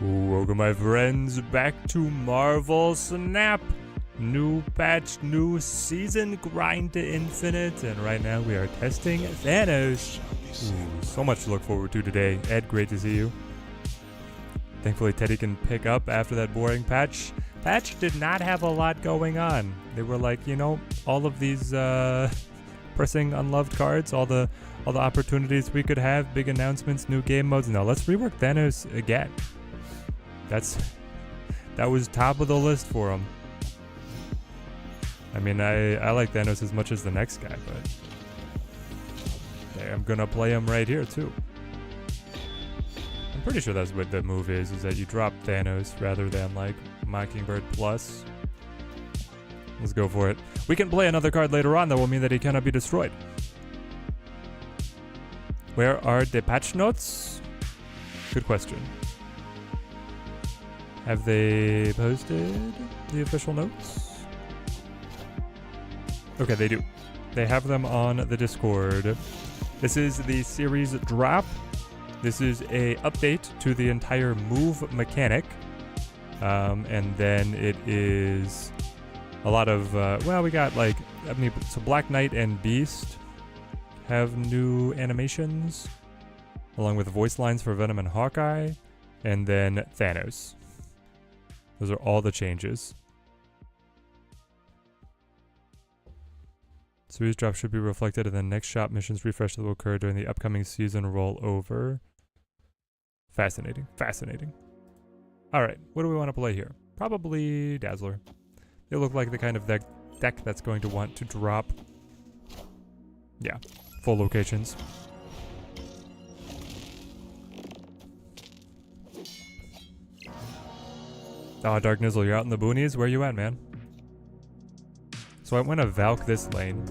Welcome my friends back to Marvel Snap. New patch, new season, grind to infinite, and right now we are testing Thanos. Ooh, so much to look forward to today. Ed, great to see you. Thankfully Teddy can pick up after that boring patch. Patch did not have a lot going on. They were like, you know, all of these pressing unloved cards, all the opportunities we could have, big announcements, new game modes. No, let's rework Thanos again. That was top of the list for him. I mean, I like Thanos as much as the next guy, but I'm gonna play him right here too. I'm pretty sure that's what the move is that you drop Thanos rather than like Mockingbird Plus. Let's go for it. We can play another card later on that will mean that he cannot be destroyed. Where are the patch notes? Good question. Have they posted the official notes? Okay, they do. They have them on the Discord. This is the series drop. This is a update to the entire move mechanic. And then it is a lot of, well, we got like, I mean, so Black Knight and Beast have new animations, along with voice lines for Venom and Hawkeye, and then Thanos. Those are all the changes. Series drop should be reflected in the next shop missions refresh that will occur during the upcoming season rollover. Fascinating, fascinating. Alright, what do we want to play here? Probably Dazzler. They look like the kind of deck that's going to want to drop, yeah, full locations. Oh, Dark Nizzle, you're out in the boonies? Where you at, man? So I want to Valk this lane,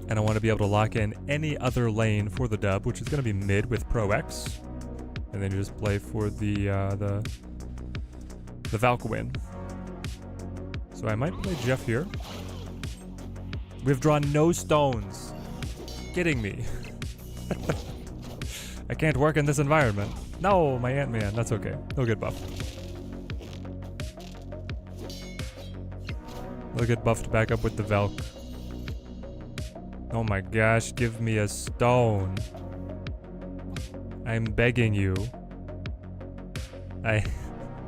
and I want to be able to lock in any other lane for the dub, which is going to be mid with Pro X, and then you just play for the Valk win. So I might play Jeff here. We've drawn no stones. Kidding me. I can't work in this environment. No, my Ant-Man. That's okay. He'll get buffed. He'll get buffed back up with the Valk. Oh my gosh, give me a stone. I'm begging you. I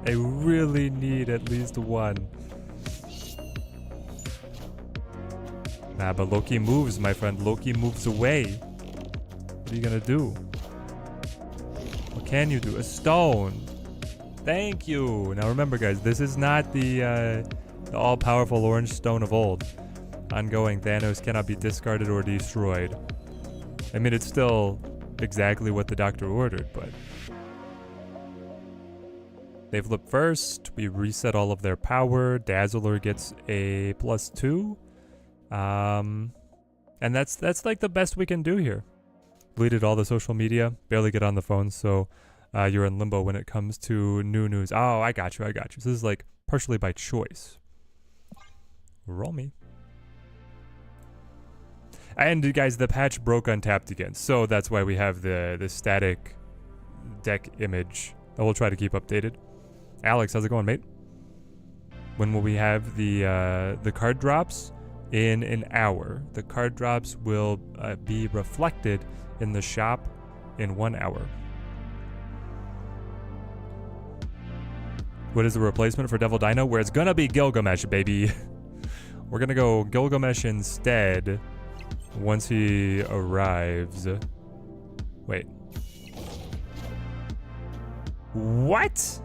really need at least one. Nah, but Loki moves, my friend. Loki moves away. What are you gonna do? What can you do? A stone. Thank you. Now remember, guys, this is not the all-powerful orange stone of old. Ongoing, Thanos cannot be discarded or destroyed. I mean, it's still exactly what the doctor ordered, but they flip first. We reset all of their power. Dazzler gets a +2. And that's like the best we can do here. Deleted all the social media, barely get on the phone, so you're in limbo when it comes to new news. Oh, I got you. So this is like partially by choice. Roll me. And guys, the patch broke Untapped again, so that's why we have the static deck image that we'll try to keep updated. Alex, how's it going, mate? When will we have the card drops? In an hour. The card drops will be reflected in the shop in 1 hour. What is the replacement for Devil Dino? Where it's gonna be Gilgamesh, baby. We're gonna go Gilgamesh instead once he arrives. Wait. What?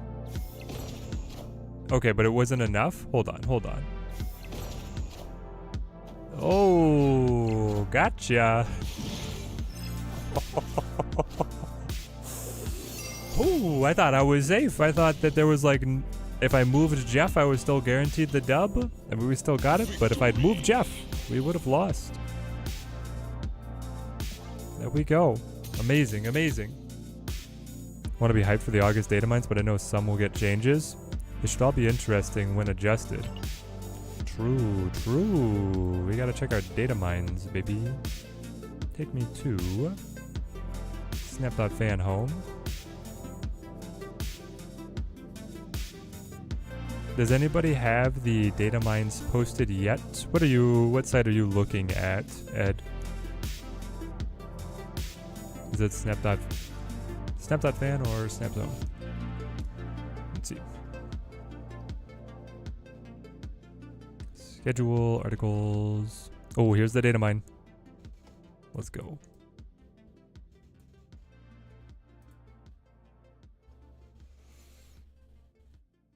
Okay, but it wasn't enough? Hold on. Oh, gotcha. Oh, I thought I was safe. I thought that there was like, if I moved Jeff, I was still guaranteed the dub. I mean, we still got it, but if I'd moved Jeff, we would have lost. There we go. Amazing, amazing. Want to be hyped for the August data mines, but I know some will get changes. They should all be interesting when adjusted. True. We gotta check our data mines, baby. Take me to Snap.fan home. Does anybody have the data mines posted yet? What site are you looking at, Ed? Is it snap.fan or snapzone? Let's see. Schedule, articles. Oh, here's the data mine. Let's go.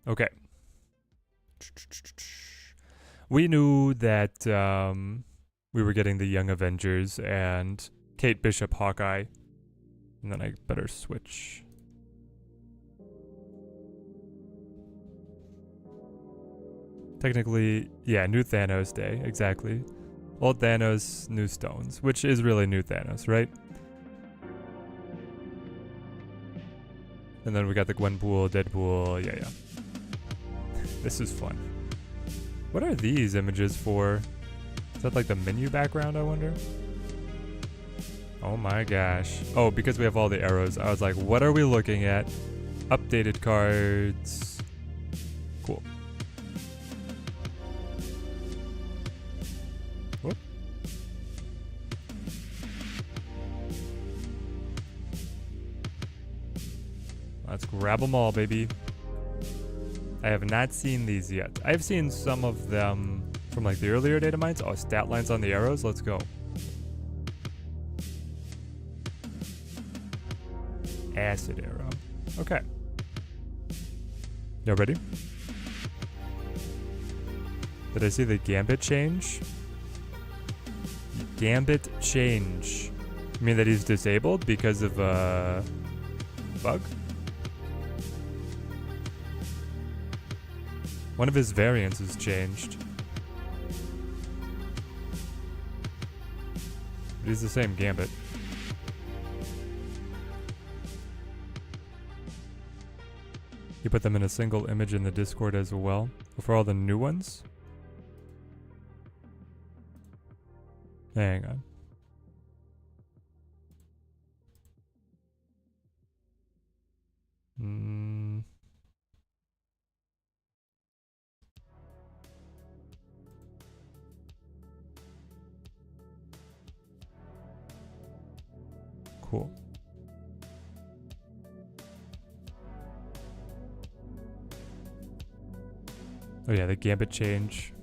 Okay. We knew that we were getting the Young Avengers and Kate Bishop Hawkeye. And then I better switch. Technically, yeah, new Thanos day, exactly. Old Thanos, new stones, which is really new Thanos, right? And then we got the Gwenpool, Deadpool, yeah. This is fun. What are these images for? Is that like the menu background, I wonder? Oh my gosh. Oh, because we have all the arrows. I was like, what are we looking at? Updated cards. Cool. Whoop. Let's grab them all, baby. I have not seen these yet. I've seen some of them from like the earlier data mines. Oh, stat lines on the arrows. Let's go. Acid arrow. Okay. Y'all ready? Did I see the gambit change? Gambit change. You mean that he's disabled because of a bug? One of his variants has changed. But he's the same gambit. You put them in a single image in the Discord as well. For all the new ones? Hang on. Cool. Oh yeah, the gambit change.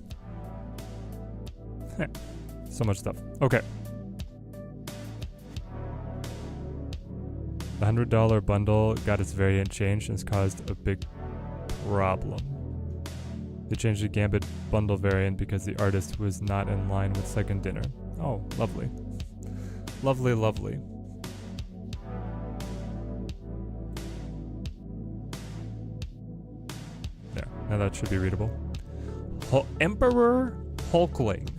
So much stuff. Okay. The $100 bundle got its variant changed and has caused a big problem. They changed the gambit bundle variant because the artist was not in line with second dinner. Oh, lovely. Lovely, lovely. There, now that should be readable. Emperor Hulkling.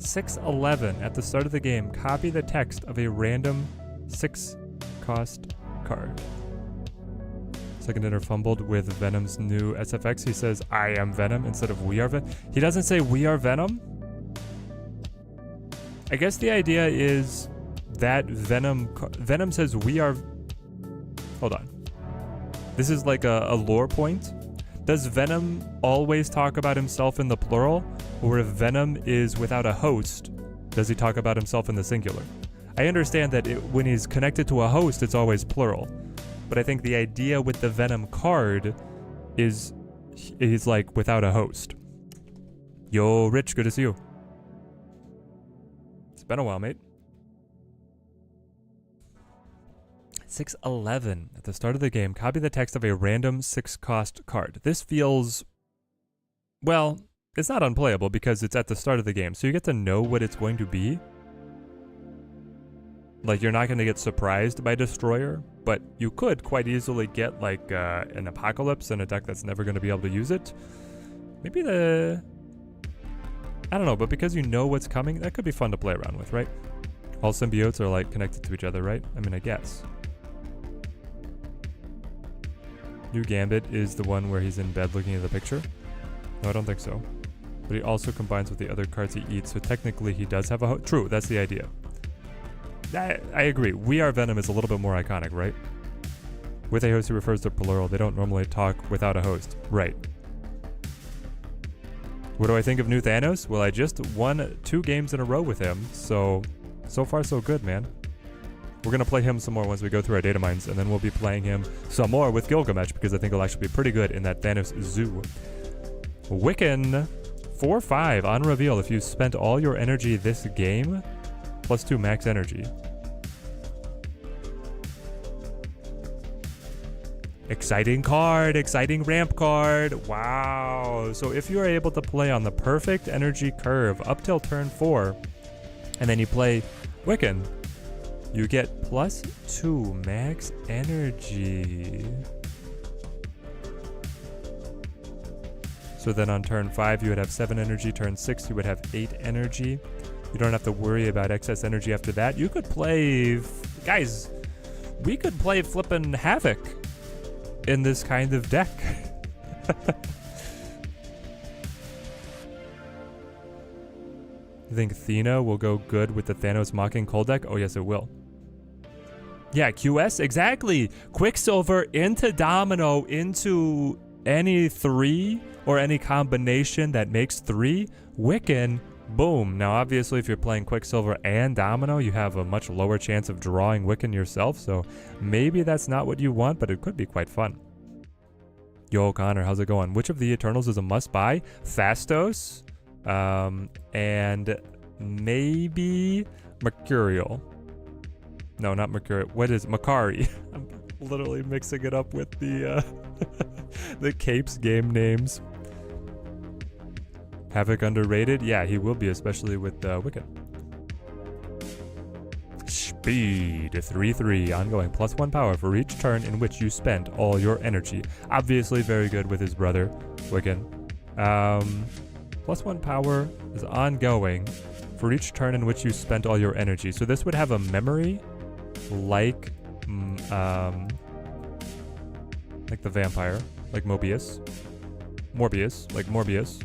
611 at the start of the game. Copy the text of a random 6-cost card. Second dinner fumbled with Venom's new SFX. He says, I am Venom instead of we are Venom. He doesn't say we are Venom? I guess the idea is that Venom says we are... Hold on. This is like a lore point. Does Venom always talk about himself in the plural? Or if Venom is without a host, does he talk about himself in the singular? I understand that when he's connected to a host, it's always plural. But I think the idea with the Venom card is he's like without a host. Yo, Rich, good to see you. It's been a while, mate. 611 at the start of the game. Copy the text of a random 6-cost card. This feels, well, it's not unplayable because it's at the start of the game. So you get to know what it's going to be. Like, you're not going to get surprised by Destroyer, but you could quite easily get like an Apocalypse in a deck that's never going to be able to use it. Maybe I don't know, but because you know what's coming, that could be fun to play around with, right? All symbiotes are like connected to each other, right? I mean, I guess. New Gambit is the one where he's in bed looking at the picture. No, I don't think so. But he also combines with the other cards he eats, so technically he does have a host. True, that's the idea. I agree. We Are Venom is a little bit more iconic, right? With a host, he refers to plural. They don't normally talk without a host. Right. What do I think of new Thanos? Well, I just won 2 games in a row with him, so far so good, man. We're going to play him some more once we go through our data mines, and then we'll be playing him some more with Gilgamesh, because I think he'll actually be pretty good in that Thanos zoo. Wiccan, 4-5 on reveal. If you spent all your energy this game, +2 max energy. Exciting card, exciting ramp card. Wow. So if you are able to play on the perfect energy curve up till turn 4, and then you play Wiccan, you get +2 max energy. So then on turn 5, you would have 7 energy. Turn 6, you would have 8 energy. You don't have to worry about excess energy after that. You could play... Guys, we could play flippin' Havoc in this kind of deck. You think Thena will go good with the Thanos Mocking Cold deck? Oh, yes, it will. Yeah, QS, exactly. Quicksilver into Domino into any 3 or any combination that makes 3. Wiccan, boom. Now, obviously, if you're playing Quicksilver and Domino, you have a much lower chance of drawing Wiccan yourself, so maybe that's not what you want, but it could be quite fun. Yo, Connor, how's it going? Which of the Eternals is a must-buy? Phastos, and maybe Mercurial. No, not Mercurial. What is Makari? I'm literally mixing it up with the the Capes game names. Havoc underrated? Yeah, he will be, especially with Wiccan. Speed, 3-3, ongoing, +1 power for each turn in which you spend all your energy. Obviously very good with his brother, Wiccan. +1 power is ongoing for each turn in which you spent all your energy. So this would have a memory like the vampire, like Morbius, like Morbius.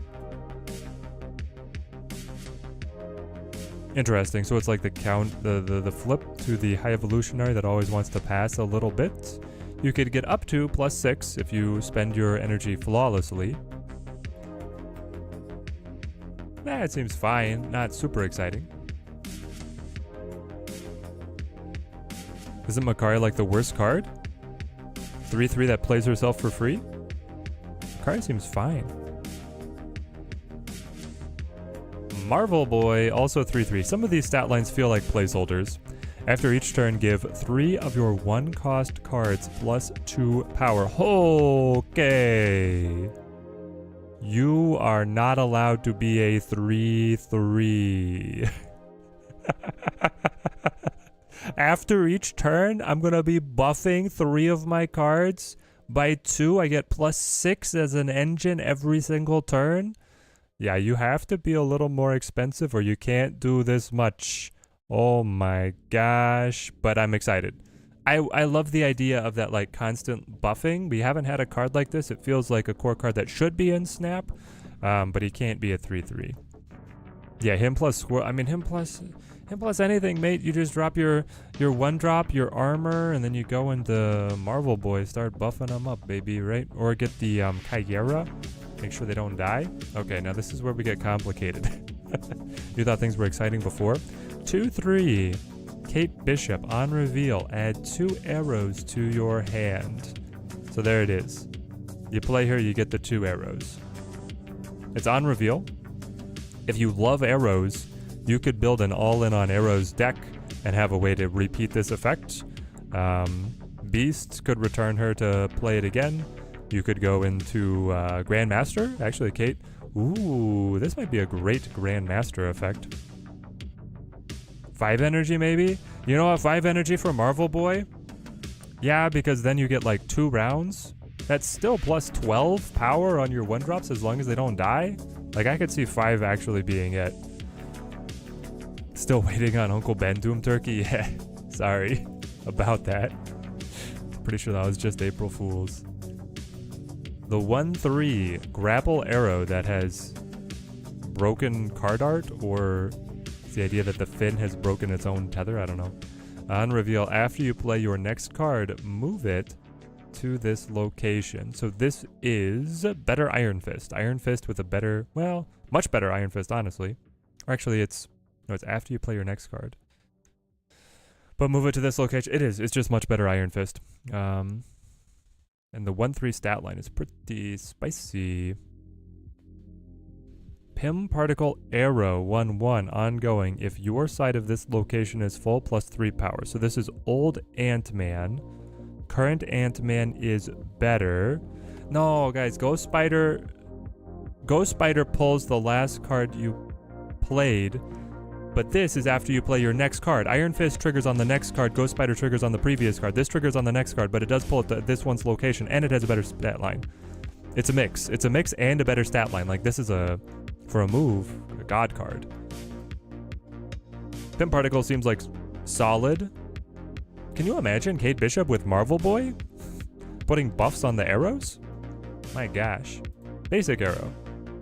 Interesting. So it's like the flip to the high evolutionary that always wants to pass a little bit. You could get up to +6 if you spend your energy flawlessly. It seems fine. Not super exciting. Isn't Makari like the worst card? 3-3 that plays herself for free? Makari seems fine. Marvel Boy, also 3-3. Some of these stat lines feel like placeholders. After each turn, give 3 of your 1-cost cards +2 power. Okay. You are not allowed to be a 3-3. After each turn, I'm going to be buffing 3 of my cards by 2. I get +6 as an engine every single turn. Yeah, you have to be a little more expensive or you can't do this much. Oh my gosh. But I'm excited. I love the idea of that like constant buffing. We haven't had a card like this. It feels like a core card that should be in Snap. But he can't be a 3-3. Yeah, him plus Squirrel. I mean, him plus anything, mate. You just drop your 1-drop, your armor, and then you go into Marvel Boy, start buffing them up, baby, right? Or get the Kyera. Make sure they don't die. Okay, now this is where we get complicated. You thought things were exciting before? 2-3. Kate Bishop on reveal. Add 2 arrows to your hand. So there it is. You play her, you get the 2 arrows. It's on reveal. If you love arrows, you could build an all-in on arrows deck and have a way to repeat this effect. Beast could return her to play it again. You could go into Grandmaster. Actually, Kate. Ooh, this might be a great Grandmaster effect. 5 energy, maybe? You know what? 5 energy for Marvel Boy? Yeah, because then you get like 2 rounds. That's still +12 power on your 1-drops as long as they don't die. Like, I could see 5 actually being it. Still waiting on Uncle Ben Doom Turkey? Yeah, sorry about that. Pretty sure that was just April Fool's. The 1-3 grapple arrow that has broken card art, or it's the idea that the fin has broken its own tether, I don't know. On reveal, after you play your next card, move it to this location. So this is better Iron Fist. Iron Fist with a better, well, Much better Iron Fist, honestly. Or actually, it's after you play your next card. But move it to this location. It's just much better Iron Fist. And the 1/3 stat line is pretty spicy. Pim Particle Arrow 1/1 ongoing. If your side of this location is full, +3 power. So this is old Ant-Man. Current Ant-Man is better. No, guys, Ghost Spider pulls the last card you played, but this is after you play your next card. Iron Fist triggers on the next card, Ghost Spider triggers on the previous card. This triggers on the next card, but it does pull it to this one's location, and it has a better stat line. It's a mix. It's a mix and a better stat line. Like, this is for a move, a god card. Pimp Particle seems like solid. Can you imagine Kate Bishop with Marvel Boy? Putting buffs on the arrows? My gosh. Basic arrow.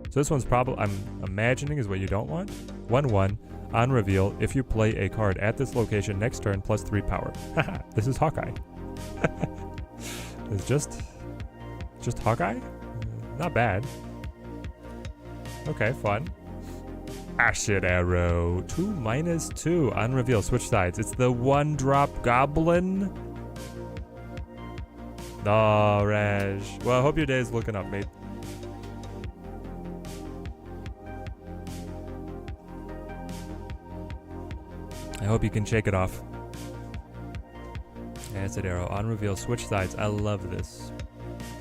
So this one's probably, I'm imagining, is what you don't want. 1/1 on reveal. If you play a card at this location next turn, +3 power. Haha, this is Hawkeye. It's just Hawkeye? Not bad. Okay, fun. Acid Arrow. 2 -2 on reveal. Switch sides. It's the 1-drop goblin. Oh, Raj. Well, I hope your day is looking up, mate. I hope you can shake it off. Acid Arrow on reveal. Switch sides. I love this.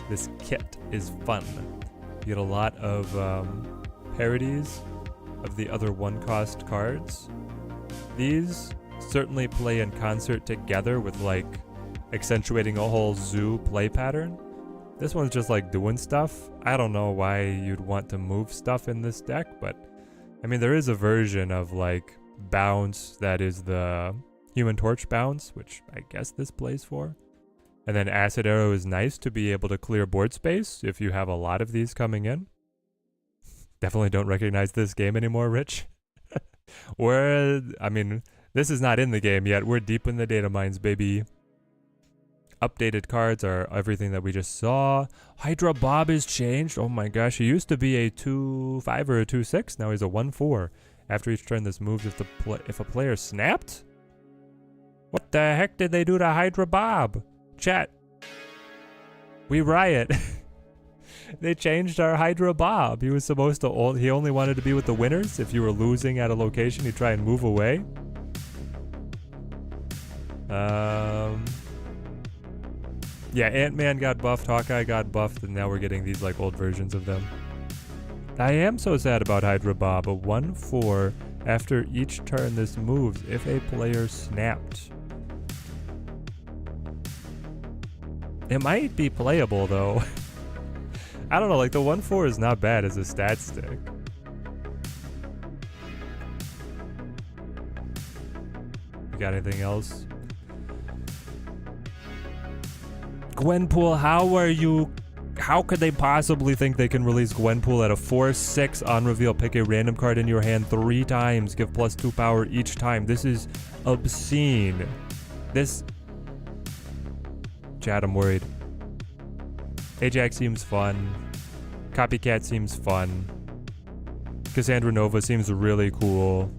This kit is fun. You get a lot of parodies of the other 1-cost cards. These certainly play in concert together with, like, accentuating a whole zoo play pattern. This one's just like doing stuff. I don't know why you'd want to move stuff in this deck, but I mean, there is a version of like bounce that is the Human Torch bounce, which I guess this plays for. And then Acid Arrow is nice to be able to clear board space if you have a lot of these coming in. Definitely don't recognize this game anymore, Rich. I mean, this is not in the game yet. We're deep in the data mines, baby. Updated cards are everything that we just saw. Hydra Bob is changed. Oh my gosh, he used to be a 2/5 or a 2/6. Now he's a 1/4. After each turn, this moves if a player snapped. What the heck did they do to Hydra Bob? Chat. We riot. They changed our Hydra Bob. He was supposed to. He only wanted to be with the winners. If you were losing at a location, he'd try and move away. Yeah, Ant-Man got buffed, Hawkeye got buffed, and now we're getting these like old versions of them. I am so sad about Hydra Bob. A 1/4 after each turn this moves if a player snapped. It might be playable though. I don't know, like the 1/4 is not bad as a stat stick. You got anything else? Gwenpool, how could they possibly think they can release Gwenpool at a 4/6 on reveal? Pick a random card in your hand 3 times, give +2 power each time. This is obscene. Chat, I'm worried. Ajax seems fun. Copycat seems fun. Cassandra Nova seems really cool.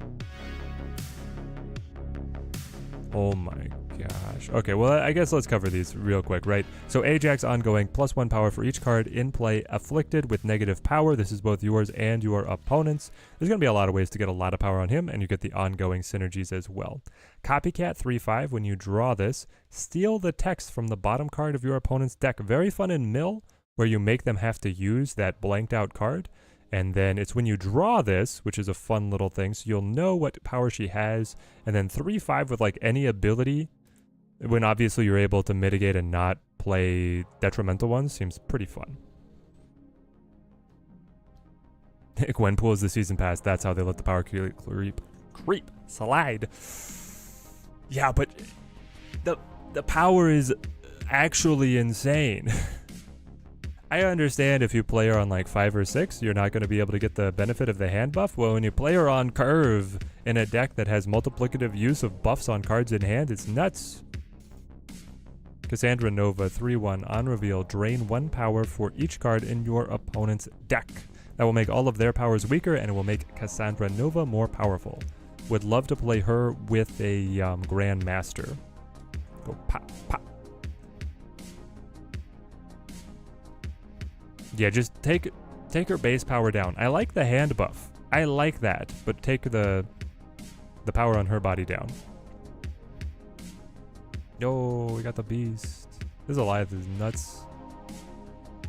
Oh my gosh. Okay, well, I guess let's cover these real quick, right? So Ajax ongoing, +1 power for each card in play afflicted with negative power. This is both yours and your opponent's. There's going to be a lot of ways to get a lot of power on him, and you get the ongoing synergies as well. Copycat 3/5, when you draw this, steal the text from the bottom card of your opponent's deck. Very fun in Mill, where you make them have to use that blanked out card. And then it's when you draw this, which is a fun little thing, so you'll know what power she has. And then 3/5 with like any ability, when obviously you're able to mitigate and not play detrimental ones, seems pretty fun. Gwenpool is the season pass. That's how they let the power creep slide. Yeah, but the power is actually insane. I understand if you play her on like 5 or 6, you're not going to be able to get the benefit of the hand buff. Well, when you play her on curve in a deck that has multiplicative use of buffs on cards in hand, it's nuts. Cassandra Nova 3/1 on reveal, drain 1 power for each card in your opponent's deck. That will make all of their powers weaker, and it will make Cassandra Nova more powerful. Would love to play her with a Grandmaster. Go pop, pop. Yeah, just take her base power down. I like the hand buff. I like that, but take the power on her body down. Yo, we got the beast. This Alliance is nuts.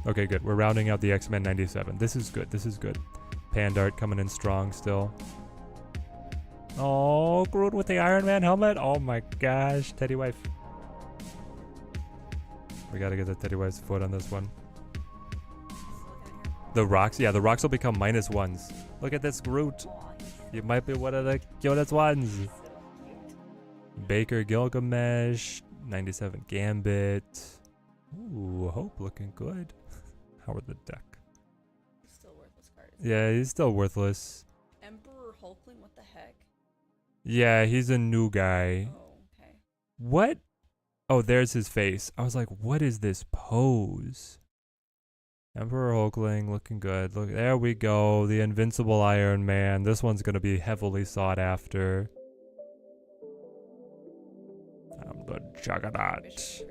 Okay, good. We're rounding out the X-Men 97. This is good. This is good. Pandart coming in strong still. Oh, Groot with the Iron Man helmet. Oh my gosh. Teddy wife. We gotta get the Teddy wife's foot on this one. The rocks. Yeah, the rocks will become -1s. Look at this Groot. You might be one of the cutest ones. Baker Gilgamesh. 97 Gambit. Ooh, Hope looking good. How are the deck? Still worthless card. Yeah, he's still worthless. Emperor Hulkling, what the heck? Yeah, he's a new guy. Oh, okay. What? Oh, there's his face. I was like, what is this pose? Emperor Hulkling looking good. Look, there we go. The Invincible Iron Man. This one's going to be heavily sought after. I'm the Juggernaut.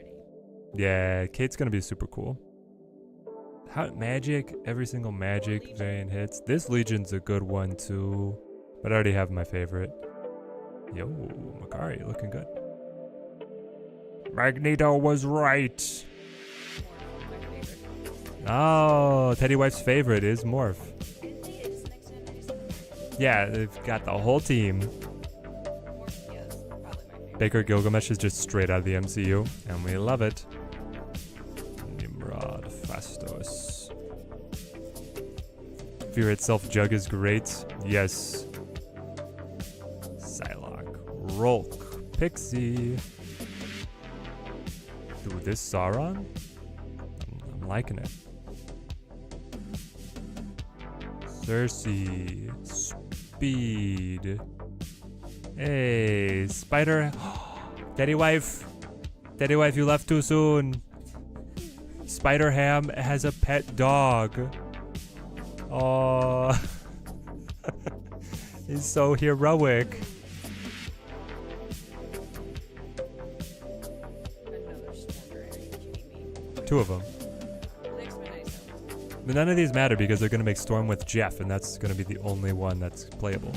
Yeah, Kate's going to be super cool. How magic, every single magic variant hits. This Legion's a good one too, but I already have my favorite. Yo, Makari looking good. Magneto was right. Oh, Teddy Wife's favorite is Morph. Yeah, they've got the whole team. Baker Gilgamesh is just straight out of the MCU, and we love it. Nimrod, Fastos. Fear itself, Jug is great. Yes. Psylocke, Rolk, Pixie. Dude, this Sauron? I'm liking it. Cersei, Speed. Hey, Spider. Daddy wife. Daddy wife, you left too soon. Spider Ham has a pet dog. Oh. He's so heroic. Two of them. But none of these matter because they're going to make Storm with Jeff, and that's going to be the only one that's playable.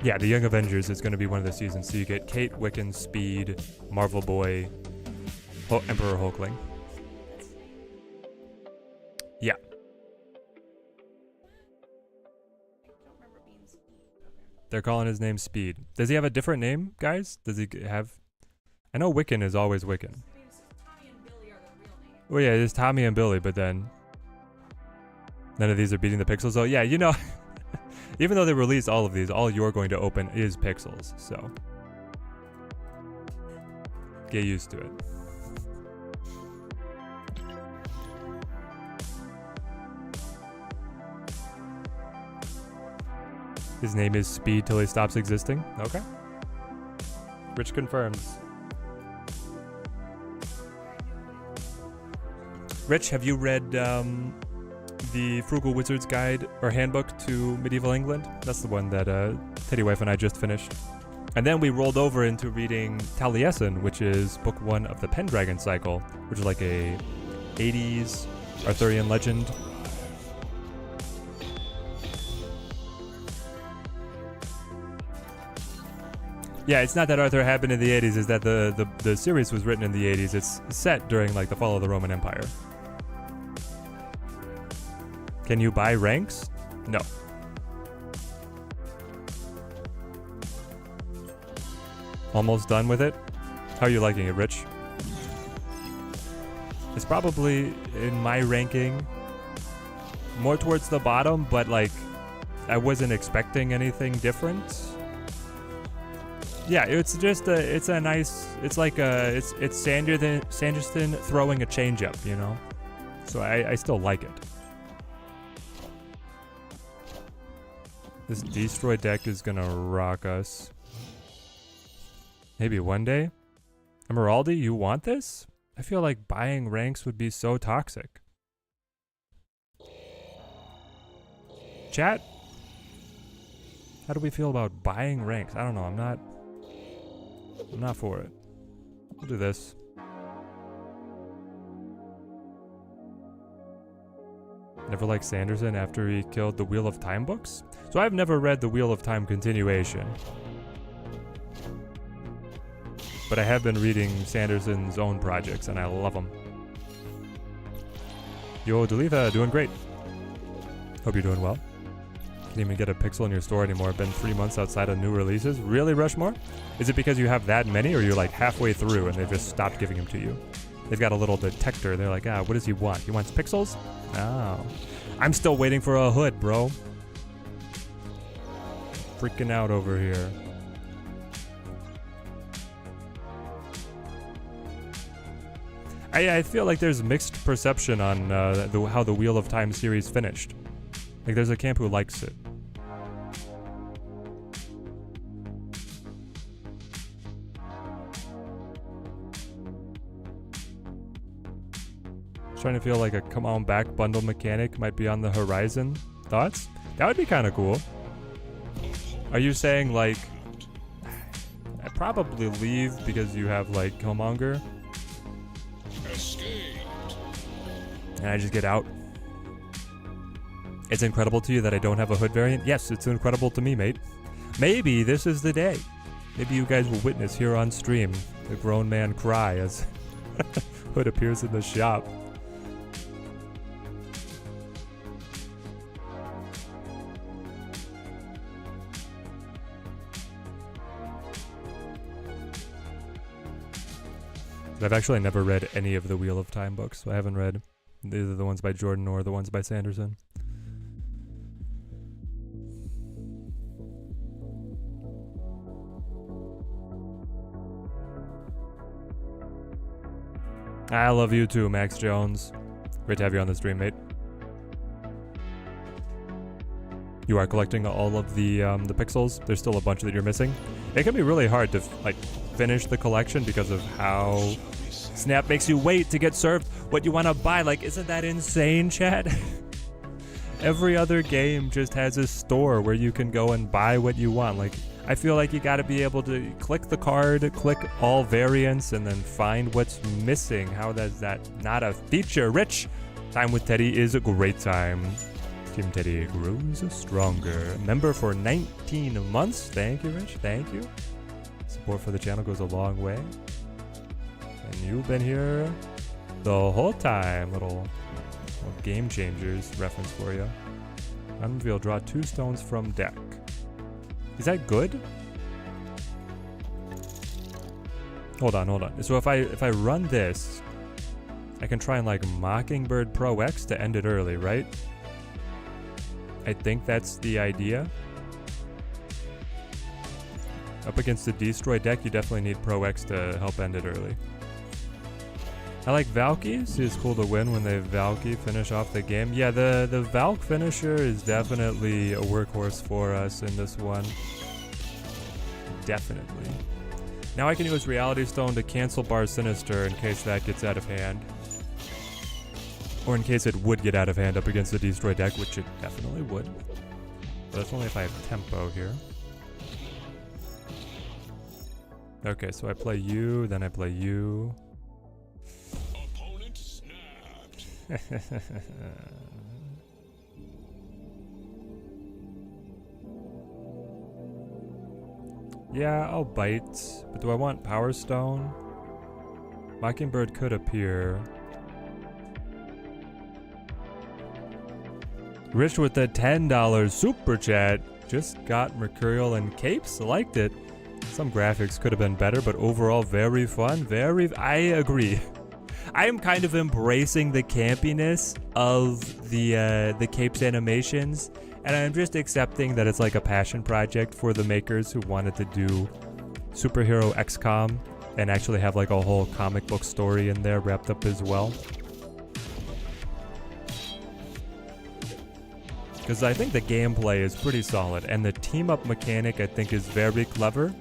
Yeah, the Young Avengers is going to be one of the seasons. So you get Kate, Wiccan, Speed, Marvel Boy, Emperor Hulkling. Yeah. They're calling his name Speed. Does he have a different name, guys? Does he have... I know Wiccan is always Wiccan. Oh yeah, it's Tommy and Billy, but then... None of these are beating the pixels. Oh yeah, you know... Even though they released all of these, all you're going to open is pixels, so... Get used to it. His name is Speed till he stops existing? Okay. Rich confirms. Rich, have you read the Frugal Wizard's Guide or Handbook to Medieval England? That's the one that Teddy Wife and I just finished. And then we rolled over into reading Taliesin, which is book 1 of the Pendragon cycle, which is like a 80s Arthurian legend. Yeah, it's not that Arthur happened in the 80s, it's that the series was written in the 80s. It's set during like the fall of the Roman Empire. Can you buy ranks? No. Almost done with it? How are you liking it, Rich? It's probably, in my ranking, more towards the bottom, but like, I wasn't expecting anything different. Yeah, it's just it's a nice, it's like it's Sanderson throwing a changeup, you know? So I still like it. This Destroy deck is gonna rock us. Maybe one day? Emeraldi, you want this? I feel like buying ranks would be so toxic. Chat? How do we feel about buying ranks? I don't know, I'm not for it. We'll do this. Never liked Sanderson after he killed the Wheel of Time books? So I've never read the Wheel of Time continuation. But I have been reading Sanderson's own projects, and I love them. Yo, Delitha, doing great. Hope you're doing well. Can't even get a pixel in your store anymore. Been 3 months outside of new releases. Really, Rushmore? Is it because you have that many, or you're like halfway through and they just stopped giving them to you? They've got a little detector. They're like, what does he want? He wants pixels? Oh. I'm still waiting for a hood, bro. Freaking out over here. I feel like there's mixed perception on how the Wheel of Time series finished. Like, there's a camp who likes it. Trying to feel like a come on back bundle mechanic might be on the horizon. Thoughts? That would be kind of cool. Are you saying like I'd probably leave because you have like Killmonger? And I just get out. It's incredible to you that I don't have a hood variant? Yes, it's incredible to me, mate. Maybe this is the day. Maybe you guys will witness here on stream the grown man cry as hood appears in the shop. I've actually never read any of the Wheel of Time books, so I haven't read either the ones by Jordan or the ones by Sanderson. I love you too, Max Jones. Great to have you on the stream, mate. You are collecting all of the pixels. There's still a bunch that you're missing. It can be really hard to like finish the collection because of how Snap makes you wait to get served what you want to buy. Like, isn't that insane, chat? Every other game just has a store where you can go and buy what you want. Like, I feel like you got to be able to click the card, click all variants, and then find what's missing. How does that not a feature? Rich, time with Teddy is a great time. Team Teddy grows stronger. Member for 19 months. Thank you, Rich. Thank you. Support for the channel goes a long way. And you've been here the whole time. Little Game Changers reference for you. Unreveal, draw 2 stones from deck. Is that good? Hold on. So if I run this, I can try and like Mockingbird Pro X to end it early, right? I think that's the idea. Up against the Destroy deck, you definitely need Pro X to help end it early. I like Valkyries. It's cool to win when they Valky finish off the game. Yeah, the Valk finisher is definitely a workhorse for us in this one. Definitely. Now I can use Reality Stone to cancel Bar Sinister in case that gets out of hand. Or in case it would get out of hand up against the Destroy deck, which it definitely would. But that's only if I have tempo here. Okay, so I play you, then I play you. Opponent snapped. Yeah, I'll bite. But do I want Power Stone? Mockingbird could appear. Rich with the $10 super chat. Just got Mercurial and Capes. Liked it. Some graphics could have been better, but overall very fun. I agree. I am kind of embracing the campiness of the Capes animations, and I'm just accepting that it's like a passion project for the makers who wanted to do superhero XCOM and actually have like a whole comic book story in there wrapped up as well. Because I think the gameplay is pretty solid, and the team-up mechanic I think is very clever,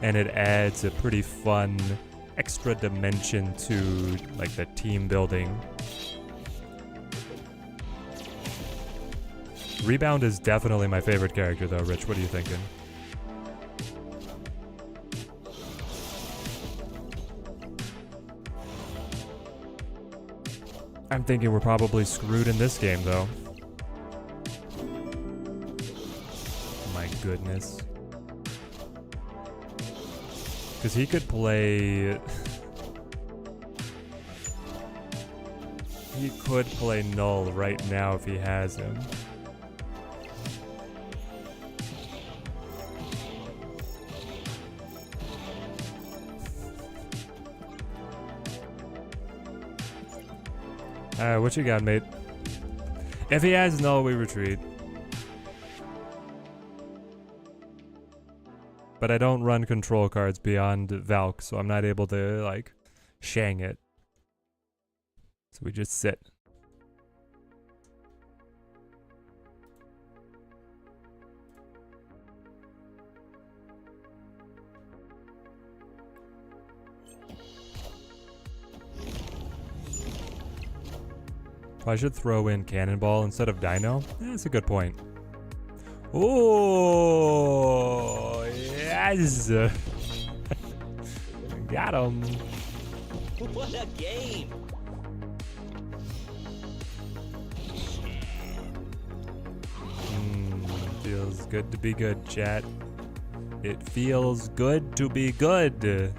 and it adds a pretty fun extra dimension to like the team building. Rebound is definitely my favorite character though. Rich, what are you thinking? I'm thinking we're probably screwed in this game though. My goodness. Because he could play... he could play Null right now if he has him. Alright, what you got, mate? If he has Null, we retreat. But I don't run control cards beyond Valk, so I'm not able to, like, Shang it. So we just sit. I should throw in Cannonball instead of Dino. That's a good point. Oh, yes! Got him. What a game! Feels good to be good, chat. It feels good to be good.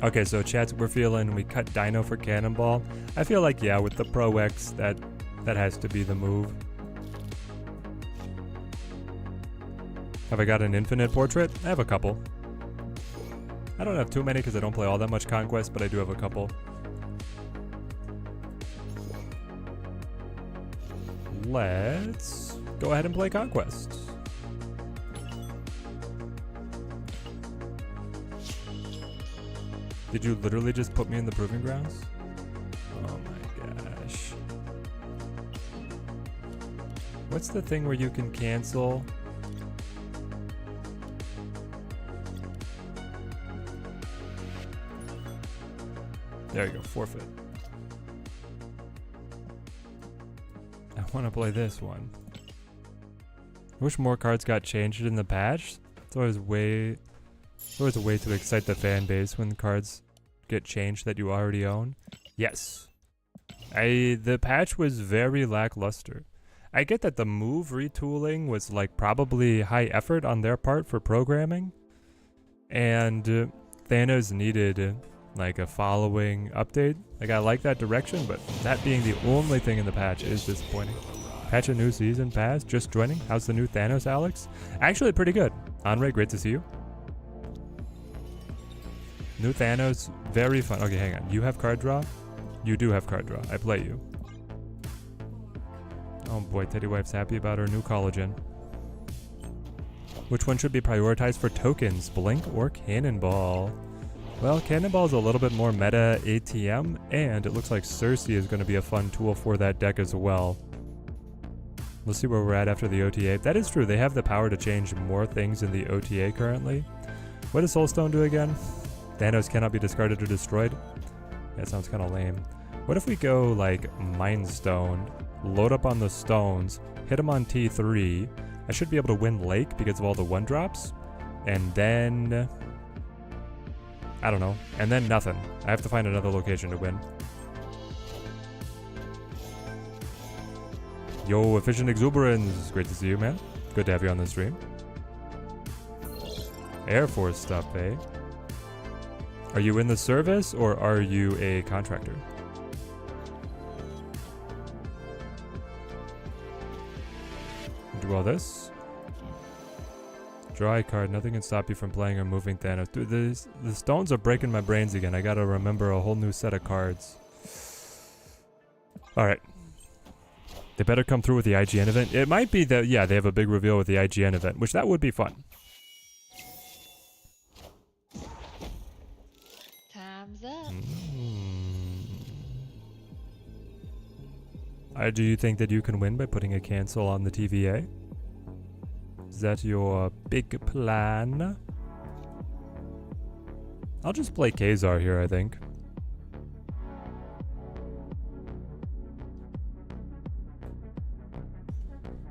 Okay, so chats, we're feeling we cut Dino for Cannonball. I feel like, yeah, with the Pro X, that has to be the move. Have I got an infinite portrait? I have a couple. I don't have too many because I don't play all that much Conquest, but I do have a couple. Let's go ahead and play Conquest. Did you literally just put me in the Proving Grounds? Oh my gosh. What's the thing where you can cancel? There you go, forfeit. I want to play this one. I wish more cards got changed in the patch. It's always a way to excite the fan base when cards get changed that you already own. Yes. The patch was very lackluster. I get that the move retooling was like probably high effort on their part for programming. And Thanos needed like a following update. Like I like that direction, but that being the only thing in the patch is disappointing. Patch a new season pass, just joining. How's the new Thanos, Alex? Actually pretty good. Andre, great to see you. New Thanos, very fun. Okay, hang on. You have card draw? You do have card draw. I play you. Oh boy, Teddy Wife's happy about her new collagen. Which one should be prioritized for tokens, Blink or Cannonball? Well, Cannonball is a little bit more meta ATM, and it looks like Cersei is going to be a fun tool for that deck as well. Let's see where we're at after the OTA. That is true, they have the power to change more things in the OTA currently. What does Soulstone do again? Thanos cannot be discarded or destroyed? That sounds kind of lame. What if we go like Mind Stone, load up on the stones, hit him on T3. I should be able to win Lake because of all the 1-drops. And then... I don't know. And then nothing. I have to find another location to win. Yo, Efficient Exuberance. Great to see you, man. Good to have you on the stream. Air Force stuff, eh? Are you in the service or are you a contractor? Do all this. Draw a card. Nothing can stop you from playing or moving Thanos. Dude, the stones are breaking my brains again. I gotta remember a whole new set of cards. Alright. They better come through with the IGN event. It might be that, yeah, they have a big reveal with the IGN event, which that would be fun. Time's up. Do you think that you can win by putting a cancel on the TVA? Is that your big plan? I'll just play Khazar here, I think.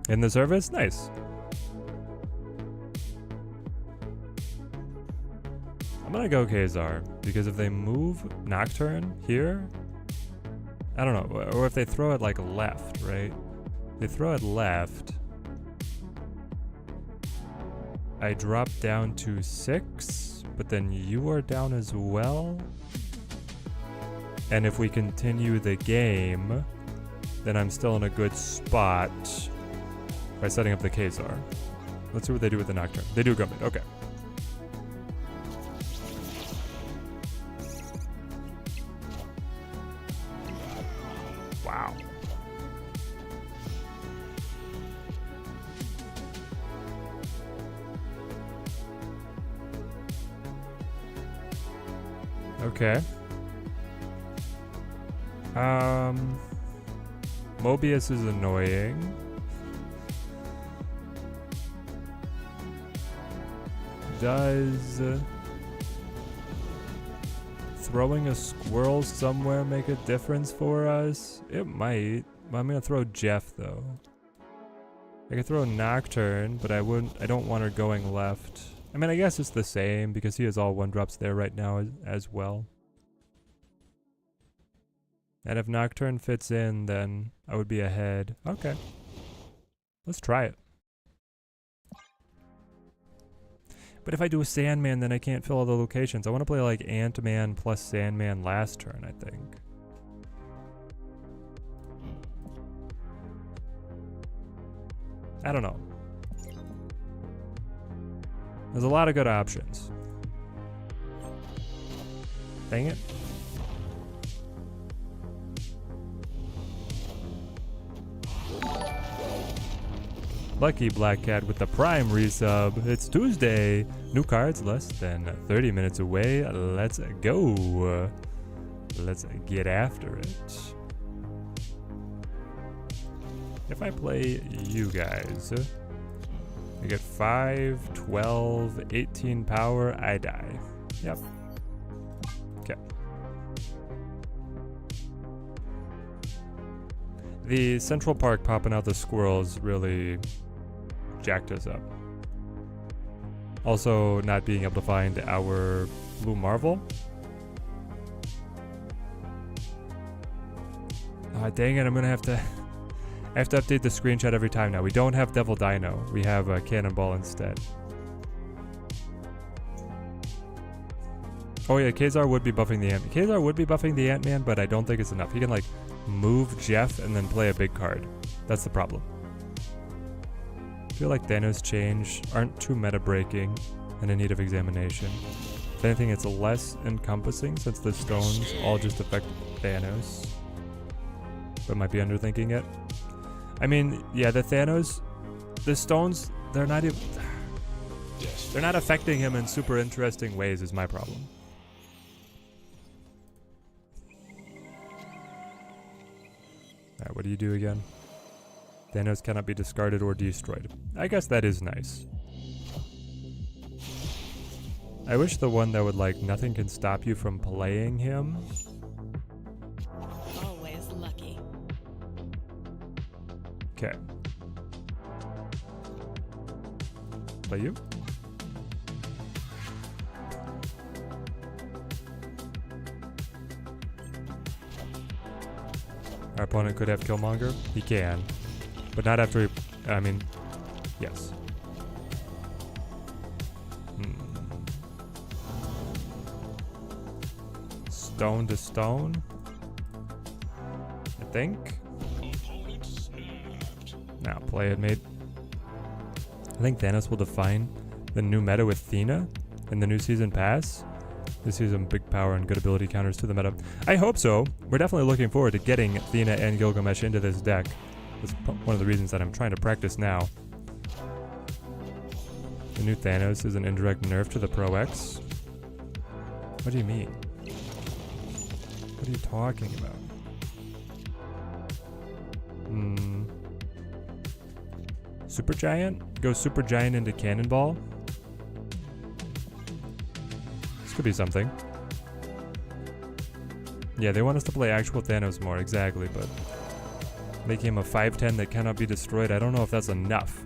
In the service? Nice. I'm gonna go Khazar, because if they move Nocturne here, I don't know, or if they throw it like left, right? They throw it left. I drop down to 6, but then you are down as well. And if we continue the game, then I'm still in a good spot by setting up the Khazar. Let's see what they do with the Nocturne. They do go mid, okay. Wow. Okay. Mobius is annoying. Does throwing a squirrel somewhere make a difference for us? It might. I'm gonna throw Jeff though. I could throw Nocturne, but I don't want her going left. I mean, I guess it's the same because he has all 1-drops there right now as well. And if Nocturne fits in, then I would be ahead. Okay. Let's try it. But if I do a Sandman, then I can't fill all the locations. I want to play like Ant-Man plus Sandman last turn, I think. I don't know. There's a lot of good options. Dang it. Lucky Black Cat with the Prime resub. It's Tuesday. New cards less than 30 minutes away. Let's go. Let's get after it. If I play you guys, I get 5, 12, 18 power. I die. Yep. Okay. The Central Park popping out the squirrels really jacked us up. Also, not being able to find our Blue Marvel. Ah, dang it, I'm gonna have to... I have to update the screenshot every time now. We don't have Devil Dino. We have a Cannonball instead. Oh yeah, Khazar would be buffing the Ant-Man. Khazar would be buffing the Ant-Man, but I don't think it's enough. He can like move Jeff and then play a big card. That's the problem. I feel like Thanos' change aren't too meta-breaking and in need of examination. If anything, it's less encompassing since the stones all just affect Thanos. But might be underthinking it. I mean, yeah, the Thanos, the stones, they're not affecting him in super interesting ways is my problem. Alright, what do you do again? Thanos cannot be discarded or destroyed. I guess that is nice. I wish the one that would like, nothing can stop you from playing him. Always lucky. Okay. Play you? Our opponent could have Killmonger. He can. But not after he... I mean... Yes. Stone to stone? I think? Now, play it, mate. I think Thanos will define the new meta with Thena in the new season pass. This season, big power and good ability counters to the meta. I hope so. We're definitely looking forward to getting Thena and Gilgamesh into this deck. That's one of the reasons that I'm trying to practice now. The new Thanos is an indirect nerf to the Pro X. What do you mean? What are you talking about? Super Giant? Go Super Giant into Cannonball? This could be something. Yeah, they want us to play actual Thanos more, exactly, but making him a 5/10 that cannot be destroyed, I don't know if that's enough.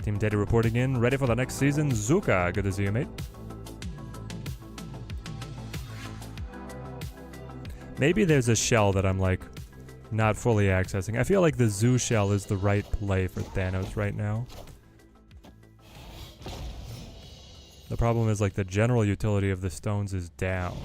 Team Teddy reporting in, ready for the next season. Zuka, good to see you, mate. Maybe there's a shell that I'm like not fully accessing. I feel like the Zoo shell is the right play for Thanos right now. The problem is like the general utility of the stones is down.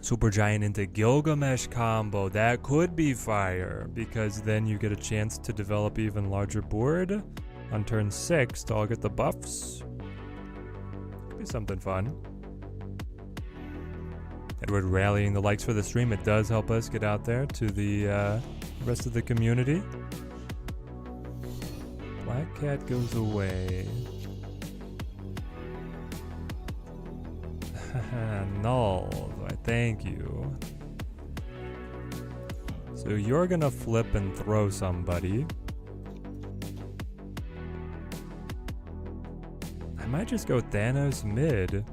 Super Giant into Gilgamesh combo. That could be fire, because then you get a chance to develop even larger board on turn 6 to all get the buffs. Could be something fun. Edward rallying the likes for the stream. It does help us get out there to the rest of the community. Black Cat goes away. Null. Thank you. So you're gonna flip and throw somebody. I might just go Thanos mid.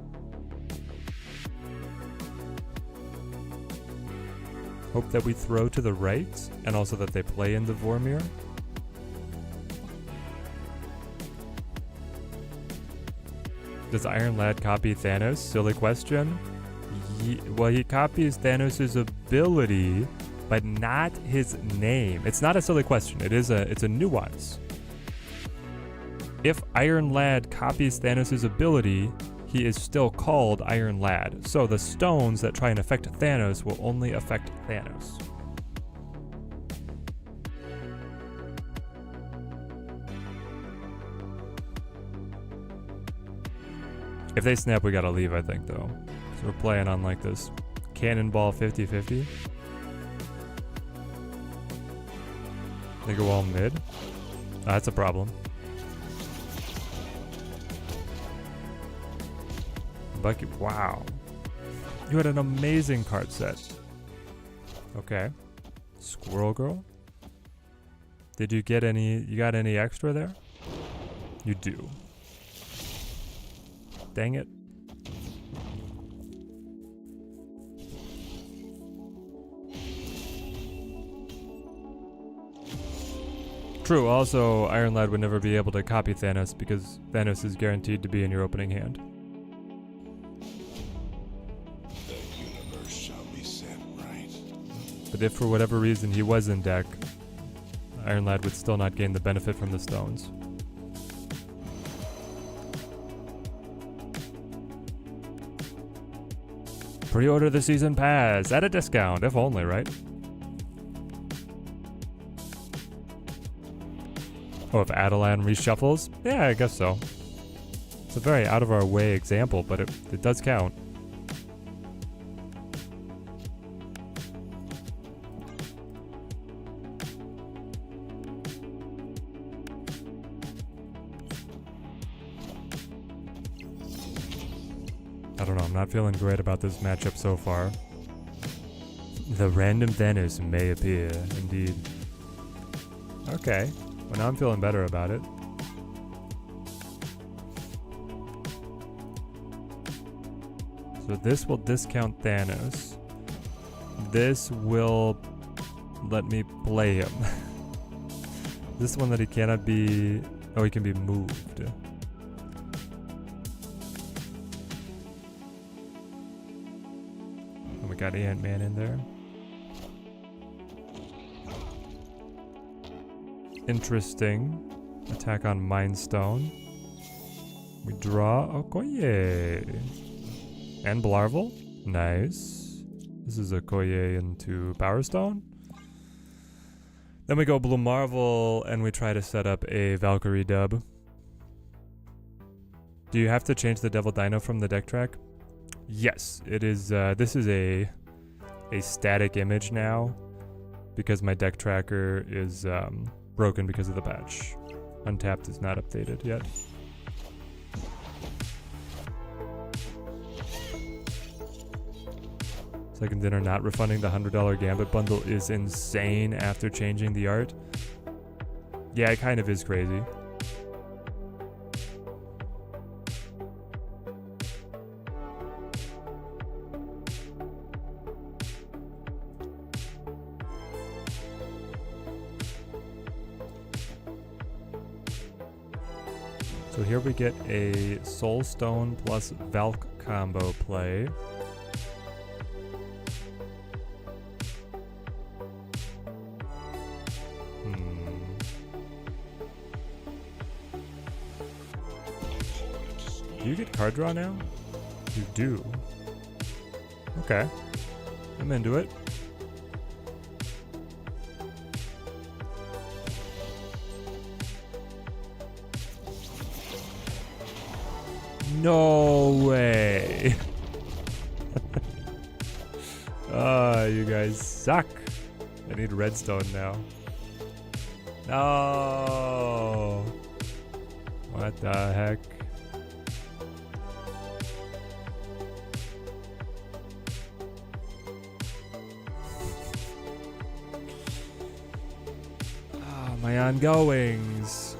Hope that we throw to the right, and also that they play into Vormir. Does Iron Lad copy Thanos? Silly question. Well, he copies Thanos' ability, but not his name. It's not a silly question. It's a nuance. If Iron Lad copies Thanos' ability, he is still called Iron Lad. So the stones that try and affect Thanos will only affect Thanos. If they snap, we gotta leave, I think, though. So we're playing on like this cannonball 50-50. They go all mid. That's a problem. Bucky, wow. You had an amazing card set. Okay. Squirrel Girl. Did you get any, you got any extra there? You do. Dang it. True, also Iron Lad would never be able to copy Thanos because Thanos is guaranteed to be in your opening hand. The universe shall be set right. But if for whatever reason he was in deck, Iron Lad would still not gain the benefit from the stones. Pre-order the season pass at a discount, if only, right? Oh, if Adelan reshuffles? Yeah, I guess so. It's a very out of our way example, but it does count. I don't know, I'm not feeling great about this matchup so far. The random Thanos may appear, indeed. Okay, well now I'm feeling better about it. So this will discount Thanos. This will let me play him. This one that he cannot be... Oh, he can be moved. Oh, we got Ant-Man in there. Interesting. Attack on Mind Stone. We draw Okoye. And Blarvel. Nice. This is Okoye into Power Stone. Then we go Blue Marvel and we try to set up a Valkyrie dub. Do you have to change the Devil Dino from the deck track? Yes, it is. This is a static image now because my deck tracker is broken because of the patch. Untapped is not updated yet. Second dinner not refunding the $100 Gambit bundle is insane after changing the art. Yeah, it kind of is crazy. So here we get a Soul Stone plus Valk combo play. Do you get card draw now? You do. Okay. I'm into it. No way. You guys suck. I need redstone now. No. What the heck? My ongoings.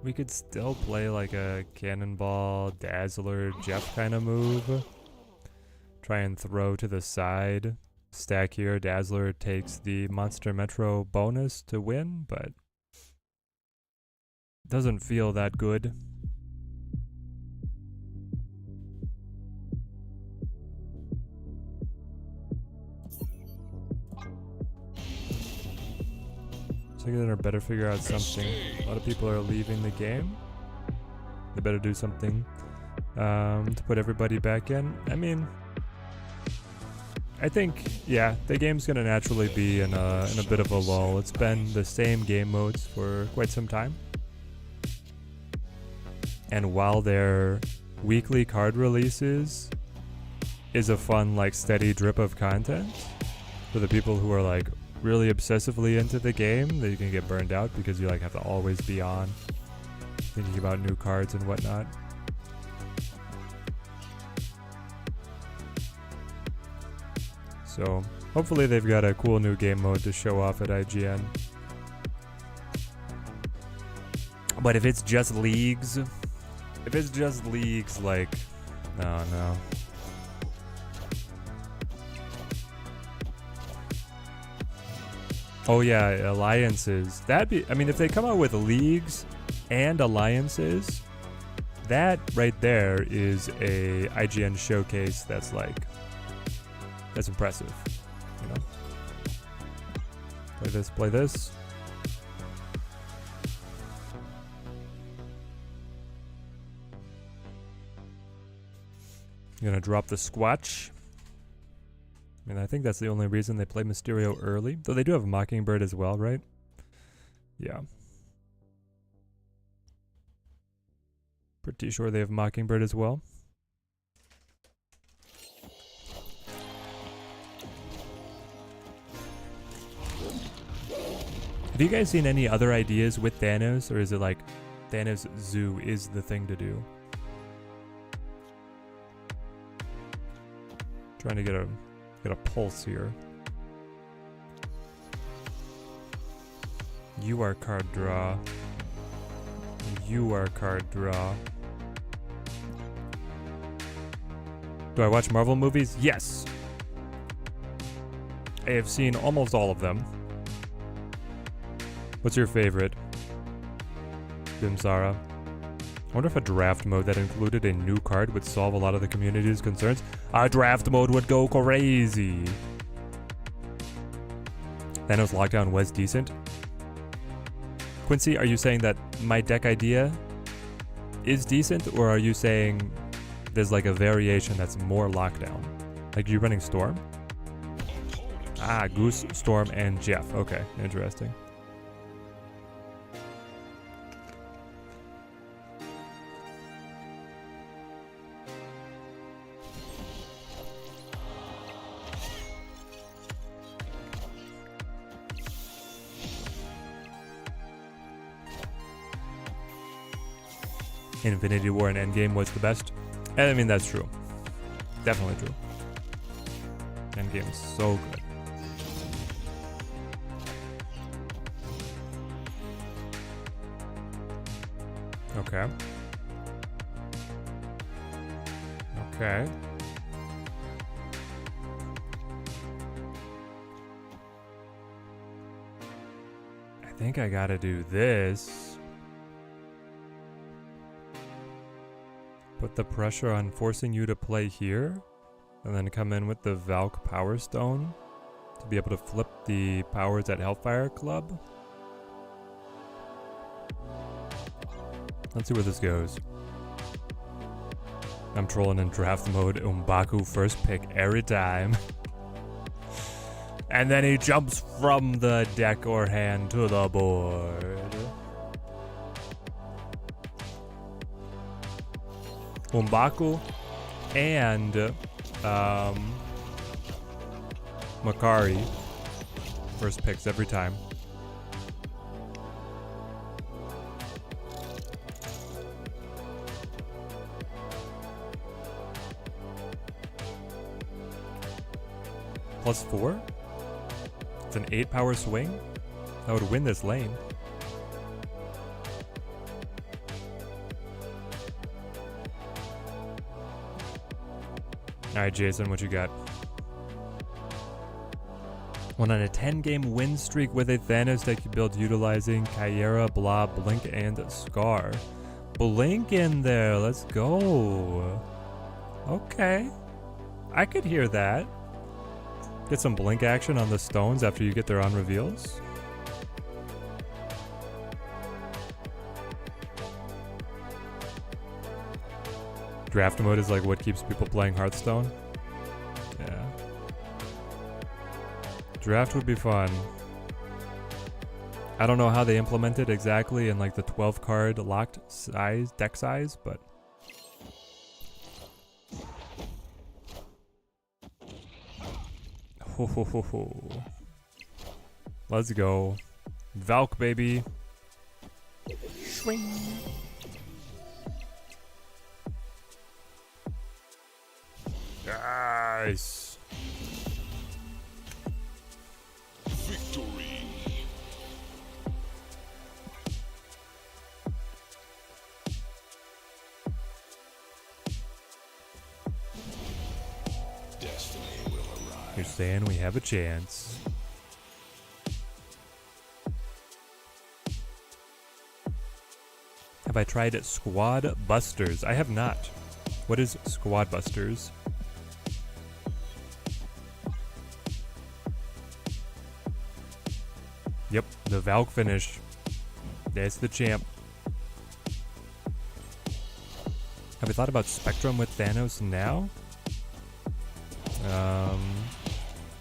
We could still play like a Cannonball, Dazzler, Jeff kind of move. Try and throw to the side. Stack here. Dazzler takes the Monster Metro bonus to win, but doesn't feel that good. So they better figure out something. A lot of people are leaving the game. They better do something to put everybody back in. I mean, I think, yeah, the game's gonna naturally be in a bit of a lull. It's been the same game modes for quite some time. And while their weekly card releases is a fun, like, steady drip of content for the people who are like really obsessively into the game, that you can get burned out because you like have to always be on thinking about new cards and whatnot. So hopefully they've got a cool new game mode to show off at IGN. But if it's just leagues, like, no. Oh yeah, alliances. I mean, if they come out with leagues and alliances, that right there is a IGN showcase that's impressive, you know? Play this. I'm gonna drop the Squatch. I mean, I think that's the only reason they play Mysterio early. Though they do have Mockingbird as well, right? Yeah. Pretty sure they have Mockingbird as well. Have you guys seen any other ideas with Thanos? Or is it like Thanos Zoo is the thing to do? Trying to get a pulse here. You are card draw. You are card draw. Do I watch Marvel movies? Yes. I have seen almost all of them. What's your favorite? Bimsara. I wonder if a draft mode that included a new card would solve a lot of the community's concerns. A draft mode would go crazy. Thanos Lockdown was decent. Quincy, are you saying that my deck idea is decent, or are you saying there's like a variation that's more Lockdown? Like, you running Storm? Ah, Goose, Storm, and Jeff. Okay, interesting. Infinity War and Endgame was the best. And I mean, that's true. Definitely true. Endgame is so good. Okay. Okay. I think I gotta do this. Put the pressure on forcing you to play here, and then come in with the Valk Power Stone to be able to flip the powers at Hellfire Club. Let's see where this goes. I'm trolling in draft mode. Umbaku first pick every time. And then he jumps from the deck or hand to the board. Umbaku and Makari first picks every time. +4? It's an 8 power swing? That would win this lane. Alright, Jason, what you got? 1 on a 10-game win streak with a Thanos deck you build utilizing Kyera, Blob, Blink, and Scar. Blink in there, let's go. Okay. I could hear that. Get some blink action on the stones after you get their on reveals. Draft mode is like what keeps people playing Hearthstone. Yeah. Draft would be fun. I don't know how they implement it exactly in like the 12 card locked size, deck size, but ho ho ho ho. Let's go. Valk, baby. Swing. Nice. Victory. Destiny will arrive. You're saying we have a chance. Have I tried Squad Busters? I have not. What is Squad Busters? Yep, the Valk finish. That's the champ. Have we thought about Spectrum with Thanos now?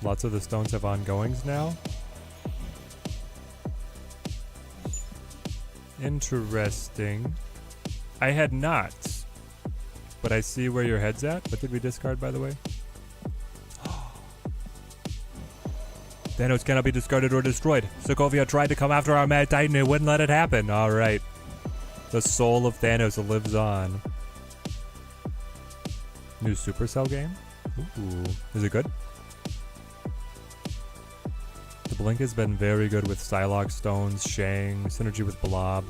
Lots of the stones have ongoings now. Interesting. I had not, but I see where your head's at. What did we discard, by the way? Thanos cannot be discarded or destroyed. Sokovia tried to come after our Mad Titan. It wouldn't let it happen. Alright. The soul of Thanos lives on. New Supercell game? Ooh. Is it good? The Blink has been very good with Psylocke Stones, Shang, synergy with Blob.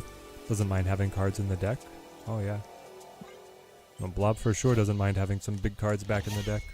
Doesn't mind having cards in the deck. Oh yeah. Well, Blob for sure doesn't mind having some big cards back in the deck.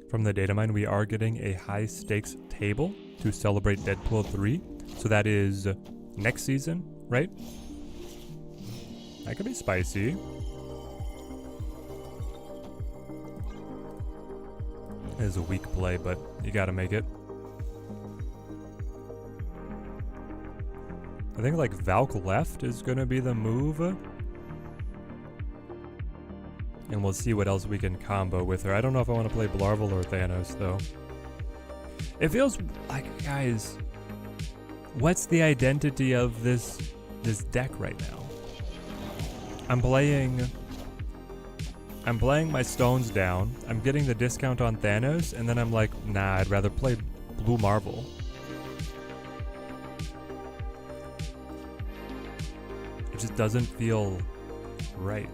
From the data mine, we are getting a high stakes table to celebrate Deadpool 3. So that is next season, right? That could be spicy. It is a weak play, but you gotta make it. I think like Valk left is gonna be the move. And we'll see what else we can combo with her. I don't know if I want to play Blarvel or Thanos, though. It feels like, guys, What's the identity of this deck right now? I'm playing my stones down. I'm getting the discount on Thanos, and then I'm like, nah, I'd rather play Blue Marvel. It just doesn't feel right.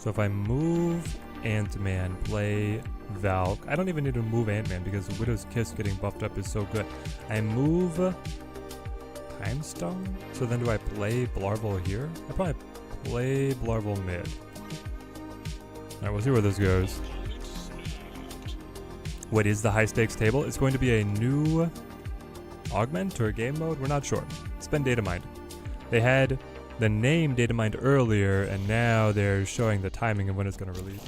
So if I move Ant-Man, play Valk. I don't even need to move Ant-Man because the Widow's Kiss getting buffed up is so good. I move Time Stone? So then do I play Blarvel here? I probably play Blarvel mid. Alright, we'll see where this goes. What is the high stakes table? It's going to be a new augment or game mode? We're not sure. It's been data mined. They had the name data mined earlier, and now they're showing the timing of when it's going to release.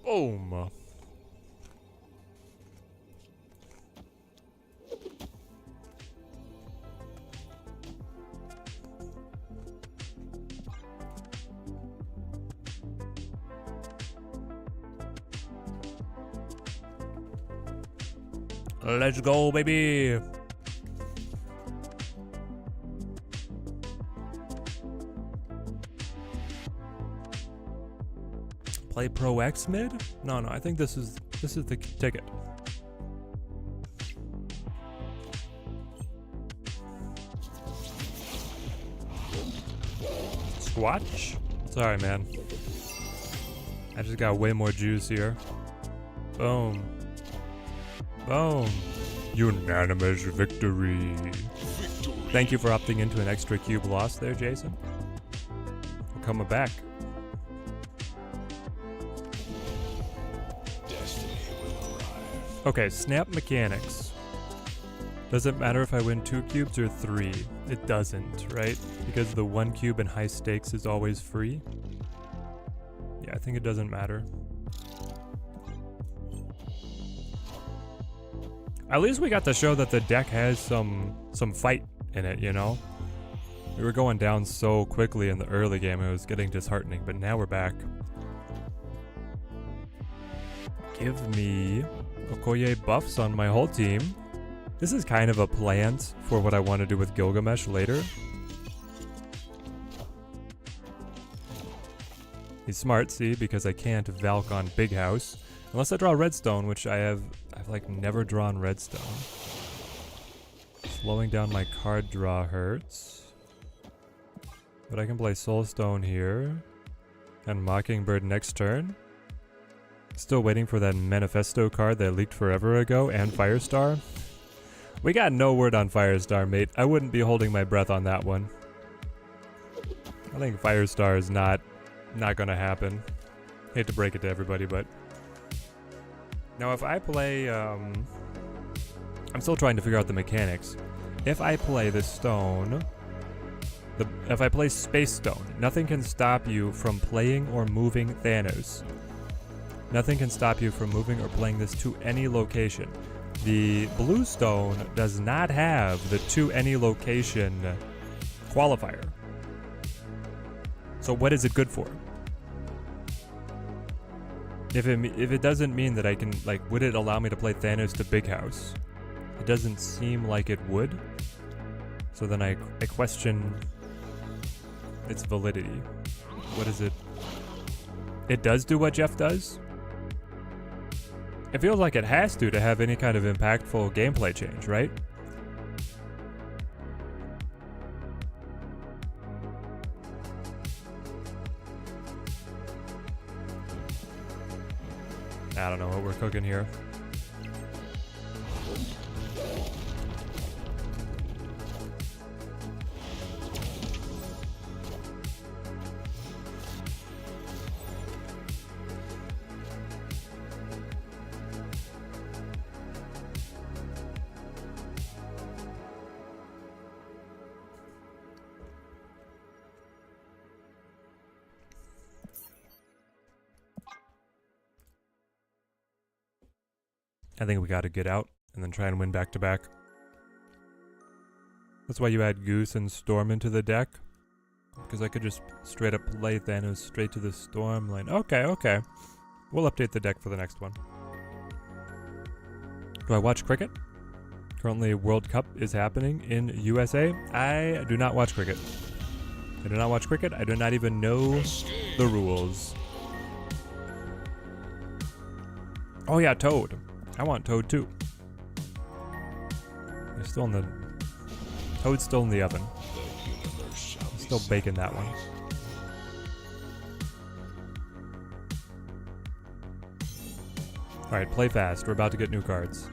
Boom. Let's go, baby. Play Pro X mid? No, I think this is the ticket. Squatch? Sorry, man. I just got way more juice here. Boom. Boom. Unanimous victory. Thank you for opting into an extra cube loss there, Jason. We're coming back. Okay, snap mechanics. Does it matter if I win 2 cubes or 3? It doesn't, right? Because the 1 cube in high stakes is always free. Yeah, I think it doesn't matter. At least we got to show that the deck has some fight in it, you know? We were going down so quickly in the early game, it was getting disheartening, but now we're back. Give me Okoye buffs on my whole team. This is kind of a plant for what I want to do with Gilgamesh later. He's smart, see, because I can't Valk on Big House. Unless I draw Redstone, which I've like never drawn Redstone. Slowing down my card draw hurts. But I can play Soulstone here. And Mockingbird next turn. Still waiting for that Manifesto card that leaked forever ago, and Firestar. We got no word on Firestar, mate. I wouldn't be holding my breath on that one. I think Firestar is not gonna happen. Hate to break it to everybody, but... Now if I play, I'm still trying to figure out the mechanics. If I play the stone, if I play Space Stone, nothing can stop you from playing or moving Thanos. Nothing can stop you from moving or playing this to any location. The blue stone does not have the to any location qualifier. So what is it good for? If it doesn't mean that I can, like, would it allow me to play Thanos to Big House? It doesn't seem like it would. So then I question its validity. What is it? It does do what Jeff does? It feels like it has to have any kind of impactful gameplay change, right? I don't know what we're cooking here. I think we got to get out and then try and win back to back. That's why you add Goose and Storm into the deck. Because I could just straight up play Thanos straight to the storm lane. Okay, okay. We'll update the deck for the next one. Do I watch cricket? Currently, World Cup is happening in USA. I do not watch cricket. I do not watch cricket. I do not even know the rules. Oh yeah, Toad. I want Toad too. They're still in the... Toad's still in the oven. Still baking that one. Alright, play fast. We're about to get new cards.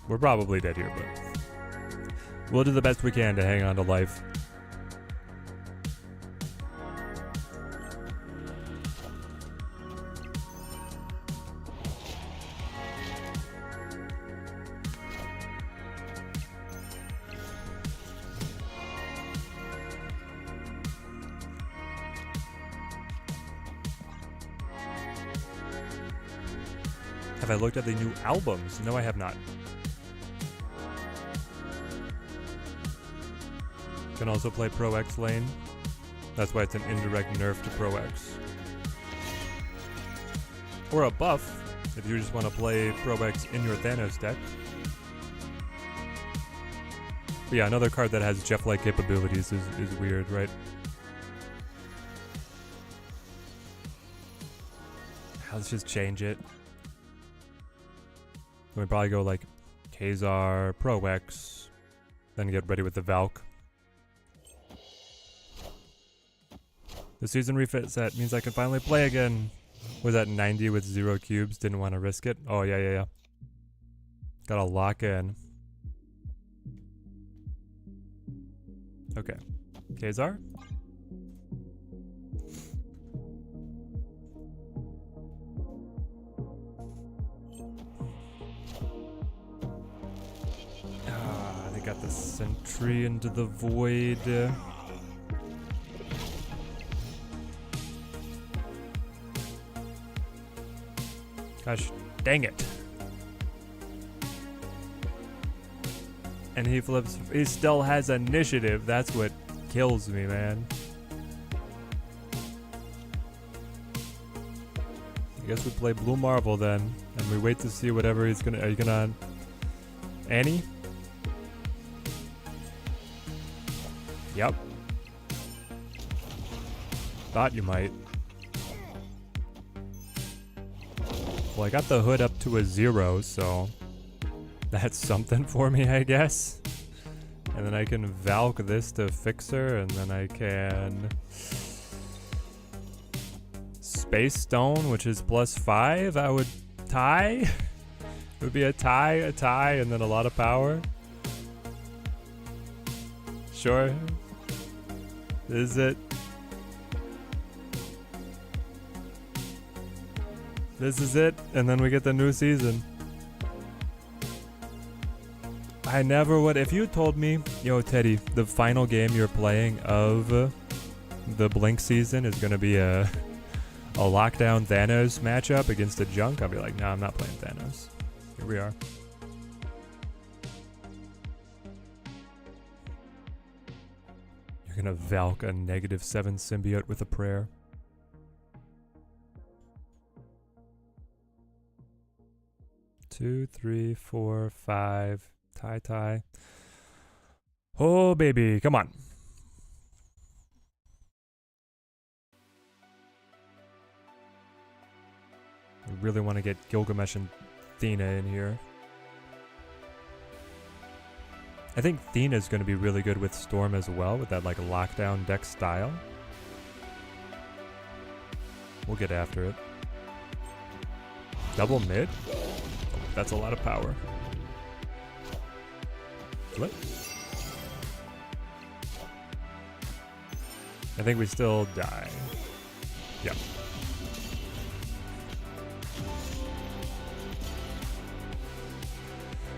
We're probably dead here, but we'll do the best we can to hang on to life. Have I looked at the new albums? No, I have not. Can also play Pro X lane. That's why it's an indirect nerf to Pro X. Or a buff, if you just want to play Pro X in your Thanos deck. But yeah, another card that has Jeff-like capabilities is weird, right? Let's just change it. We'd probably go like Kazar, Pro X, then get ready with the Valk. The season refit set means I can finally play again. Was at 90 with 0 cubes, didn't want to risk it. Oh yeah. Gotta lock in. Okay. Kazar? They got the sentry into the void. Gosh, dang it. And he flips, he still has initiative. That's what kills me, man. I guess we play Blue Marvel then, and we wait to see whatever he's gonna, are you gonna, Annie? Yep. Thought you might. Well, I got the hood up to a 0, so that's something for me, I guess. And then I can Valk this to fix her, and then I can Space Stone, which is +5. I would tie. It would be a tie, and then a lot of power. Sure. Is it? This is it, and then we get the new season. I never would. If you told me, yo Teddy, the final game you're playing of the Blink season is gonna be a lockdown Thanos matchup against a Junk, I'll be like, nah, I'm not playing Thanos. Here we are. You're gonna Valk a -7 symbiote with a prayer. Two, 3, 4, 5. Tie. Oh, baby. Come on. I really want to get Gilgamesh and Thena in here. I think Thena is going to be really good with Storm as well, with that like lockdown deck style. We'll get after it. Double mid? That's a lot of power. What? I think we still die. Yep.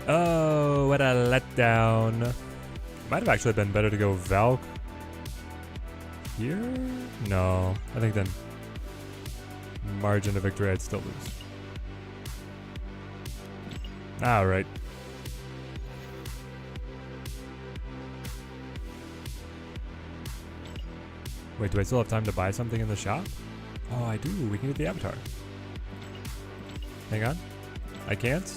Oh, what a letdown. Might have actually been better to go Valk here? No, I think then margin of victory I'd still lose. Alright. Wait, do I still have time to buy something in the shop? Oh, I do. We can get the avatar. Hang on. I can't?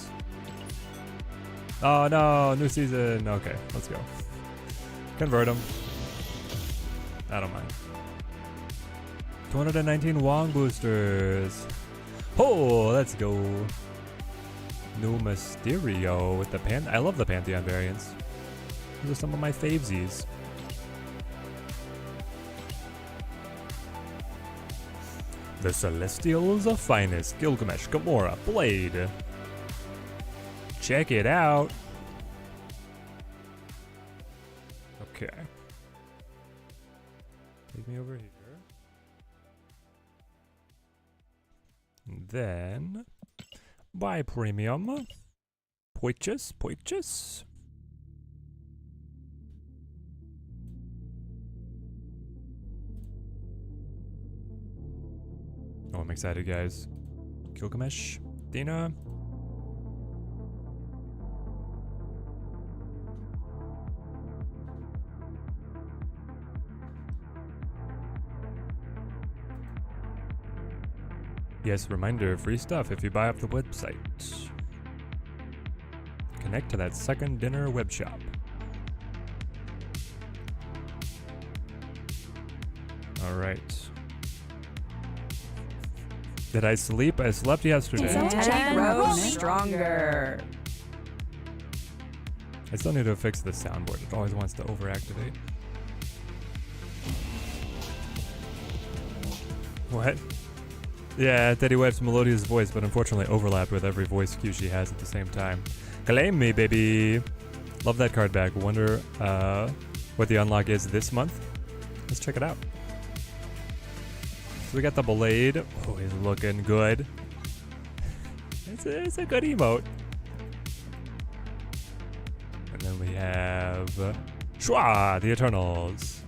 Oh, no. New season. Okay, let's go. Convert them. I don't mind. 219 Wong boosters. Oh, let's go. New Mysterio with the I love the Pantheon variants. Those are some of my favesies. The Celestials of Finest. Gilgamesh, Gamora, Blade. Check it out. Okay. Take me over here. And then buy premium. Purchase. Oh, I'm excited, guys. Gilgamesh, Thena. Yes, reminder, free stuff if you buy off the website. Connect to that second dinner web shop. All right. Did I sleep? I slept yesterday. Grow stronger. I still need to fix the soundboard. It always wants to overactivate. What? Yeah, Teddy Wife's melodious voice, but unfortunately overlapped with every voice cue she has at the same time. Claim me, baby! Love that card back. Wonder what the unlock is this month. Let's check it out. So we got the Blade. Oh, he's looking good. It's a good emote. And then we have Shwa, the Eternals.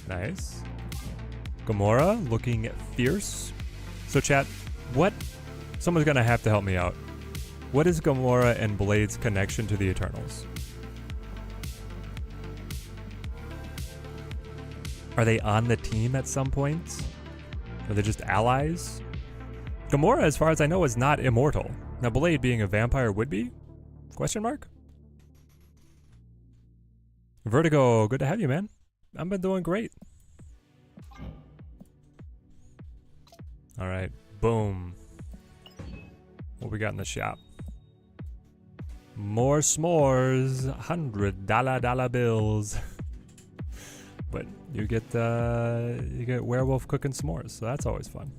Nice. Gamora looking fierce. So chat, what? Someone's gonna have to help me out. What is Gamora and Blade's connection to the Eternals? Are they on the team at some point? Are they just allies? Gamora, as far as I know, is not immortal. Now, Blade being a vampire would be? Question mark? Vertigo, good to have you, man. I've been doing great. All right, boom. What we got in the shop? More s'mores, $100 bills. But you get werewolf cooking s'mores, so that's always fun.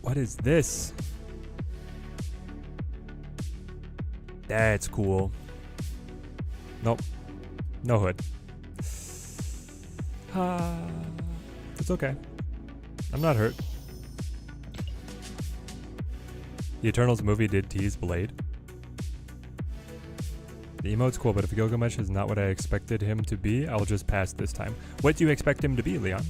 What is this? That's cool. Nope, no hood. It's okay. I'm not hurt. The Eternals movie did tease Blade. The emote's cool, but if Gilgamesh is not what I expected him to be, I'll just pass this time. What do you expect him to be, Leon?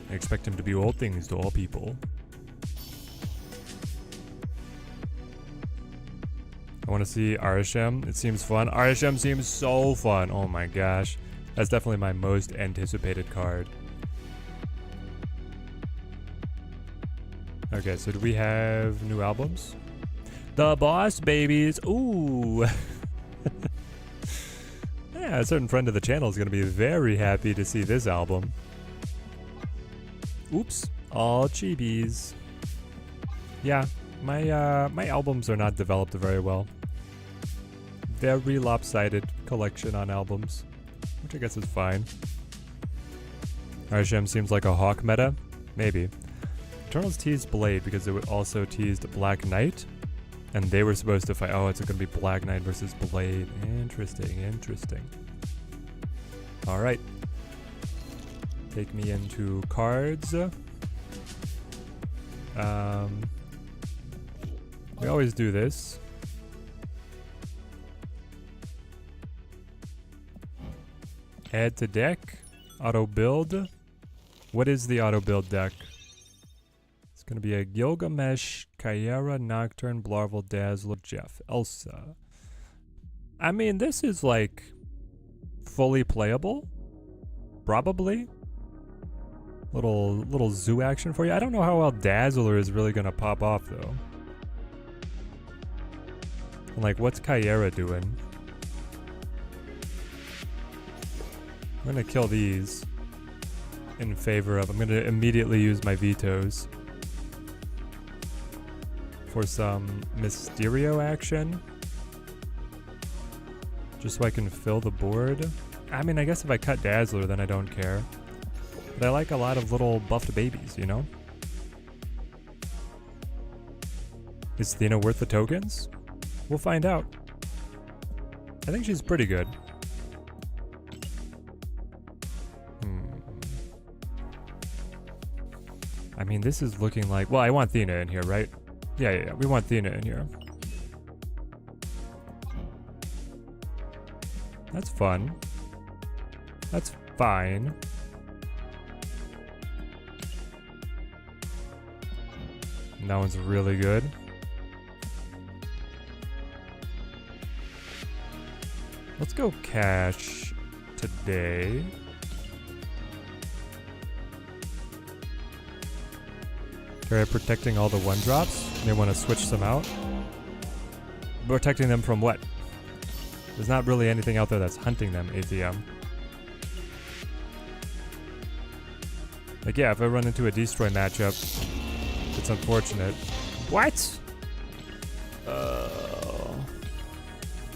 I expect him to be all things to all people. I want to see Arishem. It seems fun. Arishem seems so fun. Oh my gosh. That's definitely my most anticipated card. Okay, so do we have new albums? The Boss Babies. Ooh. Yeah, a certain friend of the channel is going to be very happy to see this album. Oops. All chibis. Yeah, my albums are not developed very well. Very lopsided collection on albums, which I guess is fine. Arishem seems like a Hawk meta. Maybe. Eternals teased Blade because it also teased Black Knight. And they were supposed to fight. Oh, it's going to be Black Knight versus Blade. Interesting, interesting. Alright. Take me into cards. We always do this. Add to deck. Auto build. What is the auto build deck? It's Gonna be a Gilgamesh, Kyara, Nocturne, Blarvel, Dazzler, Jeff, Elsa. I mean, this is like fully playable. Probably. Little zoo action for you. I don't know how well Dazzler is really gonna pop off though. And like, what's Kyara doing? I'm gonna kill these in favor of. I'm gonna immediately use my vetoes for some Mysterio action. Just so I can fill the board. I mean, I guess if I cut Dazzler, then I don't care. But I like a lot of little buffed babies, you know? Is Thena worth the tokens? We'll find out. I think she's pretty good. I mean, this is looking like... Well, I want Thena in here, right? Yeah. We want Thena in here. That's fun. That's fine. And that one's really good. Let's go cash today. Try protecting all the 1-drops. They want to switch some out. Protecting them from what? There's not really anything out there that's hunting them, ATM. Like, yeah, if I run into a destroy matchup, it's unfortunate. What?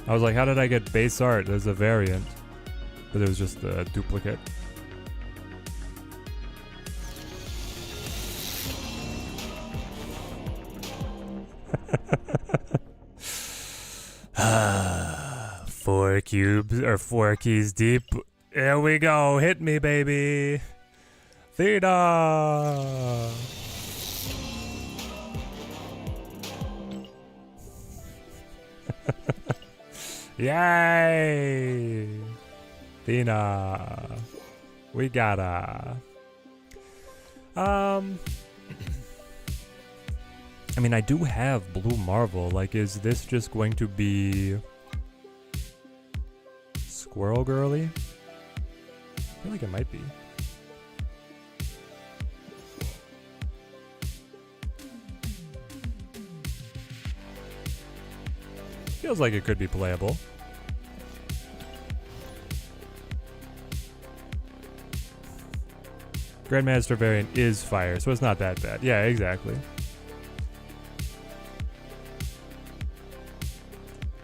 I was like, how did I get base art? There's a variant. But it was just a duplicate. Four cubes, or 4 keys deep. Here we go. Hit me, baby. Theta. Yay! Thena. We gotta. I mean, I do have Blue Marvel. Like, is this just going to be Squirrel Girly? I feel like it might be. Feels like it could be playable. Grandmaster variant is fire, so it's not that bad. Yeah, exactly.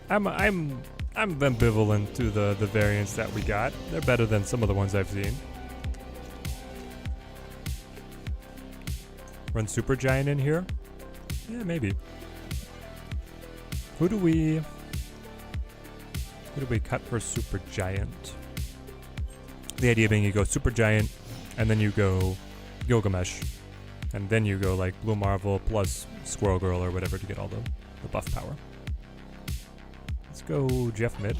I'm ambivalent to the variants that we got. They're better than some of the ones I've seen. Run Super Giant in here? Yeah, maybe. Who do we cut for Super Giant? The idea being you go Super Giant, and then you go Gilgamesh, and then you go like Blue Marvel plus Squirrel Girl or whatever to get all the buff power. Let's go Jeff mid.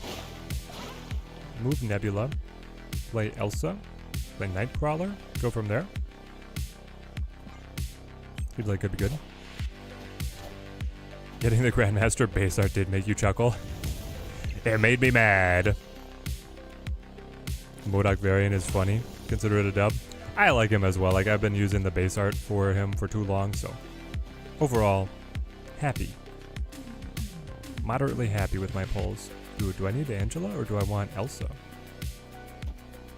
Move Nebula. Play Elsa. Play Nightcrawler. Go from there. Seems like could be good. Getting the Grandmaster base art did make you chuckle. It made me mad. MODOK variant is funny. Consider it a dub. I like him as well. Like, I've been using the base art for him for too long, so overall, happy. Moderately happy with my polls. Do I need Angela or do I want Elsa?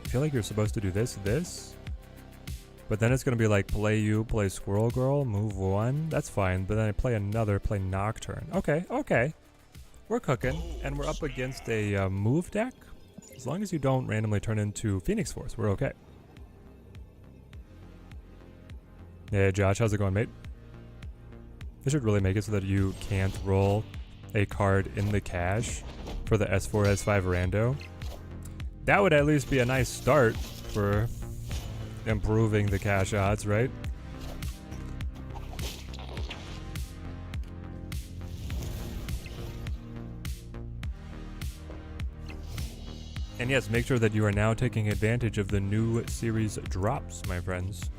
I feel like you're supposed to do this, but then it's gonna be like play you, play Squirrel Girl, move 1. That's fine, but then I play another, play Nocturne. Okay. We're cooking, and we're up against a move deck. As long as you don't randomly turn into Phoenix Force, we're okay. Yeah, Josh, how's it going, mate? They should really make it so that you can't roll a card in the cache for the S4, S5 rando. That would at least be a nice start for improving the cache odds, right? And yes, make sure that you are now taking advantage of the new series drops, my friends.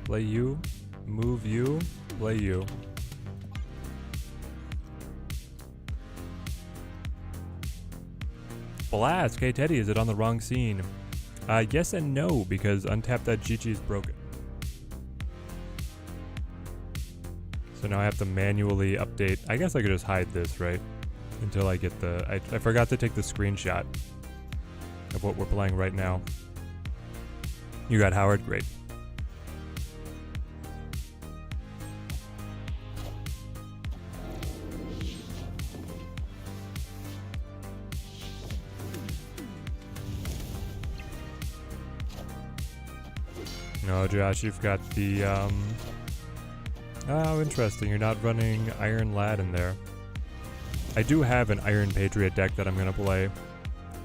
Play you, Move you, play you. Blast! Okay, Teddy, is it on the wrong scene? Yes and no, because untap that GG is broken. So now I have to manually update. I guess I could just hide this, right? Until I get the... I forgot to take the screenshot of what we're playing right now. You got Howard? Great. No, Josh, you've got the, Oh, interesting. You're not running Iron Lad in there. I do have an Iron Patriot deck that I'm going to play.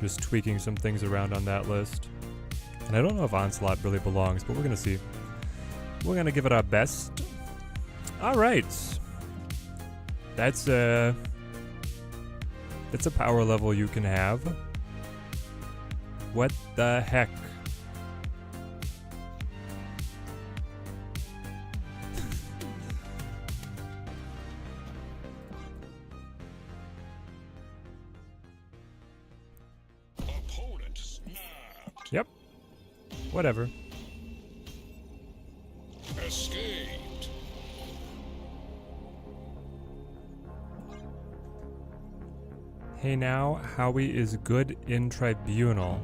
Just tweaking some things around on that list. And I don't know if Onslaught really belongs, but we're going to see. We're going to give it our best. Alright. That's a power level you can have. What the heck? Opponent snapped. Yep. Whatever. Escaped. Hey now, Howie is good in Tribunal.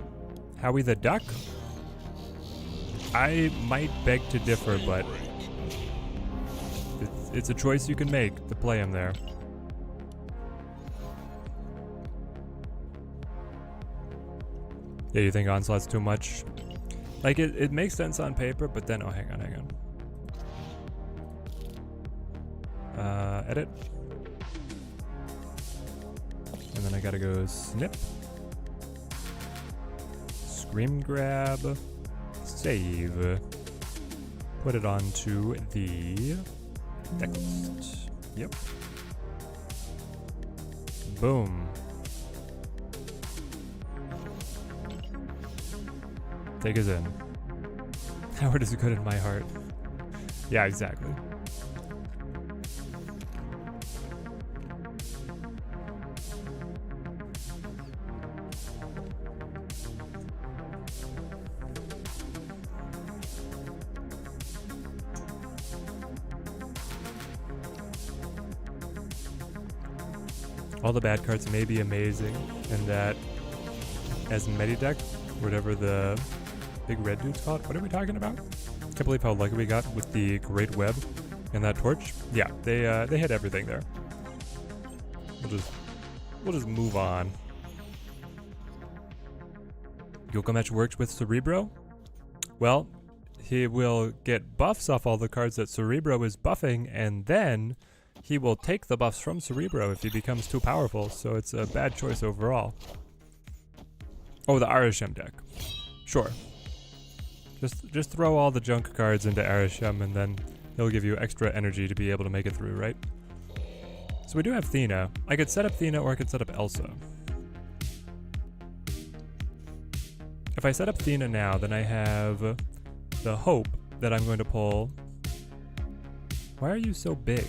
Howie the Duck? I might beg to differ, but it's a choice you can make to play him there. Yeah, you think Onslaught's too much? Like, it makes sense on paper, but then... Oh, hang on. Edit. And then I gotta go snip. Scream grab. Save. Put it onto the next. Yep. Boom. Take us in. Howard is good in my heart. Yeah, exactly. All the bad cards may be amazing, and that as Medi deck, whatever the big red dude's called. What are we talking about? Can't believe how lucky we got with the Great Web and that torch. Yeah, they hit everything there. We'll just move on. Gilgamesh works with Cerebro. Well, he will get buffs off all the cards that Cerebro is buffing, and then he will take the buffs from Cerebro if he becomes too powerful, so it's a bad choice overall. Oh, the Arishem deck. Sure. Just throw all the junk cards into Arishem, and then he'll give you extra energy to be able to make it through, right? So we do have Thena. I could set up Thena, or I could set up Elsa. If I set up Thena now, then I have the hope that I'm going to pull... Why are you so big?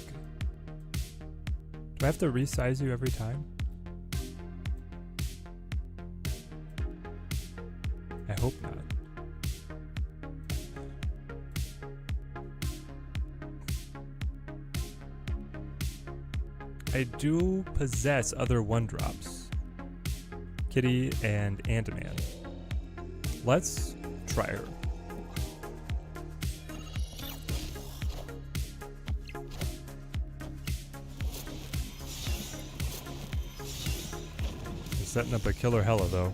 Do I have to resize you every time? I hope not. I do possess other 1-drops. Kitty and Ant-Man. Let's try her. Setting up a killer Hella though.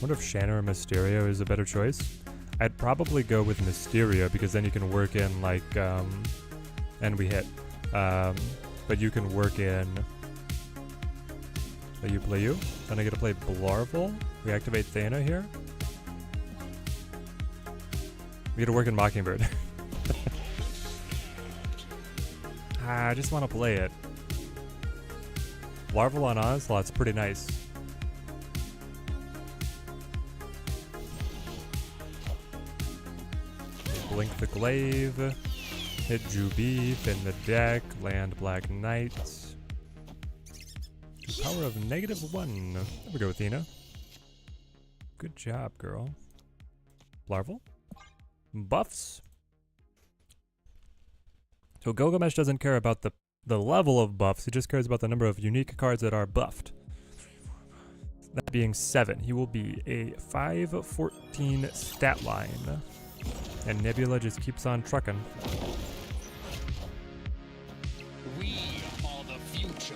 Wonder if Shanna or Mysterio is a better choice. I'd probably go with Mysterio because then you can work in like, and we hit. But you can work in. Play you. Then I get to play Blarvel. We activate Thena here. We get to work in Mockingbird. I just want to play it. Blarvel on Onslaught's pretty nice. Blink the Glaive. Hit Jubeef in the deck, land Black Knight. Power of -1. There we go, Thena. Good job, girl. Larval? Buffs? So Gilgamesh doesn't care about the level of buffs, he just cares about the number of unique cards that are buffed. That being 7, he will be a 5/14 stat line. And Nebula just keeps on trucking. We are the future.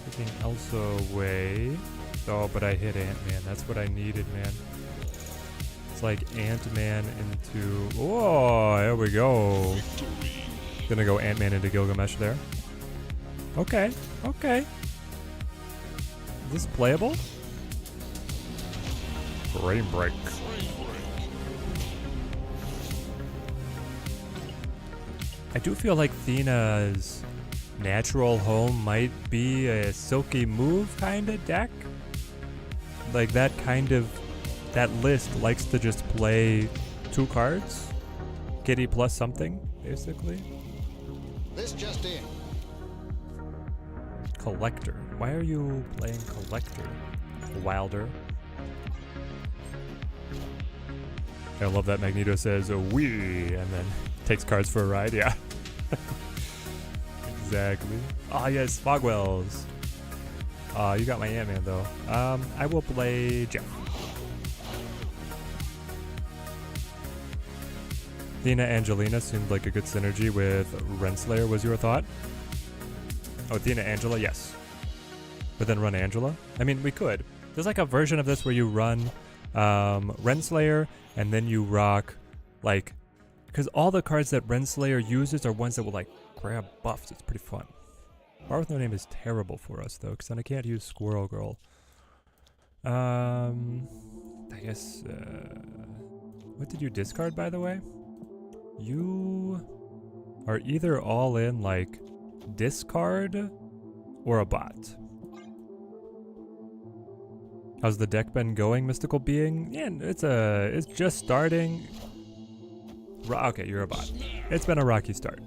Taking Elsa away. Oh, but I hit Ant-Man. That's what I needed, man. It's like Ant-Man into... Oh, there we go. Gonna go Ant-Man into Gilgamesh there. Okay, okay. Is this playable? Frame break. I do feel like Thena's natural home might be a silky move kind of deck. Like that list likes to just play 2 cards. Kitty plus something, basically. This just in. Collector. Why are you playing Collector? Wilder. I love that Magneto says "wee" and then takes cards for a ride. Yeah. Exactly. Ah, yes, Fogwells. You got my Ant-Man though. I will play Jeff. Thena Angelina seemed like a good synergy with Renslayer, was your thought? Oh, Thena Angela, yes. But then run Angela? I mean, we could. There's like a version of this where you run Renslayer and then you rock, like, because all the cards that Renslayer uses are ones that will like grab buffs. It's pretty fun. Bar with No Name is terrible for us though, because then I can't use Squirrel Girl. I guess, what did you discard, by the way? You are either all in like discard or a bot. How's the deck been going, Mystical Being? Yeah, it's just starting. Okay, you're a bot. It's been a rocky start.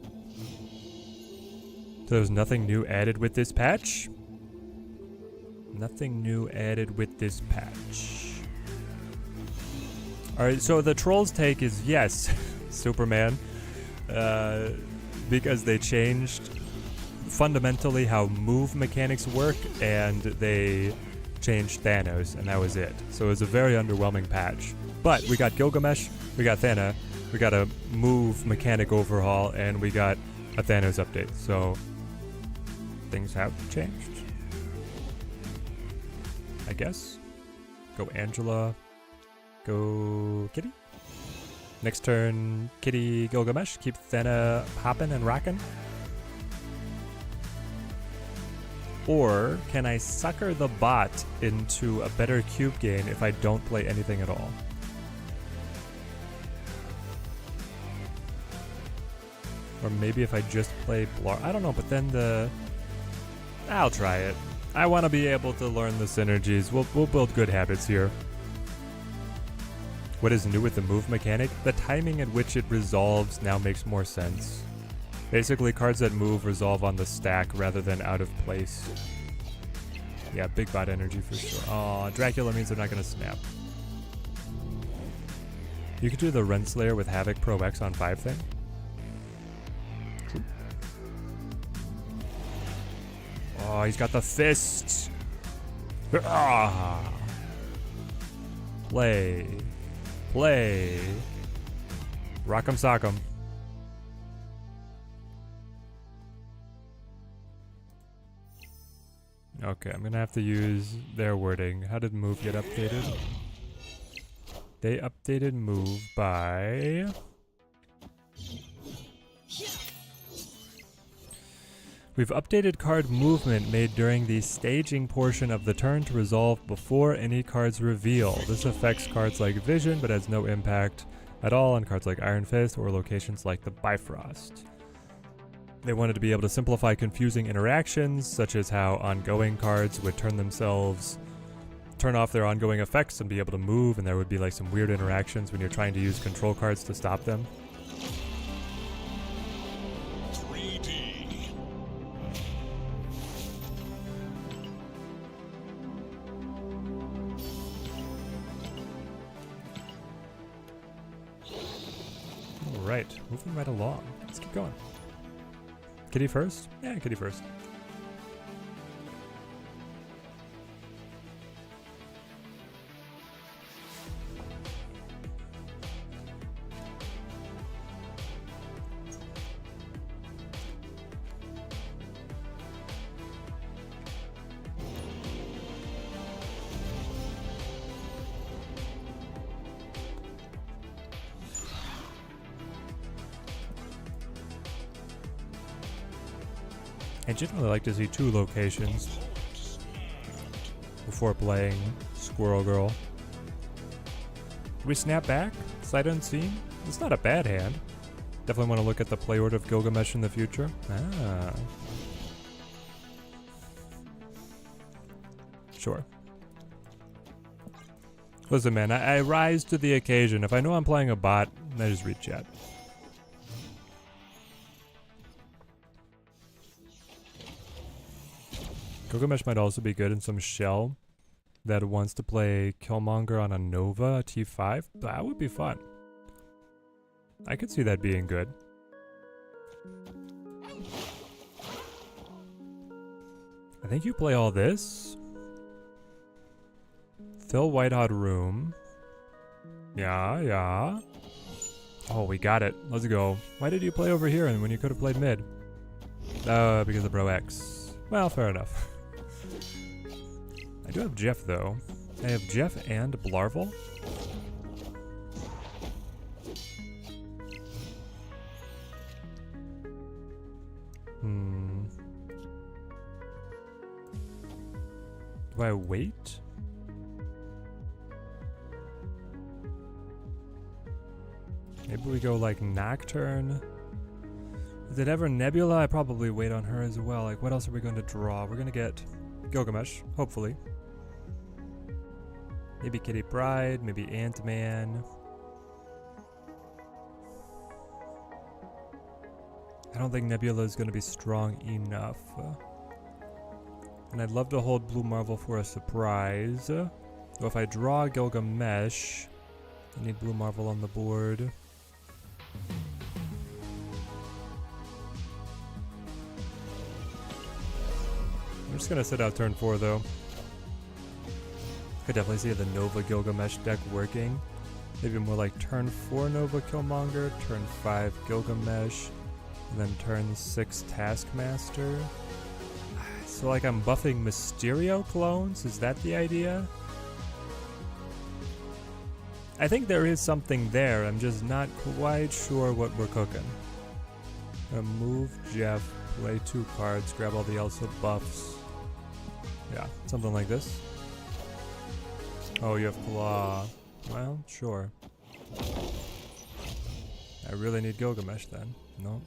So there's nothing new added with this patch? Nothing new added with this patch. Alright, so the troll's take is yes, Superman. Because they changed fundamentally how move mechanics work, and they changed Thanos, and that was it. So it was a very underwhelming patch. But we got Gilgamesh, we got Thena, we got a move mechanic overhaul, and we got a Thanos update. So things have changed, I guess. Go Angela, go Kitty. Next turn, Kitty Gilgamesh. Keep Thena hopping and rocking. Or can I sucker the bot into a better cube gain if I don't play anything at all? Or maybe if I just play Blar, I don't know, but then I'll try it. I want to be able to learn the synergies. We'll build good habits here. What is new with the move mechanic? The timing at which it resolves now makes more sense. Basically, cards that move resolve on the stack rather than out of place. Yeah, big bot energy for sure. Aw, Dracula means they're not going to snap. You could do the Renslayer with Havoc Pro X on 5 thing. True. Oh, he's got the fist. Ah. Play. Rock'em sock'em. Okay, I'm gonna have to use their wording. How did move get updated? They updated move by... We've updated card movement made during the staging portion of the turn to resolve before any cards reveal. This affects cards like Vision, but has no impact at all on cards like Iron Fist or locations like the Bifrost. They wanted to be able to simplify confusing interactions, such as how ongoing cards would turn off their ongoing effects and be able to move, and there would be like some weird interactions when you're trying to use control cards to stop them. Alright, moving right along. Let's keep going. Kitty first? Yeah, kitty first. I generally like to see 2 locations before playing Squirrel Girl. Do we snap back? Sight unseen? It's not a bad hand. Definitely want to look at the play order of Gilgamesh in the future. Ah. Sure. Listen, man, I rise to the occasion. If I know I'm playing a bot, I just read chat. Gilgamesh might also be good in some shell that wants to play Killmonger on a Nova T5. That would be fun. I could see that being good. I think you play all this. Fill White Hot Room. Yeah. Oh, we got it. Let's go. Why did you play over here and when you could have played mid? Because of Bro X. Well, fair enough. I do have Jeff, though. I have Jeff and Blarvel. Do I wait? Maybe we go like Nocturne. Is it ever Nebula? I probably wait on her as well. Like, what else are we going to draw? We're going to get Gilgamesh, hopefully. Maybe Kitty Pryde, maybe Ant-Man. I don't think Nebula is going to be strong enough. And I'd love to hold Blue Marvel for a surprise. So if I draw Gilgamesh, I need Blue Marvel on the board. I'm just going to sit out turn 4 though. Could definitely see the Nova Gilgamesh deck working. Maybe more like turn 4 Nova Killmonger, turn 5 Gilgamesh, and then turn 6 Taskmaster. So like I'm buffing Mysterio clones? Is that the idea? I think there is something there. I'm just not quite sure what we're cooking. Move Jeff, play 2 cards, grab all the Elsa buffs. Yeah, something like this. Oh, you have Claw. Well, sure. I really need Gilgamesh then. No.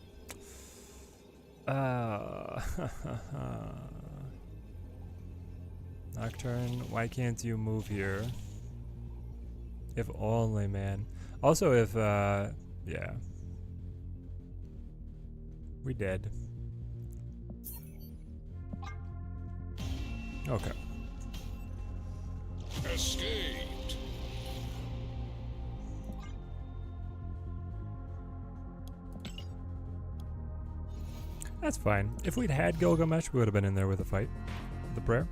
Nocturne, why can't you move here? If only, man. Also, if, yeah. We dead. Okay. Escaped. That's fine. If we'd had Gilgamesh, we would have been in there with a fight. The prayer.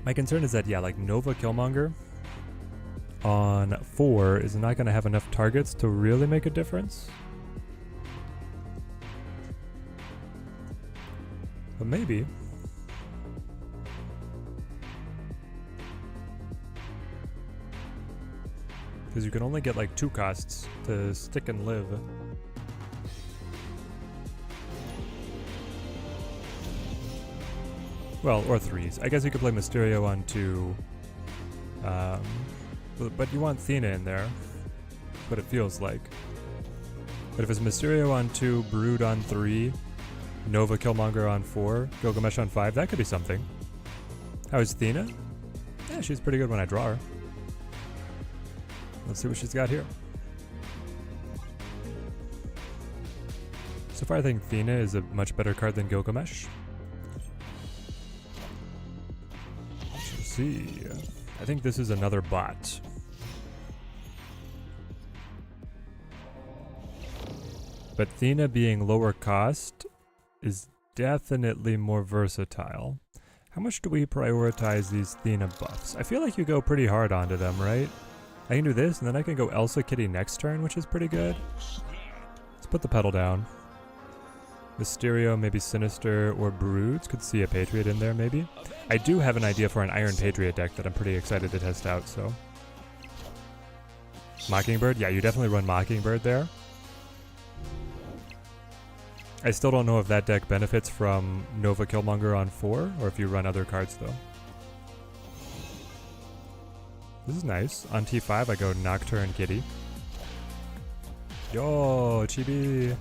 My concern is that, yeah, like Nova Killmonger on 4 is not going to have enough targets to really make a difference. But maybe. Because you can only get like 2 costs to stick and live. Well, or 3s. I guess you could play Mysterio on 2. But you want Thena in there. What it feels like. But if it's Mysterio on 2, Brood on 3, Nova Killmonger on 4, Gilgamesh on 5, that could be something. How is Thena? Yeah, she's pretty good when I draw her. Let's see what she's got here. So far I think Thena is a much better card than Gilgamesh. Let's see. I think this is another bot. But Thena being lower cost is definitely more versatile. How much do we prioritize these Thena buffs? I feel like you go pretty hard onto them, right? I can do this, and then I can go Elsa Kitty next turn, which is pretty good. Let's put the pedal down. Mysterio, maybe Sinister, or Broods. Could see a Patriot in there, maybe. I do have an idea for an Iron Patriot deck that I'm pretty excited to test out, so. Mockingbird? Yeah, you definitely run Mockingbird there. I still don't know if that deck benefits from Nova Killmonger on 4, or if you run other cards, though. This is nice. On T5, I go Nocturne Kitty. Yo, Chibi.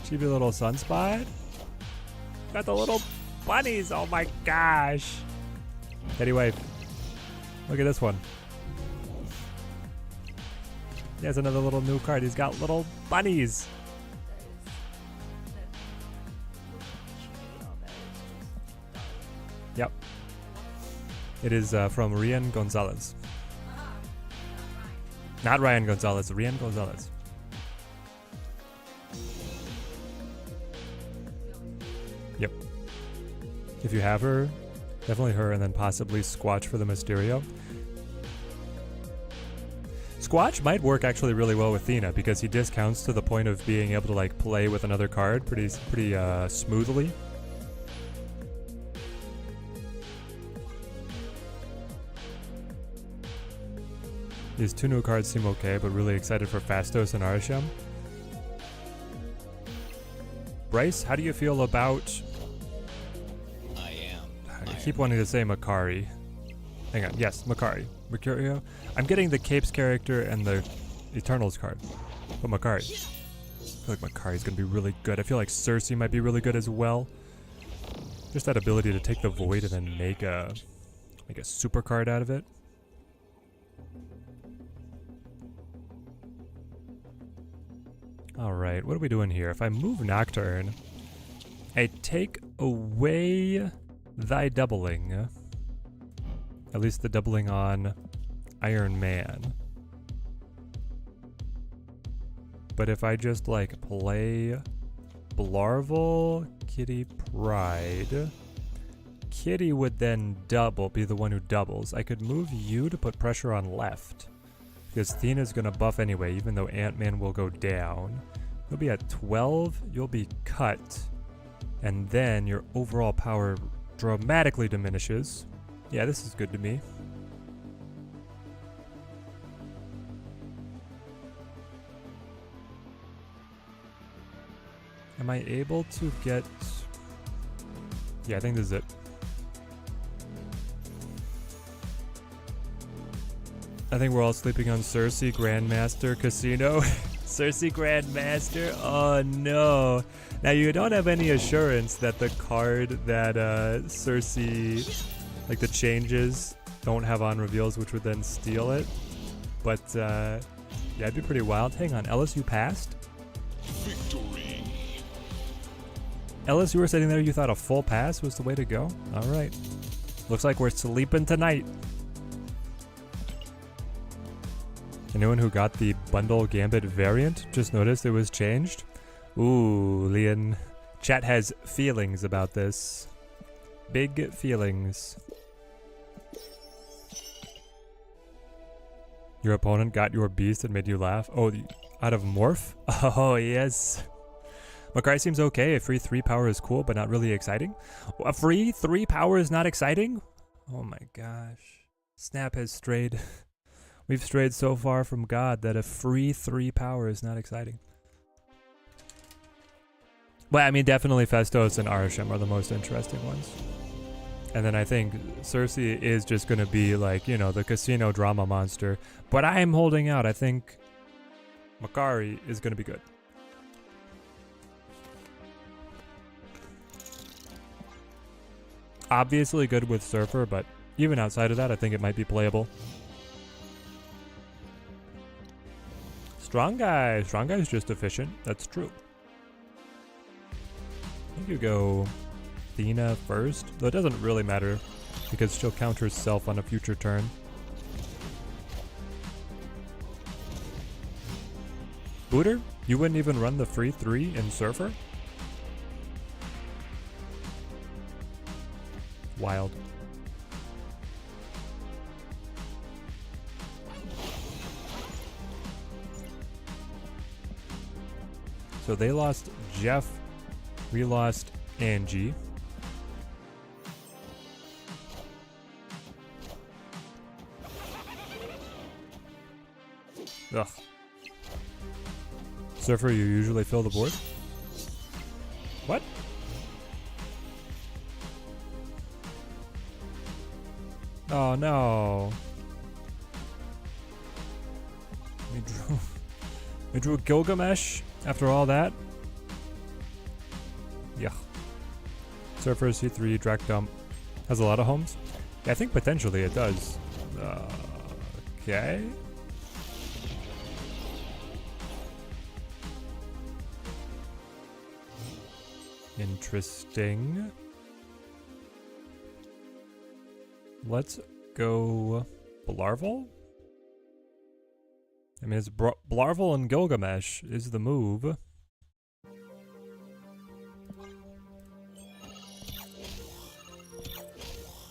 Chibi little Sunspot. Got the little bunnies. Oh my gosh. Teddy Wife. Look at this one. He has another little new card. He's got little bunnies. Yep. It is from Rian Gonzalez. Not Ryan Gonzalez, Rian Gonzalez. Yep. If you have her, definitely her, and then possibly Squatch for the Mysterio. Squatch might work actually really well with Thena because he discounts to the point of being able to like play with another card pretty smoothly. These two new cards seem okay, but really excited for Fastos and Arasham. Bryce, how do you feel about... I keep wanting to say Makari. Hang on, yes, Makari. Mercurio. I'm getting the Capes character and the Eternals card. But Makari. I feel like Makari's gonna be really good. I feel like Cersei might be really good as well. Just that ability to take the Void and then make a super card out of it. Alright, what are we doing here? If I move Nocturne, I take away thy doubling. At least the doubling on Iron Man. But if I just like play Blarvel, Kitty, Pride, Kitty would then be the one who doubles. I could move you to put pressure on left. Because Thena's gonna buff anyway, even though Ant-Man will go down. You'll be at 12, you'll be cut, and then your overall power dramatically diminishes. Yeah, this is good to me. Am I able to get... Yeah, I think this is it. I think we're all sleeping on Cersei, Grandmaster, Casino. Cersei, Grandmaster? Oh no. Now you don't have any assurance that the card that Cersei, like the changes, don't have on reveals, which would then steal it. But yeah, it'd be pretty wild. Hang on, Ellis, you passed? Victory. Ellis, you were sitting there, you thought a full pass was the way to go? Alright. Looks like we're sleeping tonight. Anyone who got the Bundle Gambit variant just noticed it was changed? Ooh, Leon. Chat has feelings about this. Big feelings. Your opponent got your beast and made you laugh? Oh, out of Morph? Oh, yes. Makari seems okay. A free 3 power is cool, but not really exciting. A free 3 power is not exciting? Oh my gosh. Snap has strayed. We've strayed so far from God that a free 3 power is not exciting. Well, I mean, definitely Fastos and Arasham are the most interesting ones. And then I think Cersei is just going to be like, you know, the casino drama monster. But I am holding out. I think Makari is going to be good. Obviously good with Surfer, but even outside of that, I think it might be playable. Strong Guy. Strong Guy is just efficient. That's true. I think you go Thena first, though it doesn't really matter because she'll counter herself on a future turn. Booter, you wouldn't even run the free 3 in Surfer? Wild. So they lost Jeff. We lost Angie. Ugh. Surfer, you usually fill the board? What? Oh no. We drew Gilgamesh after all that? Yeah. Surfer C3, Drac Dump. Has a lot of homes? Yeah, I think potentially it does. Okay. Interesting. Let's go Blarvel? I mean, it's Blarvel and Gilgamesh is the move.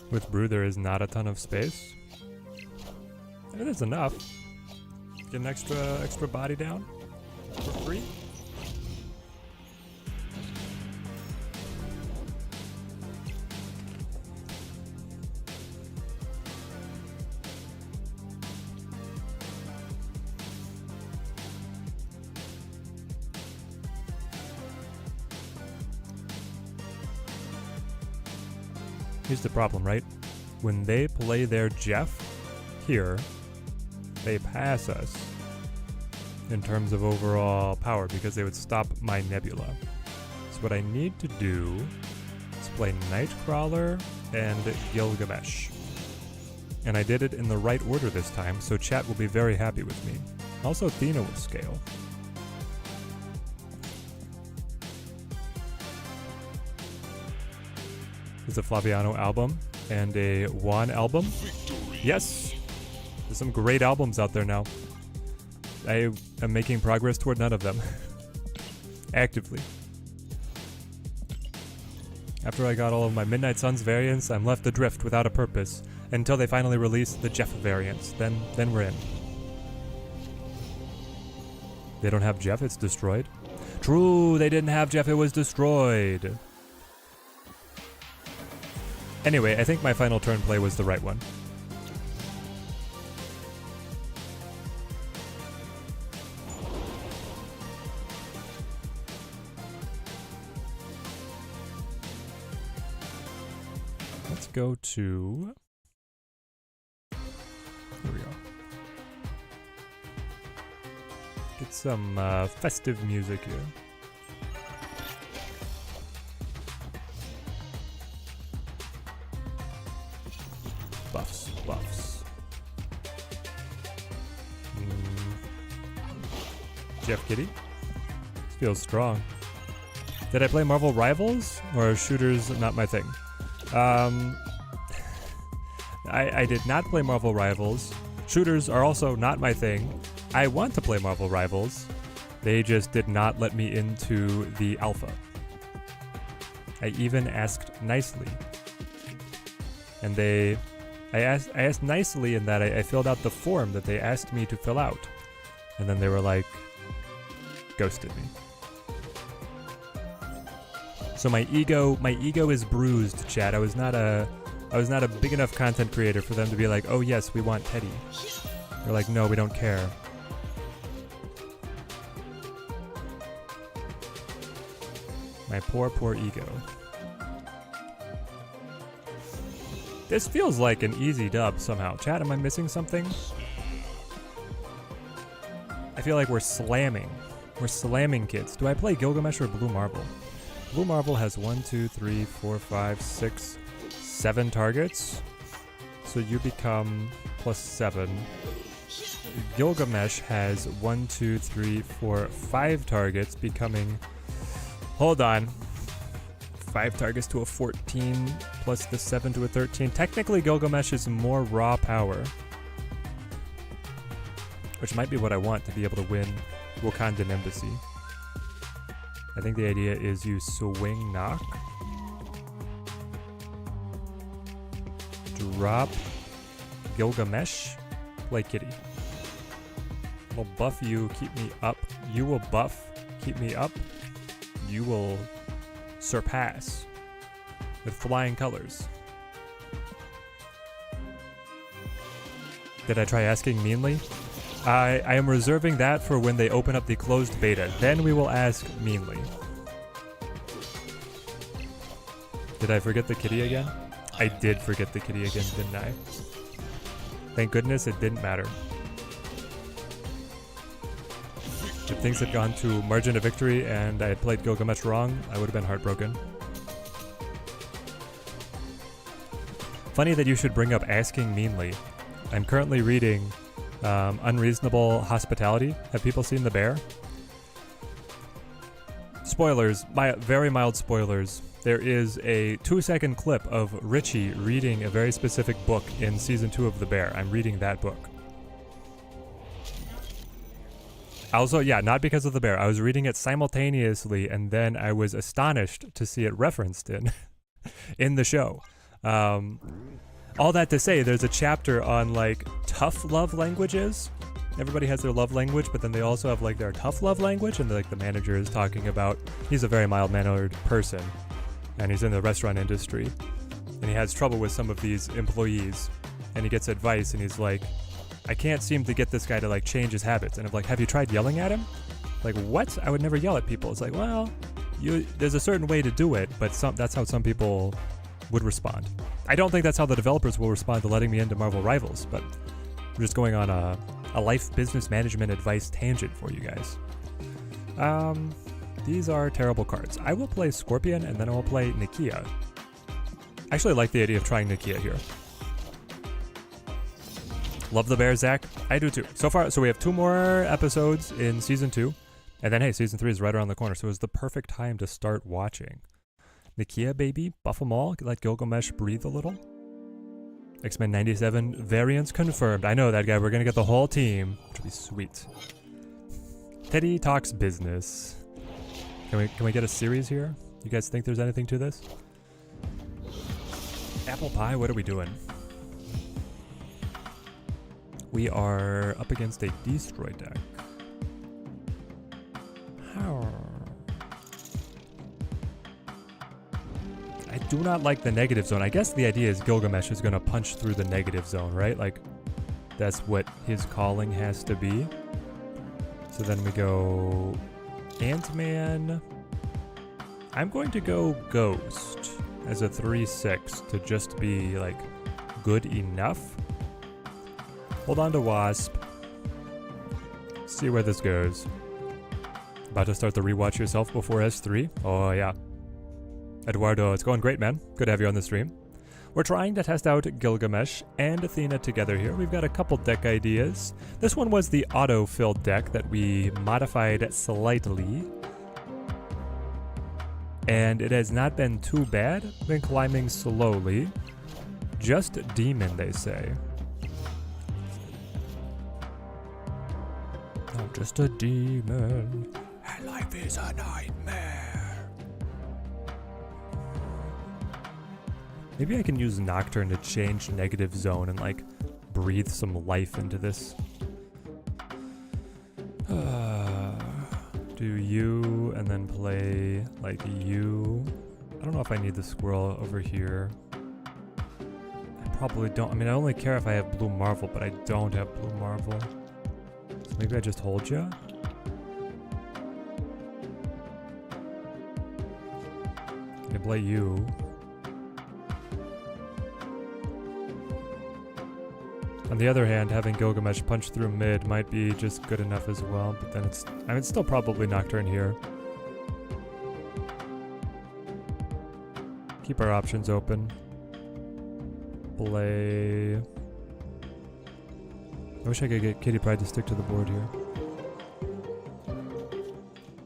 With Brew, there is not a ton of space. It is enough. Get an extra body down for free. Here's the problem, right? When they play their Jeff here, they pass us in terms of overall power because they would stop my Nebula. So what I need to do is play Nightcrawler and Gilgamesh. And I did it in the right order this time, so chat will be very happy with me. Also, Thena will scale. It's a Flaviano album and a Juan album. Yes! There's some great albums out there now. I am making progress toward none of them. Actively. After I got all of my Midnight Suns variants, I'm left adrift without a purpose until they finally release the Jeff variants. Then we're in. They don't have Jeff, it's destroyed. True, they didn't have Jeff, it was destroyed. Anyway, I think my final turn play was the right one. Let's go to... Here we go. Get some festive music here. Buffs. Jeff Kitty. This feels strong. Did I play Marvel Rivals? Or shooters not my thing? I did not play Marvel Rivals. Shooters are also not my thing. I want to play Marvel Rivals. They just did not let me into the alpha. I even asked nicely. And I asked nicely in that I filled out the form that they asked me to fill out. And then they were like, ghosted me. So my ego is bruised, chat. I was not a big enough content creator for them to be like, oh yes, we want Teddy. They're like, no, we don't care. My poor ego. This feels like an easy dub somehow. Chat, am I missing something? I feel like we're slamming. We're slamming kids. Do I play Gilgamesh or Blue Marble? Blue Marble has 1, 2, 3, 4, 5, 6, 7 targets. So you become +7. Gilgamesh has 1, 2, 3, 4, 5 targets, becoming... Hold on. 5 targets to a 14, plus the 7 to a 13. Technically, Gilgamesh is more raw power. Which might be what I want to be able to win Wakandan embassy. I think the idea is you swing knock. Drop Gilgamesh. Play kitty. I'll buff you, keep me up. You will buff, keep me up. You will surpass with flying colors. Did I try asking meanly? I am reserving that for when they open up the closed beta. Then we will ask meanly. Did I forget the kitty again? I did forget the kitty again, didn't I? Thank goodness it didn't matter. If things had gone to margin of victory and I had played Gilgamesh wrong, I would have been heartbroken. Funny that you should bring up asking meanly. I'm currently reading Unreasonable Hospitality. Have people seen The Bear? Spoilers, very mild spoilers. There is a 2-second clip of Richie reading a very specific book in season 2 of The Bear. I'm reading that book. Also, yeah, not because of The Bear. I was reading it simultaneously, and then I was astonished to see it referenced in the show. All that to say, there's a chapter on like tough love languages. Everybody has their love language, but then they also have like their tough love language, and like the manager is talking about he's a very mild-mannered person, and he's in the restaurant industry, and he has trouble with some of these employees, and he gets advice, and he's like, I can't seem to get this guy to like change his habits. And I'm like, have you tried yelling at him? Like, what? I would never yell at people. It's like, well, there's a certain way to do it, but that's how some people would respond. I don't think that's how the developers will respond to letting me into Marvel Rivals, but I'm just going on a life business management advice tangent for you guys. These are terrible cards. I will play Scorpion, and then I will play Nakia. I actually like the idea of trying Nakia here. Love the bear, Zach. I do too. So far, so we have 2 more episodes in season 2, and then hey, season 3 is right around the corner, so it's the perfect time to start watching. Nakia, baby, buff them all. Let Gilgamesh breathe a little. X-Men 97 variants confirmed. I know that guy. We're gonna get the whole team, which will be sweet. Teddy talks business. Can we get a series here? You guys think there's anything to this? Apple pie. What are we doing? We are up against a destroy deck. I do not like the negative zone. I guess the idea is Gilgamesh is going to punch through the negative zone, right? Like, that's what his calling has to be. So then we go Ant-Man. I'm going to go Ghost as a 3/6 to just be, like, good enough. Hold on to Wasp. See where this goes. About to start the rewatch yourself before S3? Oh, yeah. Eduardo, it's going great, man. Good to have you on the stream. We're trying to test out Gilgamesh and Thena together here. We've got a couple deck ideas. This one was the auto-filled deck that we modified slightly. And it has not been too bad. Been climbing slowly. Just demon, they say. I'm just a demon, and life is a nightmare. Maybe I can use Nocturne to change negative zone and like breathe some life into this. Do you and then play like you. I don't know if I need the squirrel over here. I probably don't. I mean, I only care if I have Blue Marvel, but I don't have Blue Marvel. So maybe I just hold you. I play you. On the other hand, having Gilgamesh punch through mid might be just good enough as well, but then it's still probably Nocturne here. Keep our options open. Play... I wish I could get Kitty Pryde to stick to the board here.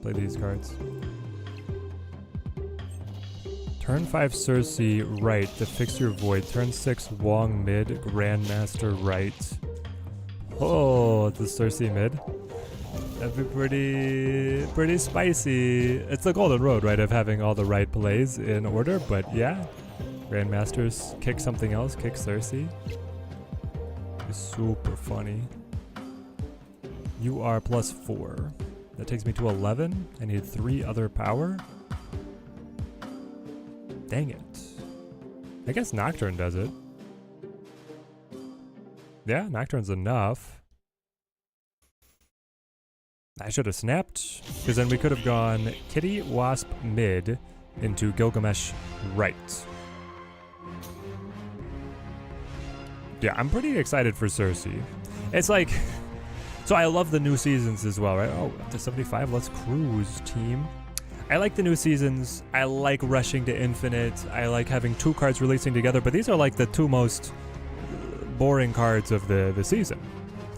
Play these cards. Turn 5 Cersei right to fix your void. Turn 6 Wong mid, Grandmaster right. Oh, the Cersei mid. That'd be pretty spicy. It's the golden road, right, of having all the right plays in order, but yeah. Grandmasters kick something else, kick Cersei. It's super funny. You are +4. That takes me to 11. I need 3 other power. Dang it. I guess Nocturne does it. Yeah, Nocturne's enough. I should have snapped, because then we could have gone Kitty, Wasp, mid, into Gilgamesh, right. Yeah, I'm pretty excited for Cersei. It's like, so I love the new seasons as well, right? Oh, up to 75, let's cruise, team. I like the new seasons. I like rushing to infinite. I like having 2 cards releasing together, but these are like the 2 most boring cards of the season.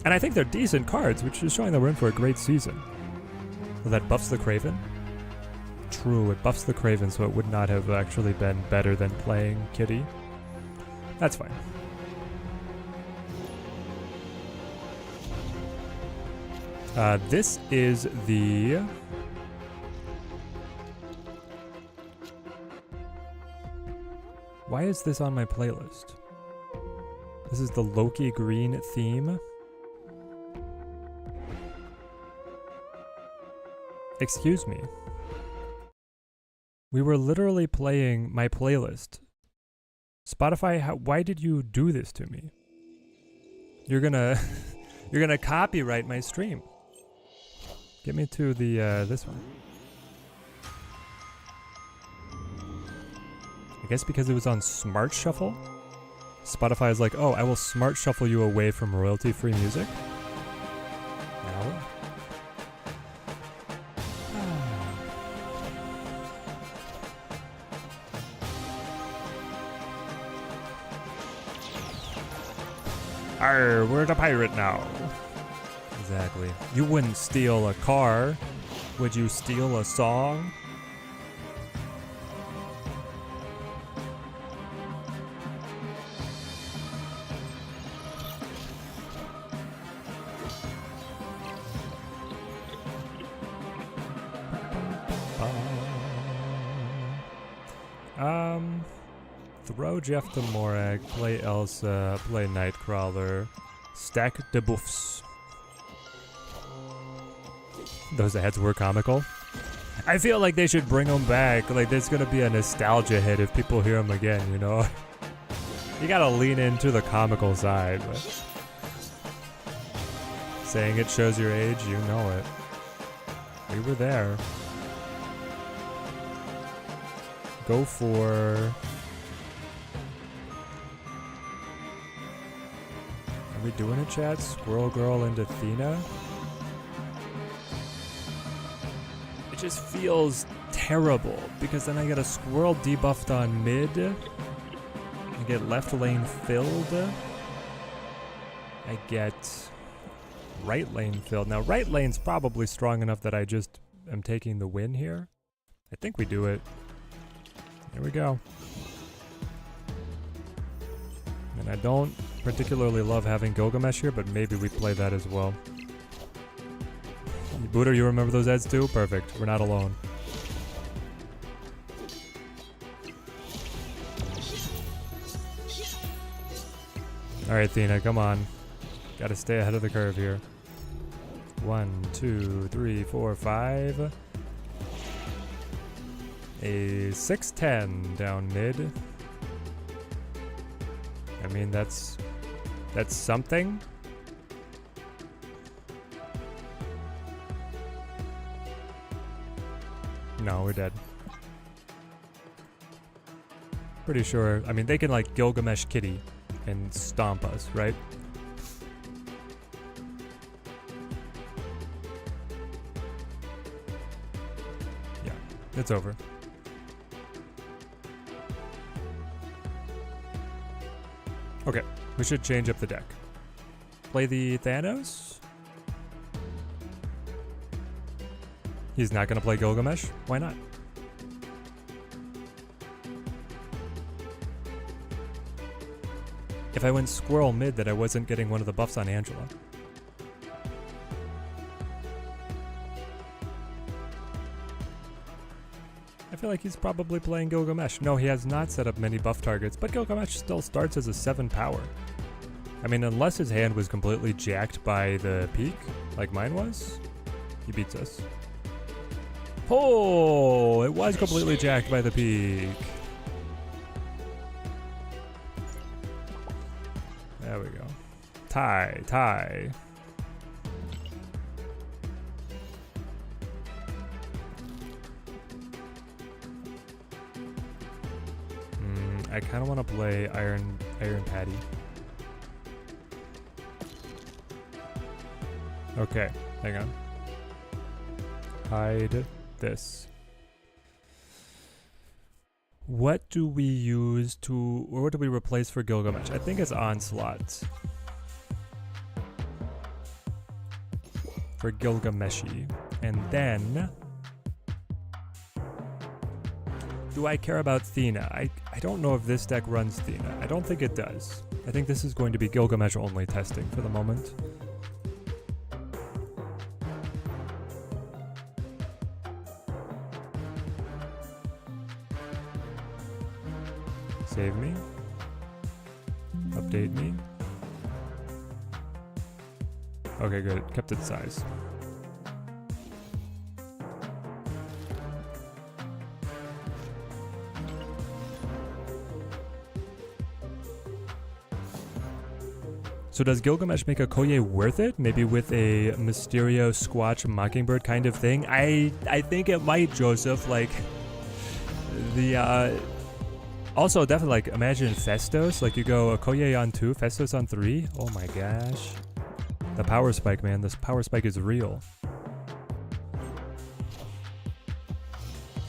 And I think they're decent cards, which is showing that we're in for a great season. So that buffs the Craven. True, it buffs the Craven, so it would not have actually been better than playing Kitty. That's fine. This is the... Why is this on my playlist? This is the Loki green theme. Excuse me. We were literally playing my playlist. Spotify, why did you do this to me? You're gonna you're gonna copyright my stream. Get me to the this one. I guess because it was on Smart Shuffle. Spotify is like, oh, I will Smart Shuffle you away from royalty-free music. Now. Arr, we're the pirate now. Exactly. You wouldn't steal a car. Would you steal a song? Throw Jeff the Morag, play Elsa, play Nightcrawler, stack the buffs. Those ads were comical. I feel like they should bring them back. Like, there's gonna be a nostalgia hit if people hear them again, you know? You gotta lean into the comical side, but... Saying it shows your age, you know it. We were there. Go for... Are we doing it, chat? Squirrel Girl into Thena? It just feels terrible, because then I get a squirrel debuffed on mid. I get left lane filled. I get right lane filled. Now, right lane's probably strong enough that I just am taking the win here. I think we do it. Here we go. And I don't particularly love having Gilgamesh here, but maybe we play that as well. Booter, you remember those ads too? Perfect. We're not alone. Alright, Thena, come on. Gotta stay ahead of the curve here. 1, 2, 3, 4, 5. A 6-10 down mid. I mean, that's something. No, we're dead. Pretty sure. I mean, they can like Gilgamesh Kitty and stomp us, right? Yeah, it's over. Okay, we should change up the deck. Play the Thanos. He's not going to play Gilgamesh? Why not? If I went squirrel mid, that I wasn't getting one of the buffs on Angela. feel like he's probably playing Gilgamesh. No, he has not set up many buff targets, but Gilgamesh still starts as a 7 power. I mean, unless his hand was completely jacked by the peak, like mine was, he beats us. Oh, it was completely jacked by the peak. There we go. Tie. I kind of want to play Iron Patty. Okay, hang on. Hide this. What do we use to, or what do we replace for Gilgamesh? I think it's Onslaught. For Gilgameshi. And then, do I care about Thena? I don't know if this deck runs Thena. I don't think it does. I think this is going to be Gilgamesh only testing for the moment. Save me. Update me. Okay, good. It kept its size. So does Gilgamesh make a Koye worth it? Maybe with a Mysterio Squatch Mockingbird kind of thing? I think it might, Joseph. Like, the, also, definitely, like, imagine Festos. Like, you go Okoye on 2, Festos on 3. Oh my gosh. The power spike, man. This power spike is real.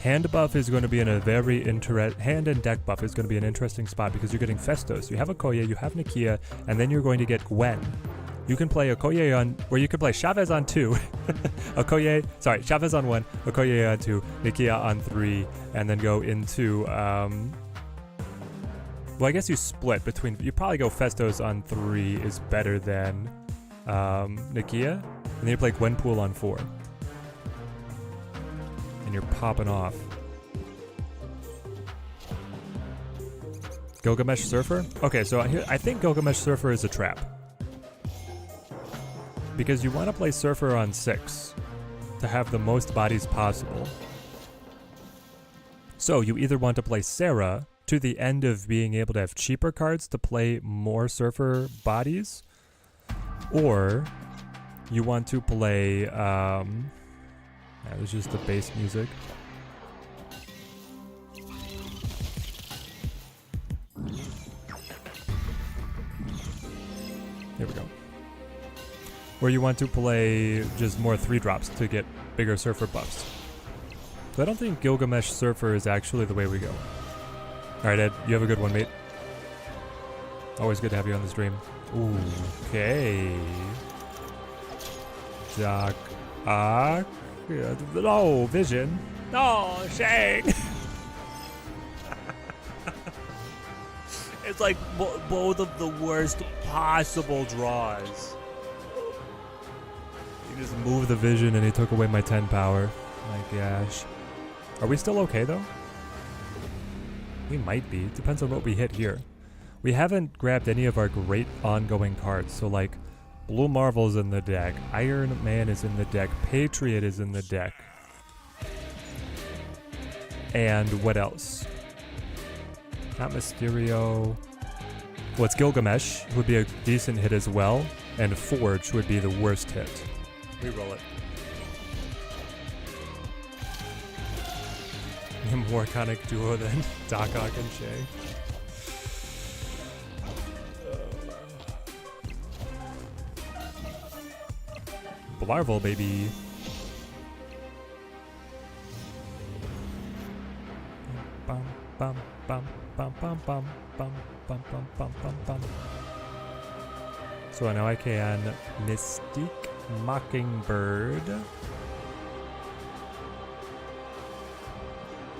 Hand buff is going to be in a very hand and deck buff is going to be an interesting spot because you're getting Festos. You have Okoye, you have Nakia, and then you're going to get Gwen. You can play Okoye on, where you can play Chavez on 2, Chavez on 1, Okoye on 2, Nakia on 3, and then go into, well, I guess you split between, you probably go Festos on 3 is better than Nakia, and then you play Gwenpool on 4. And you're popping off. Gilgamesh Surfer? Okay, so I think Gilgamesh Surfer is a trap. Because you want to play Surfer on 6 to have the most bodies possible. So you either want to play Sarah to the end of being able to have cheaper cards to play more Surfer bodies, or you want to play, that was just the bass music. Here we go. Or you want to play just more 3-drops to get bigger Surfer buffs. So I don't think Gilgamesh Surfer is actually the way we go. Alright, Ed, you have a good one, mate. Always good to have you on the stream. Ooh, okay. Doc. No, Vision. No, Shang. It's like both of the worst possible draws. You just moved the Vision and he took away my 10 power. My gosh. Are we still okay though? We might be. Depends on what we hit here. We haven't grabbed any of our great ongoing cards. So like, Blue Marvel's in the deck, Iron Man is in the deck, Patriot is in the deck. And what else? Not Mysterio. Well, it's Gilgamesh would be a decent hit as well, and Forge would be the worst hit. Reroll it. A more iconic duo than Doc Ock and Shay. Marvel, baby. Bum, bum, bum, bum, bum, bum, bum, bum, bum, bum, bum. So now I can Mystique Mockingbird.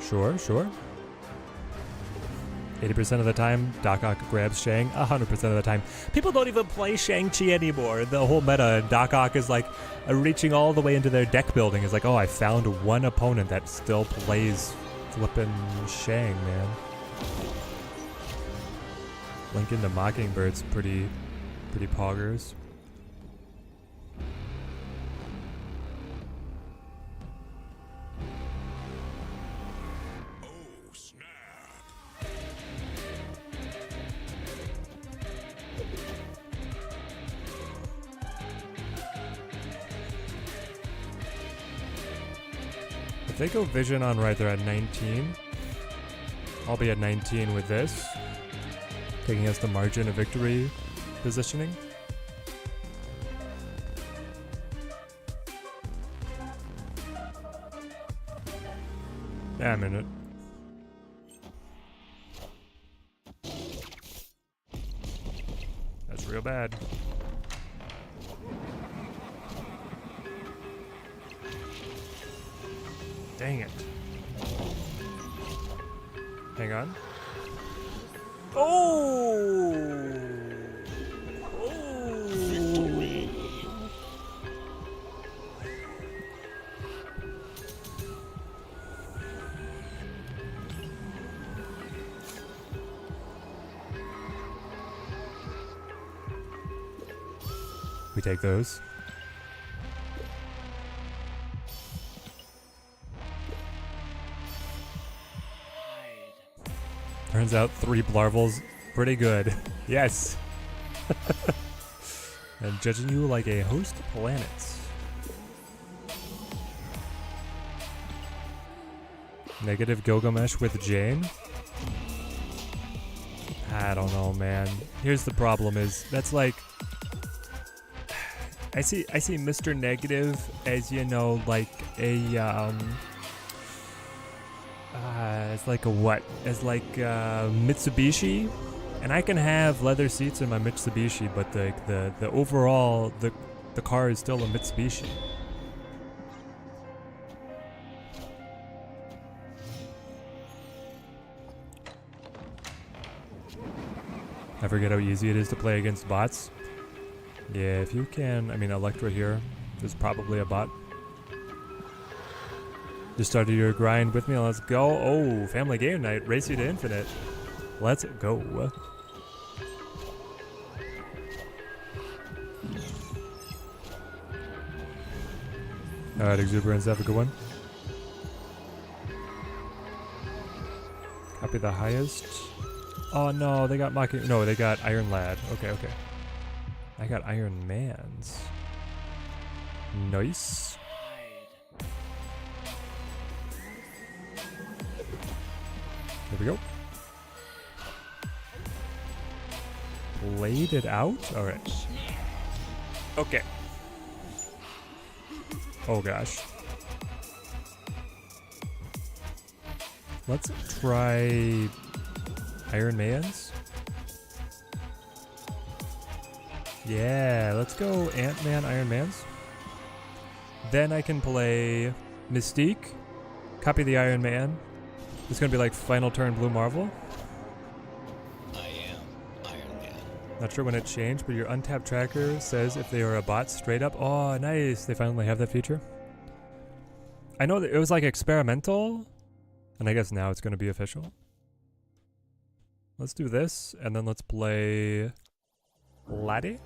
Sure. 80% of the time, Doc Ock grabs Shang. 100% of the time. People don't even play Shang-Chi anymore. The whole meta, Doc Ock is like reaching all the way into their deck building. Is like, oh, I found one opponent that still plays Flippin' Shang, man. Lincoln the Mockingbird's pretty poggers. Oh, snap. If they go vision on right, they're at 19. I'll be at 19 with this, taking us the margin of victory positioning. Yeah, I'm in it. That's real bad. Dang it. Hang on. Oh! Victory. We take those. Turns out 3 Blarvels, pretty good. Yes! And judging you like a host planets. Negative Gilgamesh with Jane? I don't know, man. Here's the problem is, that's like... I see Mr. Negative as, you know, like a, it's like a what? It's like Mitsubishi, and I can have leather seats in my Mitsubishi, but the overall the car is still a Mitsubishi. I forget how easy it is to play against bots. Yeah, if you can, I mean, Electra here is probably a bot. Just started your grind with me, let's go. Oh, family game night, race you to infinite. Let's go. Alright, Exuberance, have a good one. Copy the highest. Oh no, they got mocking. No, they got Iron Lad. Okay, okay. I got Iron Mans. Nice. There we go. Played it out? Alright. Okay. Oh gosh. Let's try Iron Mans. Yeah, let's go Ant-Man, Iron Mans. Then I can play Mystique, copy the Iron Man. It's gonna be like final turn Blue Marvel. I am Iron Man. Not sure when it changed, but your untapped tracker says if they are a bot straight up. Oh, nice. They finally have that feature. I know that it was like experimental, and I guess now it's gonna be official. Let's do this, and then let's play Laddie.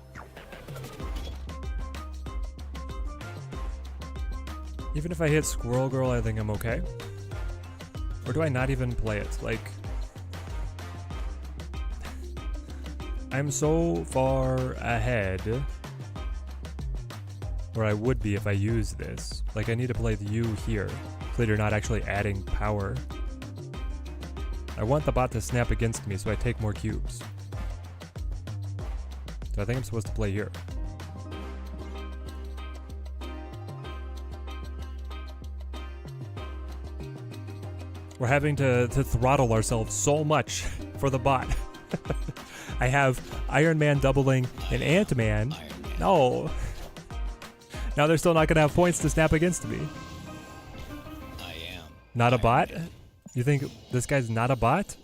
Even if I hit Squirrel Girl, I think I'm okay. Or do I not even play it? Like, I'm so far ahead where I would be if I use this. Like, I need to play the U here so that you're not actually adding power. I want the bot to snap against me so I take more cubes. So I think I'm supposed to play here. We're having to throttle ourselves so much for the bot. I have Iron Man doubling an Ant-Man. No. Now they're still not going to have points to snap against me. I am. Not a bot? You think this guy's not a bot?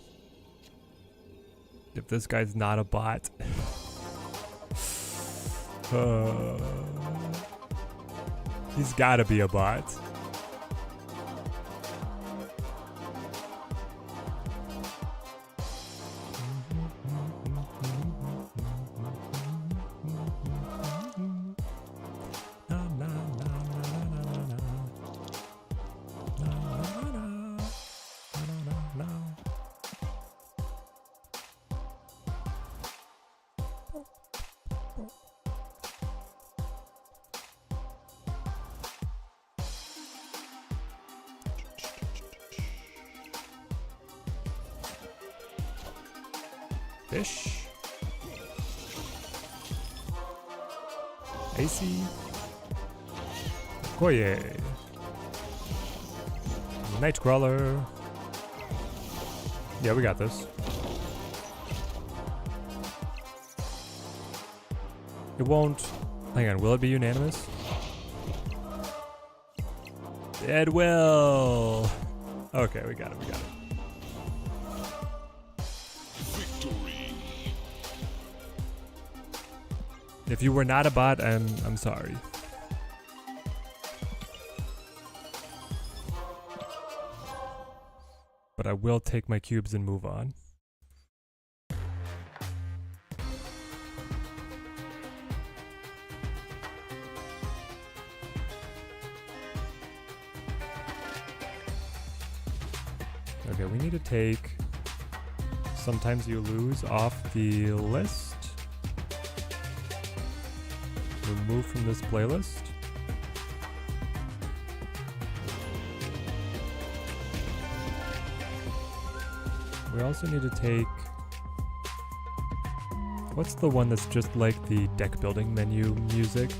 If this guy's not a bot. He's gotta be a bot. Fish. Icy. Koye. Nightcrawler. Yeah, we got this. It won't... Hang on, will it be unanimous? It will! Okay, we got it, we got it. Victory. If you were not a bot, I'm sorry. But I will take my cubes and move on. Okay, we need to take Sometimes You Lose off the list. Remove from this playlist. We also need to take... What's the one that's just like the deck building menu music?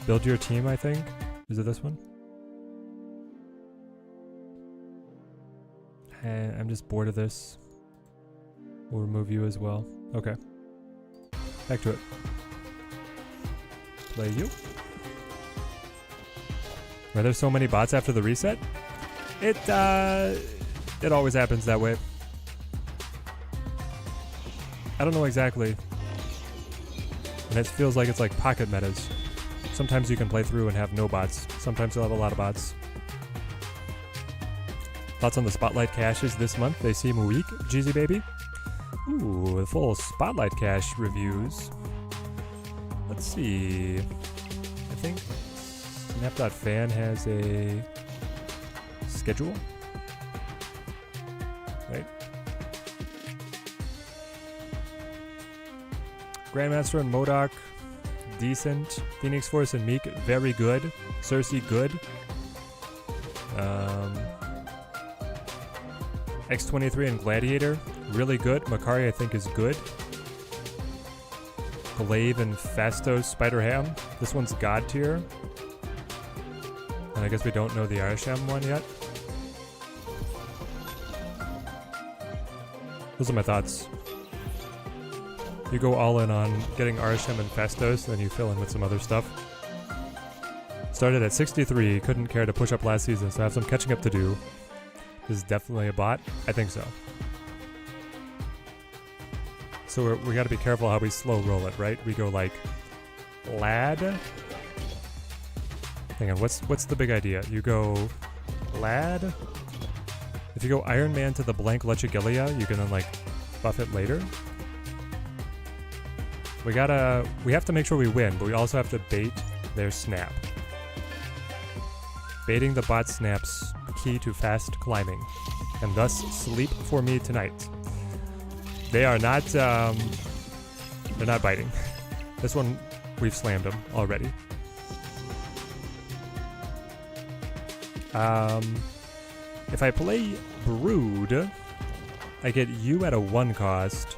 Build Your Team, I think? Is it this one? I'm just bored of this. We'll remove you as well. Okay. Back to it. Play you. Are there so many bots after the reset? It always happens that way. I don't know exactly. And it feels like it's like pocket metas. Sometimes you can play through and have no bots. Sometimes you'll have a lot of bots. Thoughts on the Spotlight caches this month? They seem weak, Jeezy baby. Ooh, the full Spotlight cache reviews. Let's see. I think Snap.fan has a schedule. Right. Grandmaster and Modok, decent. Phoenix Force and Meek, very good. Cersei, good. X23 and Gladiator, really good. Makari, I think, is good. Glaive and Fastos, Spider-Ham. This one's God tier. And I guess we don't know the Arasham one yet. Those are my thoughts. You go all in on getting Arasham and Fastos, then you fill in with some other stuff. Started at 63, couldn't care to push up last season, so I have some catching up to do. This is definitely a bot? I think so. So we gotta be careful how we slow roll it, right? We go like... Lad? Hang on, what's the big idea? You go... Lad? If you go Iron Man to the blank Lechigilia, you can then like buff it later. We have to make sure we win, but we also have to bait their snap. Baiting the bot snaps key to fast climbing, and thus sleep for me tonight. They are not, they're not biting. This one, we've slammed them already. If I play Brood, I get you at a 1 cost,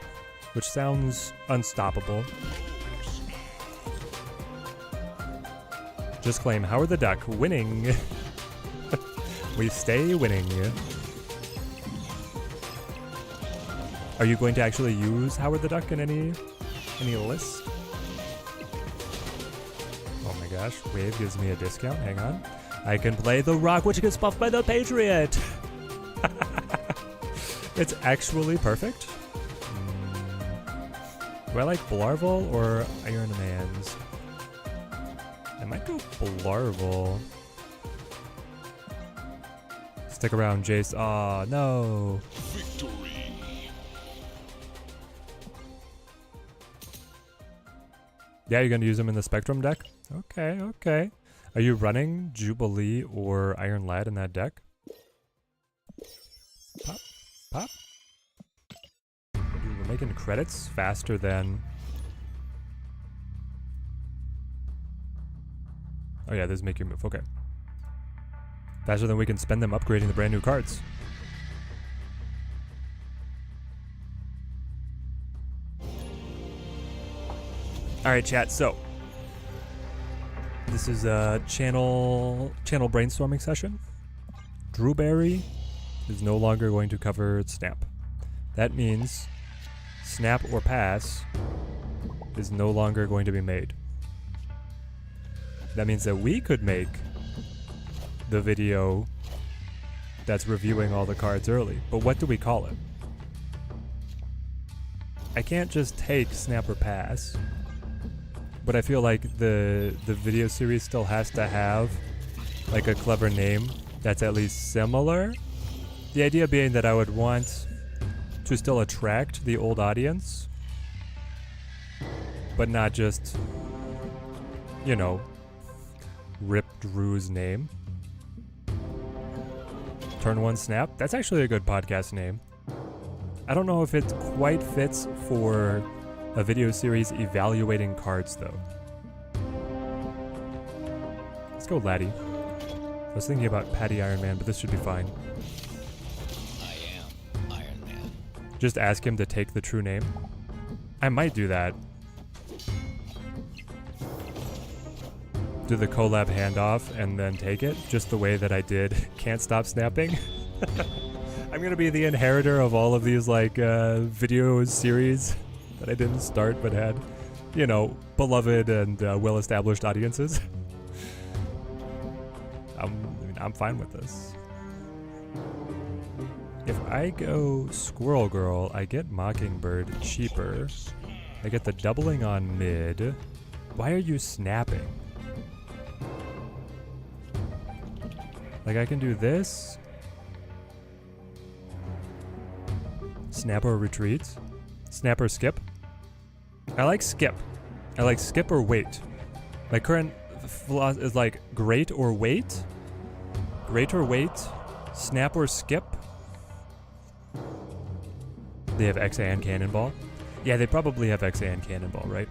which sounds unstoppable. Just claim Howard the Duck, winning. We stay winning. Are you going to actually use Howard the Duck in any list? Oh my gosh, Wave gives me a discount. Hang on. I can play the Rock, which gets buffed by the Patriot. It's actually perfect. Do I like Blarval or Iron Man's? I might go Blarval. Stick around, Jace. Aw, no. Victory. Yeah, you're gonna use them in the Spectrum deck? Okay, okay. Are you running Jubilee or Iron Lad in that deck? Pop, pop. Dude, we're making credits faster than... Oh yeah, this is Make Your Move, okay. Faster than we can spend them upgrading the brand new cards. All right, chat. So this is a channel brainstorming session. Drewberry is no longer going to cover Snap. That means Snap or Pass is no longer going to be made. That means that we could make the video that's reviewing all the cards early. But what do we call it? I can't just take Snap or Pass, but I feel like the video series still has to have like a clever name that's at least similar. The idea being that I would want to still attract the old audience, but not just, you know, rip Drew's name. Turn 1 Snap. That's actually a good podcast name. I don't know if it quite fits for a video series evaluating cards, though. Let's go Laddie. I was thinking about Patty Iron Man, but this should be fine. I am Iron Man. Just ask him to take the true name. I might do that. Do the collab handoff and then take it, just the way that I did Can't Stop Snapping. I'm gonna be the inheritor of all of these like video series that I didn't start but had, you know, beloved and well-established audiences. I'm fine with this. If I go Squirrel Girl, I get Mockingbird cheaper. I get the doubling on mid. Why are you snapping? Like I can do this. Snap or retreat. Snap or skip. I like skip. I like skip or wait. My current philosophy is like great or wait. Great or wait. Snap or skip. They have XA and Cannonball. Yeah, they probably have XA and Cannonball, right?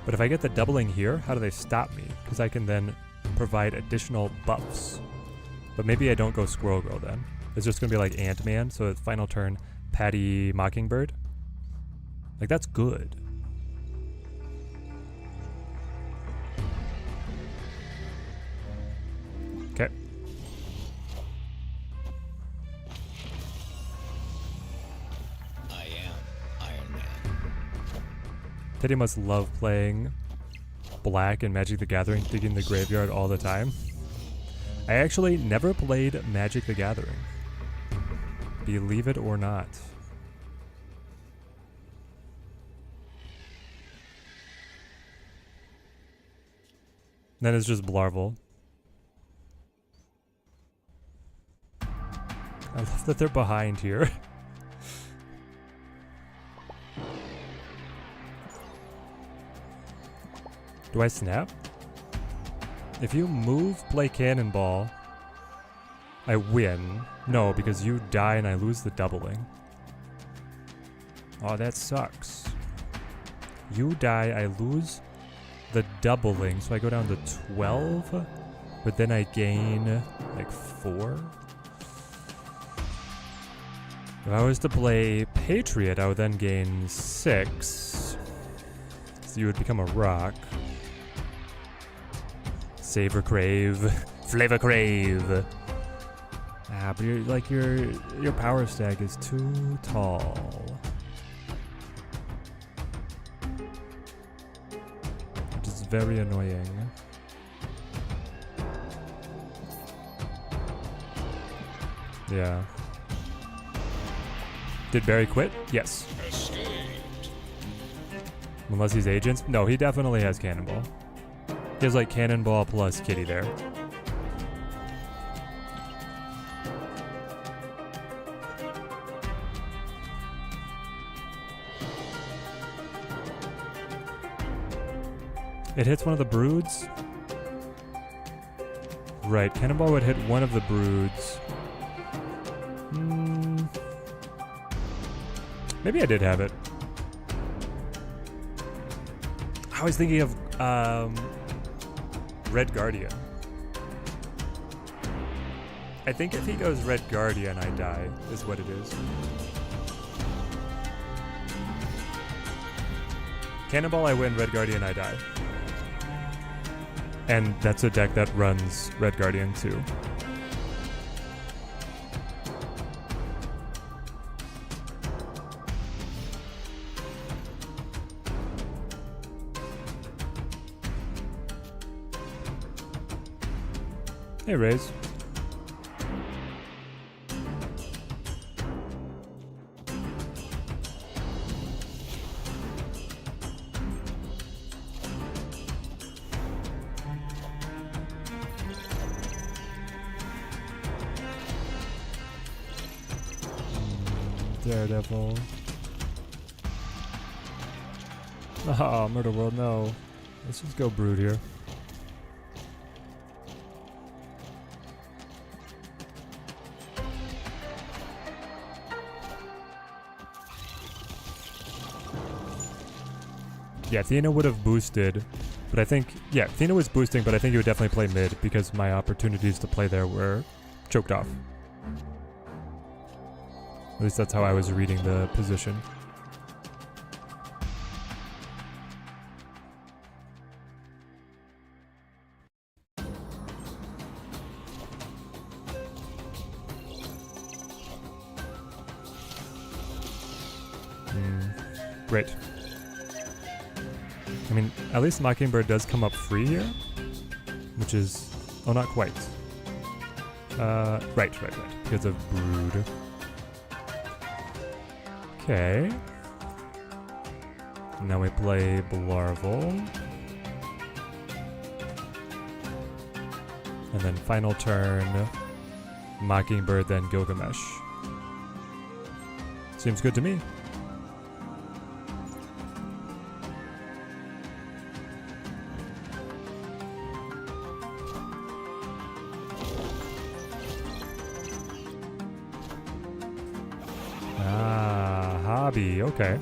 But if I get the doubling here, how do they stop me? Because I can then provide additional buffs. But maybe I don't go Squirrel Girl then. It's just going to be like Ant-Man, so at final turn, Patty Mockingbird. Like, that's good. Okay. I am Iron Man. Teddy must love playing Black and Magic the Gathering, digging the graveyard all the time. I actually never played Magic the Gathering. Believe it or not. Then it's just Blarvel. I love that they're behind here. Do I snap? If you move, play Cannonball, I win. No, because you die and I lose the doubling. Oh, that sucks. You die, I lose the doubling, so I go down to 12, but then I gain like 4. If I was to play Patriot, I would then gain 6. So you would become a rock. Savor Crave, Flavor Crave. Ah, but you're like your power stack is too tall. Which is very annoying. Yeah. Did Barry quit? Yes. Escaped. Unless he's agents? No, he definitely has Cannonball. He has like Cannonball plus Kitty there. It hits one of the broods. Right, Cannonball would hit one of the broods. Maybe I did have it. I was thinking of Red Guardian. I think if he goes Red Guardian, I die, is what it is. Cannonball, I win. Red Guardian, I die. And that's a deck that runs Red Guardian too. Hey, Raze. Daredevil. Oh, Murder World, no. Let's just go Brood here. Yeah, Thena would have boosted, but I think, yeah, Thena was boosting, but I think he would definitely play mid because my opportunities to play there were choked off. At least that's how I was reading the position. Great. I mean, at least Mockingbird does come up free here, which is, oh, not quite. Right, because of Brood. Okay. Now we play Blarvel. And then final turn, Mockingbird, then Gilgamesh. Seems good to me. Hobby, okay.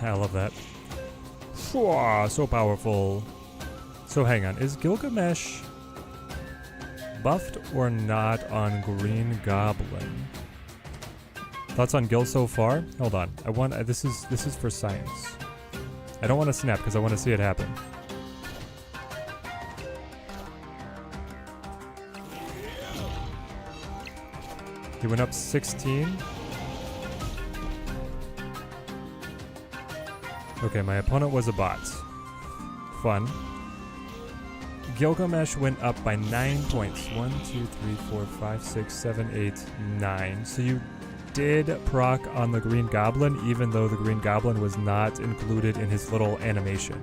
I love that. So powerful. So hang on, is Gilgamesh buffed or not on Green Goblin? Thoughts on Gil so far? Hold on. I want this is for science. I don't want to snap because I want to see it happen. He went up 16. Okay, my opponent was a bot. Fun. Gilgamesh went up by 9 points. 1, 2, 3, 4, 5, 6, 7, 8, 9. So you did proc on the Green Goblin, even though the Green Goblin was not included in his little animation.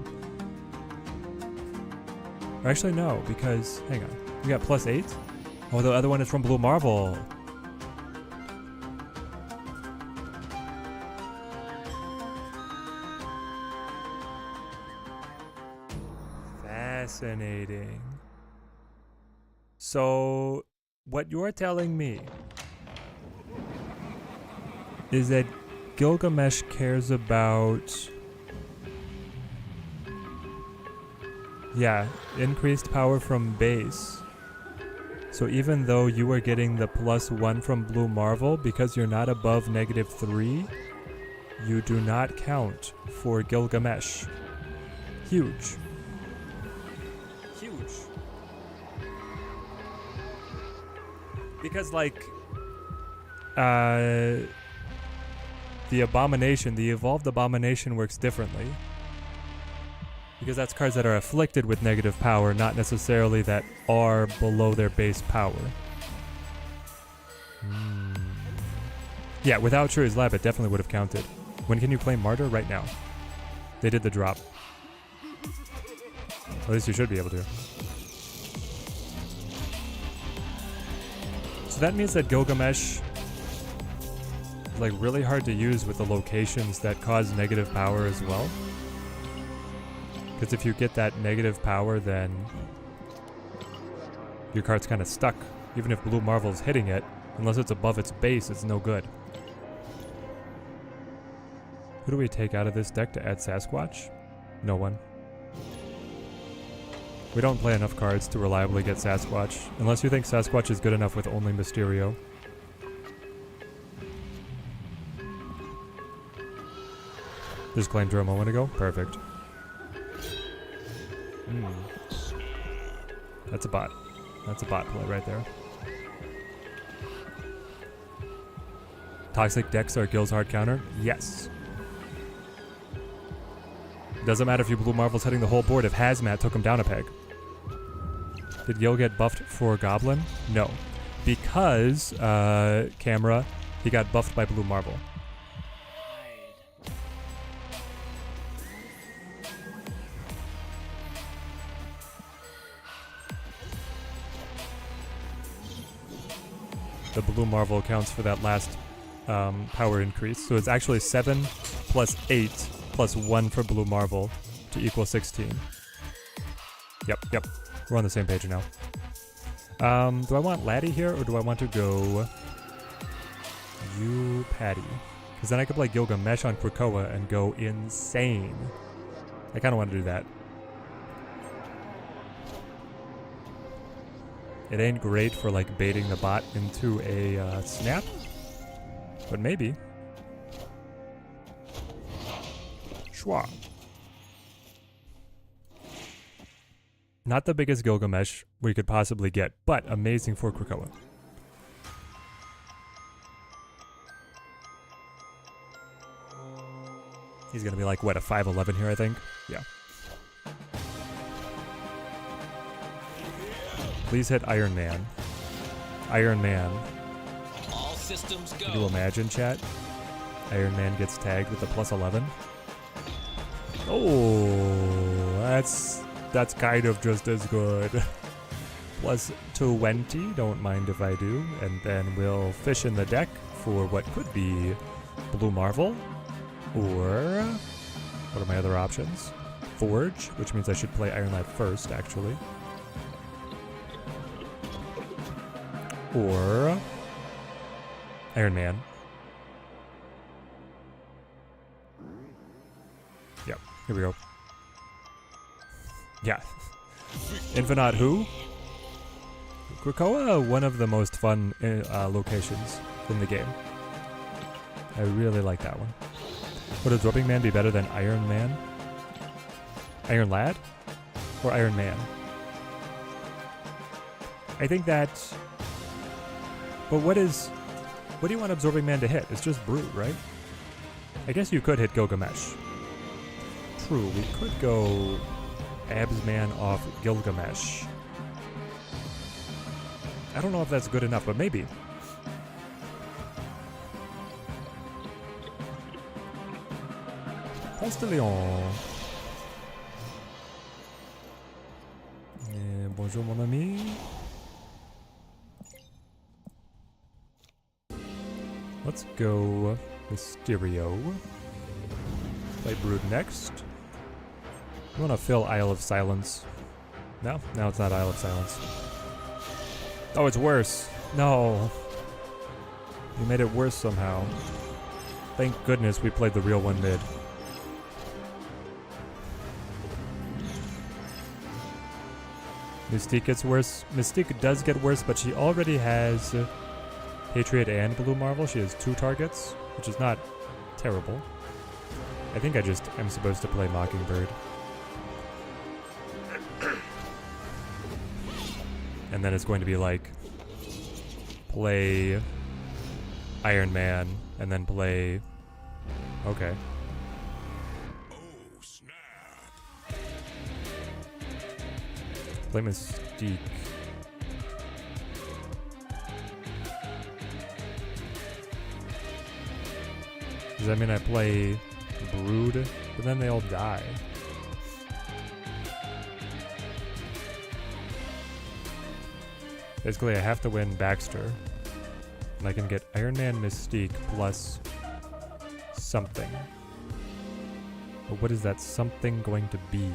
Or actually, no, because, hang on. You got +8? Oh, the other one is from Blue Marvel. Fascinating. So, what you're telling me is that Gilgamesh cares about, yeah, increased power from base. So even though you are getting the +1 from Blue Marvel, because you're not above -3, you do not count for Gilgamesh. Huge. Huge. Because like, the Abomination, the Evolved Abomination works differently. Because that's cards that are afflicted with negative power, not necessarily that are below their base power. Yeah, without Shuri's Lab, it definitely would have counted. When can you play Martyr? Right now. They did the drop. At least you should be able to. So that means that Gilgamesh, like, really hard to use with the locations that cause negative power as well. Because if you get that negative power, then your card's kind of stuck. Even if Blue Marvel's hitting it, unless it's above its base, it's no good. Who do we take out of this deck to add Sasquatch? No one. We don't play enough cards to reliably get Sasquatch, unless you think Sasquatch is good enough with only Mysterio. Just claimed her a moment ago? Perfect. That's a bot. That's a bot play right there. Toxic decks are Gil's hard counter? Yes. Doesn't matter if you blue Marvel's hitting the whole board if Hazmat took him down a peg. Did Gil get buffed for Goblin? No. Because, Camera, he got buffed by Blue Marvel. The Blue Marvel accounts for that last power increase. So it's actually 7 plus 8 plus 1 for Blue Marvel to equal 16. Yep. We're on the same page now. Do I want Laddie here, or do I want to go you Patty? Because then I could play Gilgamesh on Krakoa and go insane. I kind of want to do that. It ain't great for like baiting the bot into a snap, but maybe. Schwa. Not the biggest Gilgamesh we could possibly get, but amazing for Krakoa. He's gonna be like, what, a 5'11" here, I think? Yeah. Please hit Iron Man. Iron Man. All systems go. Can you imagine, chat? Iron Man gets tagged with a plus 11. Oh, that's kind of just as good. Plus 20, don't mind if I do. And then we'll fish in the deck for what could be Blue Marvel. Or, what are my other options? Forge, which means I should play Iron Lad first, actually. Or Iron Man. Yep, here we go. Yeah. Infinite who? Krakoa, one of the most fun locations in the game. I really like that one. Would a Dropping Man be better than Iron Man? Iron Lad? Or Iron Man? I think that... But what do you want Absorbing Man to hit? It's just Brood, right? I guess you could hit Gilgamesh. True, we could go Abs Man off Gilgamesh. I don't know if that's good enough, but maybe. Postillon. Bonjour mon ami. Let's go Mysterio. Play Brood next. You want to fill Isle of Silence? No, it's not Isle of Silence. Oh, it's worse. No. You made it worse somehow. Thank goodness we played the real one mid. Mystique gets worse. Mystique does get worse, but she already has Patriot and Blue Marvel. She has 2 targets, which is not terrible. I think I just am supposed to play Mockingbird. And then it's going to be like, play Iron Man, and then play... Okay. Oh, snap. Play Mystique. Does that mean I play Brood? But then they all die. Basically, I have to win Baxter. And I can get Iron Man Mystique plus something. But what is that something going to be?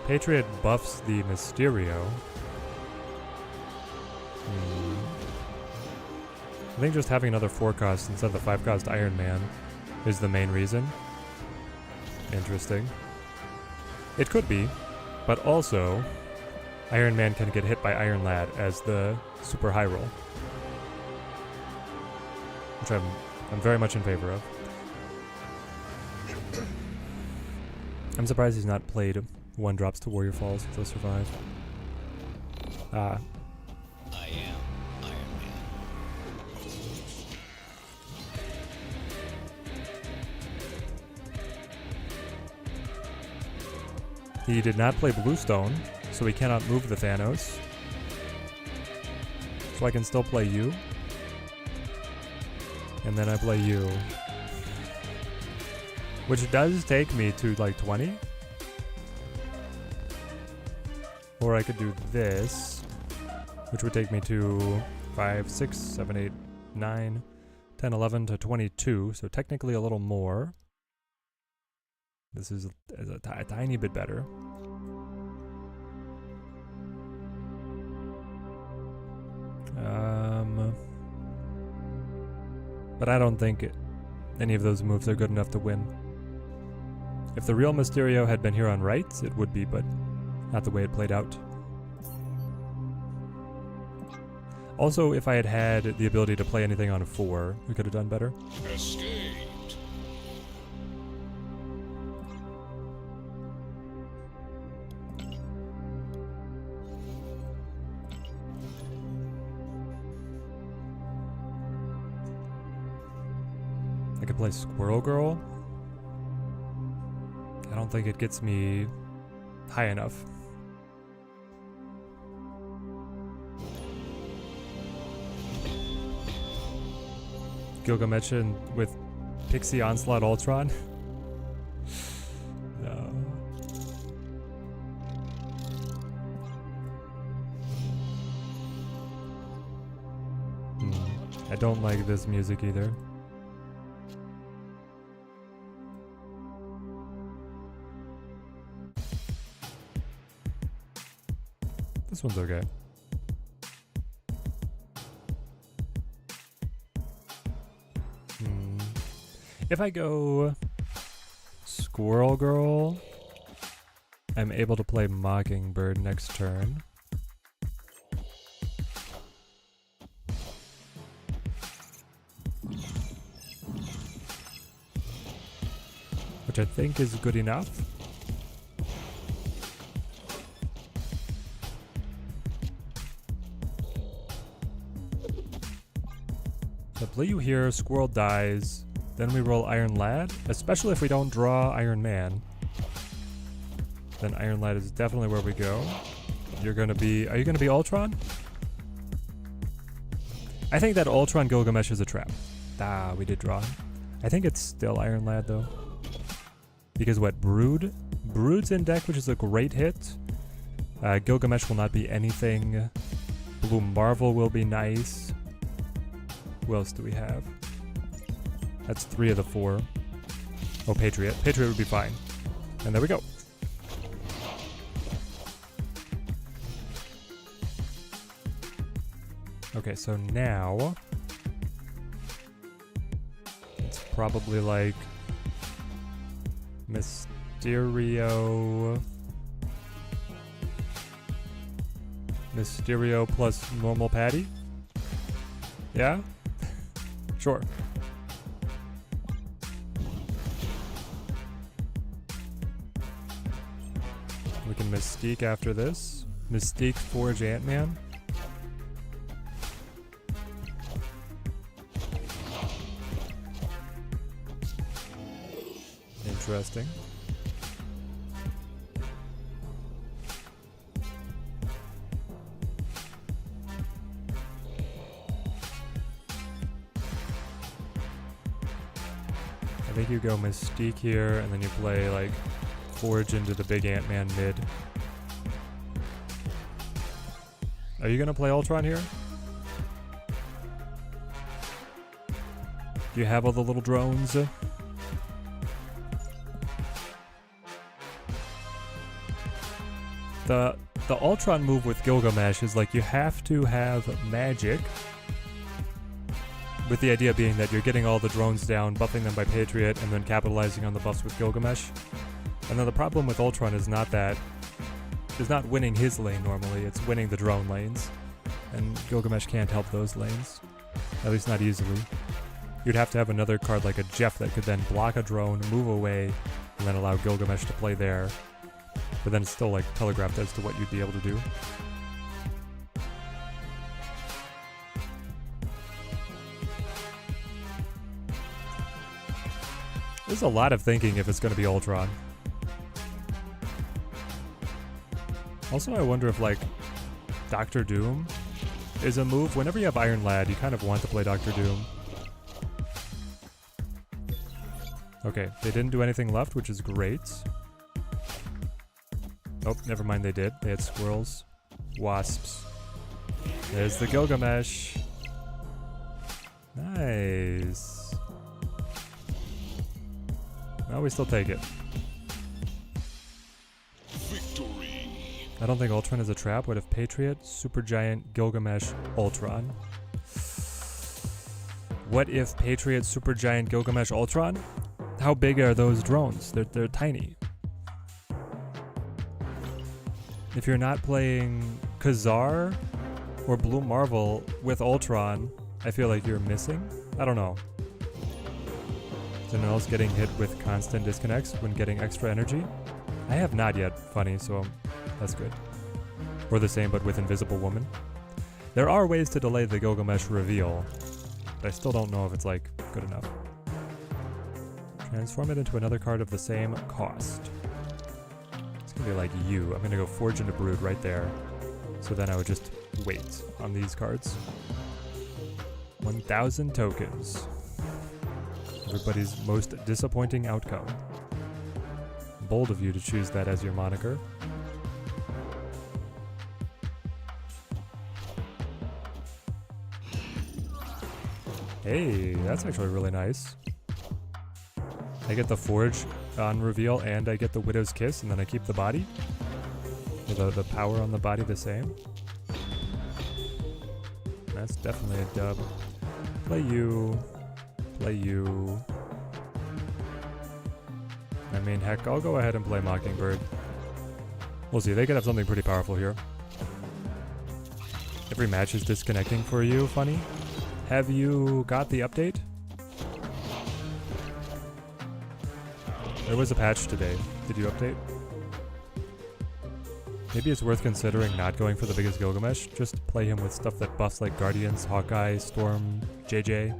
Patriot buffs the Mysterio. I think just having another 4-cost instead of the 5-cost Iron Man is the main reason. Interesting. It could be, but also Iron Man can get hit by Iron Lad as the super high roll, which I'm very much in favor of. I'm surprised he's not played 1-drops to Warrior Falls if they'll survive. I am Iron Man. He did not play Bluestone, so he cannot move the Thanos. So I can still play you. And then I play you. Which does take me to like 20. Or I could do this, which would take me to 5, 6, 7, 8, 9, 10, 11 to 22. So technically a little more. This is a tiny bit better. But I don't think any of those moves are good enough to win. If the real Mysterio had been here on rights, it would be, but not the way it played out. Also, if I had had the ability to play anything on a 4, we could have done better. Escaped. I could play Squirrel Girl. I don't think it gets me high enough. Gilgamesh and with Pixie Onslaught Ultron. No. I don't like this music either. This one's okay. If I go Squirrel Girl, I'm able to play Mockingbird next turn. Which I think is good enough. So I play you here, Squirrel dies. Then we roll Iron Lad, especially if we don't draw Iron Man. Then Iron Lad is definitely where we go. You're gonna be, are you gonna be Ultron? I think that Ultron Gilgamesh is a trap. Ah, we did draw. I think it's still Iron Lad though. Because what, Brood? Brood's in deck, which is a great hit. Gilgamesh will not be anything. Blue Marvel will be nice. Who else do we have? That's 3 of the 4. Oh, Patriot. Patriot would be fine. And there we go. Okay, so now it's probably like Mysterio plus normal Patty? Yeah? Sure. We can Mystique after this. Mystique Forge Ant-Man. Interesting. I think you go Mystique here, and then you play like Forge into the big Ant-Man mid. Are you gonna play Ultron here? Do you have all the little drones? The Ultron move with Gilgamesh is like you have to have magic With the idea being that you're getting all the drones down, buffing them by Patriot, and then capitalizing on the buffs with Gilgamesh. And then the problem with Ultron is not winning his lane normally, it's winning the drone lanes. And Gilgamesh can't help those lanes. At least not easily. You'd have to have another card like a Jeff that could then block a drone, move away, and then allow Gilgamesh to play there. But then it's still like telegraphed as to what you'd be able to do. There's a lot of thinking if it's going to be Ultron. Also, I wonder if like Doctor Doom is a move. Whenever you have Iron Lad, you kind of want to play Doctor Doom. Okay, they didn't do anything left, which is great. Oh, never mind, they did. They had squirrels, wasps. There's the Gilgamesh. Nice. Well, we still take it. Victory. I don't think Ultron is a trap. What if Patriot, Supergiant, Gilgamesh, Ultron? What if Patriot, Supergiant, Gilgamesh, Ultron? How big are those drones? They're tiny. If you're not playing Khazar or Blue Marvel with Ultron, I feel like you're missing. I don't know. Is anyone else getting hit with constant disconnects when getting extra energy? I have not yet, funny, so that's good. Or the same, but with Invisible Woman. There are ways to delay the Gilgamesh reveal, but I still don't know if it's like good enough. Transform it into another card of the same cost. It's gonna be like you. I'm gonna go Forge into Brood right there. So then I would just wait on these cards. 1,000 tokens. Everybody's most disappointing outcome. Bold of you to choose that as your moniker. Hey, that's actually really nice. I get the Forge on reveal and I get the Widow's Kiss and then I keep the body. Or the power on the body the same. That's definitely a dub. Play you. Play you. I mean, heck, I'll go ahead and play Mockingbird. We'll see, they could have something pretty powerful here. Every match is disconnecting for you, funny. Have you got the update? There was a patch today. Did you update? Maybe it's worth considering not going for the biggest Gilgamesh. Just play him with stuff that buffs like Guardians, Hawkeye, Storm, JJ.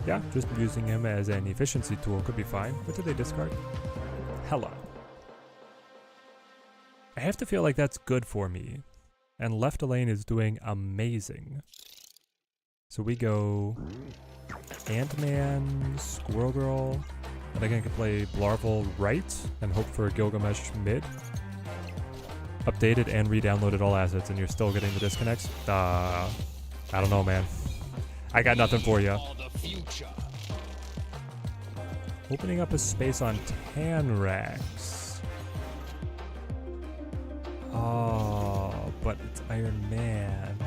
Yeah, just using him as an efficiency tool could be fine. What did they discard? Hella. I have to feel like that's good for me. And left lane is doing amazing. So we go Ant-Man, Squirrel Girl, and I can play Blarvel right and hope for Gilgamesh mid. Updated and re-downloaded all assets and you're still getting the disconnects? I don't know, man. I got nothing for you. Opening up a space on Tanrax. Oh, but it's Iron Man.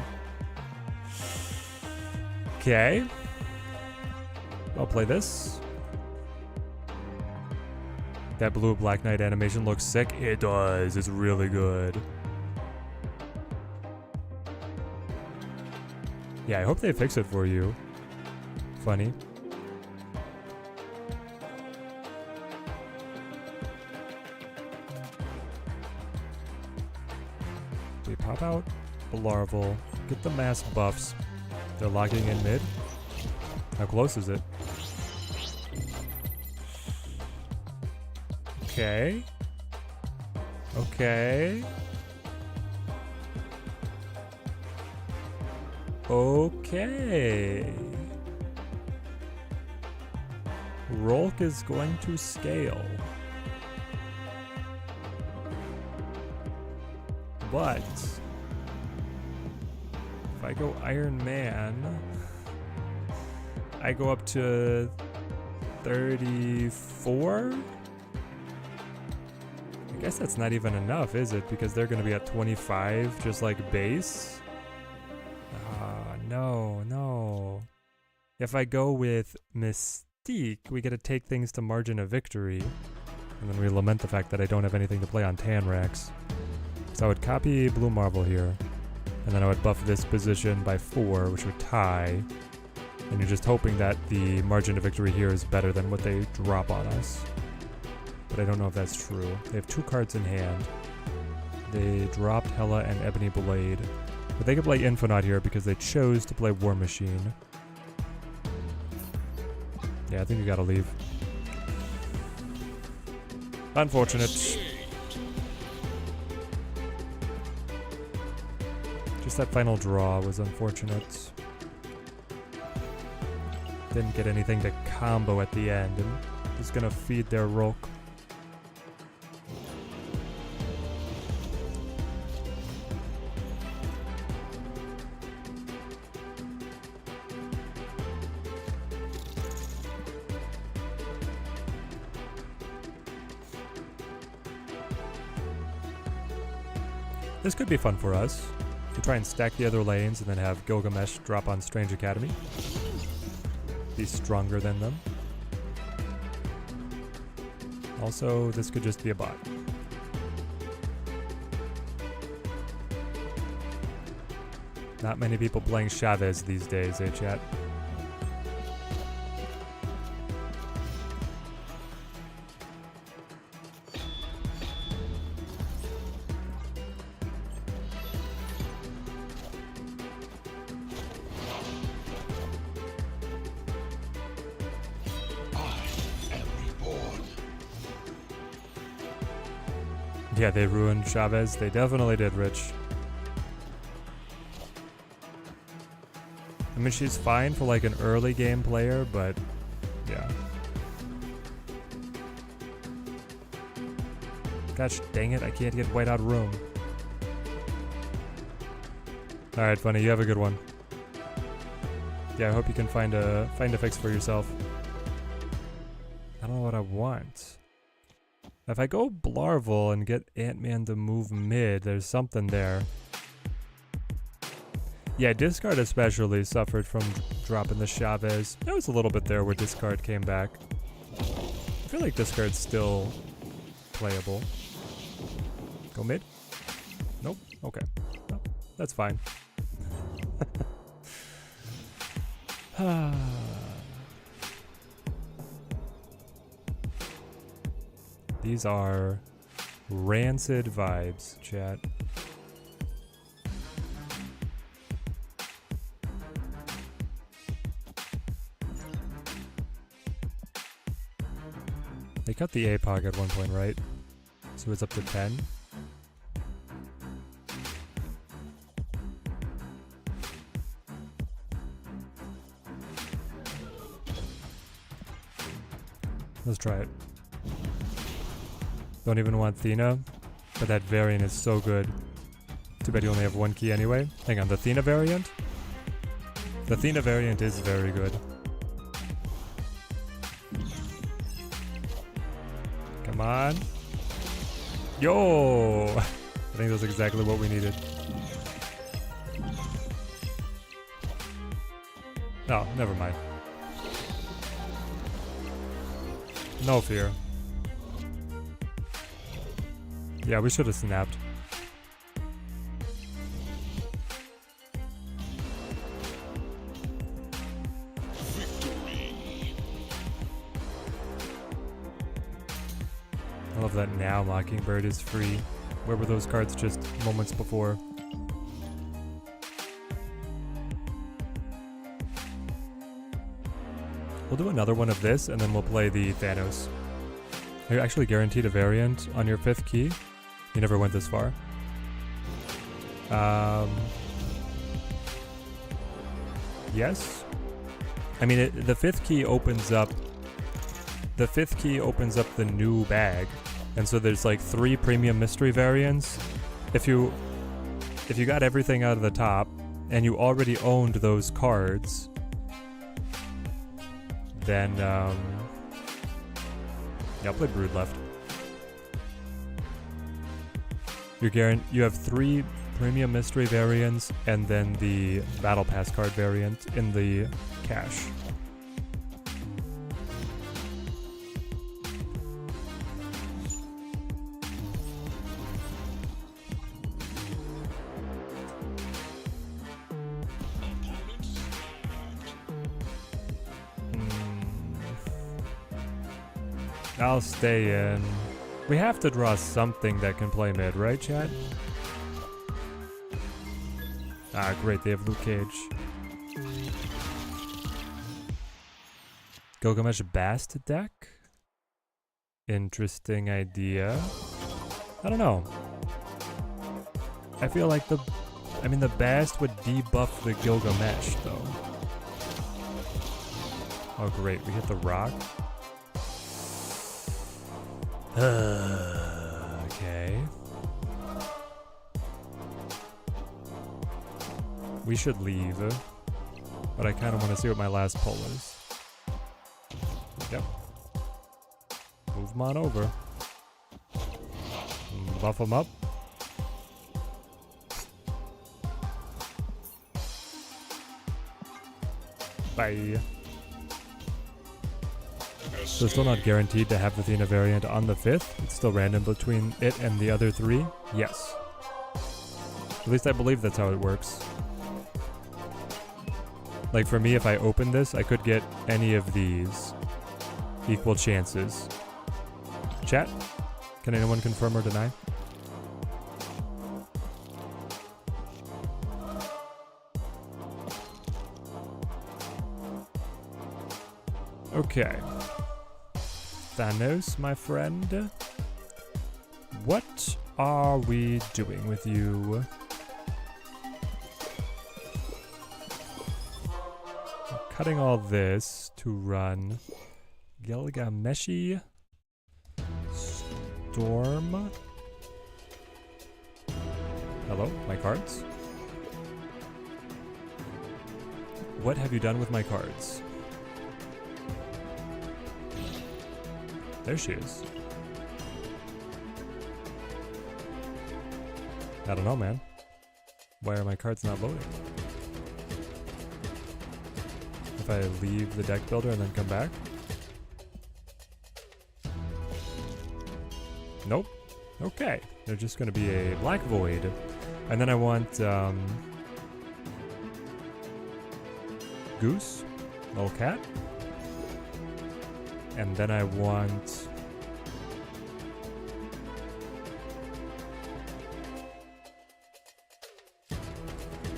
Okay. I'll play this. That blue Black Knight animation looks sick. It does. It's really good. Yeah, I hope they fix it for you. Funny. We pop out the Larval, get the mass buffs. They're locking in mid. How close is it? Okay. Okay. Okay. Rolk is going to scale. But if I go Iron Man, I go up to 34? I guess that's not even enough, is it? Because they're going to be at 25, just like base. No. If I go with Mystique, we get to take things to margin of victory. And then we lament the fact that I don't have anything to play on Tanrax. So I would copy Blue Marvel here. And then I would buff this position by 4, which would tie. And you're just hoping that the margin of victory here is better than what they drop on us. But I don't know if that's true. They have 2 cards in hand. They dropped Hela and Ebony Blade. But they could play Infonaut here because they chose to play War Machine. Yeah, I think you gotta leave. Unfortunate. Just that final draw was unfortunate. Didn't get anything to combo at the end, and he's gonna feed their Rook. This could be fun for us. To try and stack the other lanes and then have Gilgamesh drop on Strange Academy. Be stronger than them. Also, this could just be a bot. Not many people playing Chavez these days, eh, chat? Yeah, they ruined Chavez. They definitely did, Rich. I mean, she's fine for like an early game player, but yeah. Gosh dang it, I can't get white out of room. Alright, Funny, you have a good one. Yeah, I hope you can find a fix for yourself. I don't know what I want. If I go Blarvel and get Ant-Man to move mid, there's something there. Yeah, Discard especially suffered from dropping the Chavez. There was a little bit there where Discard came back. I feel like Discard's still playable. Go mid? Nope. Okay. No, that's fine. These are rancid vibes, chat. They cut the APOC at one point, right? So it's up to 10. Let's try it. Don't even want Thena, but that variant is so good. Too bad you only have 1 key anyway. Hang on, the Thena variant? The Thena variant is very good. Come on. Yo! I think that's exactly what we needed. Oh, never mind. No fear. Yeah, we should have snapped. I love that now Mockingbird is free. Where were those cards just moments before? We'll do another one of this and then we'll play the Thanos. Are you actually guaranteed a variant on your 5th key? You never went this far. Yes. I mean, the 5th key opens up. The 5th key opens up the new bag, and so there's like 3 premium mystery variants. If you got everything out of the top, and you already owned those cards, then yeah, I'll play Brood left. You have 3 premium mystery variants and then the battle pass card variant in the cache. I'll stay in. We have to draw something that can play mid, right, chat? Ah, great, they have Luke Cage. Gilgamesh Bast deck? Interesting idea. I don't know. I feel like the Bast would debuff the Gilgamesh, though. Oh, great, we hit the rock. Okay. We should leave, but I kind of want to see what my last pull is. Yep. Move them on over. Buff them up. Bye. So still not guaranteed to have the Thena variant on the 5th. It's still random between it and the other 3. Yes. At least I believe that's how it works. Like for me, if I open this, I could get any of these. Equal chances. Chat? Can anyone confirm or deny? Okay. Thanos, my friend. What are we doing with you? I'm cutting all this to run Gilgamesh Storm. Hello, my cards? What have you done with my cards? There she is. I don't know, man. Why are my cards not loading? If I leave the deck builder and then come back? Nope. Okay. They're just going to be a black void. And then I want Goose, little cat. And then I want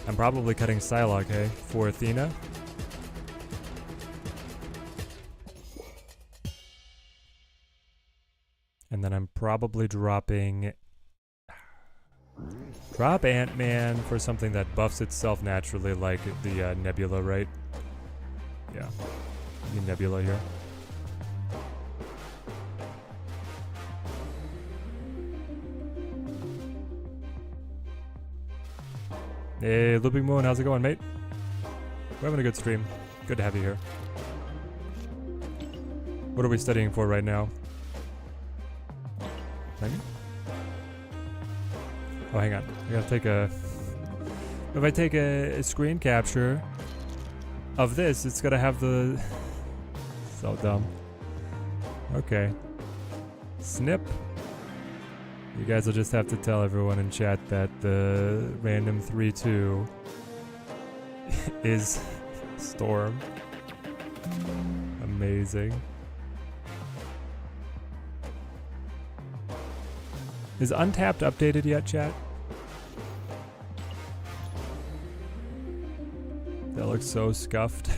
I'm probably cutting Psylocke, hey, for Thena. And then I'm probably dropping drop Ant-Man for something that buffs itself naturally, like the Nebula, right? Yeah, the Nebula here. Hey, Looping Moon, how's it going, mate? We're having a good stream. Good to have you here. What are we studying for right now? Oh, hang on. I gotta take a... If I take a screen capture of this, it's gonna have the... So dumb. Okay. Snip. You guys will just have to tell everyone in chat that the random 3-2 is Storm. Amazing. Is Untapped updated yet, chat? That looks so scuffed.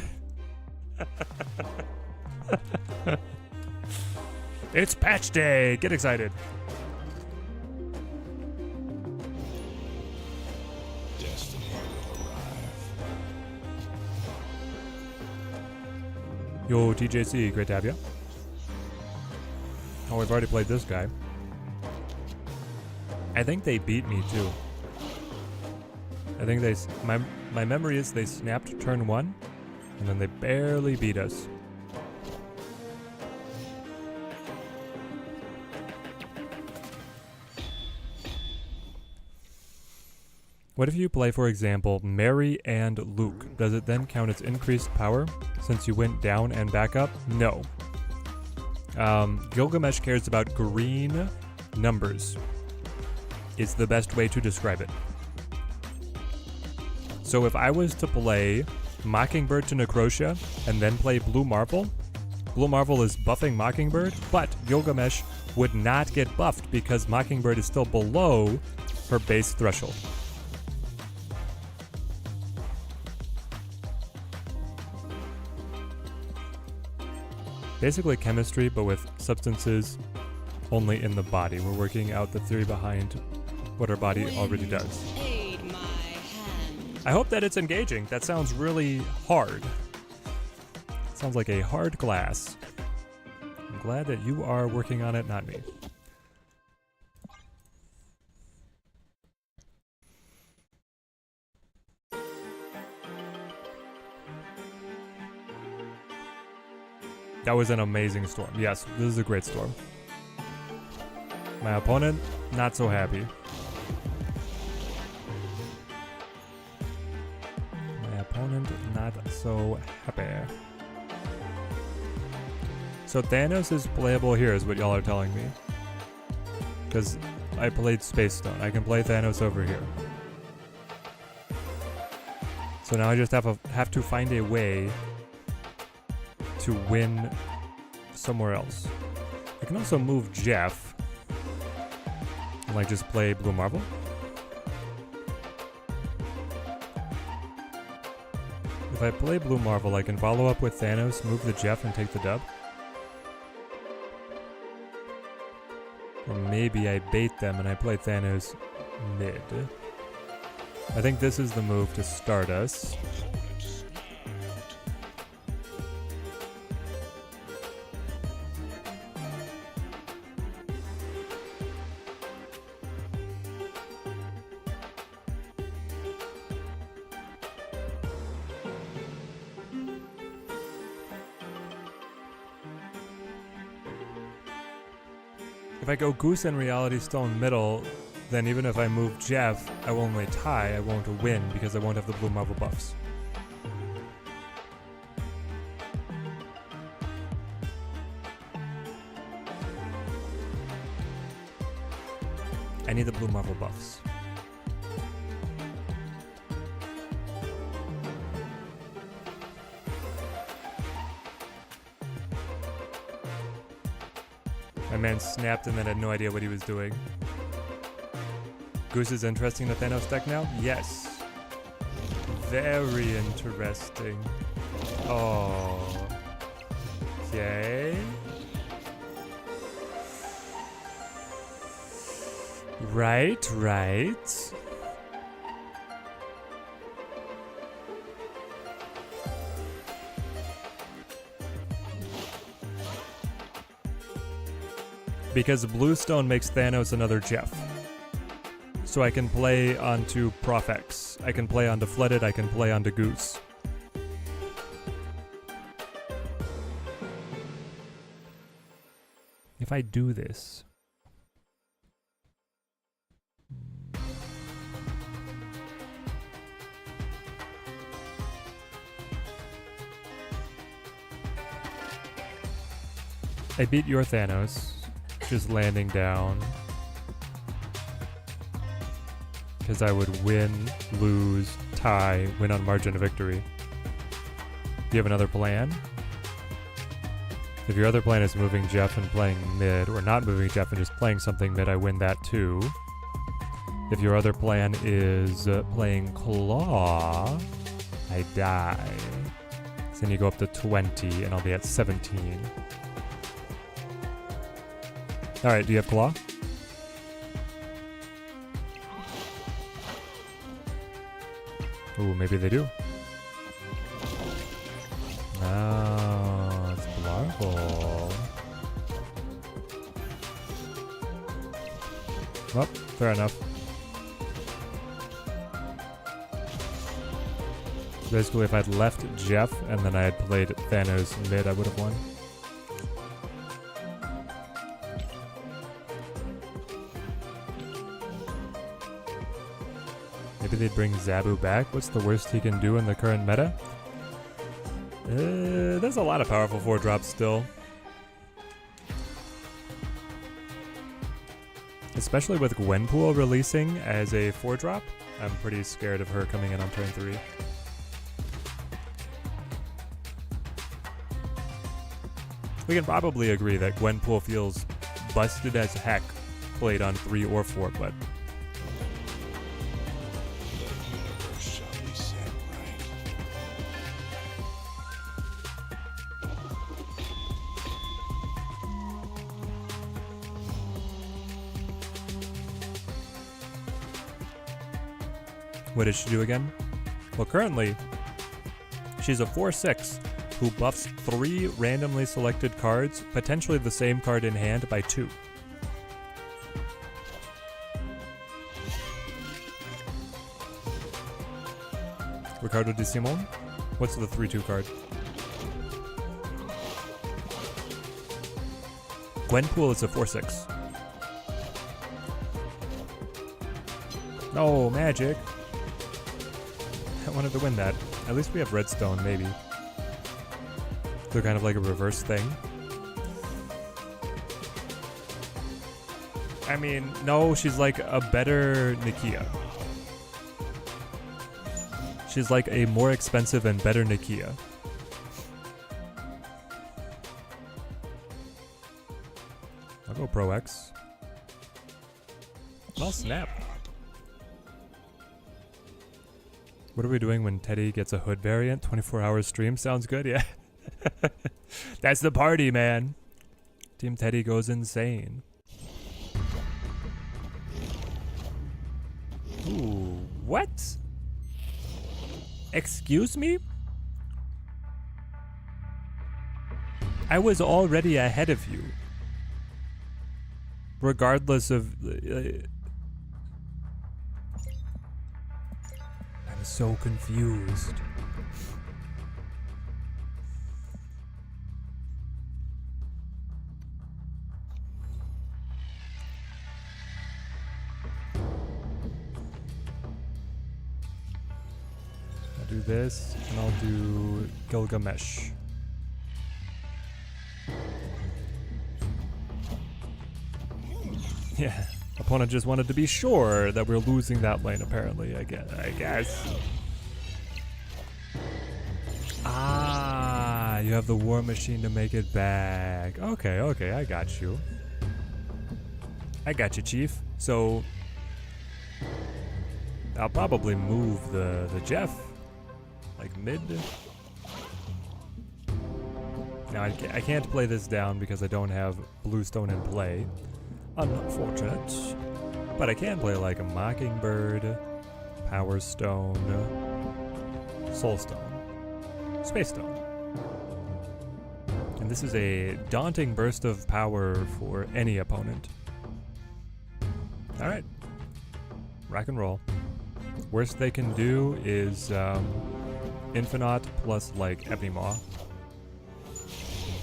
It's patch day! Get excited. Destiny will arrive. Yo, TJC, great to have you. Oh, we've already played this guy. I think they beat me too. I think they... My memory is they snapped turn 1, and then they barely beat us. What if you play, for example, Mary and Luke? Does it then count as increased power since you went down and back up? No. Gilgamesh cares about green numbers. Is the best way to describe it. So if I was to play Mockingbird to Necrotia and then play Blue Marvel is buffing Mockingbird, but Gilgamesh would not get buffed because Mockingbird is still below her base threshold. Basically chemistry, but with substances only in the body. We're working out the theory behind what our body already does. I hope that it's engaging. That sounds really hard. Sounds like a hard glass. I'm glad that you are working on it, not me. That was an amazing storm. Yes, this is a great storm. My opponent, not so happy. My opponent, not so happy. So Thanos is playable here is what y'all are telling me. Because I played Space Stone. I can play Thanos over here. So now I just have to find a way to win somewhere else. I can also move Jeff and like just play Blue Marvel. If I play Blue Marvel, I can follow up with Thanos, move the Jeff, and take the dub. Or maybe I bait them and I play Thanos mid. I think this is the move to start us. If I go Goose and Reality Stone middle, then even if I move Jeff, I will only tie, I won't win because I won't have the Blue Marvel buffs. I need the Blue Marvel buffs. My man snapped and then had no idea what he was doing. Goose is interesting in the Thanos deck now? Yes. Very interesting. Oh. Okay. Right. Because Bluestone makes Thanos another Jeff. So I can play onto Prof X. I can play onto Flooded, I can play onto Goose. If I do this... I beat your Thanos. Just landing down. Because I would win, lose, tie, win on margin of victory. Do you have another plan? If your other plan is moving Jeff and playing mid, or not moving Jeff and just playing something mid, I win that too. If your other plan is playing Claw, I die. So then you go up to 20 and I'll be at 17. Alright, do you have Claw? Ooh, maybe they do. Oh, it's Blarble. Well, fair enough. Basically, if I'd left Jeff and then I had played Thanos mid, I would have won. Maybe they'd bring Zabu back. What's the worst he can do in the current meta? There's a lot of powerful 4-drops still. Especially with Gwenpool releasing as a 4-drop. I'm pretty scared of her coming in on turn 3. We can probably agree that Gwenpool feels busted as heck played on 3 or 4, but The universe shall be set right. what does she do again? Well, currently, she's a 4/6 who buffs 3 randomly selected cards, potentially the same card in hand by 2. Ricardo de Simon? What's the 3/2 card? Gwenpool is a 4/6. No, magic. I wanted to win that. At least we have redstone, maybe. They're kind of like a reverse thing. I mean, no, she's like a better Nakia. She's like a more expensive and better Nakia. I'll go Pro X. I'll snap. What are we doing when Teddy gets a hood variant? 24-hour stream sounds good, yeah. That's the party, man. Team Teddy goes insane. Ooh, what? Excuse me? I was already ahead of you. Regardless of... I'm so confused. I'll do this, and I'll do Gilgamesh. Yeah, opponent just wanted to be sure that we're losing that lane, apparently, I guess. Ah, you have the war machine to make it back. Okay, okay, I got you. I got you, Chief. So, I'll probably move the Jeff, like mid. Now, I can't play this down because I don't have Bluestone in play. Unfortunate. But I can play like a Mockingbird, Power Stone, Soul Stone, Space Stone. And this is a daunting burst of power for any opponent. Alright. Rock and roll. Worst they can do is Infinite plus like Ebony Maw.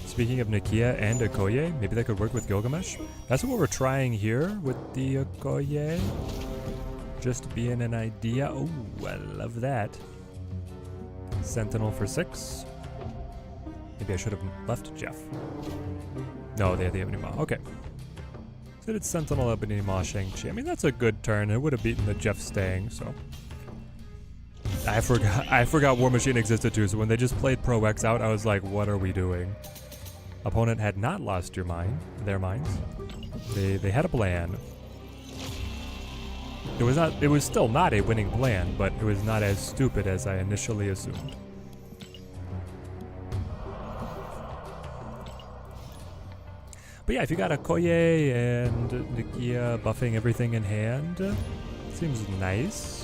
Speaking of Nakia and Okoye, maybe that could work with Gilgamesh. That's what we're trying here with the Okoye. Just being an idea. Oh, I love that. Sentinel for 6. Maybe I should have left Jeff. No, they had the Ebony Maw. Okay. So it's Sentinel, Ebony Maw, Shang-Chi. I mean, that's a good turn. It would have beaten the Jeff staying, so. I forgot War Machine existed too, so when they just played Pro X out, I was like, what are we doing? Opponent had not lost their minds. They had a plan. It was still not a winning plan, but it was not as stupid as I initially assumed. But yeah, if you got a Koye and Nakia buffing everything in hand, seems nice.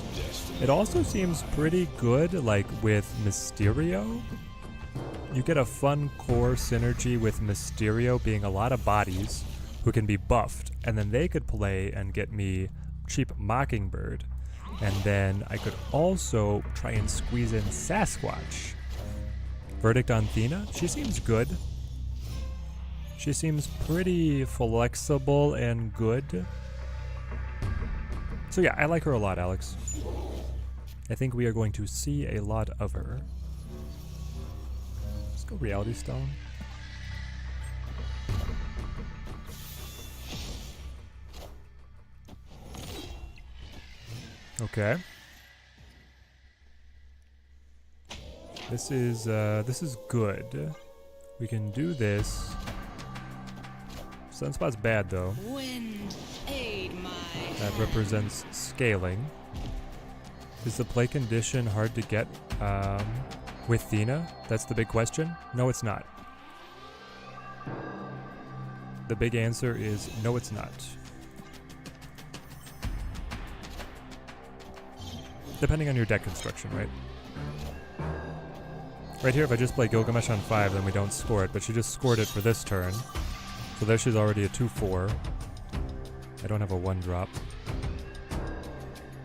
It also seems pretty good, like with Mysterio. You get a fun core synergy with Mysterio being a lot of bodies who can be buffed, and then they could play and get me cheap Mockingbird. And then I could also try and squeeze in Sasquatch. Verdict on Thena? She seems good. She seems pretty flexible and good. So yeah, I like her a lot, Alex. I think we are going to see a lot of her. Let's go Reality Stone. Okay. This is good. We can do this. Sunspot's bad though. Wind, aid my That represents scaling. Is the play condition hard to get with Thena? That's the big question. No, it's not. The big answer is no, it's not. Depending on your deck construction, right? Right here, if I just play Gilgamesh on 5, then we don't score it, but she just scored it for this turn. So there she's already a 2-4. I don't have a 1-drop.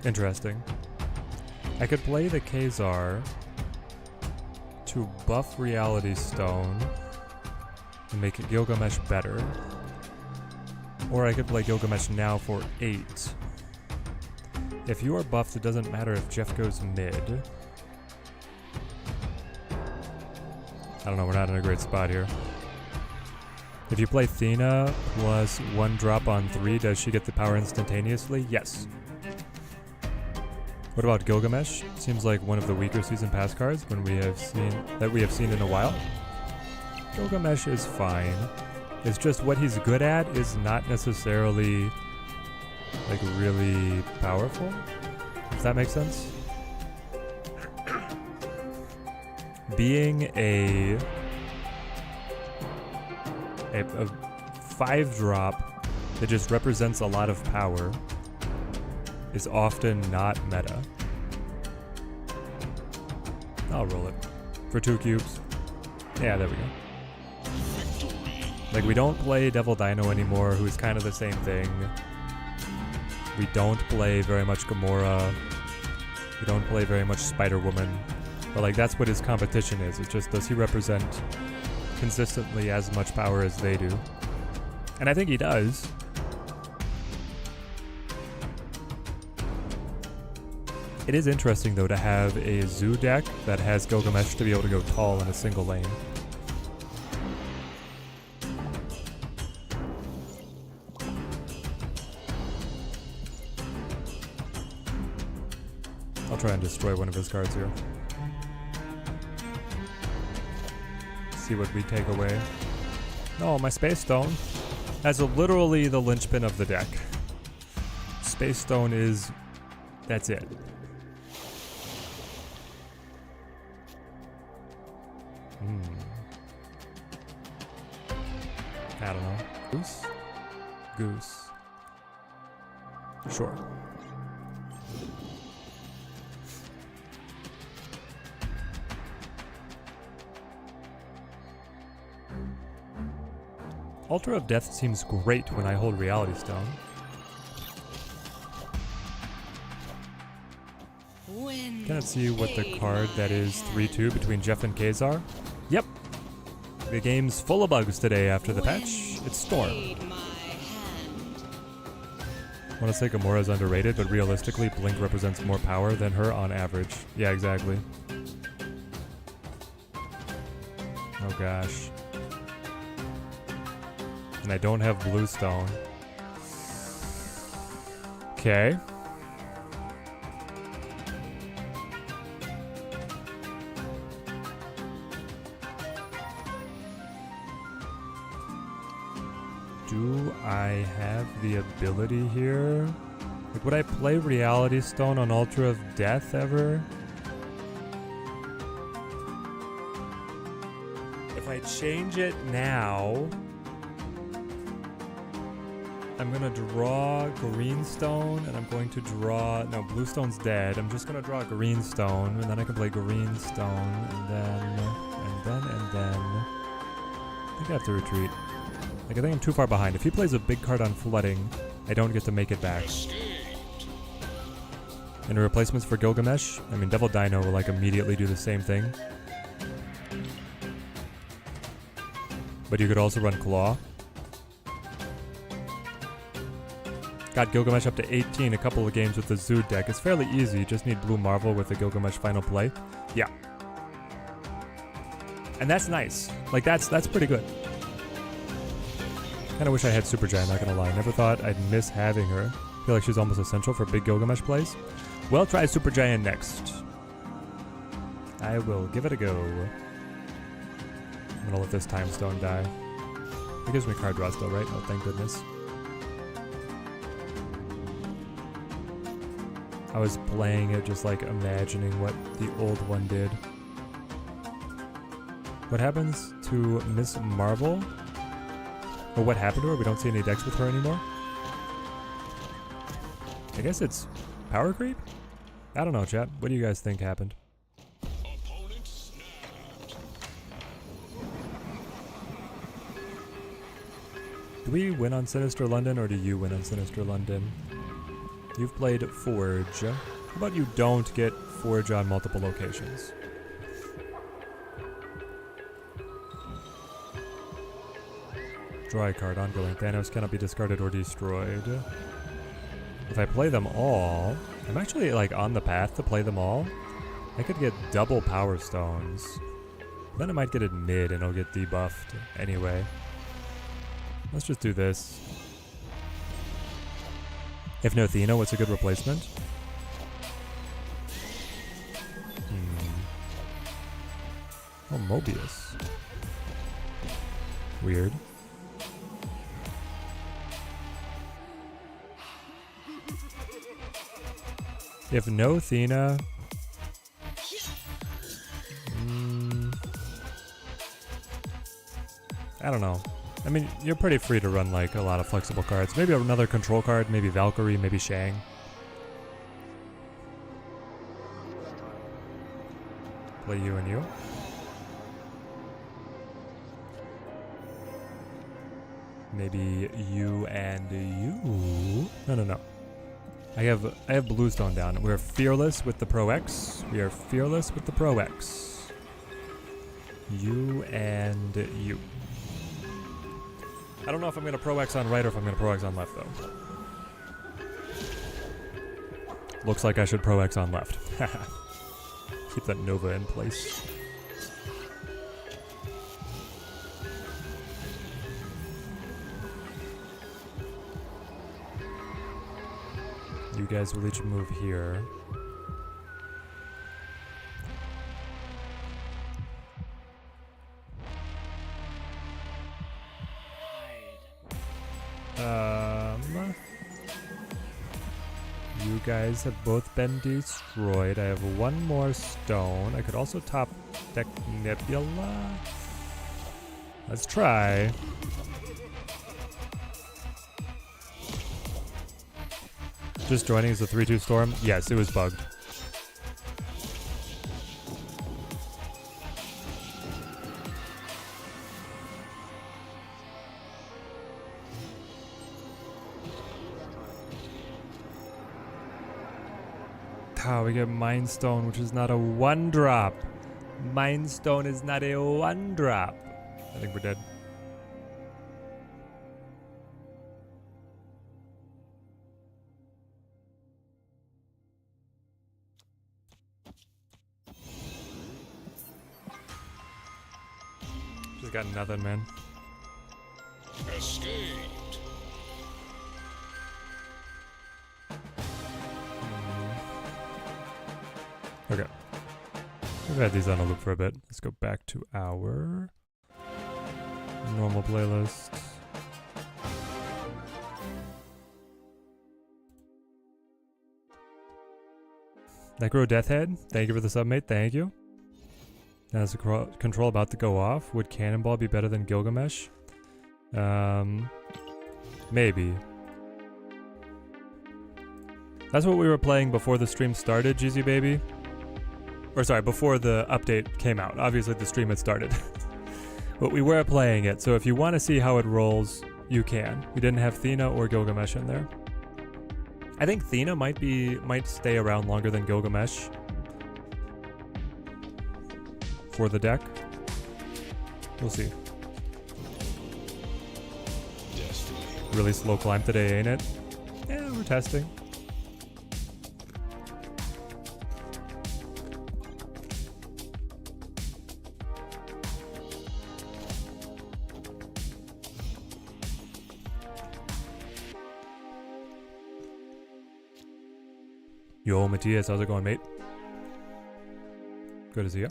Interesting. I could play the Khazar to buff Reality Stone and make it Gilgamesh better. Or I could play Gilgamesh now for 8. If you are buffed, it doesn't matter if Jeff goes mid. I don't know, we're not in a great spot here. If you play Thena plus 1 drop on 3, does she get the power instantaneously? Yes. What about Gilgamesh? Seems like one of the weaker season pass cards when we have seen in a while. Gilgamesh is fine. It's just what he's good at is not necessarily like really powerful. If that makes sense. Being a 5-drop that just represents a lot of power is often not meta. I'll roll it. For 2 cubes. Yeah, there we go. Like, we don't play Devil Dino anymore, who's kind of the same thing. We don't play very much Gamora. We don't play very much Spider-Woman. But, like, that's what his competition is. It's just, does he represent consistently as much power as they do? And I think he does. It is interesting, though, to have a Zoo deck that has Gilgamesh to be able to go tall in a single lane. I'll try and destroy one of his cards here. See what we take away. No, my Space Stone. That's literally the linchpin of the deck. Space Stone is... that's it. I don't know. Goose? Goose. Sure. Altar of Death seems great when I hold Reality Stone. Can I see what the card that is 3-2 between Jeff and Khazar? Yep. The game's full of bugs today after the patch. It's Storm. I want to say Gamora is underrated, but realistically, Blink represents more power than her on average. Yeah, exactly. Oh gosh. And I don't have Blue Stone. Okay. Do I have the ability here? Like, would I play Reality Stone on Altar of Death ever? If I change it now, I'm gonna draw Green Stone, and I'm going to draw... no, Blue Stone's dead. I'm just gonna draw Green Stone, and then I can play Green Stone, and then... I think I have to retreat. Like, I think I'm too far behind. If he plays a big card on flooding, I don't get to make it back. And replacements for Gilgamesh? I mean, Devil Dino will, like, immediately do the same thing. But you could also run Claw. Got Gilgamesh up to 18 a couple of games with the Zoo deck. It's fairly easy. You just need Blue Marvel with the Gilgamesh final play. Yeah. And that's nice. Like, that's pretty good. Kinda wish I had Super Giant, not gonna lie. Never thought I'd miss having her. Feel like she's almost essential for big Gilgamesh plays. We'll try Super Giant next. I will give it a go. I'm gonna let this Time Stone die. It gives me card draw still, right? Oh, thank goodness. I was playing it just like imagining what the old one did. What happens to Miss Marvel? Or what happened to her? We don't see any decks with her anymore. I guess it's power creep? I don't know, chat. What do you guys think happened? Do we win on Sinister London or do you win on Sinister London? You've played Forge. How about you don't get Forge on multiple locations? Draw a card, ongoing. Thanos cannot be discarded or destroyed. If I play them all, I'm actually like on the path to play them all. I could get double Power Stones. Then I might get it mid and it'll get debuffed anyway. Let's just do this. If no Thena, what's a good replacement? Oh, Mobius. Weird. If no Thena... I don't know. I mean, you're pretty free to run like a lot of flexible cards. Maybe another control card, maybe Valkyrie, maybe Shang. Play you and you. Maybe you and you. No. I have Bluestone down. We're fearless with the Pro X. We are fearless with the Pro X. You and you. I don't know if I'm going to Pro X on right or if I'm going to Pro X on left, though. Looks like I should Pro X on left. Keep that Nova in place. You guys will each move here. You guys have both been destroyed. I have one more stone. I could also top deck Nebula. Let's try. Just joining as a 3-2 storm? Yes, it was bugged. Oh, we get Mind Stone, which is not a 1-drop. Mind Stone is not a 1-drop. I think we're dead. Just got nothing, man. Escaped. Okay. We've had these on a loop for a bit. Let's go back to our normal playlist. Necro Deathhead, thank you for the sub, mate. Thank you. Now is the control about to go off. Would Cannonball be better than Gilgamesh? Maybe. That's what we were playing before the stream started, GZ Baby. Or sorry, before the update came out. Obviously the stream had started. But we were playing it, so if you want to see how it rolls, you can. We didn't have Thena or Gilgamesh in there. I think Thena might stay around longer than Gilgamesh for the deck. We'll see. Destiny. Really slow climb today, ain't it? Yeah, we're testing. Yo, Matthias, how's it going, mate? Good to see you.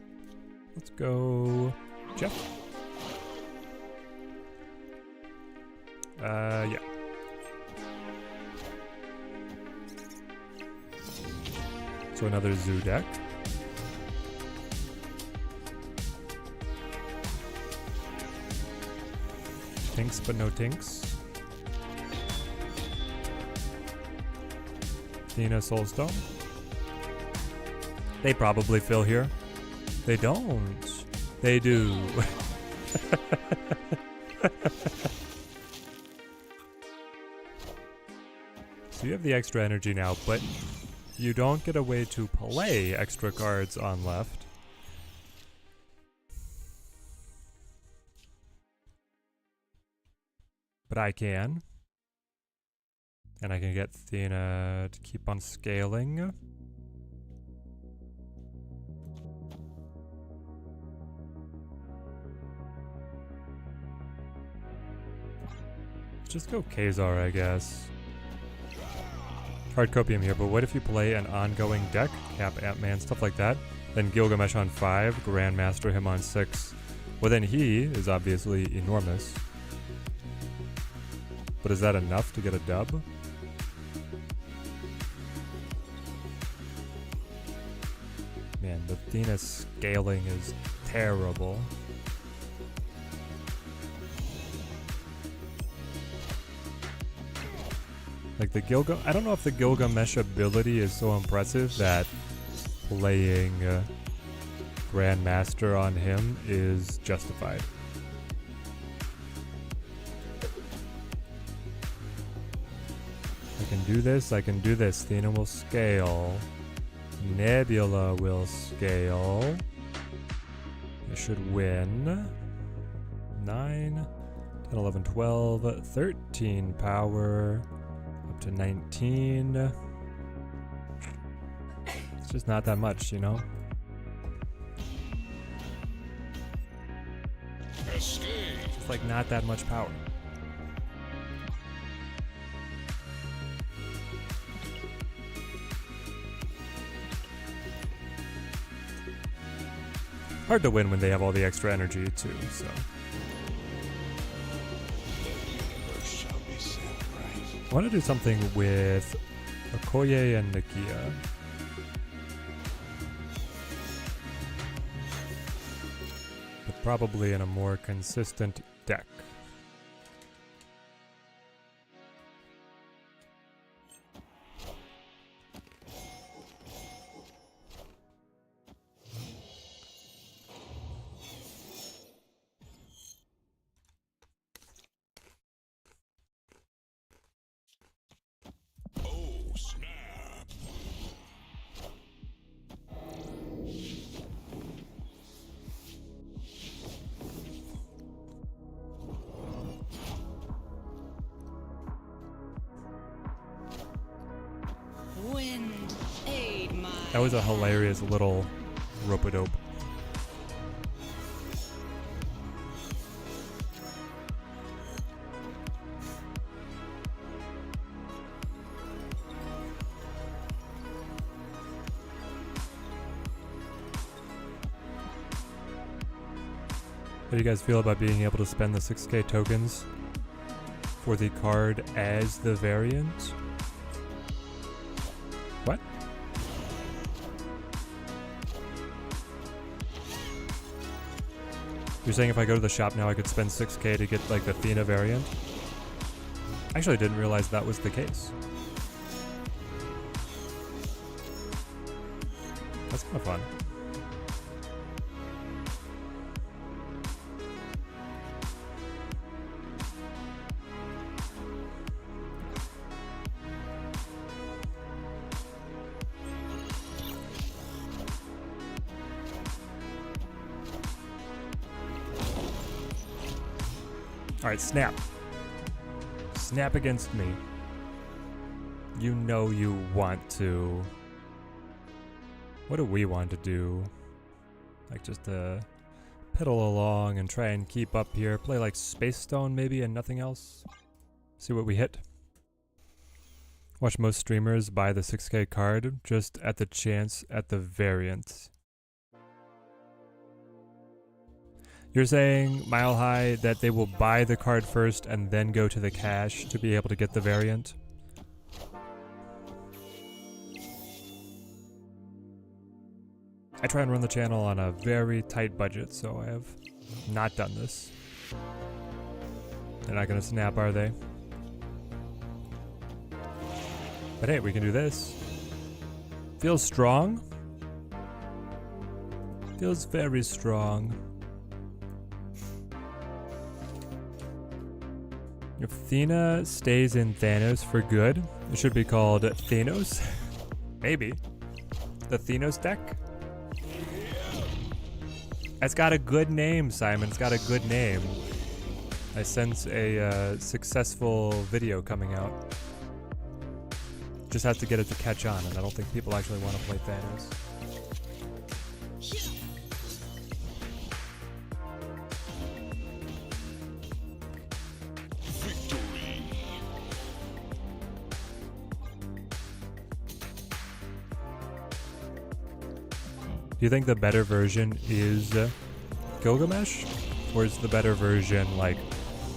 Let's go, Jeff. Yeah. So another zoo deck. Tinks, but no tinks. Thena Soulstone. They probably fill here. They don't. They do. So you have the extra energy now, but you don't get a way to play extra cards on left. But I can. And I can get Thena to keep on scaling. Let's just go Kazar, I guess. Hard copium here, but what if you play an ongoing deck? Cap Ant-Man, stuff like that. Then Gilgamesh on 5, Grandmaster him on 6. Well, then he is obviously enormous. But is that enough to get a dub? Man, the Thena scaling is terrible. Like the I don't know if the Gilgamesh ability is so impressive that playing Grandmaster on him is justified. I can do this, I can do this. Thena will scale. Nebula will scale. I should win. 9, 10, 11, 12, 13 power. Up to 19. It's just not that much, you know? Escape. It's like not that much power. Hard to win when they have all the extra energy too, so. I want to do something with Okoye and Nakia. But probably in a more consistent deck. Wind, aid my That was a hilarious little rope-a-dope. How do you guys feel about being able to spend the 6k tokens for the card as the variant? What? You're saying if I go to the shop now I could spend 6k to get like the Thena variant? Actually, I didn't realize that was the case. That's kind of fun. Alright, snap. Snap against me. You know you want to. What do we want to do? Like just pedal along and try and keep up here. Play like Space Stone maybe and nothing else. See what we hit. Watch most streamers buy the 6K card just at the chance at the variant. You're saying, Mile High, that they will buy the card first and then go to the cash to be able to get the variant? I try and run the channel on a very tight budget, so I have not done this. They're not gonna snap, are they? But hey, we can do this. Feels strong. Feels very strong. If Thena stays in Thanos for good, it should be called Thanos. Maybe. The Thanos deck? It's got a good name, Simon. It's got a good name. I sense a successful video coming out. Just have to get it to catch on, and I don't think people actually want to play Thanos. Do you think the better version is Gilgamesh? Or is the better version like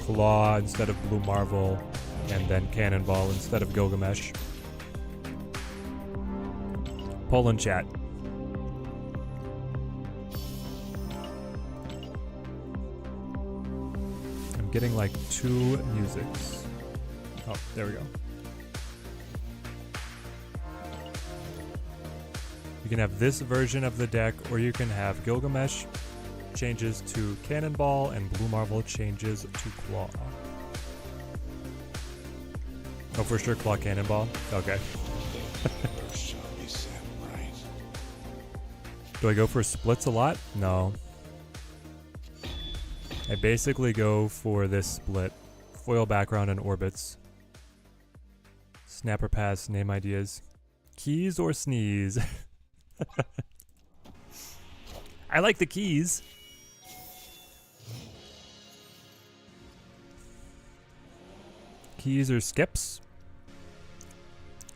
Claw instead of Blue Marvel and then Cannonball instead of Gilgamesh? Poll in chat. I'm getting like 2 musics. Oh, there we go. You can have this version of the deck, or you can have Gilgamesh changes to Cannonball and Blue Marvel changes to Claw. Oh, for sure, Claw Cannonball? Okay. Do I go for splits a lot? No. I basically go for this split. Foil background and orbits. Snapper pass, name ideas. Keys or sneeze? I like the keys. Keys or skips?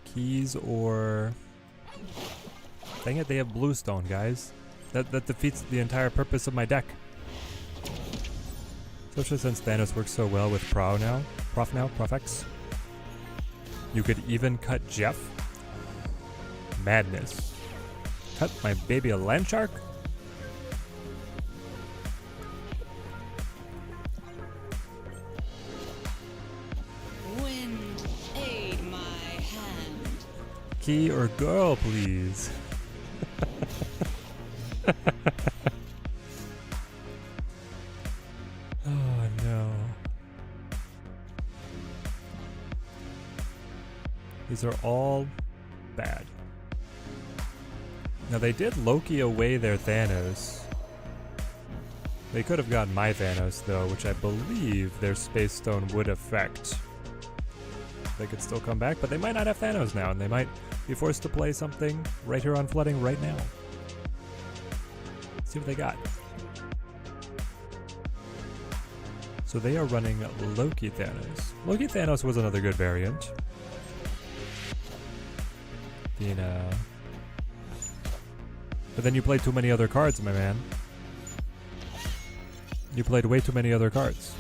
Keys or... Dang it, they have bluestone, guys. That defeats the entire purpose of my deck. Especially since Thanos works so well with Prof X. You could even cut Jeff. Madness. Cut my baby a land shark? Wind, aid my hand. Key or girl, please. Oh no. These are all bad. Now they did Loki away their Thanos. They could have gotten my Thanos though, which I believe their Space Stone would affect. They could still come back, but they might not have Thanos now, and they might be forced to play something right here on Flooding right now. Let's see what they got. So they are running Loki Thanos. Loki Thanos was another good variant. Thena. But then you played too many other cards, my man. You played way too many other cards.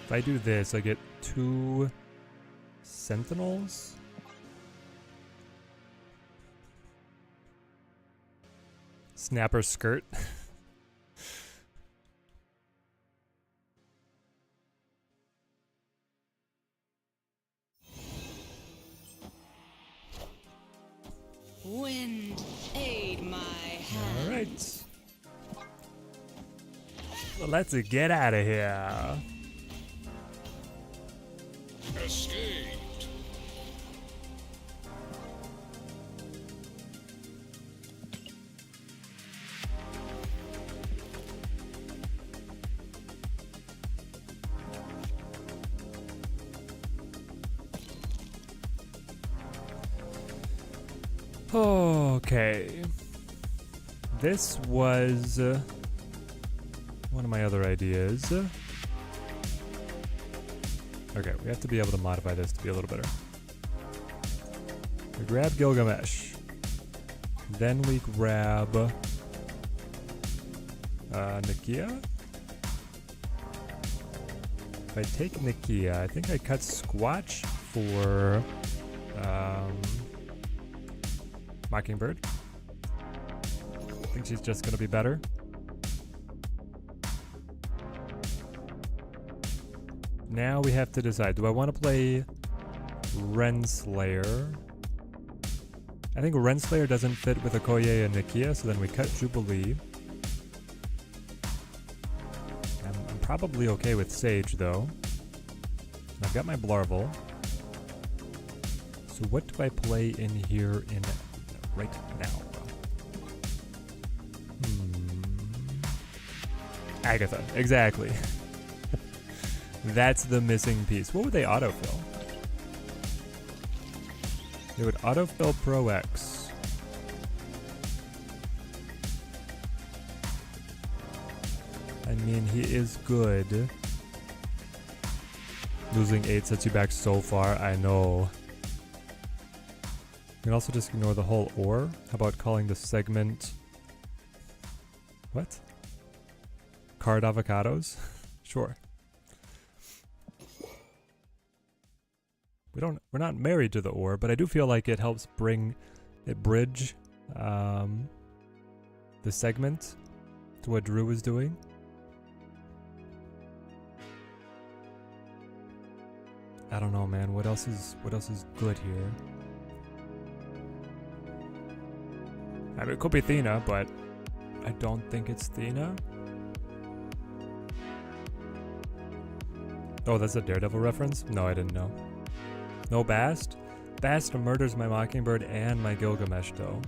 If I do this, I get 2 Sentinels? Snapper skirt. Wind, aid my hand. All right. Well, let's get out of here. Escaped. Okay. This was one of my other ideas. Okay, we have to be able to modify this to be a little better. We grab Gilgamesh. Then we grab Nakia. If I take Nakia, I think I cut Squatch for Mockingbird. I think she's just gonna be better. Now we have to decide, do I want to play Renslayer? I think Renslayer doesn't fit with Okoye and Nakia, so then we cut Jubilee. I'm probably okay with Sage though. I've got my Blarvel. So what do I play in here in right now? Agatha, exactly. That's the missing piece. What would they autofill? They would autofill Pro X. I mean, he is good. Losing 8 sets you back so far, I know. You can also just ignore the whole ore. How about calling the segment... What? Card avocados? Sure. We're not married to the ore, but I do feel like it helps bridge the segment to what Drew was doing. I don't know, man. What else is good here? I mean, it could be Thena, but I don't think it's Thena. Oh, that's a Daredevil reference? No, I didn't know. No Bast? Bast murders my Mockingbird and my Gilgamesh, though.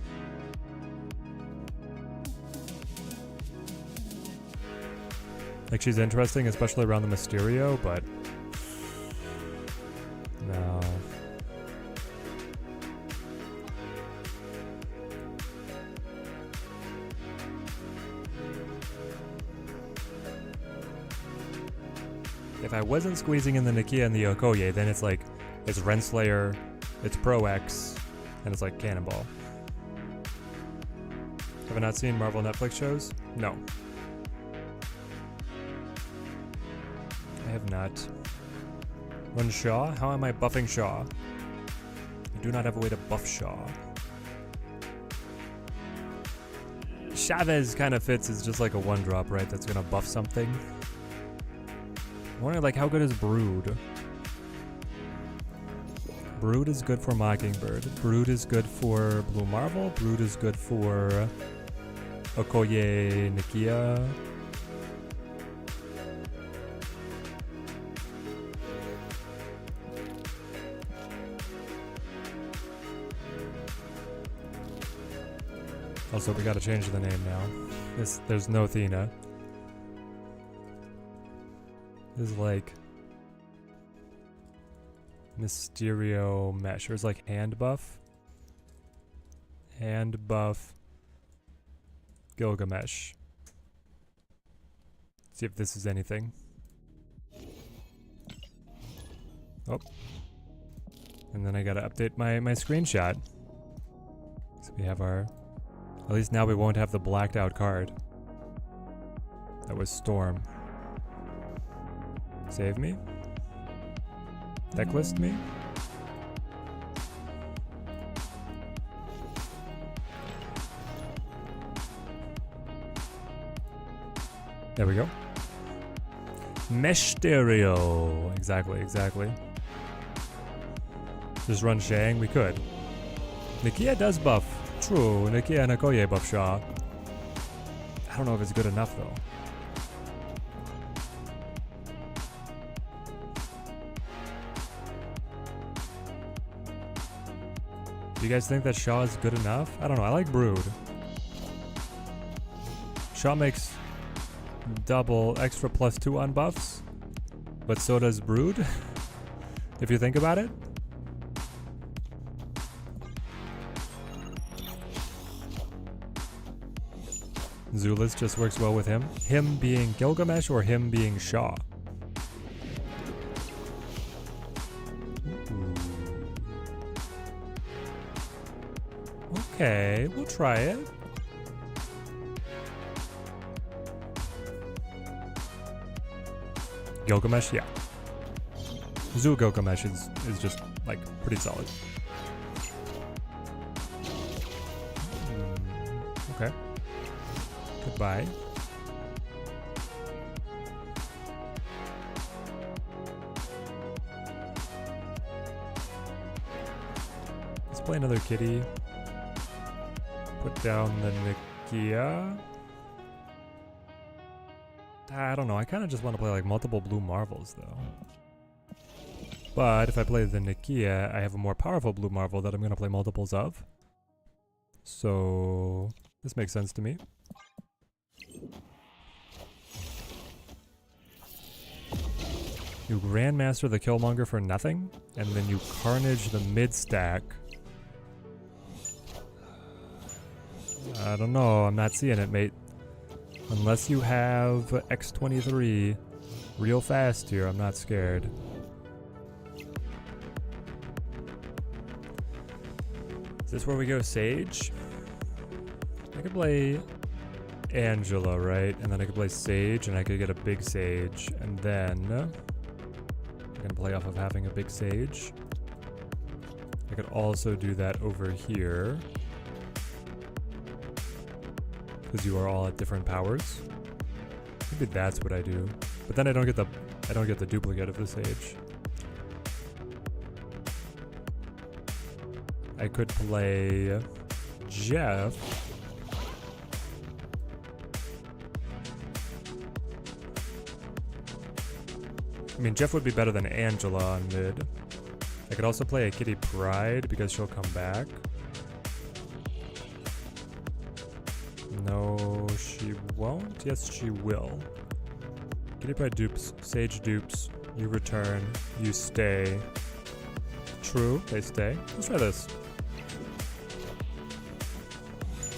Like, she's interesting, especially around the Mysterio, but... No. If I wasn't squeezing in the Nakia and the Okoye, then it's like, it's Renslayer, it's Pro X, and it's like Cannonball. Have I not seen Marvel Netflix shows? No. I have not. Run Shaw? How am I buffing Shaw? I do not have a way to buff Shaw. Chavez kind of fits as just like a 1-drop, right? That's gonna buff something. I'm wondering, like, how good is Brood? Brood is good for Mockingbird. Brood is good for Blue Marvel. Brood is good for Okoye Nakia. Also, we gotta change the name now. There's no Thena. This is like Mysterio Mesh. There's like hand buff. Hand buff Gilgamesh. See if this is anything. Oh. And then I gotta update my screenshot. So we have our... At least now we won't have the blacked out card. That was Storm. Save me. Decklist me. There we go. Mysterio. Exactly. Just run Shang? We could. Nakia does buff. True, Nakia and Okoye buff Shaw. I don't know if it's good enough though. Do you guys think that Shaw is good enough? I don't know, I like Brood. Shaw makes double extra +2 on buffs, but so does Brood, if you think about it. Zulus just works well with him. Him being Gilgamesh or him being Shaw? Ooh. Okay, we'll try it. Gilgamesh, yeah. Zul Gilgamesh is just like pretty solid. Okay. Goodbye. Let's play another kitty. Put down the Nakia. I don't know. I kind of just want to play like multiple blue marvels though. But if I play the Nakia, I have a more powerful blue marvel that I'm going to play multiples of. So this makes sense to me. You Grandmaster the Killmonger for nothing, and then you Carnage the mid stack. I don't know, I'm not seeing it, mate. Unless you have X23 real fast here, I'm not scared. Is this where we go Sage? I could play Angela, right? And then I could play Sage, and I could get a big Sage, and then I can play off of having a big Sage. I could also do that over here, because you are all at different powers. Maybe that's what I do. But then I don't get the duplicate of the Sage. I could play Jeff. I mean, Jeff would be better than Angela on mid. I could also play a Kitty Pride because she'll come back. No, she won't. Yes, she will. Kitty Pride dupes, Sage dupes, you return, you stay. True, they stay. Let's try this.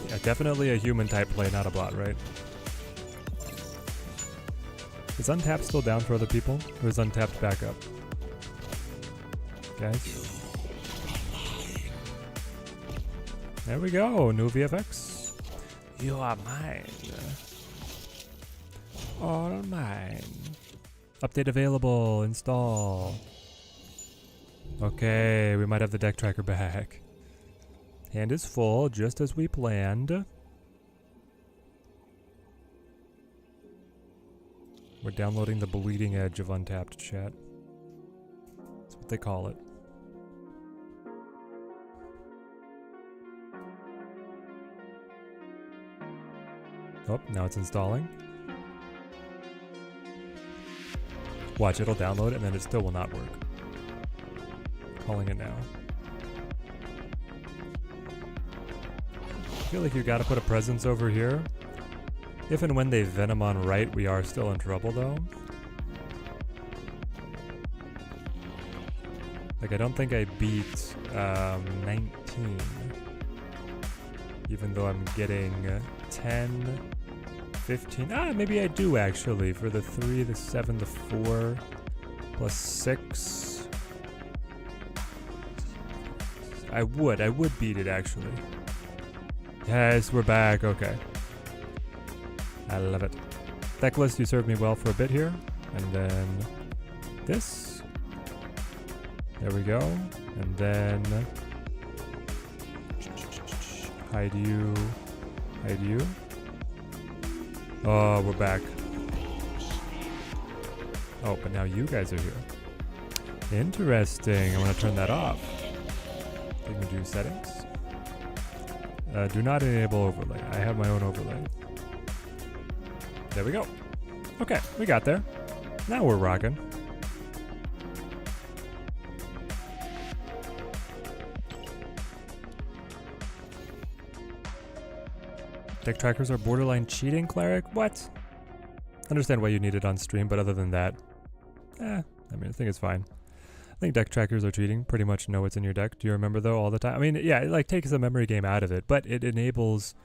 Yeah, definitely a human type play, not a bot, right? Is Untapped still down for other people? Or is Untapped back up? Guys? There we go, new VFX. You are mine. All mine. Update available, install. Okay, we might have the deck tracker back. Hand is full, just as we planned. We're downloading the bleeding edge of Untapped, chat. That's what they call it. Oh, now it's installing. Watch, it'll download and then it still will not work. Calling it now. I feel like you gotta put a presence over here. If and when they Venom on right, we are still in trouble though. Like, I don't think I beat 19. Even though I'm getting 10, 15. Ah, maybe I do actually. For the 3, the 7, the 4, plus 6. I would beat it actually. Yes, we're back, okay. I love it. Deck list, you served me well for a bit here. And then this. There we go. And then hide you. Hide you. Oh, we're back. Oh, but now you guys are here. Interesting. I want to turn that off. You can do settings. Do not enable overlay. I have my own overlay. There we go. Okay, we got there. Now we're rocking. Deck trackers are borderline cheating, Cleric? What? Understand why you need it on stream, but other than that, I mean, I think it's fine. I think deck trackers are cheating. Pretty much know what's in your deck. Do you remember though all the time? I mean, yeah, it like takes the memory game out of it, but it enables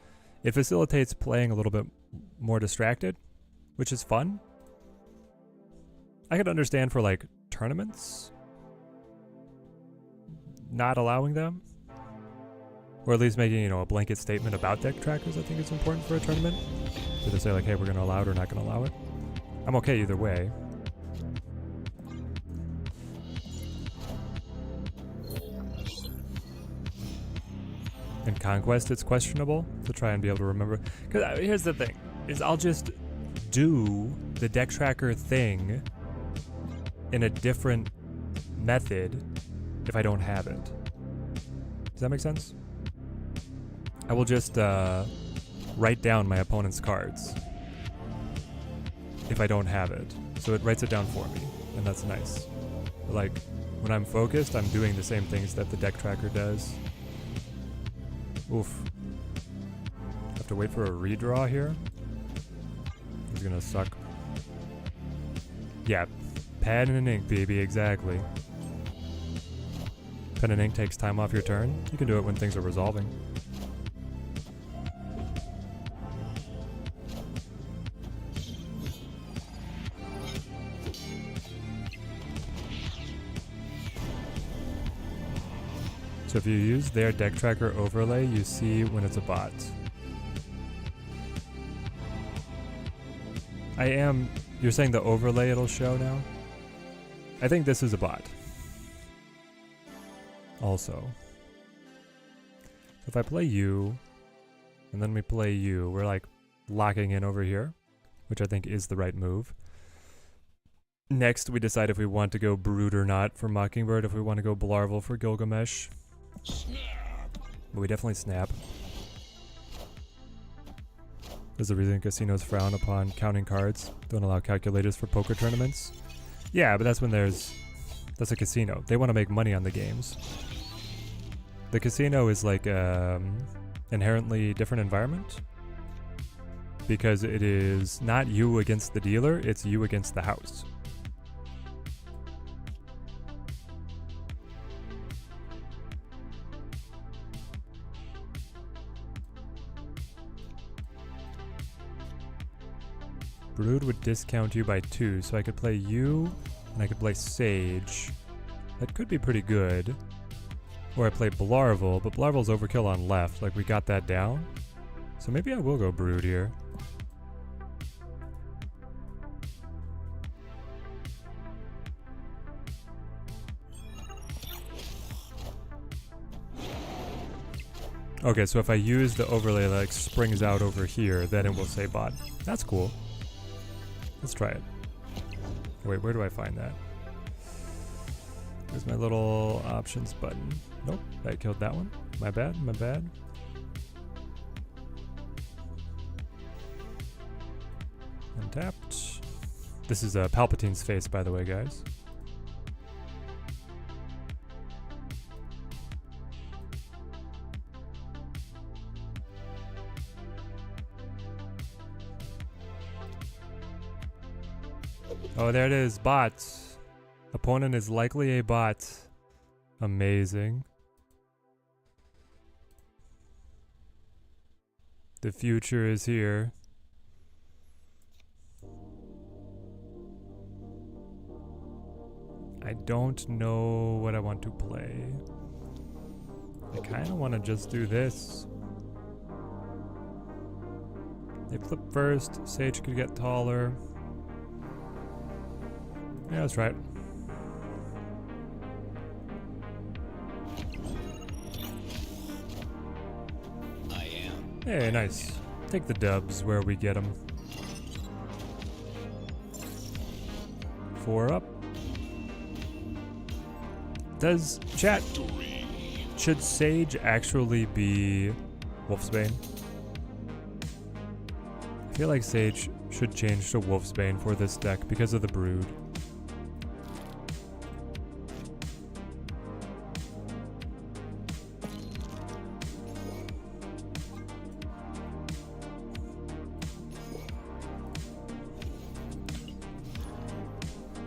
It facilitates playing a little bit more distracted, which is fun. I could understand for like tournaments not allowing them, or at least making, you know, a blanket statement about deck trackers. I think is important for a tournament. So to say like, hey, we're gonna allow it or not gonna allow it. I'm okay either way. In Conquest, it's questionable to try and be able to remember. Because here's the thing, is I'll just do the deck tracker thing in a different method if I don't have it. Does that make sense? I will just write down my opponent's cards if I don't have it. So it writes it down for me, and that's nice. But like, when I'm focused, I'm doing the same things that the deck tracker does. Oof. Have to wait for a redraw here. It's gonna suck. Yeah, pad and ink, baby, exactly. Pen and ink takes time off your turn. You can do it when things are resolving. So if you use their deck tracker overlay, you see when it's a bot. You're saying the overlay it'll show now? I think this is a bot. Also. So if I play you, and then we play you, we're like locking in over here, which I think is the right move. Next, we decide if we want to go Brood or not for Mockingbird, if we want to go Blarvel for Gilgamesh. But we definitely snap. There's a reason casinos frown upon counting cards. Don't allow calculators for poker tournaments. Yeah, but that's when that's a casino. They want to make money on the games. The casino is like inherently different environment because it is not you against the dealer, it's you against the house. Brood would discount you by 2, so I could play you, and I could play Sage. That could be pretty good. Or I play Blarvel, but Blarvel's overkill on left, like we got that down. So maybe I will go Brood here. Okay, so if I use the overlay that like springs out over here, then it will say bot. That's cool. Let's try it. Wait, where do I find that? There's my little options button. Nope, I killed that one. My bad, my bad. Untapped. This is Palpatine's face, by the way, guys. Oh, there it is. Bot. Opponent is likely a bot. Amazing. The future is here. I don't know what I want to play. I kind of want to just do this. They flip first. Sage could get taller. Yeah, that's right. Hey, nice. Take the dubs where we get them. 4 up. Does chat... Should Sage actually be Wolfsbane? I feel like Sage should change to Wolfsbane for this deck because of the Brood.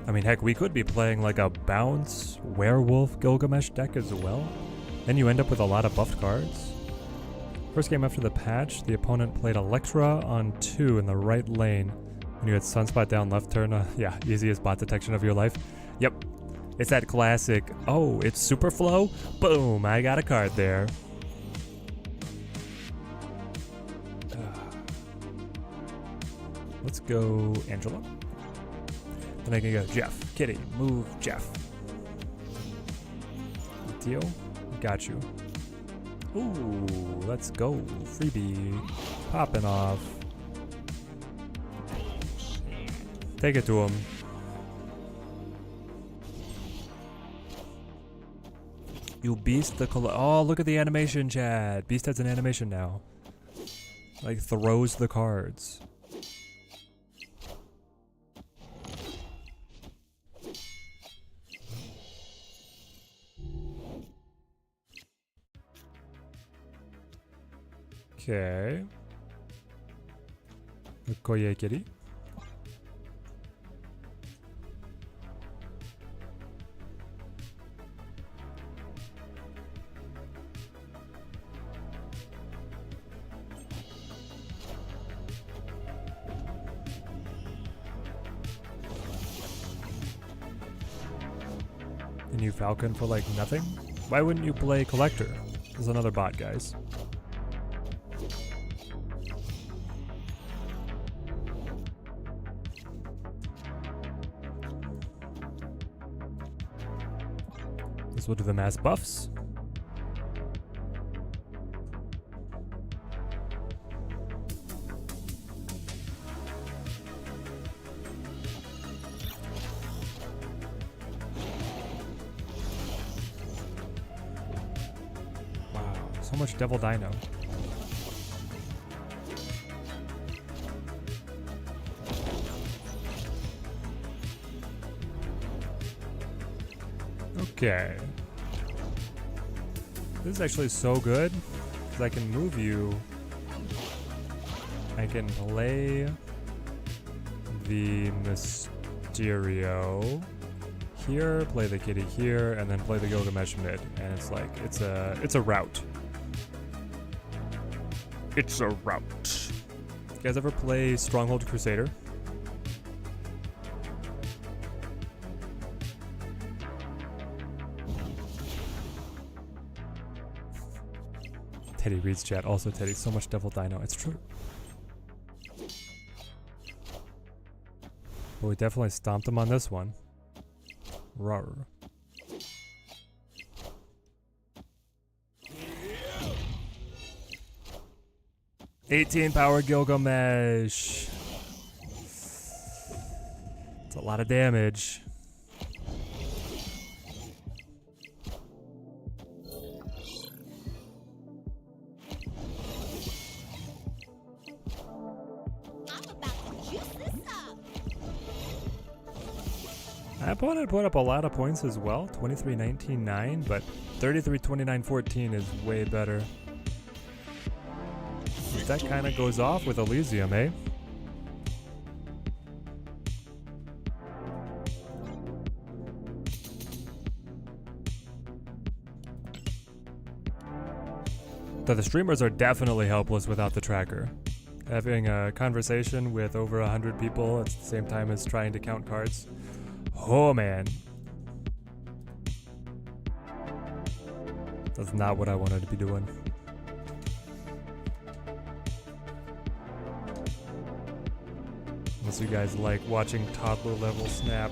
I mean, heck, we could be playing like a bounce werewolf Gilgamesh deck as well. Then you end up with a lot of buffed cards. First game after the patch, the opponent played Electra on 2 in the right lane. When you had Sunspot down left turn, yeah, easiest bot detection of your life. Yep, it's that classic, oh, it's super flow? Boom, I got a card there. Let's go Angela. Then I can go Jeff, Kitty, move Jeff. Good deal, got you. Ooh, let's go. Freebie. Popping off. Take it to him. You beast the oh, look at the animation, Chad. Beast has an animation now. Like, throws the cards. Okay. Okoye kitty. A new Falcon for like nothing? Why wouldn't you play Collector? There's another bot, guys. This will do the mass buffs. Wow, so much Devil Dino. Okay. This is actually so good because I can move you. I can play the Mysterio here, play the kitty here, and then play the Gilgamesh mid. And it's like it's a route. It's a route. You guys ever play Stronghold Crusader? Teddy reads chat. Also, Teddy, so much Devil Dino. It's true. But we definitely stomped him on this one. Rawr. $18 power Gilgamesh. It's a lot of damage. My opponent put up a lot of points as well, 23-19-9, but 33-29-14 is way better. That kind of goes off with Elysium, eh? So the streamers are definitely helpless without the tracker. Having a conversation with over 100 people at the same time as trying to count cards. Oh man. That's not what I wanted to be doing. Unless you guys like watching toddler level Snap.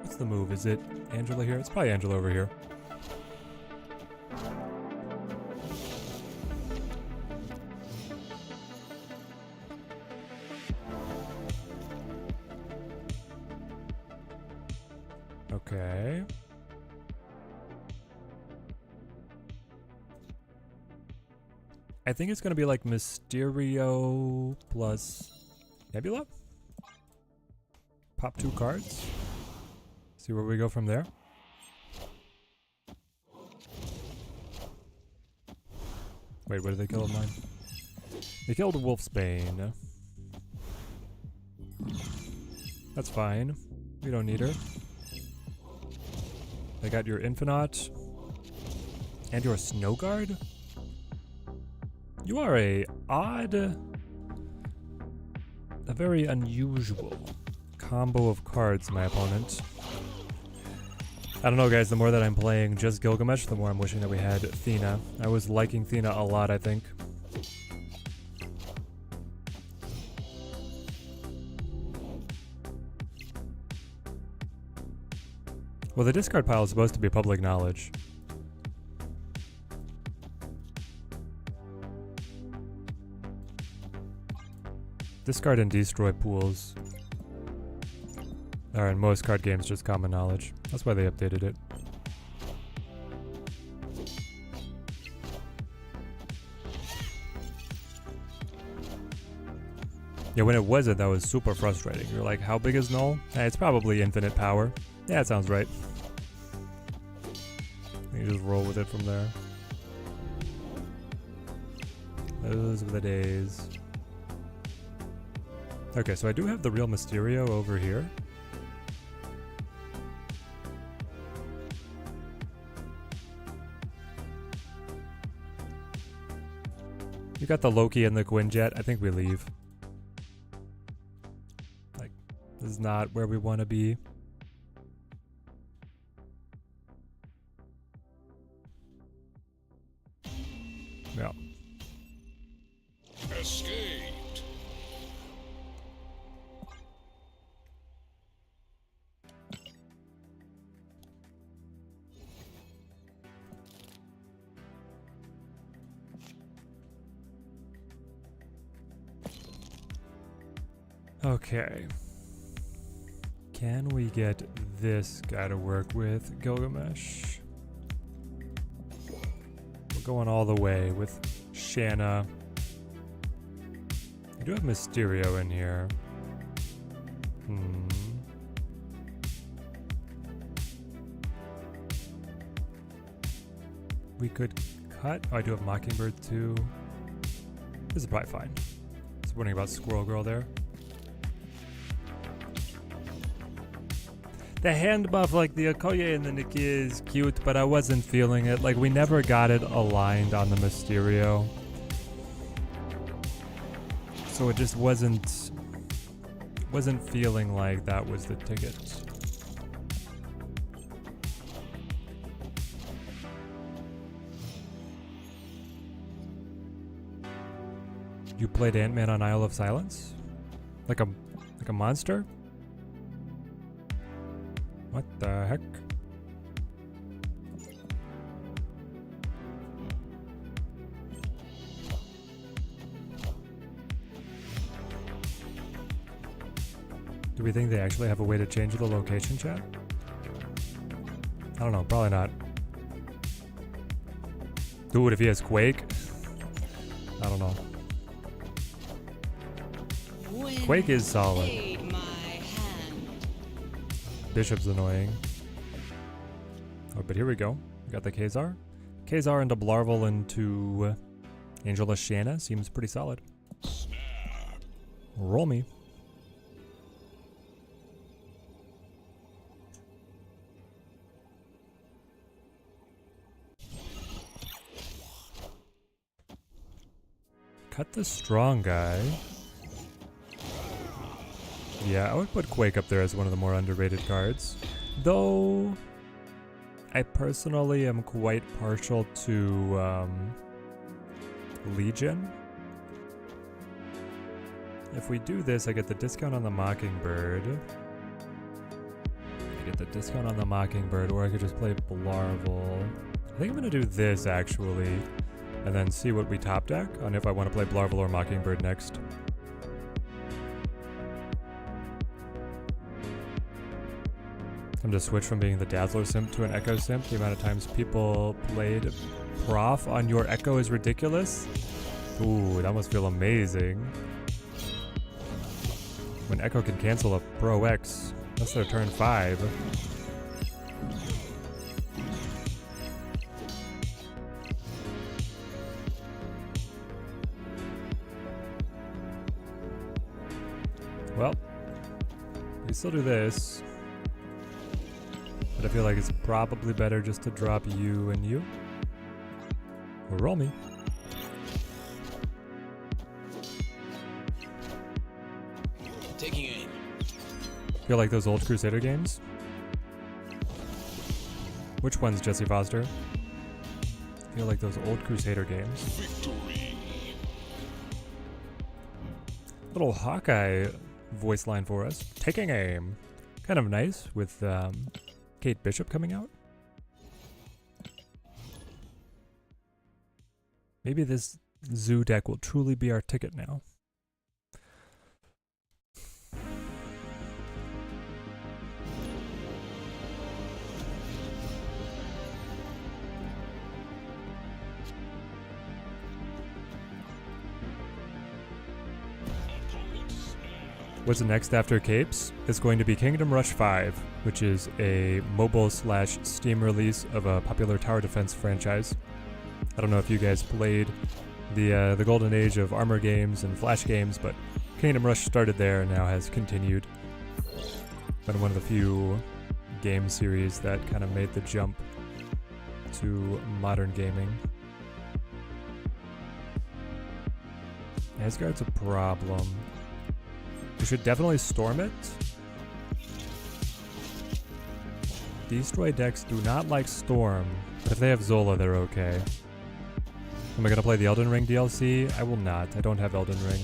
What's the move? Is it Angela here? It's probably Angela over here. Okay. I think it's gonna be like Mysterio plus Nebula. Pop 2 cards. See where we go from there. Wait, what did they kill of mine? They killed Wolfsbane. That's fine. We don't need her. They got your Infinite. And your Snow Guard? You are a very unusual combo of cards, my opponent. I don't know, guys, the more that I'm playing just Gilgamesh, the more I'm wishing that we had Thena. I was liking Thena a lot, I think. Well, the discard pile is supposed to be public knowledge. Discard and destroy pools are in most card games just common knowledge. That's why they updated it. Yeah, when it wasn't, that was super frustrating. You're like, how big is null? It's probably infinite power. Yeah, that sounds right. You just roll with it from there. Those were the days. Okay, so I do have the real Mysterio over here. You got the Loki and the Quinjet. I think we leave. Like, this is not where we want to be. Yeah. Escaped. Okay. Can we get this guy to work with Gilgamesh? We're going all the way with Shanna. I do have Mysterio in here. We could cut. Oh, I do have Mockingbird too. This is probably fine. I was wondering about Squirrel Girl there. The hand buff, like the Okoye and the Nikki, is cute, but I wasn't feeling it. Like, we never got it aligned on the Mysterio. So it just wasn't feeling like that was the ticket. You played Ant-Man on Isle of Silence? Like a monster? What the heck? Do we think they actually have a way to change the location, chat? I don't know, probably not. Dude, if he has Quake? I don't know. Quake is solid. Bishop's annoying. Oh, but here we go. We got the Khazar. Khazar into Blarvel into Angela Shanna. Seems pretty solid. Roll me. Cut the strong guy. Yeah, I would put Quake up there as one of the more underrated cards. Though, I personally am quite partial to Legion. If we do this, I get the discount on the Mockingbird. Or I could just play Blarvel. I think I'm gonna do this, actually, and then see what we top deck on if I want to play Blarvel or Mockingbird next. I'm to switch from being the Dazzler simp to an Echo simp. The amount of times people played Prof on your Echo is ridiculous. Ooh, that must feel amazing. When Echo can cancel a Pro X, that's their turn 5. Well, we still do this. But I feel like it's probably better just to drop you and you. Or roll me. Taking aim. Feel like those old Crusader games? Which one's Jesse Foster? Feel like those old Crusader games. Victory. Little Hawkeye voice line for us. Taking aim. Kind of nice with Kate Bishop coming out. Maybe this Zoo deck will truly be our ticket now. What's next after Capes? It's going to be Kingdom Rush 5, which is a mobile/Steam release of a popular tower defense franchise. I don't know if you guys played the golden age of armor games and flash games, but Kingdom Rush started there and now has continued. Been one of the few game series that kind of made the jump to modern gaming. Asgard's a problem. We should definitely storm it. Destroy decks do not like storm, but if they have Zola, they're okay. Am I gonna play the Elden Ring DLC? I will not. I don't have Elden Ring.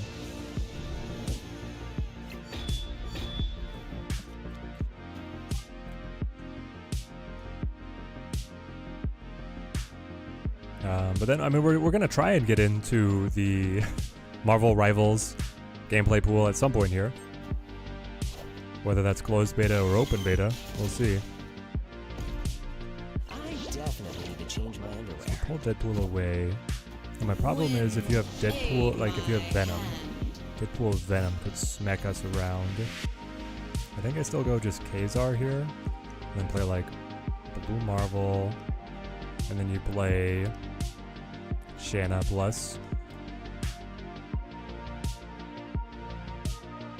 But then, I mean, we're gonna try and get into the Marvel Rivals gameplay pool at some point here. Whether that's closed beta or open beta, we'll see. I definitely need to change my underwear. So pull Deadpool away. And my problem is if you have Deadpool, like if you have Venom, Deadpool Venom could smack us around. I think I still go just Kazar here, and then play like the Blue Marvel, and then you play Shanna plus.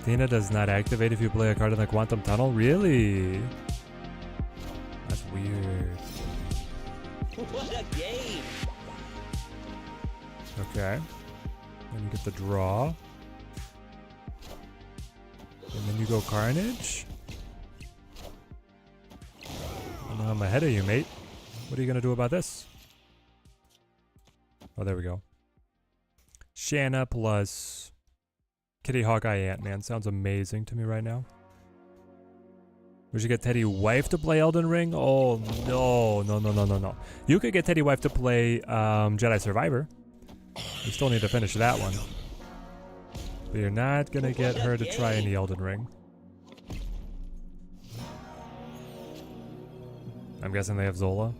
Thena does not activate if you play a card in the Quantum Tunnel? Really? That's weird. What a game! Okay. Then you get the draw. And then you go Carnage? I know I'm ahead of you, mate. What are you gonna do about this? Oh, there we go. Shanna plus Kitty Hawkeye Ant-Man sounds amazing to me right now. We should get Teddy Wife to play Elden Ring? Oh, no. You could get Teddy Wife to play Jedi Survivor. We still need to finish that one. But you're not gonna get her to try any Elden Ring. I'm guessing they have Zola.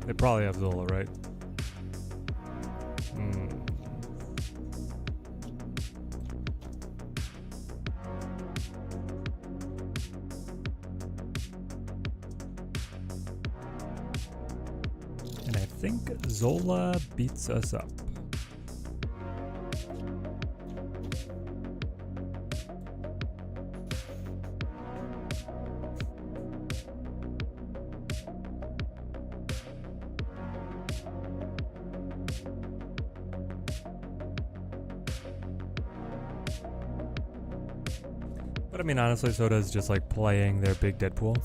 They probably have Zola, right? And I think Zola beats us up. But I mean, honestly, so does just like playing their big Deadpool.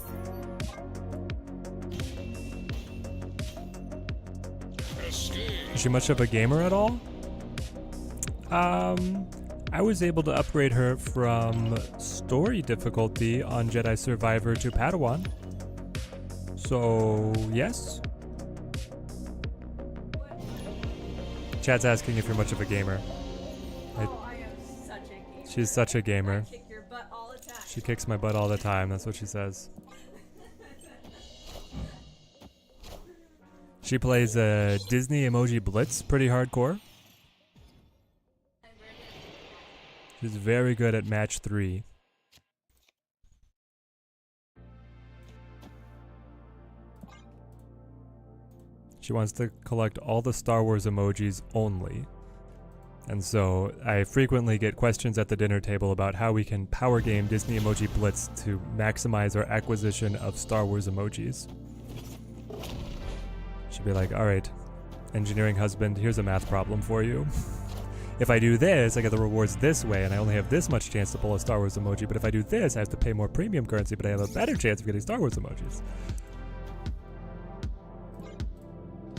Is she much of a gamer at all? I was able to upgrade her from story difficulty on Jedi Survivor to Padawan. So, yes. Chad's asking if you're much of a gamer. I am such a gamer. She's such a gamer. I kick your butt all the time. She kicks my butt all the time, that's what she says. She plays Disney Emoji Blitz pretty hardcore. She's very good at match 3. She wants to collect all the Star Wars emojis only. And so I frequently get questions at the dinner table about how we can power game Disney Emoji Blitz to maximize our acquisition of Star Wars emojis. She'll be like, all right, engineering husband, here's a math problem for you. If I do this, I get the rewards this way, and I only have this much chance to pull a Star Wars emoji. But if I do this, I have to pay more premium currency, but I have a better chance of getting Star Wars emojis.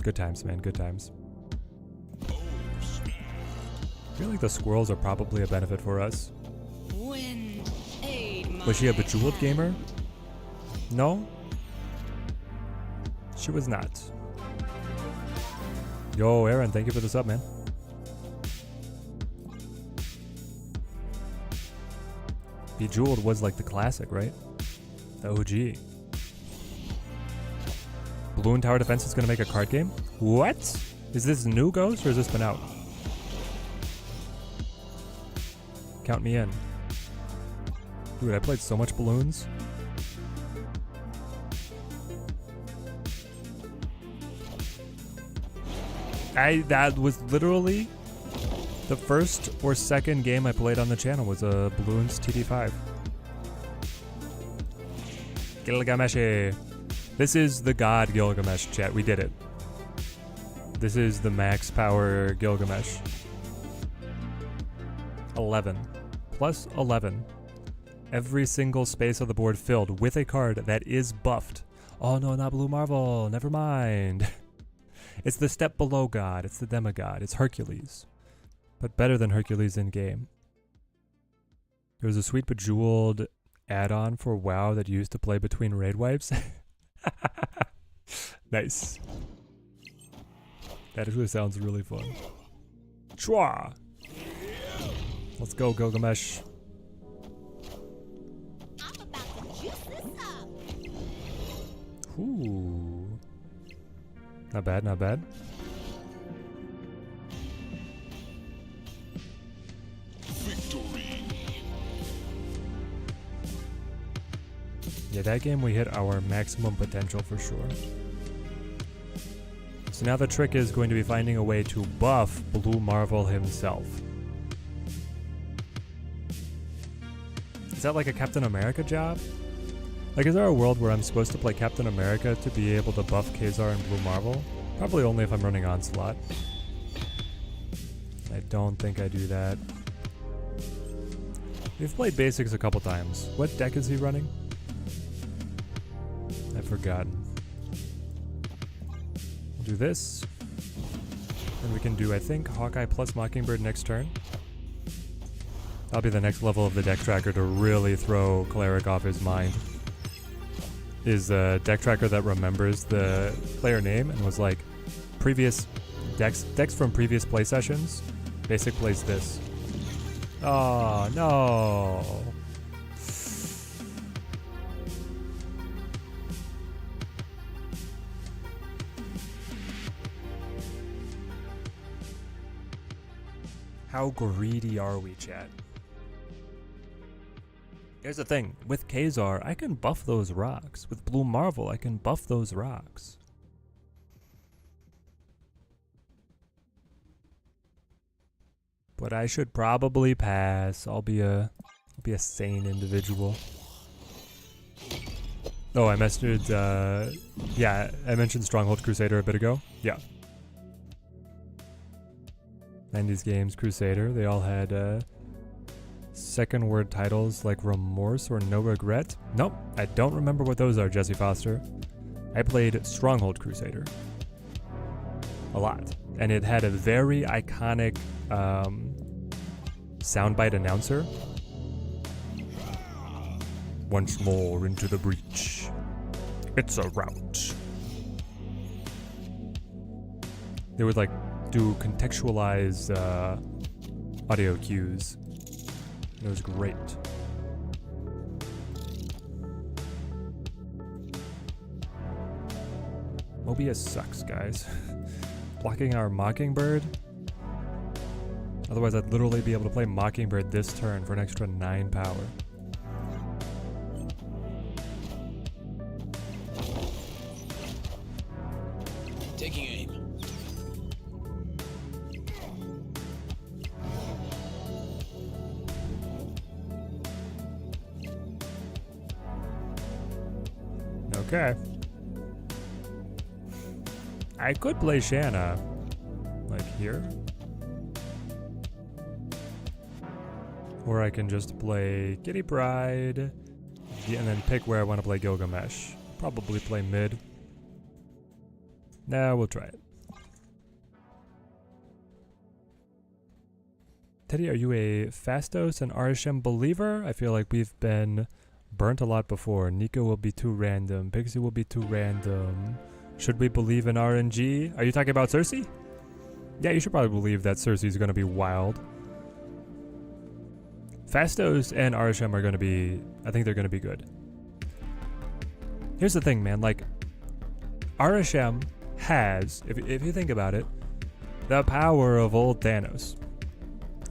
Good times, man, good times. I feel like the squirrels are probably a benefit for us. Wind, aid my Was she a Bejeweled hand. gamer? No? She was not. Yo, Aaron, thank you for the sub, man. Bejeweled was like the classic, right? The OG. Balloon Tower Defense is gonna make a card game? What? Is this new Ghost or has this been out? Count me in. Dude, I played so much balloons. That was literally the first or second game I played on the channel was a Balloons TD5. Gilgamesh. This is the god Gilgamesh, chat. We did it. This is the max power Gilgamesh. 11. Plus 11. Every single space of the board filled with a card that is buffed. Oh no, not Blue Marvel. Never mind. It's the step below god. It's the demigod. It's Hercules. But better than Hercules in game. There was a sweet Bejeweled add-on for WoW that you used to play between raid wipes. Nice. That actually sounds really fun. Chua! Let's go, Gilgamesh. I'm about to juice this up. Ooh. Not bad, not bad. Victory. Yeah, that game we hit our maximum potential for sure. So now the trick is going to be finding a way to buff Blue Marvel himself. Is that like a Captain America job? Like, is there a world where I'm supposed to play Captain America to be able to buff Kazar and Blue Marvel? Probably only if I'm running Onslaught. I don't think I do that. We've played Basics a couple times. What deck is he running? I've forgotten. We'll do this. And we can do, I think, Hawkeye plus Mockingbird next turn. That'll be the next level of the deck tracker to really throw Cleric off his mind. Is a deck tracker that remembers the player name and was like, previous decks from previous play sessions. Basic plays this. Oh no. How greedy are we, chat? Here's the thing, with Kazar, I can buff those rocks. With Blue Marvel, I can buff those rocks. But I should probably pass. I'll be a sane individual. Oh, I mentioned, yeah, I mentioned Stronghold Crusader a bit ago. Yeah. 90s games, Crusader, they all had, second word titles like Remorse or No Regret. Nope, I don't remember what those are, Jesse Foster. I played Stronghold Crusader a lot, and it had a very iconic soundbite announcer. Once more into the breach. It's a rout. They would like do contextualize audio cues. It was great. Mobius sucks, guys. Blocking our Mockingbird. Otherwise, I'd literally be able to play Mockingbird this turn for an extra 9 power. Taking aim. Okay. I could play Shanna. Like here. Or I can just play Kitty Pride. And then pick where I want to play Gilgamesh. Probably play mid. Nah, we'll try it. Teddy, are you a Fastos and Arishem believer? I feel like we've been burnt a lot before. Nico will be too random. Pixie will be too random. Should we believe in RNG? Are you talking about Cersei? Yeah, you should probably believe that Cersei is going to be wild. Fastos and Arishem are going to be... I think they're going to be good. Here's the thing, man. Like, Arishem has, if you think about it, the power of old Thanos.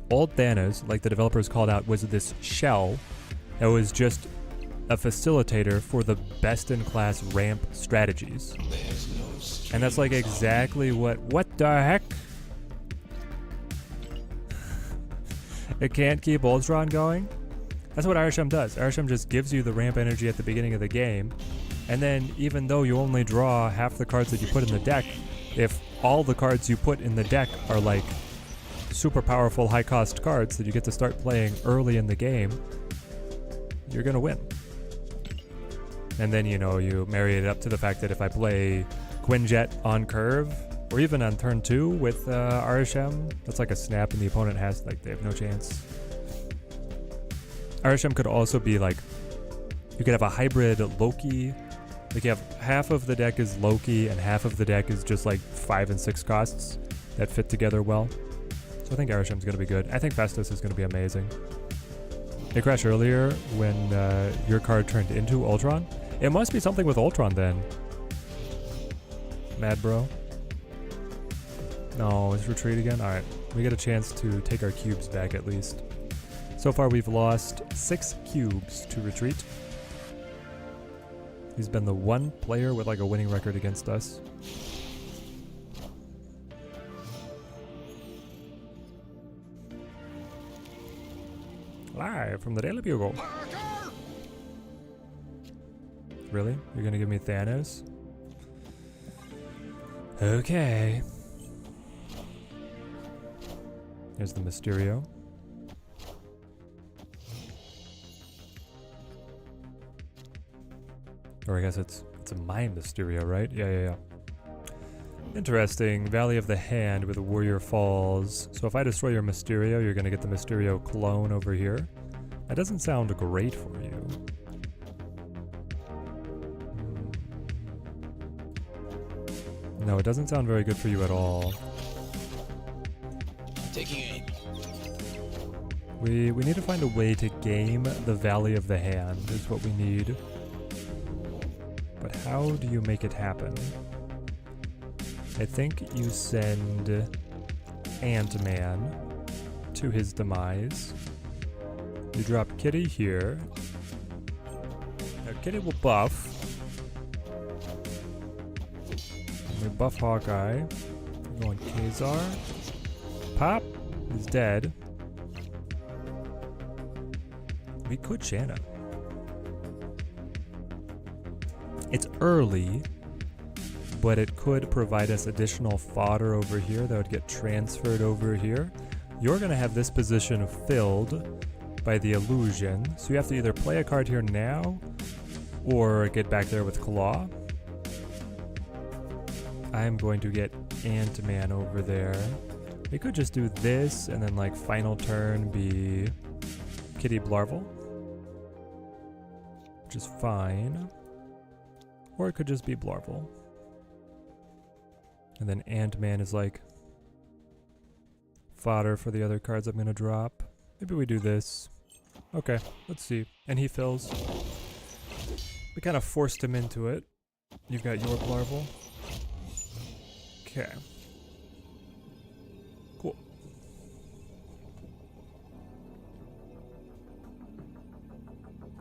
Old Thanos, like the developers called out, was this shell that was just a facilitator for the best-in-class ramp strategies. And that's like exactly what the heck? It can't keep Ultron going? That's what Arishem does. Arishem just gives you the ramp energy at the beginning of the game, and then even though you only draw half the cards that you put in the deck, if all the cards you put in the deck are like super powerful high-cost cards that you get to start playing early in the game, you're gonna win. And then, you know, you marry it up to the fact that if I play Quinjet on curve, or even on turn 2 with Arishem, that's like a snap and the opponent has, like, they have no chance. Arishem could also be like, you could have a hybrid Loki. Like, you have half of the deck is Loki and half of the deck is just like 5 and 6 costs that fit together well. So I think Arishem's gonna be good. I think Fastos is gonna be amazing. It crashed earlier when your card turned into Ultron. It must be something with Ultron then. Mad bro. No, it's retreat again? Alright, we get a chance to take our cubes back at least. So far we've lost 6 cubes to retreat. He's been the one player with like a winning record against us. Live from the Daily Bugle. Really? You're gonna give me Thanos? Okay. Here's the Mysterio. Or I guess it's a my Mysterio, right? Yeah. Interesting. Valley of the Hand with Warrior Falls. So if I destroy your Mysterio, you're going to get the Mysterio clone over here. That doesn't sound great for you. No, it doesn't sound very good for you at all. Taking aim. We need to find a way to game the Valley of the Hand is what we need. But how do you make it happen? I think you send Ant-Man to his demise. You drop Kitty here. Now Kitty will buff. We buff Hawkeye. We're going Kazar. Pop is dead. We could Shanna. It's early, but it could provide us additional fodder over here that would get transferred over here. You're going to have this position filled by the illusion, so you have to either play a card here now or get back there with Claw. I'm going to get Ant-Man over there. We could just do this and then like final turn be Kitty Blarvel, which is fine. Or it could just be Blarvel. And then Ant-Man is like fodder for the other cards I'm going to drop. Maybe we do this. Okay, let's see. And he fills. We kind of forced him into it. You've got your Blarvel. Okay. Cool.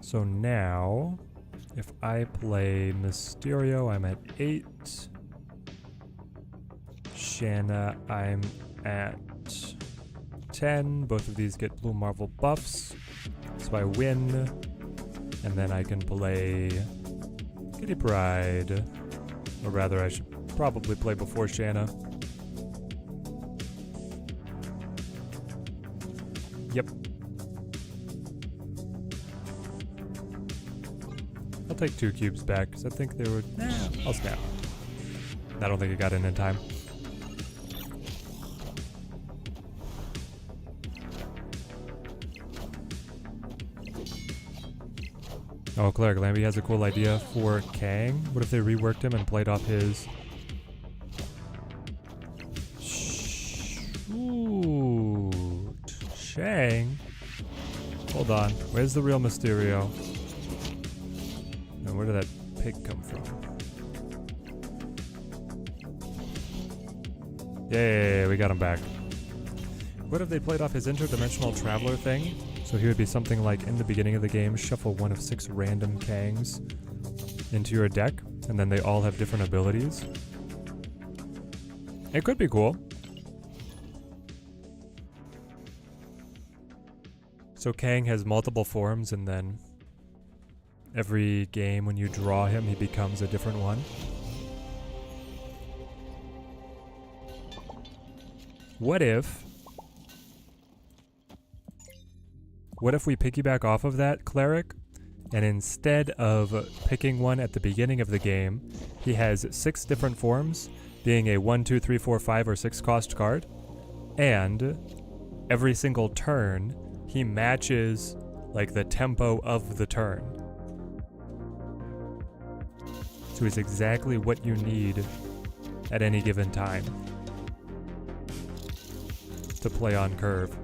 So now, if I play Mysterio, I'm at 8. Shanna, I'm at 10. Both of these get Blue Marvel buffs. So I win. And then I can play Kitty Pryde. Or rather, I should probably play before Shanna. Yep. I'll take 2 cubes back, because I think they were... I'll snap. I don't think it got in time. Oh, Cleric Lambie has a cool idea for Kang. What if they reworked him and played off his... Ooh, Shang? Hold on, where's the real Mysterio? And where did that pig come from? Yeah, we got him back. What if they played off his interdimensional traveler thing? So he would be something like, in the beginning of the game, shuffle one of 6 random Kangs into your deck, and then they all have different abilities. It could be cool. So Kang has multiple forms, and then every game when you draw him, he becomes a different one. What if we piggyback off of that Cleric, and instead of picking one at the beginning of the game, he has 6 different forms, being a 1, 2, 3, 4, 5, or 6 cost card, and every single turn, he matches like the tempo of the turn. So it's exactly what you need at any given time to play on curve.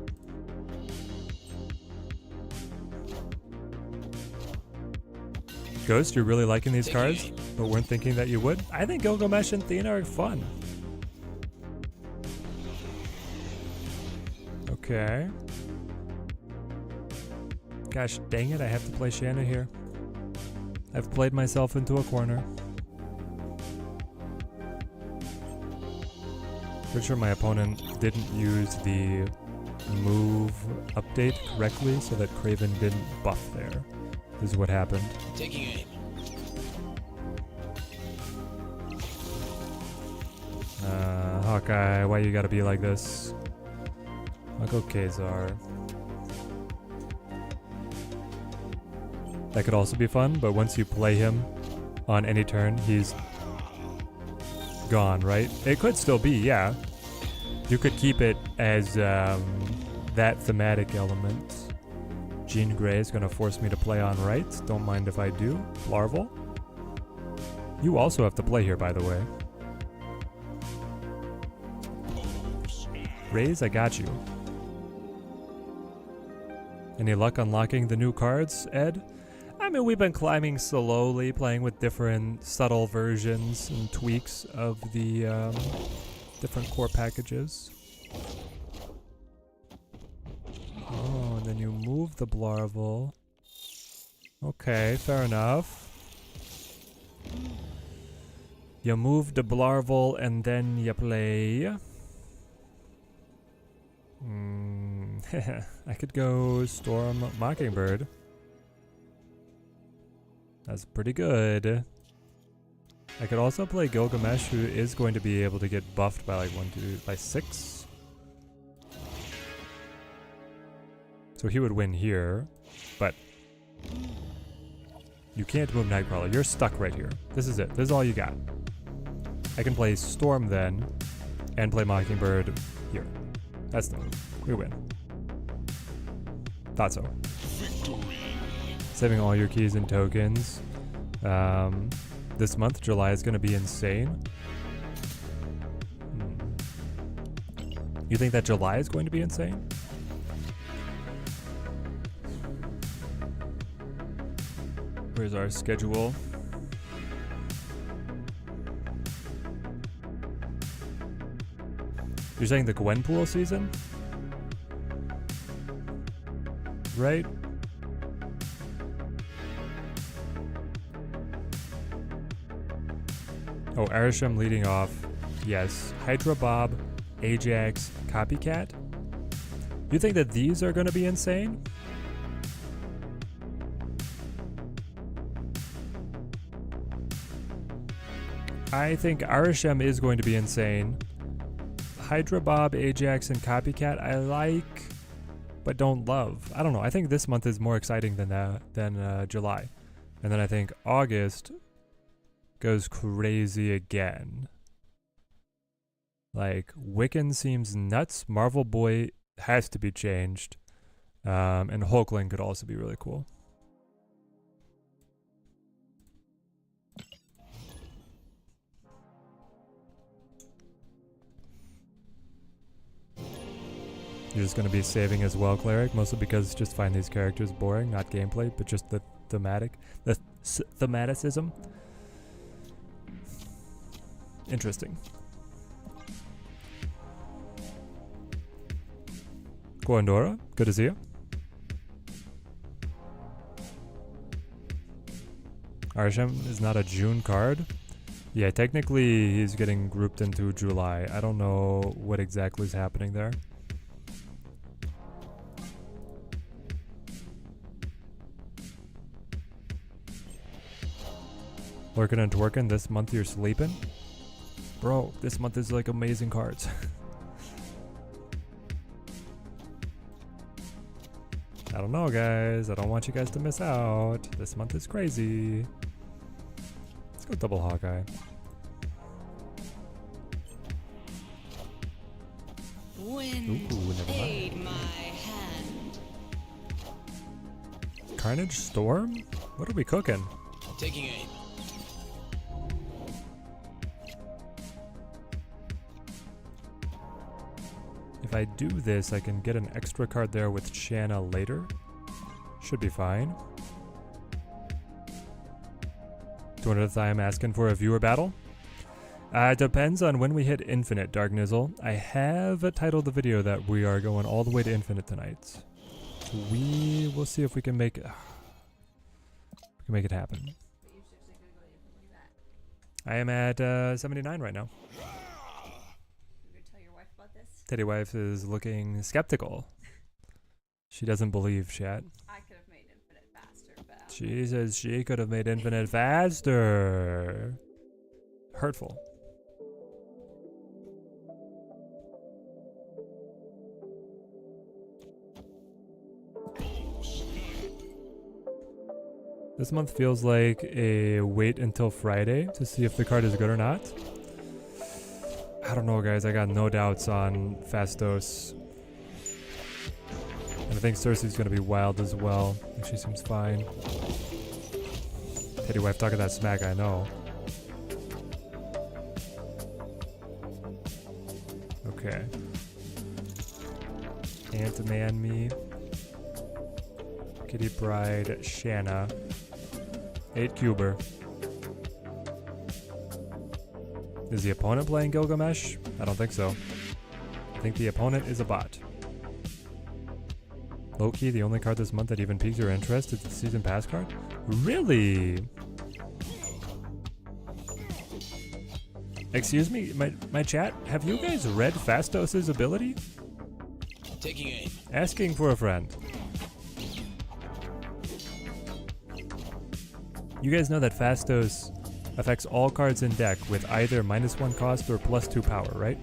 Ghost, you're really liking these cards, but weren't thinking that you would? I think Gilgamesh and Thena are fun. Okay. Gosh dang it, I have to play Shanna here. I've played myself into a corner. Pretty sure my opponent didn't use the move update correctly, so that Kraven didn't buff there. This is what happened. Taking aim. Hawkeye, why you gotta be like this? I'll go Kazar. That could also be fun, but once you play him on any turn, he's gone, right? It could still be, yeah. You could keep it as that thematic element. Jean Grey is going to force me to play on right. Don't mind if I do. Larval. You also have to play here, by the way. Raze, I got you. Any luck unlocking the new cards, Ed? I mean, we've been climbing slowly, playing with different subtle versions and tweaks of the different core packages. Oh, and then you move the Blarvel. Okay, fair enough. You move the Blarvel and then you play... I could go Storm Mockingbird. That's pretty good. I could also play Gilgamesh, who is going to be able to get buffed by like 6. So he would win here, but you can't move Nightcrawler. You're stuck right here. This is it. This is all you got. I can play Storm then, and play Mockingbird here. That's the move. We win. Thought so. Saving all your keys and tokens. This month, July, is going to be insane. You think that July is going to be insane? Where's our schedule? You're saying the Gwenpool season? Right? Oh, Arisham leading off. Yes. Hydra Bob, Ajax, Copycat. You think that these are going to be insane? I think Arisham is going to be insane. Hydra Bob, Ajax, and Copycat I like, but don't love. I don't know. I think this month is more exciting than July. And then I think August goes crazy again. Like, Wiccan seems nuts. Marvel Boy has to be changed. And Hulkling could also be really cool. You're just going to be saving as well, Cleric, mostly because just find these characters boring, not gameplay, but just the thematicism. Interesting. Gwandora, good to see you. Arsham is not a June card. Yeah, technically he's getting grouped into July. I don't know what exactly is happening there. Lurking and twerking, this month you're sleeping? Bro, this month is like amazing cards. I don't know, guys. I don't want you guys to miss out. This month is crazy. Let's go double Hawkeye. Wind, Ooh, never mind. aid my hand. Carnage Storm? What are we cooking? Taking aim. If I do this, I can get an extra card there with Shanna later. Should be fine. 200th time asking for a viewer battle. It depends on when we hit Infinite, Dark Nizzle. I have titled the video that we are going all the way to Infinite tonight. So we will see if we can make it happen. I am at 79 right now. Teddy Wife is looking skeptical. She doesn't believe, chat. I could have made Infinite faster, but She says she could have made Infinite faster. Hurtful. This month feels like a wait until Friday to see if the card is good or not. I don't know, guys. I got no doubts on Fastos. And I think Cersei's going to be wild as well. I think she seems fine. Teddy Wife talking that smack, I know. Okay. Ant-Man me. Kitty Pryde, Shanna. 8 Cuber. Is the opponent playing Gilgamesh? I don't think so. I think the opponent is a bot. Low-key, the only card this month that even piques your interest is the Season Pass card? Really? Excuse me, my chat, have you guys read Fastos' ability? Taking aim. Asking for a friend. You guys know that Fastos affects all cards in deck with either -1 cost or +2 power, right?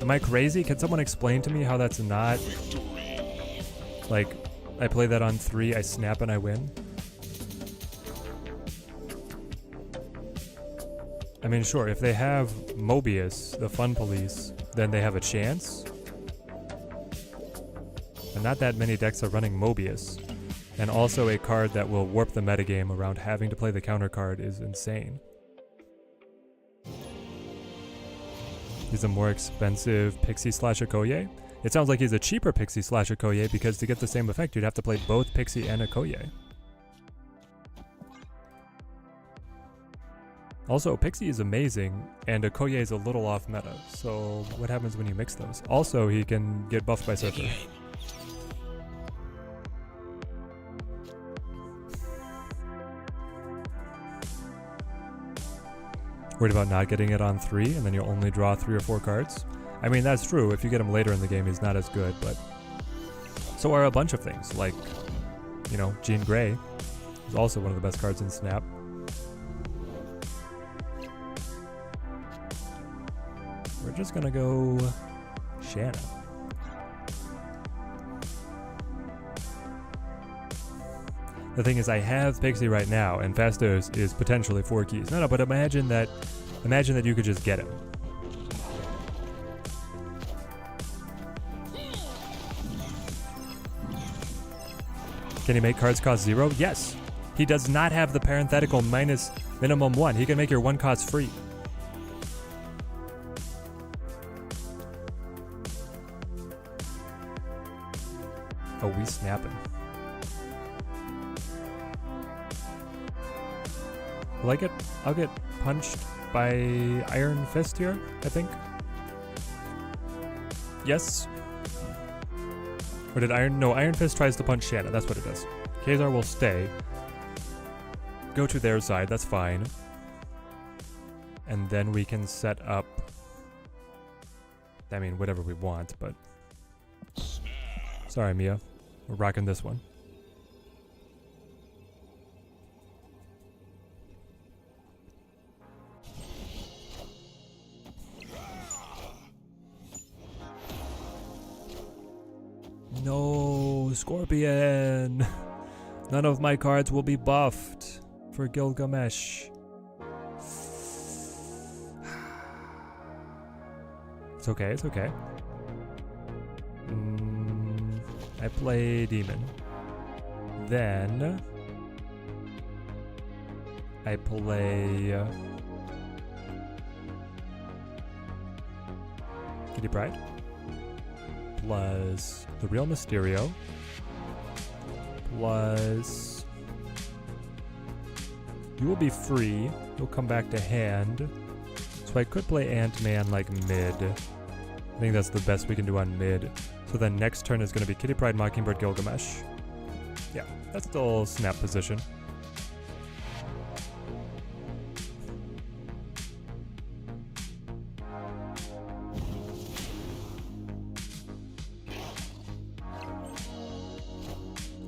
Am I crazy? Can someone explain to me how that's not... Like, I play that on 3, I snap and I win? I mean, sure, if they have Mobius, the Fun Police, then they have a chance. And not that many decks are running Mobius. And also a card that will warp the metagame around having to play the counter card is insane. He's a more expensive Pixie / Okoye. It sounds like he's a cheaper Pixie / Okoye because to get the same effect you'd have to play both Pixie and Okoye. Also, Pixie is amazing, and Okoye is a little off meta. So what happens when you mix those? Also, he can get buffed by Surfer. Taking aim. Worried about not getting it on 3, and then you'll only draw 3 or 4 cards? I mean, that's true. If you get him later in the game, he's not as good, but so are a bunch of things, like, you know, Jean Grey is also one of the best cards in Snap. We're just gonna go Shanna. The thing is, I have Pixie right now, and Fastos is potentially 4 keys. No, but imagine that you could just get him. Can he make cards cost 0? Yes. He does not have the parenthetical minus minimum 1. He can make your 1 cost free. Oh, we snapping. I'll get punched by Iron Fist here, I think. Yes. Or did Iron Fist tries to punch Shanna, that's what it does. Khazar will stay. Go to their side, that's fine. And then we can set up, I mean, whatever we want, but... Sorry, Mia. We're rocking this one. No, Scorpion! None of my cards will be buffed for Gilgamesh. It's okay, it's okay. I play Demon. Then I play Kitty Pryde plus the Real Mysterio plus you will be free. You'll come back to hand. So I could play Ant-Man like mid. I think that's the best we can do on mid. So then next turn is going to be Kitty Pryde, Mockingbird, Gilgamesh. Yeah, that's still snap position.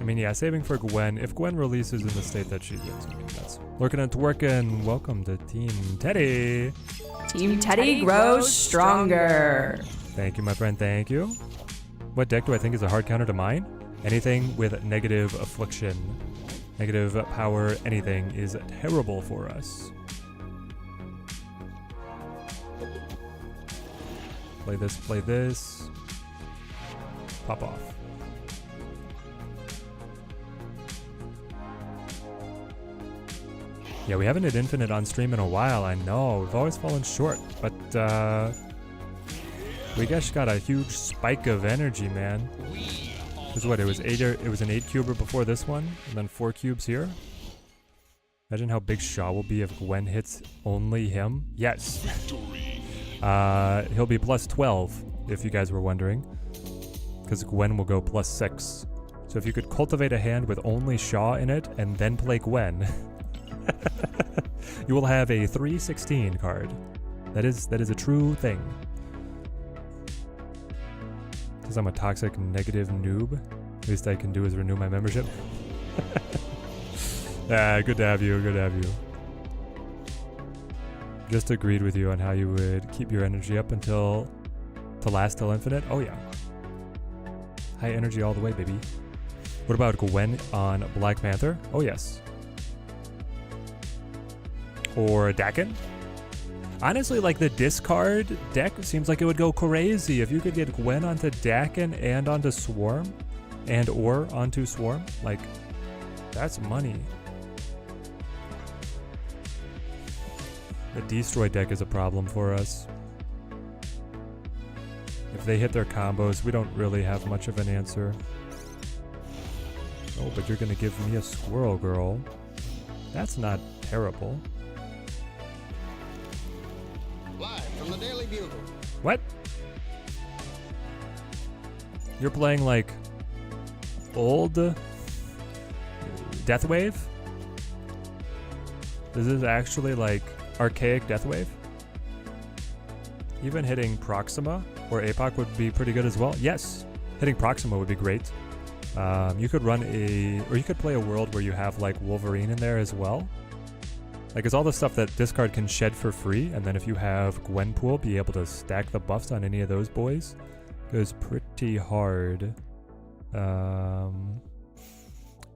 I mean, yeah, saving for Gwen. If Gwen releases in the state that she is, I mean, that's lurking and twerking. Welcome to Team Teddy. Team Teddy grows stronger. Thank you, my friend. Thank you. What deck do I think is a hard counter to mine? Anything with negative affliction, negative power, anything is terrible for us. Play this. Pop off. Yeah, we haven't hit Infinite on stream in a while, I know. We've always fallen short, but we just got a huge spike of energy, man. Because what, it was an 8-cuber before this one, and then 4 cubes here? Imagine how big Shaw will be if Gwen hits only him. Yes. He'll be plus 12, if you guys were wondering. Because Gwen will go plus 6. So if you could cultivate a hand with only Shaw in it, and then play Gwen, you will have a 316 card. That is a true thing. Because I'm a toxic negative noob. Least I can do is renew my membership. Good to have you, good to have you. Just agreed with you on how you would keep your energy up to last till infinite. Oh yeah. High energy all the way, baby. What about Gwen on Black Panther? Oh yes. Or Dakin? Honestly, like the discard deck seems like it would go crazy if you could get Gwen onto Dakin and onto Swarm or onto Swarm. Like, that's money. The Destroy deck is a problem for us. If they hit their combos, we don't really have much of an answer. Oh, but you're gonna give me a Squirrel Girl. That's not terrible. from the Daily Bugle. What? You're playing like old Deathwave? This is actually like archaic Deathwave? Even hitting Proxima or APOC would be pretty good as well. Yes, hitting Proxima would be great. You could run or you could play a world where you have like Wolverine in there as well. Like it's all the stuff that discard can shed for free, and then if you have Gwenpool, be able to stack the buffs on any of those boys. Goes pretty hard.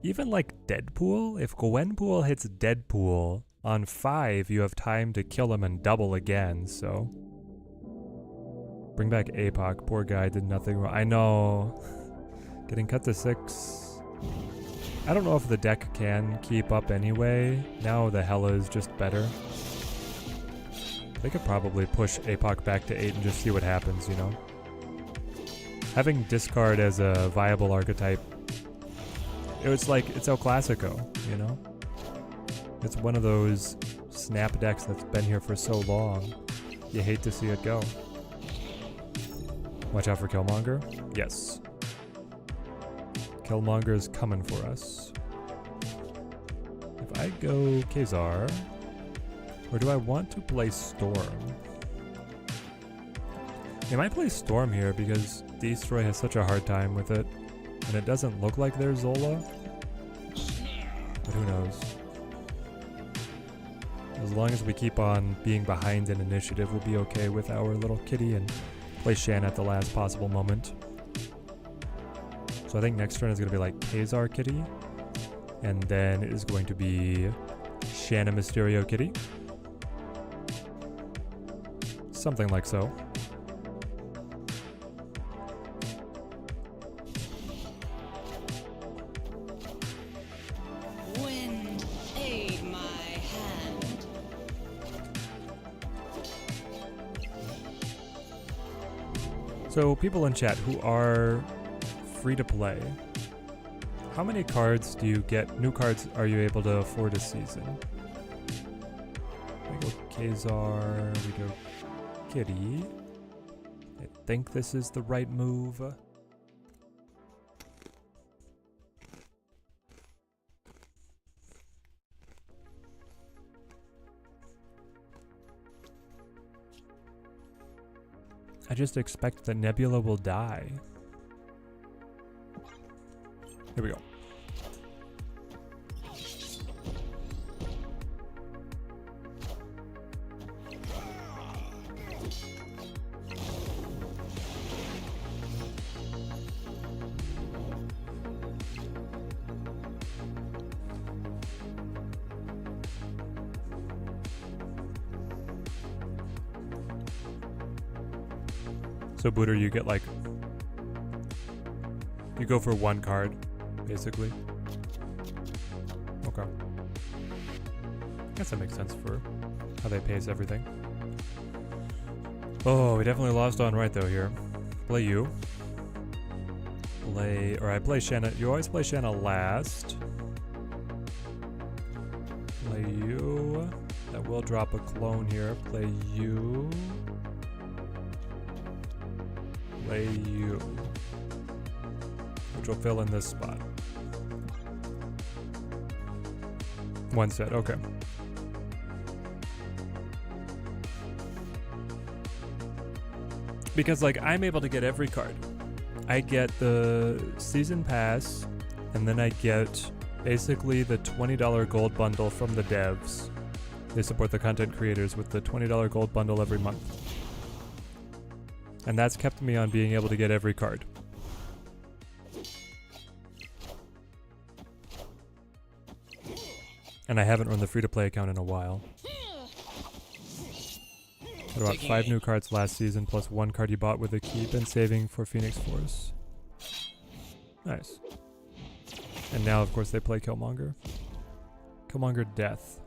Even like Deadpool, if Gwenpool hits Deadpool on 5, you have time to kill him and double again, so. Bring back APOC, poor guy did nothing wrong. I know. Getting cut to 6. I don't know if the deck can keep up anyway. Now the Hela is just better. They could probably push APOC back to 8 and just see what happens, you know? Having discard as a viable archetype, it's like, it's El Clasico, you know? It's one of those snap decks that's been here for so long. You hate to see it go. Watch out for Killmonger. Yes. Killmonger is coming for us. If I go Kazar, or do I want to play Storm? I might play Storm here because Destroy has such a hard time with it, and it doesn't look like there's Zola, but who knows. As long as we keep on being behind in initiative, we'll be okay with our little kitty and play Shan at the last possible moment. So I think next turn is going to be like Kazar Kitty, and then it is going to be Shanna Mysterio Kitty. Something like so. Wind, aid my hand. So people in chat who are free to play, how many cards do you get? New cards are you able to afford a season? We go Kazar, we go Kitty. I think this is the right move. I just expect that Nebula will die. Here we go. So Booter, you get like, you go for one card, basically. Okay. Guess that makes sense for how they pace everything. Oh, we definitely lost on right though here. Play you. I play Shanna. You always play Shanna last. Play you. That will drop a clone here. Play you. Play you. Which will fill in this spot. One set, okay. Because like I'm able to get every card. I get the season pass, and then I get basically the $20 gold bundle from the devs. They support the content creators with the $20 gold bundle every month. And that's kept me on being able to get every card. And I haven't run the free-to-play account in a while. Got about 5 new cards last season, plus 1 card you bought with a keep and saving for Phoenix Force. Nice. And now, of course, they play Killmonger. Killmonger Death.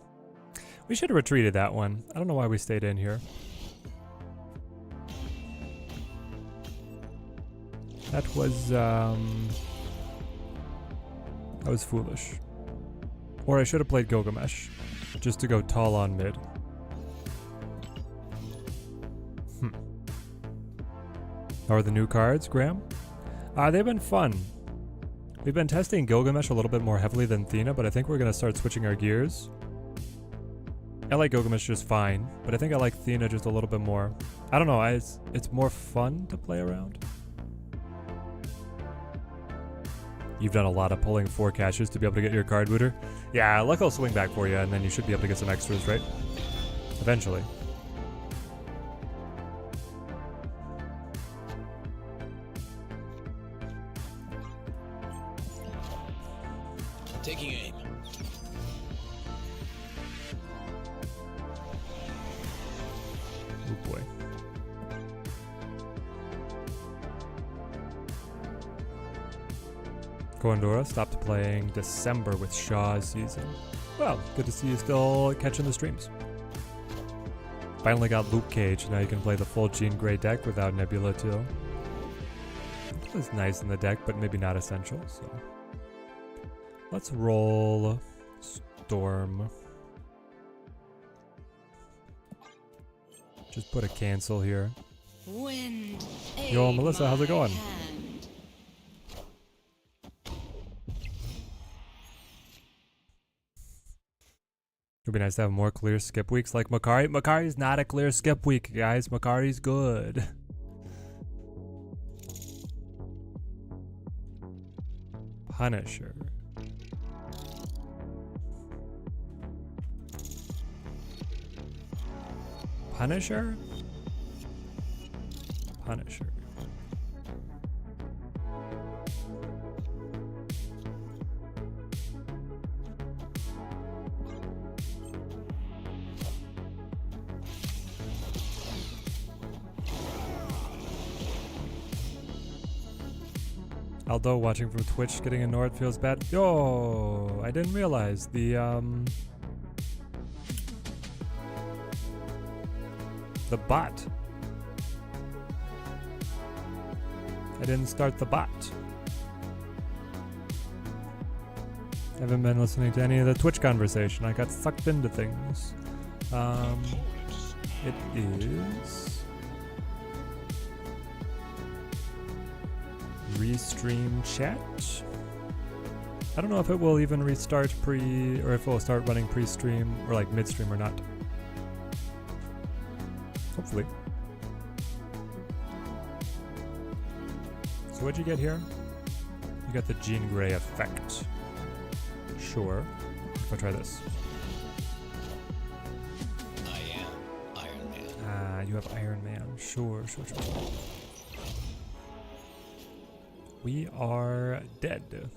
We should have retreated that one. I don't know why we stayed in here. That was foolish. Or I should have played Gilgamesh, just to go tall on mid. How are the new cards, Graham? They've been fun. We've been testing Gilgamesh a little bit more heavily than Thena, but I think we're going to start switching our gears. I like Gilgamesh just fine, but I think I like Thena just a little bit more. I don't know, it's more fun to play around. You've done a lot of pulling 4 caches to be able to get your card booter. Yeah, luck will swing back for you, and then you should be able to get some extras, right? Eventually. Taking aim. Oh boy. Coandora stopped playing December with Shaw's season. Well, good to see you still catching the streams. Finally got Luke Cage, now you can play the full Jean Grey deck without Nebula too. It was nice in the deck, but maybe not essential, so. Let's roll Storm. Just put a cancel here. Wind, Yo, aid Melissa, how's it my going? hand. It would be nice to have more clear skip weeks like Makari. Makari's not a clear skip week, guys. Makari's good. Punisher. Punisher? Punisher. Aldo watching from Twitch getting ignored feels bad. Yo, I didn't realize the bot. I didn't start the bot. Haven't been listening to any of the Twitch conversation. I got sucked into things. It is restream chat. I don't know if it will even restart or if it will start running pre-stream or like mid-stream or not. Hopefully. So what'd you get here? You got the Jean Grey effect. Sure. I'll try this. I am Iron Man. You have Iron Man. Sure. We are dead.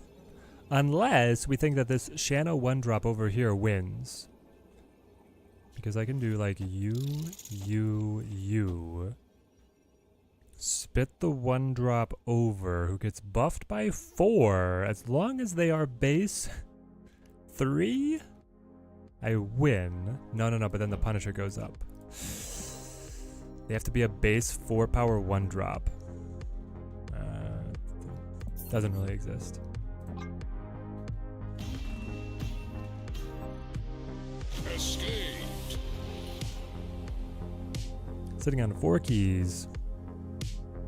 Unless we think that this Shanna 1-drop over here wins. Because I can do like you. Spit the 1-drop over who gets buffed by 4. As long as they are base 3, I win. No, but then the Punisher goes up. They have to be a base 4 power 1-drop. Doesn't really exist. Escaped. Sitting on 4 keys.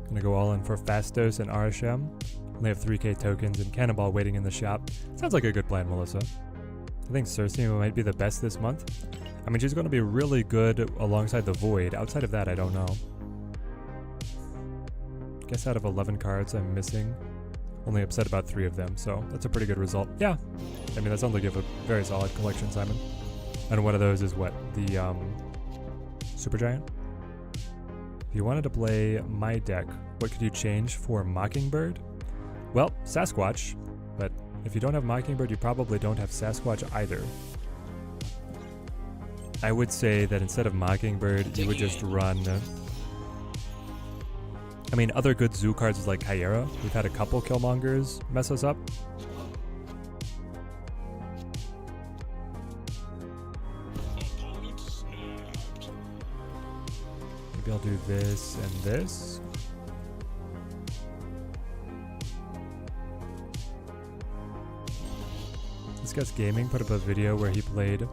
Gonna go all in for Fastos and Arasham. Only have 3k tokens and Cannonball waiting in the shop. Sounds like a good plan, Melissa. I think Cersei might be the best this month. I mean, she's gonna be really good alongside the Void. Outside of that, I don't know. Guess out of 11 cards, I'm missing. Only upset about 3 of them, so that's a pretty good result. Yeah. I mean, that sounds like you have a very solid collection, Simon. And one of those is what? The Supergiant? If you wanted to play my deck, what could you change for Mockingbird? Well, Sasquatch, but if you don't have Mockingbird, you probably don't have Sasquatch either. I would say that instead of Mockingbird, you would just run... I mean, other good zoo cards is like Kyera. We've had a couple Killmongers mess us up. Maybe I'll do this and this. This guy's gaming put up a video where he played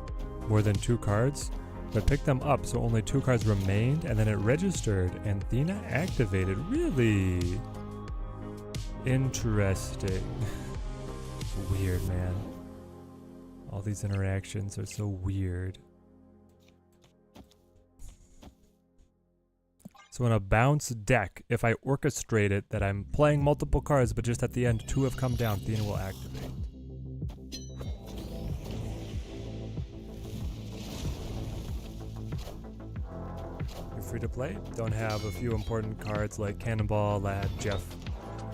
more than 2 cards. but picked them up, so only 2 cards remained, and then it registered, and Thena activated. Really? Interesting. Weird, man. All these interactions are so weird. So in a bounce deck, if I orchestrate it that I'm playing multiple cards, but just at the end 2 have come down, Thena will activate. You're free to play. Don't have a few important cards like Cannonball, Lad, Jeff.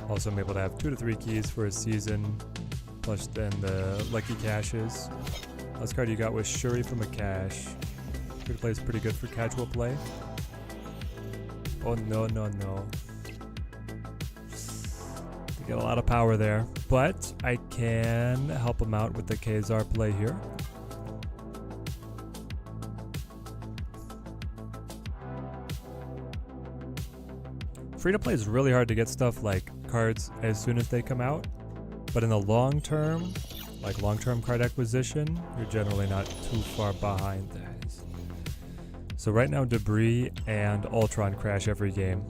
Also I'm able to have 2 to 3 keys for a season, plus then the Lucky Caches. Last card you got was Shuri from a cache. Free to play is pretty good for casual play. Oh no, no, no. You get a lot of power there, but I can help him out with the Kazar play here. Free to play is really hard to get stuff like cards as soon as they come out, but in the long term, like long-term card acquisition, you're generally not too far behind that. So right now, Debris and Ultron crash every game.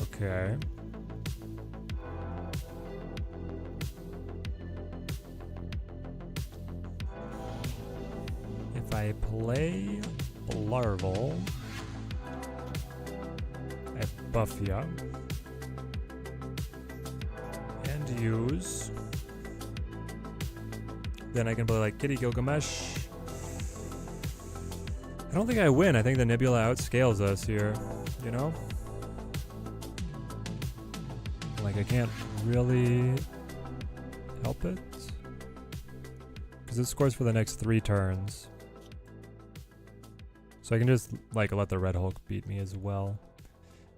Okay. If I play Larval, I buff ya. Use. Then I can play like Kitty Gilgamesh. I don't think I win. I think the Nebula outscales us here, you know? Like I can't really help it. Because it scores for the next 3 turns. So I can just like let the Red Hulk beat me as well.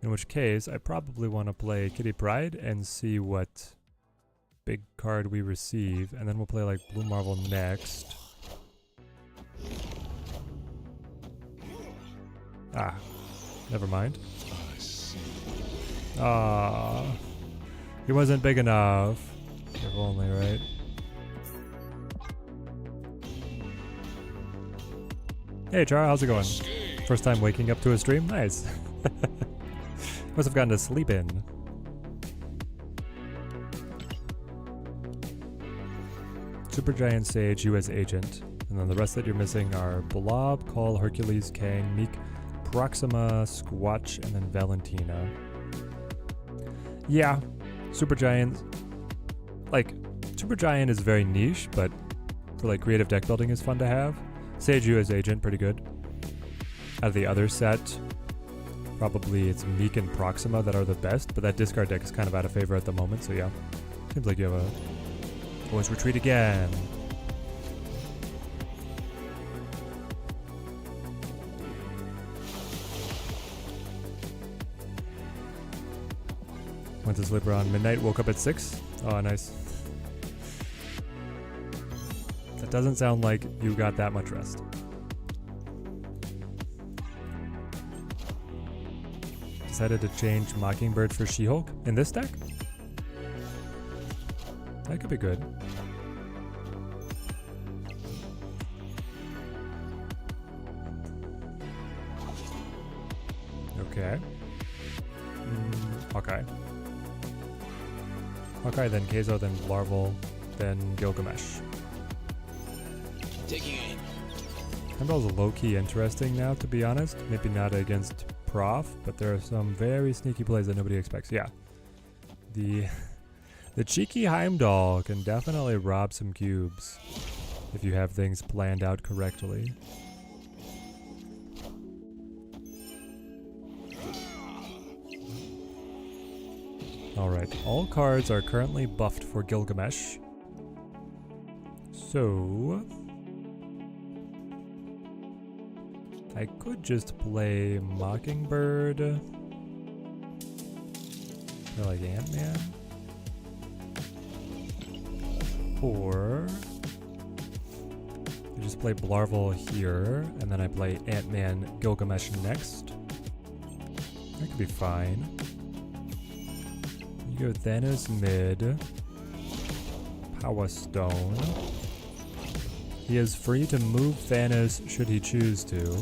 In which case, I probably want to play Kitty Pryde and see what big card we receive, and then we'll play like Blue Marvel next. Ah, never mind. Ah, he wasn't big enough. If only, right? Hey Char, how's it going? First time waking up to a stream? Nice. Must have gotten to sleep in. Supergiant Sage, US Agent. And then the rest that you're missing are Blob, Call, Hercules, Kang, Meek, Proxima, Squatch, and then Valentina. Yeah, Supergiant. Like, Supergiant is very niche, but for like creative deck building is fun to have. Sage US Agent, pretty good. Out of the other set, probably it's Meek and Proxima that are the best, but that discard deck is kind of out of favor at the moment, so yeah. Seems like you have a voice retreat again. Went to sleep around midnight, woke up at 6. Oh, nice. That doesn't sound like you got that much rest. Decided to change Mockingbird for She-Hulk in this deck? That could be good. Okay. Hawkeye. Hawkeye, then Keizo, then Larval, then Gilgamesh. Taking aim. Heimdall's low-key interesting now, to be honest. Maybe not against Prof, but there are some very sneaky plays that nobody expects. Yeah. The cheeky Heimdall can definitely rob some cubes if you have things planned out correctly. Alright, all cards are currently buffed for Gilgamesh. So I could just play Mockingbird. Play like Ant-Man. Or I just play Blarval here, and then I play Ant-Man Gilgamesh next. That could be fine. You go Thanos mid. Power Stone. He is free to move Thanos should he choose to.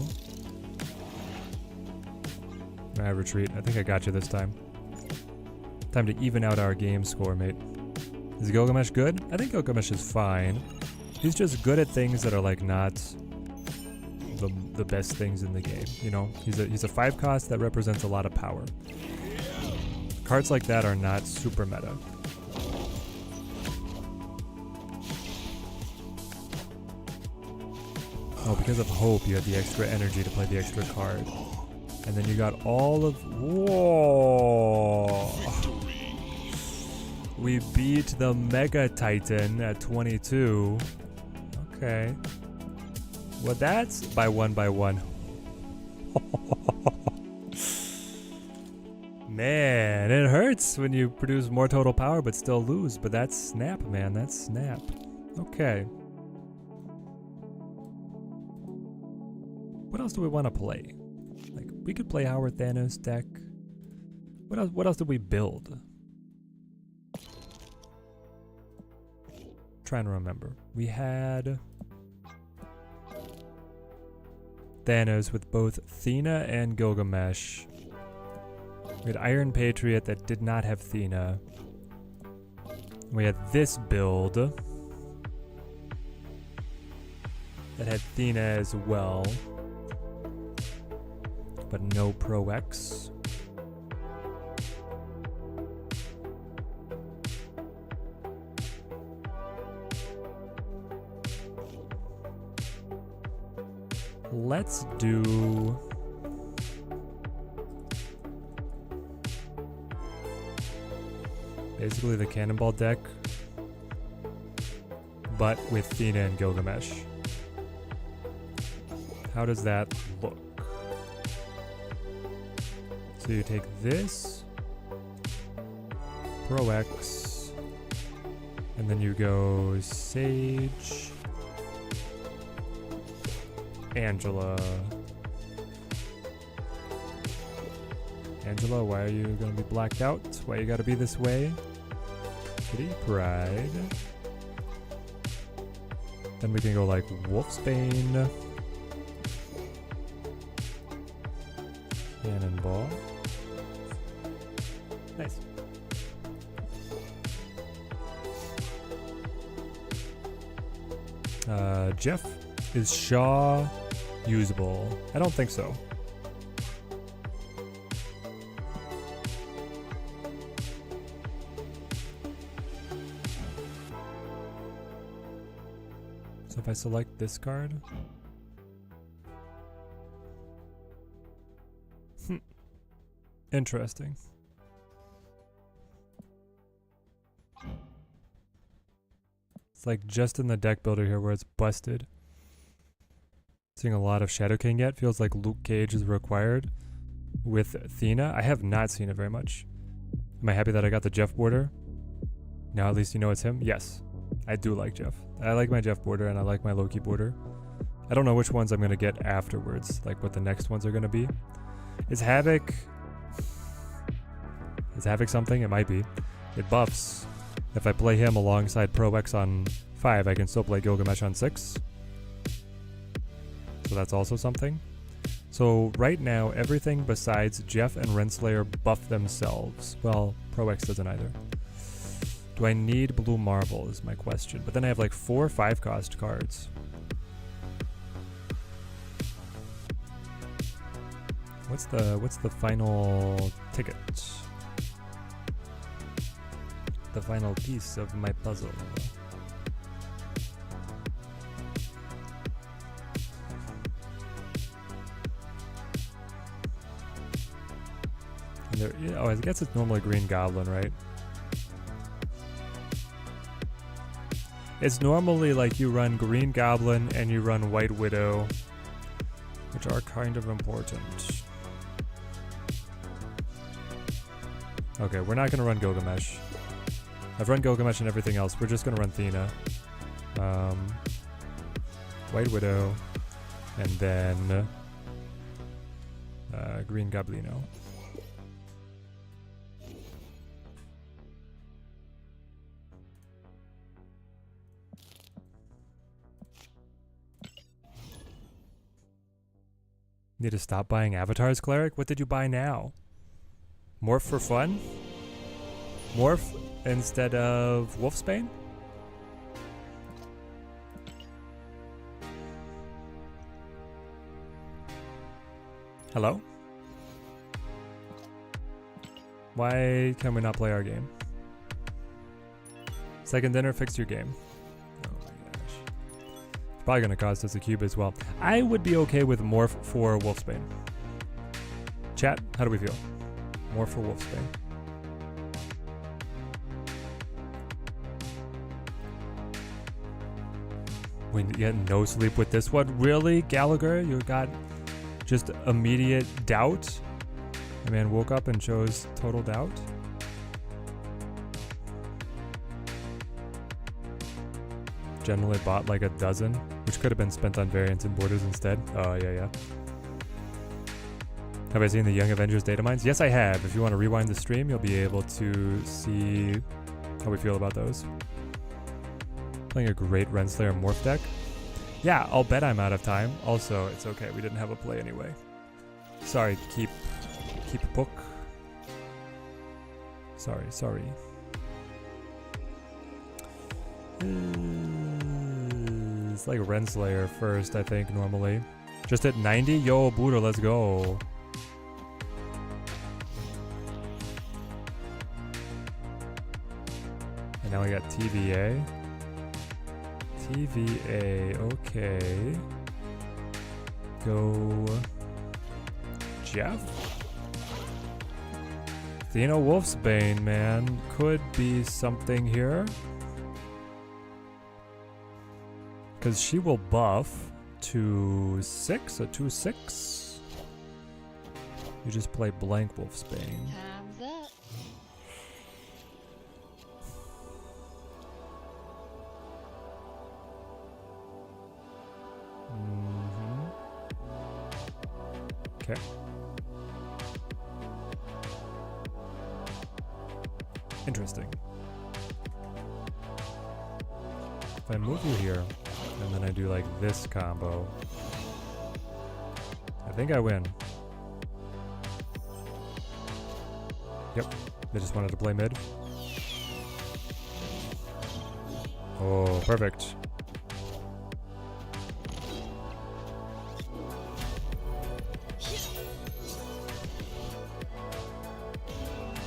I retreat. I think I got you this time. Time to even out our game score, mate. Is Gilgamesh good? I think Gilgamesh is fine. He's just good at things that are like not the best things in the game. You know, he's a 5 cost that represents a lot of power. Cards like that are not super meta. Oh, because of hope, you had the extra energy to play the extra card. And then you got all of... Whoa! We beat the Mega Titan at 22. Okay. Well, that's by one. Man, it hurts when you produce more total power but still lose. But that's snap, man. That's snap. Okay. What else do we want to play? Like, we could play our Thanos deck. What else did we build? Trying to remember. We had Thanos with both Thena and Gilgamesh. We had Iron Patriot that did not have Thena. We had this build that had Thena as well, but no Pro X. Let's do... basically the Cannonball deck, but with Thena and Gilgamesh. How does that look? So you take this, Pro X, and then you go Sage, Angela. Angela, why are you gonna be blacked out? Why you gotta be this way? Kitty Pride. Then we can go like Wolfsbane, Cannonball. Nice. Jeff, is Shaw usable? I don't think so. So if I select this card, interesting. It's like just in the deck builder here where it's busted. Seeing a lot of Shadow King yet. Feels like Luke Cage is required with Thena. I have not seen it very much. Am I happy that I got the Jeff border? Now at least you know it's him? Yes. I do like Jeff. I like my Jeff border and I like my Loki border. I don't know which ones I'm going to get afterwards, like what the next ones are going to be. Is Havoc something? It might be. It buffs. If I play him alongside Pro X on 5, I can still play Gilgamesh on 6. So that's also something. So right now, everything besides Jeff and Renslayer buff themselves. Well, Pro X doesn't either. Do I need Blue Marvel is my question. But then I have like 4 5-cost cards. What's the final ticket? The final piece of my puzzle. And there, oh, I guess it's normally Green Goblin, right? It's normally like you run Green Goblin and you run White Widow, which are kind of important. Okay, we're not going to run Gilgamesh. I've run Gilgamesh and everything else. We're just going to run Thena. White Widow. And then Green Goblino. Need to stop buying avatars, Cleric? What did you buy now? Morph for fun? Morph instead of Wolfsbane? Hello? Why can we not play our game? Second dinner, fix your game. Oh my gosh. It's probably gonna cost us a cube as well. I would be okay with Morph for Wolfsbane. Chat, how do we feel? Morph for Wolfsbane. We get no sleep with this one? Really, Gallagher? You got just immediate doubt? The man woke up and chose total doubt? Generally bought like a dozen, which could have been spent on variants and borders instead. Oh, yeah. Have I seen the Young Avengers data mines? Yes, I have. If you want to rewind the stream, you'll be able to see how we feel about those. Playing a great Renslayer Morph deck. Yeah, I'll bet I'm out of time. Also, it's okay. We didn't have a play anyway. Sorry, keep book. Sorry. It's like Renslayer first, I think, normally. Just at 90? Yo, Buddha, let's go. And now we got TVA. TVA, okay. Go Jeff? Thena Wolfsbane, man. Could be something here. Because she will buff to 6, a 2/6. You just play blank Wolfsbane. Have that. Okay. Interesting. If I move you here, and then I do like this combo, I think I win. Yep, they just wanted to play mid. Oh, perfect.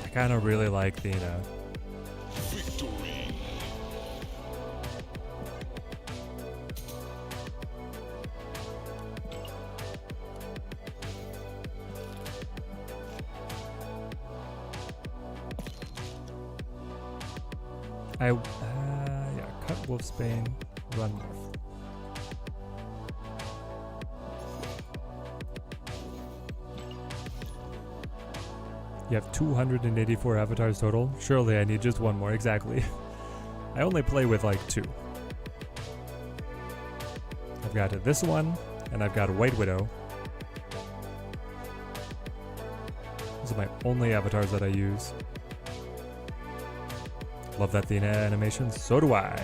I kind of really like Thena. Victory. Yeah, cut Wolfsbane, run Morph. You have 284 avatars total? Surely I need just one more, exactly. I only play with like 2. I've got this one, and I've got White Widow. Those are my only avatars that I use. Love that Thena animation, so do I.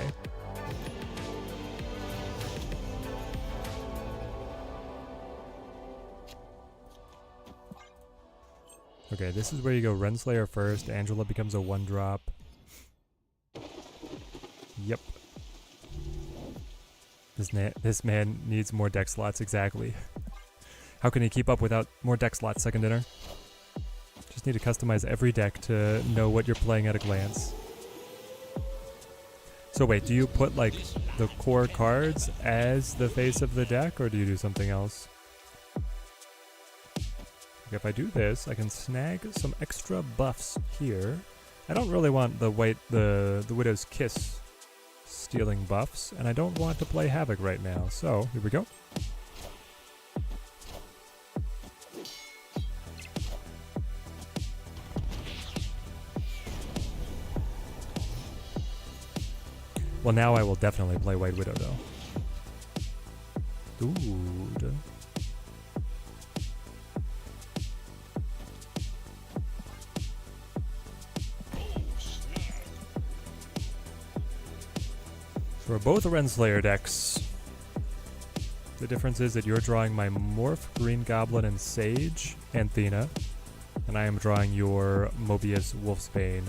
Okay, this is where you go Renslayer first. Angela becomes a 1-drop. Yep. This man needs more deck slots, exactly. How can he keep up without more deck slots, second dinner? Just need to customize every deck to know what you're playing at a glance. So wait, do you put like the core cards as the face of the deck, or do you do something else? If I do this, I can snag some extra buffs here. I don't really want the Widow's Kiss stealing buffs, and I don't want to play Havoc right now. So here we go. Well, now I will definitely play White Widow, though. Dude. So we're both Renslayer decks. The difference is that you're drawing my Morph, Green Goblin, and Sage, and Thena. And I am drawing your Mobius, Wolfsbane.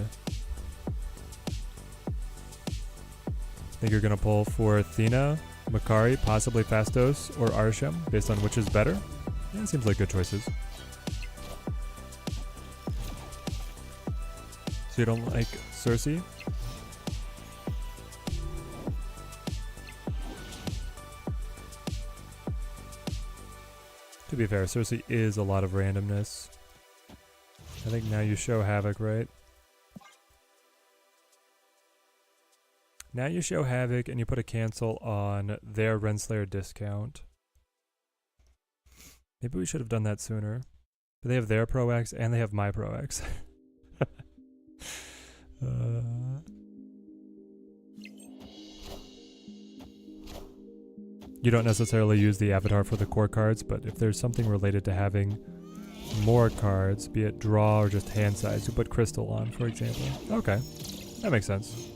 Think you're gonna pull for Thena, Makari, possibly Fastos, or Arshem, based on which is better? Yeah, seems like good choices. So you don't like Cersei? To be fair, Cersei is a lot of randomness. I think now you show Havoc, right? Now you show Havoc and you put a cancel on their Renslayer discount. Maybe we should have done that sooner. But they have their Pro X and they have my Pro X. You don't necessarily use the avatar for the core cards, but if there's something related to having more cards, be it draw or just hand size, you put Crystal on, for example. Okay, that makes sense.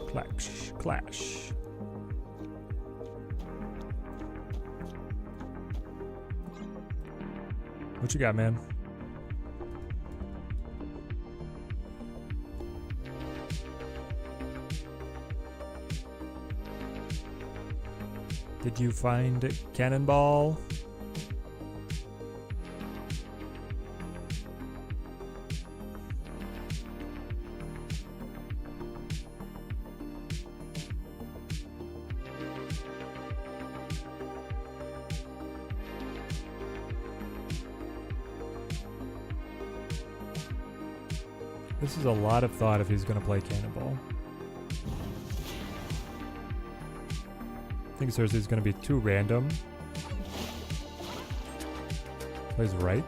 Clash, clash. What you got, man? Did you find Cannonball? This is a lot of thought if he's going to play Cannonball. I think Cersei's going to be too random. Plays right.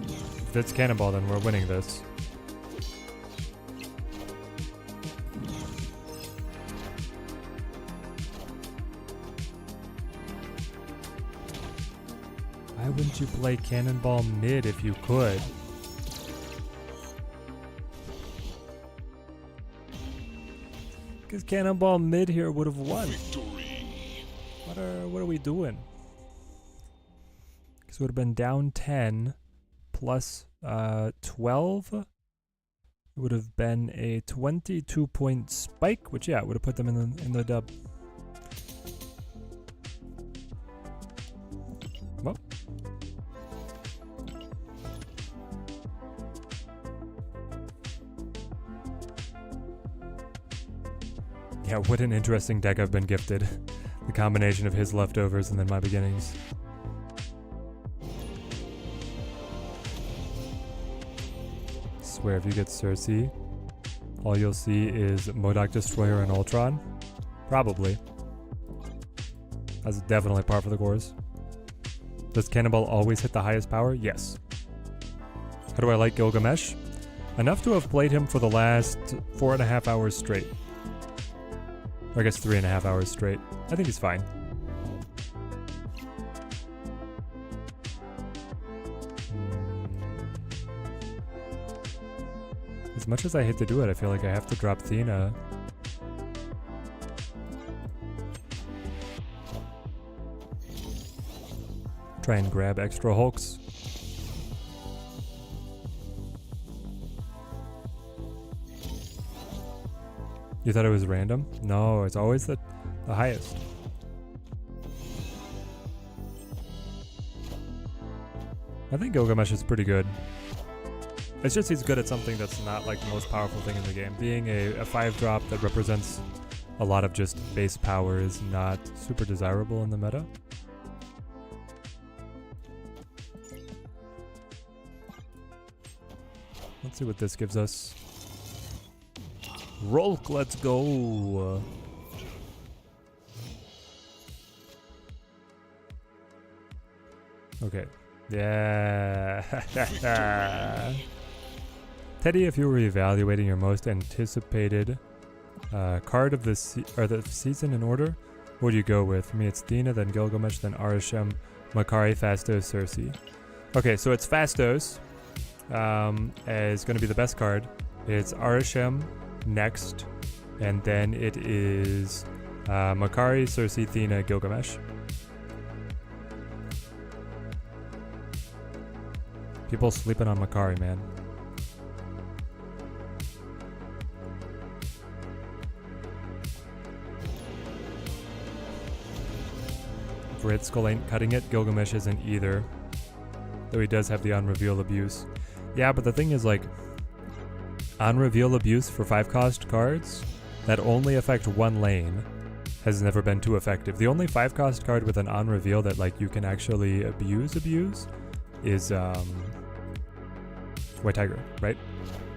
If it's Cannonball, then we're winning this. Why wouldn't you play Cannonball mid if you could? Because Cannonball mid here would have won. What are we doing? Because it would have been down 10 plus 12. It would have been a 22-point spike, which yeah, would have put them in the dub. Well. Yeah, what an interesting deck I've been gifted. The combination of his leftovers and then my beginnings. Swear if you get Cersei, all you'll see is MODOK Destroyer and Ultron. Probably. That's definitely par for the course. Does Cannonball always hit the highest power? Yes. How do I like Gilgamesh? Enough to have played him for the last 4.5 hours straight. Or I guess 3.5 hours straight. I think he's fine. As much as I hate to do it, I feel like I have to drop Thena. Try and grab extra Hulks. You thought it was random? No, it's always the highest. I think Gilgamesh is pretty good. It's just he's good at something that's not like the most powerful thing in the game. Being a 5-drop that represents a lot of just base power is not super desirable in the meta. Let's see what this gives us. Rolk, let's go. Okay. Yeah. Teddy, if you were evaluating your most anticipated card of the season in order, what would you go with? For me, it's Thena, then Gilgamesh, then Arishem, Makari, Fastos, Cersei. Okay, so it's Fastos. Is going to be the best card. It's Arishem, next. And then it is Makari, Cersei, Thena, Gilgamesh. People sleeping on Makari, man. Britskell ain't cutting it. Gilgamesh isn't either. Though he does have the on-reveal abuse. Yeah, but the thing is, like, on-reveal abuse for 5-cost cards that only affect one lane has never been too effective. The only 5-cost card with an on-reveal that, like, you can actually abuse is White Tiger, right?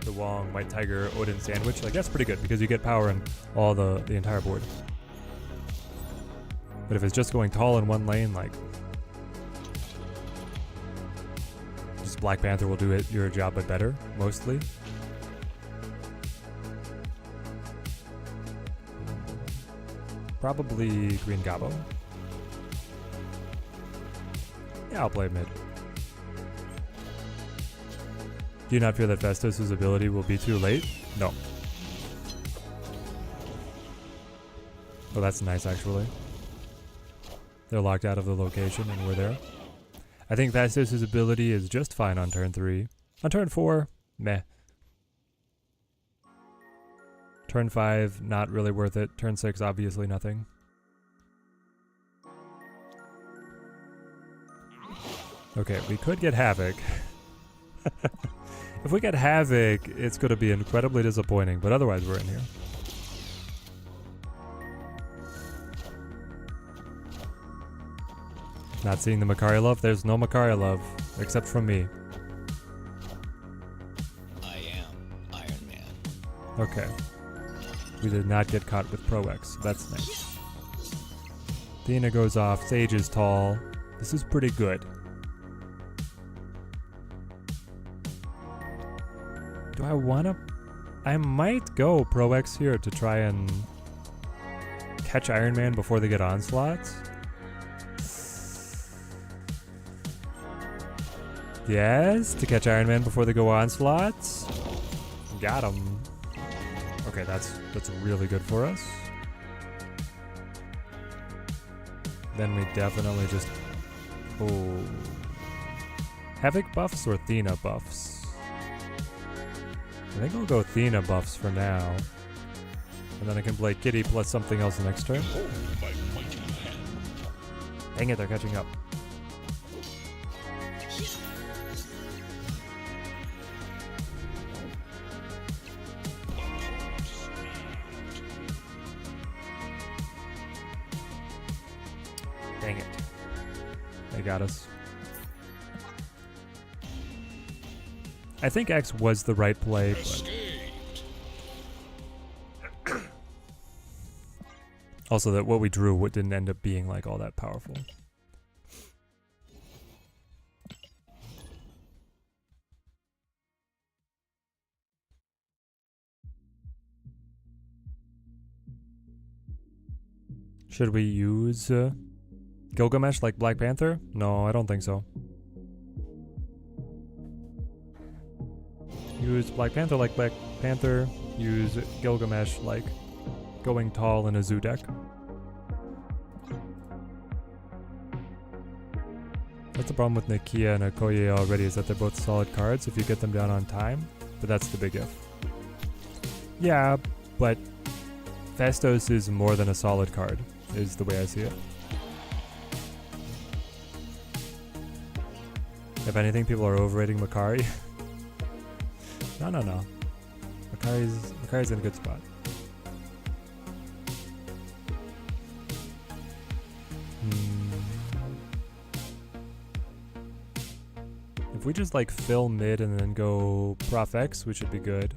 The Wong, White Tiger, Odin Sandwich. Like, that's pretty good because you get power in all the entire board. But if it's just going tall in one lane, like, just Black Panther will do it your job but better, mostly. Probably Green Gabo. Yeah, I'll play mid. Do you not fear that Festos' ability will be too late? No. Oh, that's nice, actually. They're locked out of the location and we're there. I think Festos' ability is just fine on turn 3. On turn 4, meh. Turn 5, not really worth it. Turn 6, obviously nothing. Okay, we could get Havoc. If we get Havoc, it's going to be incredibly disappointing, but otherwise we're in here. Not seeing the Makari love? There's no Makari love, except from me. I am Iron Man. Okay. We did not get caught with Pro X. That's nice. Thena goes off. Sage is tall. This is pretty good. Do I want to? I might go Pro X here to try and catch Iron Man before they get onslaughts. Yes, to catch Iron Man before they go onslaughts. Got him. Okay, that's really good for us. Then we definitely just... Oh. Havoc buffs or Thena buffs? I think I'll go Thena buffs for now. And then I can play Kitty plus something else next turn. Dang it, they're catching up. Dang it. They got us. I think X was the right play, but also that what we drew didn't end up being like all that powerful. Should we use Gilgamesh like Black Panther? No, I don't think so. Use Black Panther like Black Panther. Use Gilgamesh like going tall in a zoo deck. That's the problem with Nakia and Okoye already, is that they're both solid cards if you get them down on time. But that's the big if. Yeah, but Festos is more than a solid card, is the way I see it. If anything, people are overrating Makari. No. Makari's in a good spot. If we just like fill mid and then go Prof X, we should be good.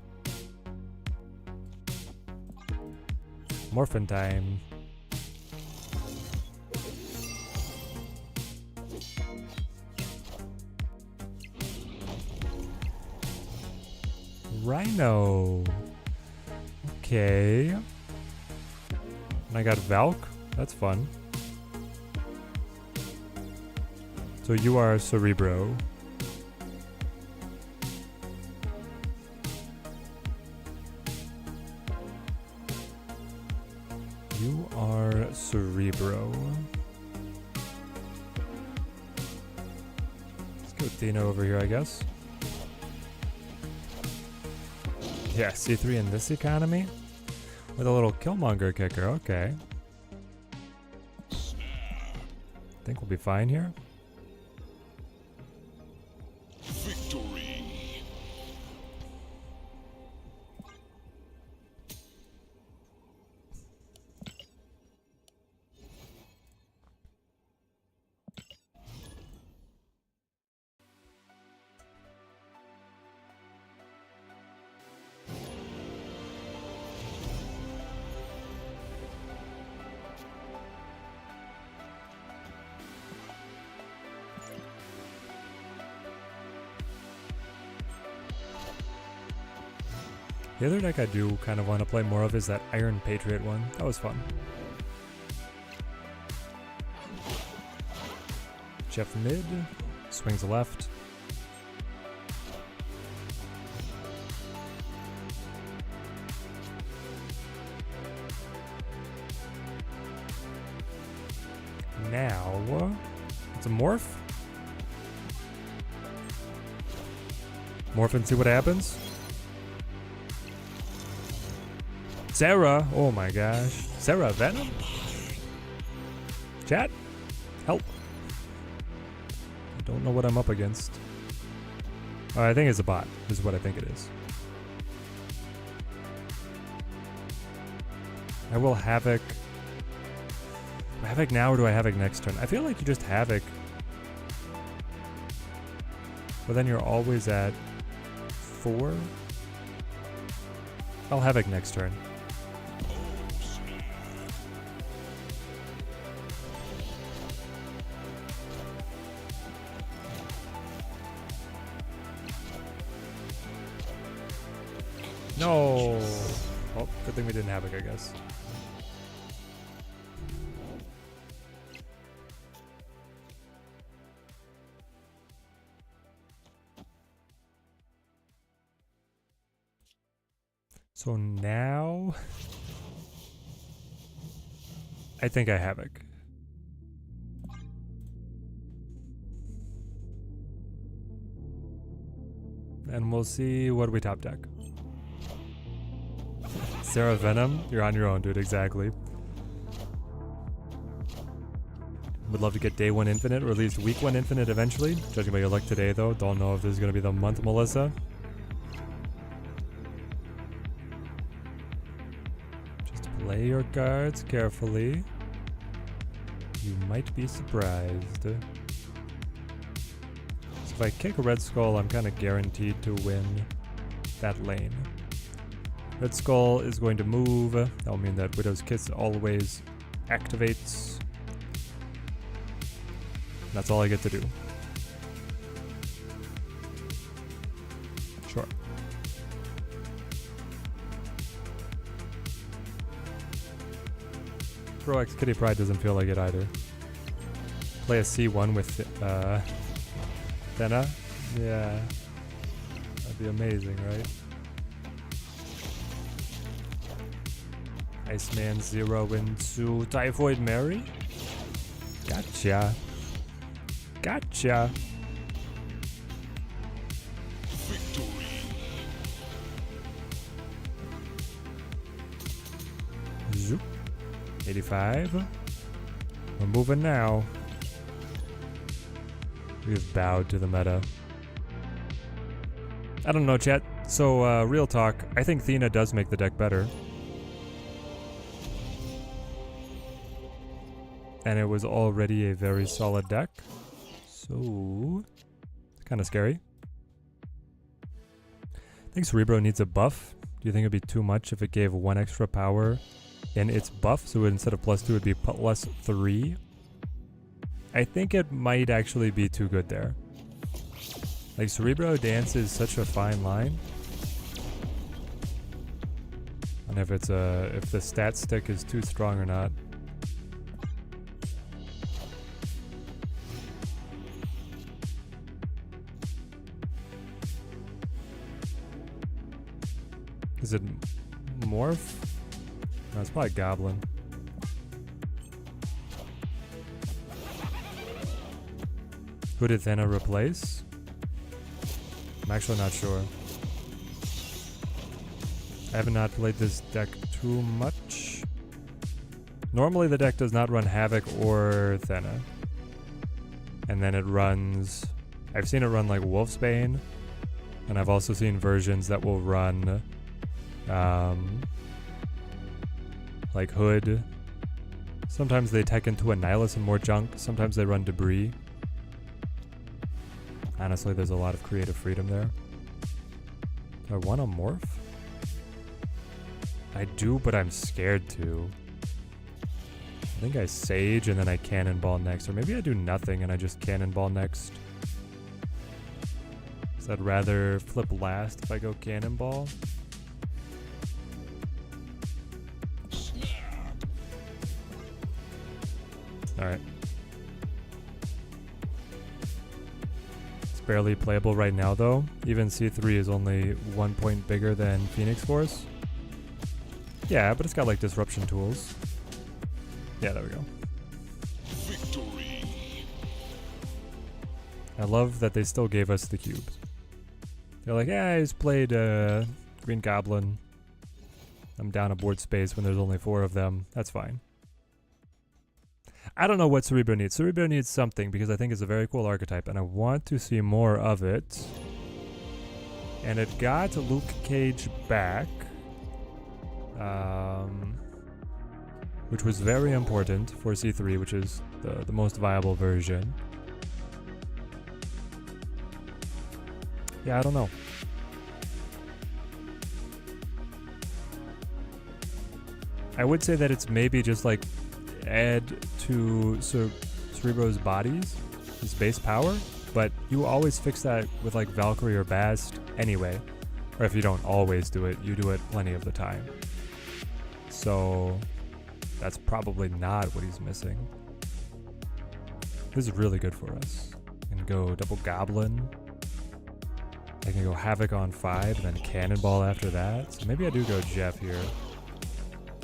Morphin time. Rhino. Okay. And I got Valk. That's fun. So you are Cerebro. You are Cerebro. Let's go with Thena over here, I guess. Yeah, C3 in this economy? With a little Killmonger kicker, okay. Think we'll be fine here. Victory. The other deck I do kind of want to play more of is that Iron Patriot one. That was fun. Jeff mid, swings left. Now, it's a morph. Morph and see what happens. Sarah, oh my gosh. Sarah Venom? Chat? Help. I don't know what I'm up against. Oh, I think it's a bot, is what I think it is. I will Havoc. Do I Havoc now or do I Havoc next turn? I feel like you just Havoc. But then you're always at 4. I'll Havoc next turn. No. Well, good thing we didn't Havoc, I guess. So now I think I Havoc. And we'll see what we top deck. Sarah Venom, you're on your own, dude, exactly. Would love to get day 1 infinite, or at least week 1 infinite eventually. Judging by your luck today, though, don't know if this is going to be the month, Melissa. Just play your cards carefully. You might be surprised. So if I kick a Red Skull, I'm kind of guaranteed to win that lane. Red Skull is going to move. That'll mean that Widow's Kiss always activates. That's all I get to do. Sure. Pro X Kitty Pride doesn't feel like it either. Play a C1 with Thena? Yeah. That'd be amazing, right? Iceman 0 into Typhoid Mary? Gotcha. Gotcha. Victory. Zoop. 85. We're moving now. We've bowed to the meta. I don't know, chat. So, real talk, I think Thena does make the deck better. And it was already a very solid deck. So, it's kind of scary. I think Cerebro needs a buff. Do you think it'd be too much if it gave 1 extra power in its buff? So instead of +2, it'd be +3. I think it might actually be too good there. Like, Cerebro Dance is such a fine line. And if it's if the stat stick is too strong or not. Is it Morph? No, it's probably Goblin. Who did Thena replace? I'm actually not sure. I have not played this deck too much. Normally the deck does not run Havoc or Thena. And then it runs... I've seen it run like Wolfsbane. And I've also seen versions that will run... like Hood. Sometimes they tech into a Nihilus and more junk. Sometimes they run Debris. Honestly, there's a lot of creative freedom there. Do I want to morph? I do, but I'm scared to. I think I Sage and then I Cannonball next. Or maybe I do nothing and I just Cannonball next. Because I'd rather flip last if I go Cannonball. Alright. It's barely playable right now though. Even C3 is only 1 point bigger than Phoenix Force. Yeah, but it's got like disruption tools. Yeah, there we go. Victory. I love that they still gave us the cubes. They're like, yeah, he's played Green Goblin. I'm down a board space when there's only 4 of them. That's fine. I don't know what Cerebro needs. Cerebro needs something because I think it's a very cool archetype and I want to see more of it. And it got Luke Cage back. Which was very important for C3, which is the most viable version. Yeah, I don't know. I would say that it's maybe just like add to Cerebro's bodies, his base power, but you always fix that with like Valkyrie or Bast anyway. Or if you don't always do it, you do it plenty of the time. So that's probably not what he's missing. This is really good for us. I can go double Goblin. I can go Havoc on 5 and then Cannonball after that. So maybe I do go Jeff here.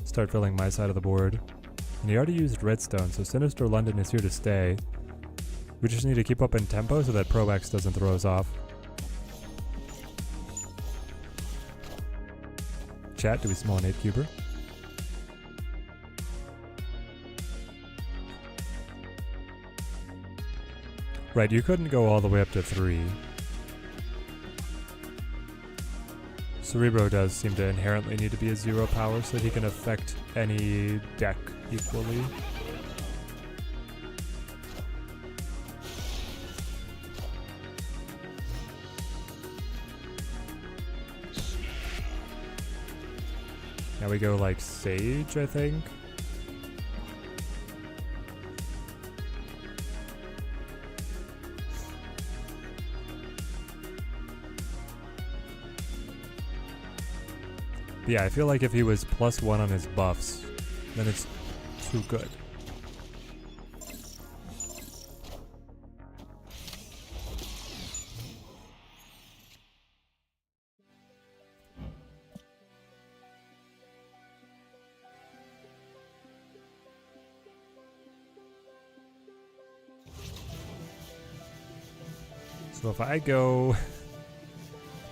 Start filling my side of the board. And he already used Redstone, so Sinister London is here to stay. We just need to keep up in tempo so that Pro X doesn't throw us off. Chat, do we small an 8-cuber? Right, you couldn't go all the way up to 3. Cerebro does seem to inherently need to be a 0 power so that he can affect any deck equally. Now we go like Sage, I think. But yeah, I feel like if he was +1 on his buffs, then it's too good. So if I go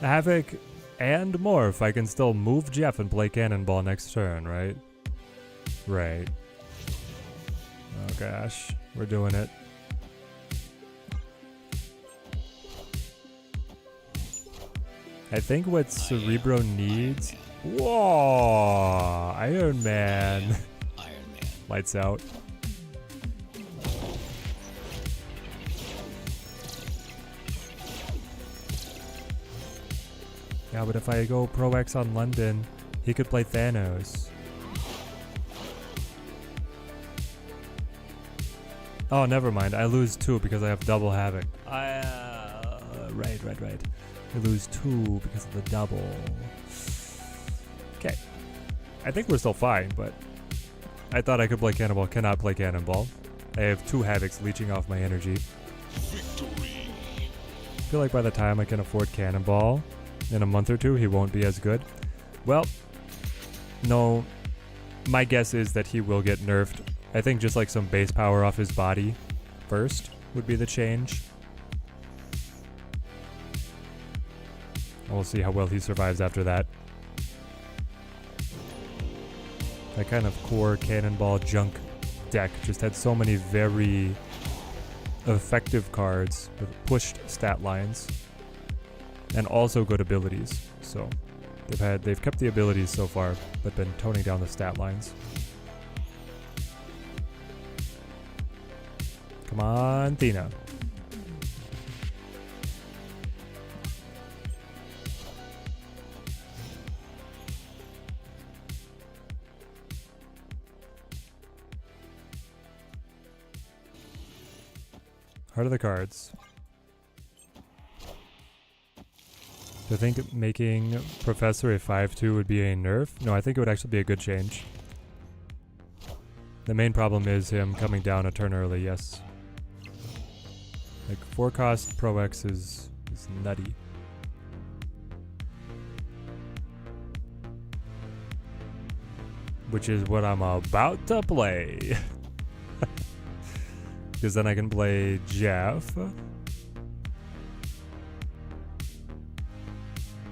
Havoc and Morph, I can still move Jeff and play Cannonball next turn, right? Right. Oh gosh, we're doing it. I think what Cerebro needs... Whoa! Iron Man. Iron Man. Lights out. Yeah, but if I go Pro X on London, he could play Thanos. Oh, never mind. I lose 2 because I have double Havoc. Right. I lose 2 because of the double. Okay. I think we're still fine, but I thought I could play Cannonball. Cannot play Cannonball. I have 2 Havocs leeching off my energy. Victory. I feel like by the time I can afford Cannonball, in a month or 2, he won't be as good. Well, no. My guess is that he will get nerfed. I think just like some base power off his body first would be the change. We'll see how well he survives after that. That kind of core cannonball junk deck just had so many very effective cards with pushed stat lines and also good abilities. So they've kept the abilities so far, but been toning down the stat lines. Come on, Thena. Heart of the cards. Do I think making Professor a 5/2 would be a nerf? No, I think it would actually be a good change. The main problem is him coming down a turn early, yes. Like 4-cost Pro X is nutty. Which is what I'm about to play. Because then I can play Jeff.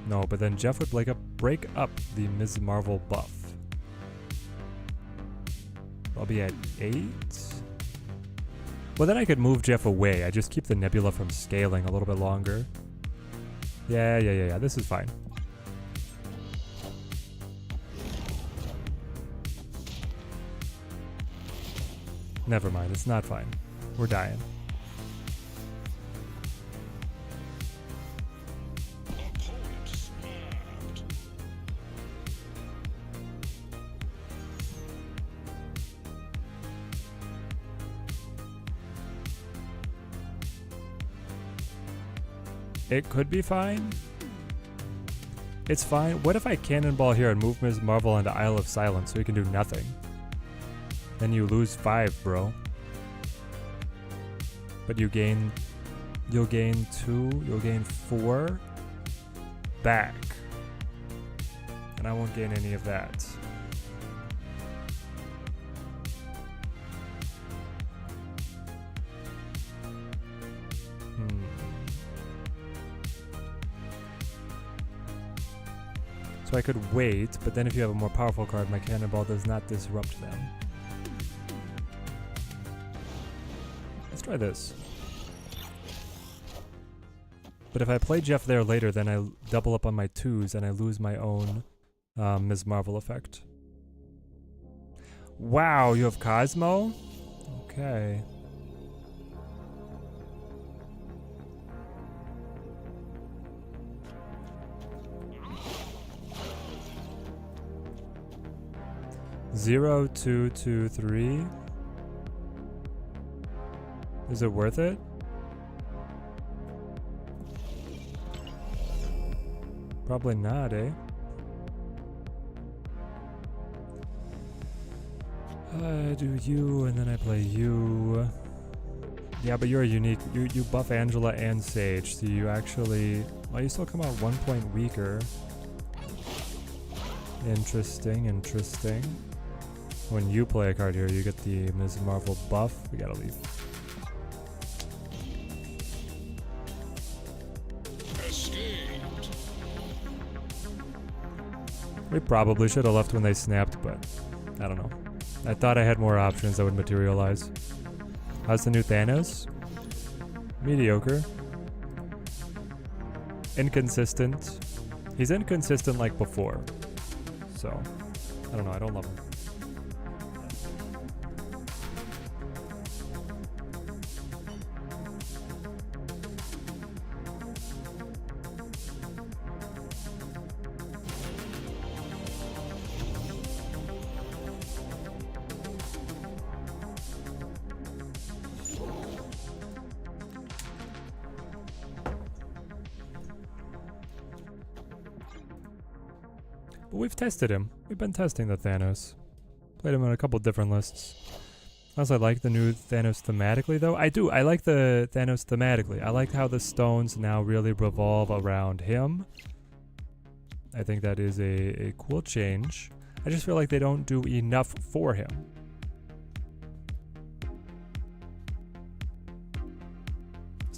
No, but then Jeff would break up the Ms. Marvel buff. I'll be at 8. Well, then I could move Jeff away. I just keep the Nebula from scaling a little bit longer. Yeah. This is fine. Never mind, it's not fine. We're dying. It could be fine. It's fine. What if I cannonball here and move Ms. Marvel into Isle of Silence so he can do nothing? Then you lose 5, bro. But you'll gain 2, you'll gain 4 back. And I won't gain any of that. So I could wait, but then if you have a more powerful card, my cannonball does not disrupt them. Let's try this. But if I play Jeff there later, then I double up on my 2s and I lose my own Ms. Marvel effect. Wow, you have Cosmo? Okay. Zero, 2, 2, 3. Is it worth it? Probably not, eh? I do you, and then I play you. Yeah, but you're a unique. You buff Angela and Sage, so you actually. Well, you still come out 1 point weaker. Interesting. When you play a card here, you get the Ms. Marvel buff. We gotta leave. Escaped. We probably should have left when they snapped, but I don't know. I thought I had more options that would materialize. How's the new Thanos? Mediocre. Inconsistent. He's inconsistent like before. So, I don't know. I don't love him. But we've tested him. We've been testing the Thanos. Played him on a couple different lists. I also like the new Thanos thematically, though. I do. I like the Thanos thematically. I like how the stones now really revolve around him. I think that is a cool change. I just feel like they don't do enough for him.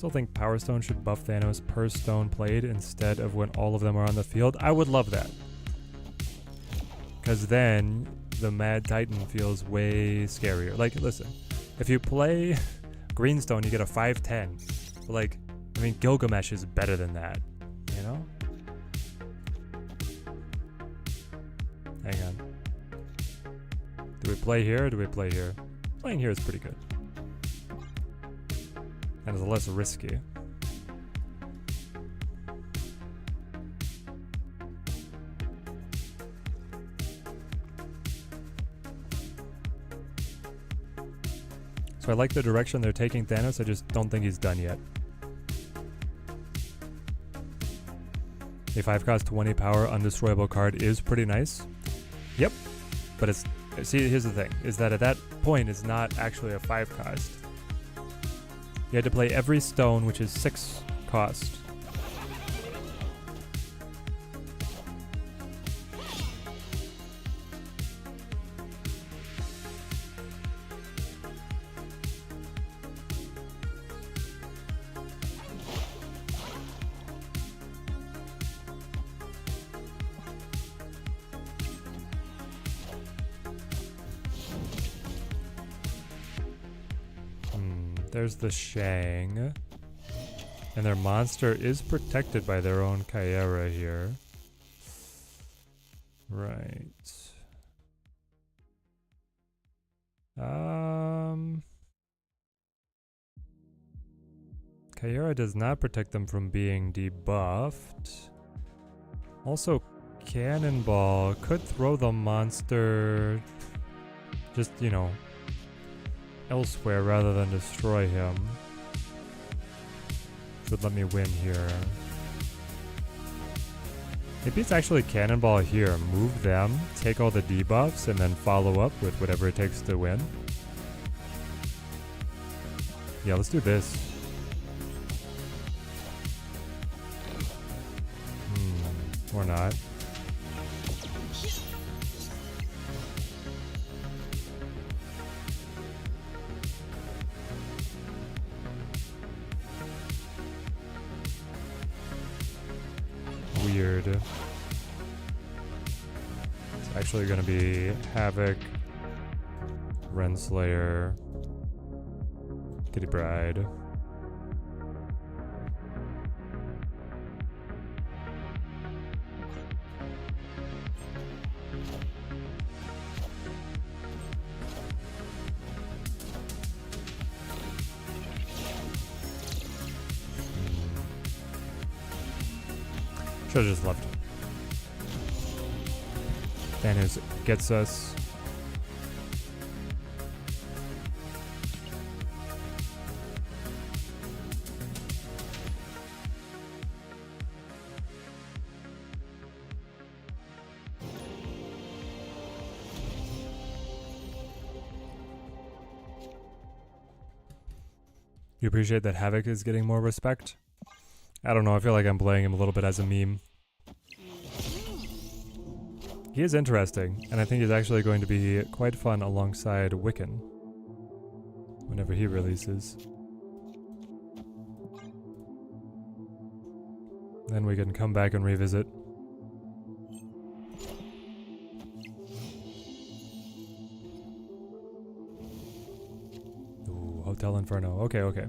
Still think Power Stone should buff Thanos per stone played instead of when all of them are on the field. I would love that. Because then the Mad Titan feels way scarier. Like, listen, if you play Greenstone, you get a 5/10. But like, I mean, Gilgamesh is better than that, you know? Hang on. Do we play here or do we play here? Playing here is pretty good. And it's less risky. So I like the direction they're taking Thanos, I just don't think he's done yet. A 5 cost 20 power undestroyable card is pretty nice. Yep. But it's, see, here's the thing, is that at that point it's not actually a 5 cost. You had to play every stone, which is 6 cost. There's the Shang. And their monster is protected by their own Chimera here. Right. Chimera does not protect them from being debuffed. Also, Cannonball could throw the monster just, you know, elsewhere rather than destroy him. Would let me win here. Maybe it's actually Cannonball here. Move them, take all the debuffs, and then follow up with whatever it takes to win. Yeah, let's do this. Or not. Weird. It's actually gonna be Havoc, Renslayer, Kitty Bride. Should've just left. Thanos gets us. You appreciate that Havoc is getting more respect? I don't know, I feel like I'm playing him a little bit as a meme. He is interesting, and I think he's actually going to be quite fun alongside Wiccan whenever he releases. Then we can come back and revisit. Ooh, Hotel Inferno. Okay, okay.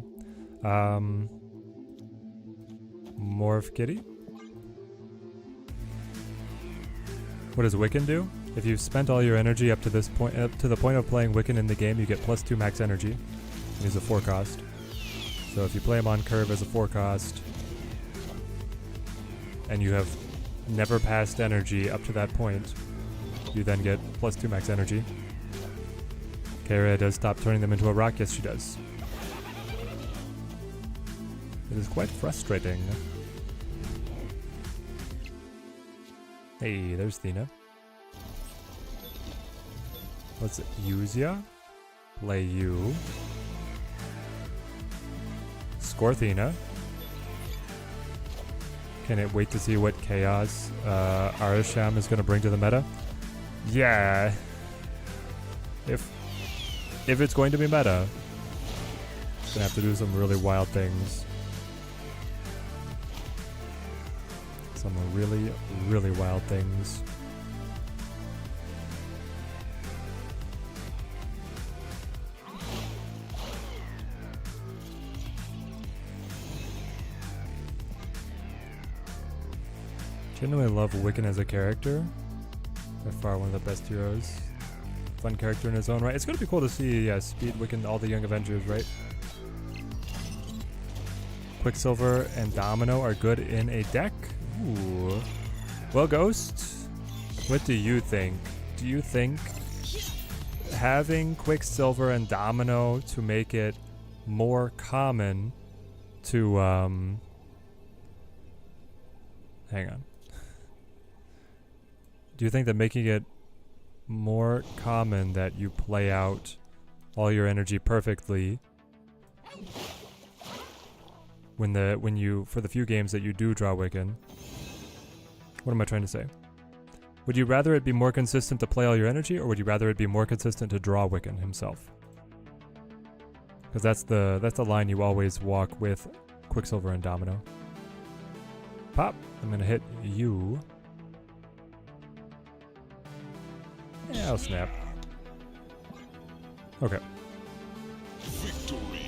Morph Kitty. What does Wiccan do? If you've spent all your energy up to this point, up to the point of playing Wiccan in the game, you get +2 max energy. He's a 4 cost. So if you play him on curve as a 4 cost, and you have never passed energy up to that point, you then get +2 max energy. Kara does stop turning them into a rock. Yes, she does. It is quite frustrating. Hey, there's Thena. Let's use ya. Play you. Score Thena. Can't wait to see what chaos Arasham is going to bring to the meta. Yeah. If it's going to be meta, it's going to have to do some really wild things. Some really, really wild things. Genuinely love Wiccan as a character. By far one of the best heroes. Fun character in his own right. It's gonna be cool to see Speed, Wiccan, all the Young Avengers, right? Quicksilver and Domino are good in a deck. Ooh. Well, Ghost, what do you think? Do you think having Quicksilver and Domino to make it more common to hang on. Do you think that making it more common that you play out all your energy perfectly when you for the few games that you do draw Wiccan? What am I trying to say? Would you rather it be more consistent to play all your energy, or would you rather it be more consistent to draw Wiccan himself? Because that's the line you always walk with Quicksilver and Domino. Pop. I'm gonna hit you. Yeah, I'll snap. Okay. Victory.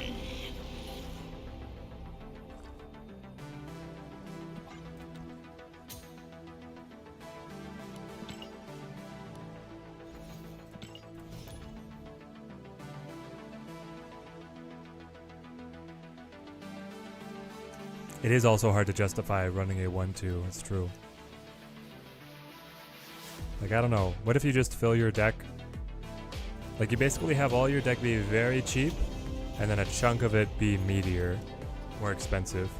It is also hard to justify running a 1-2, it's true. Like, I don't know. What if you just fill your deck? Like, you basically have all your deck be very cheap, and then a chunk of it be meatier, more expensive.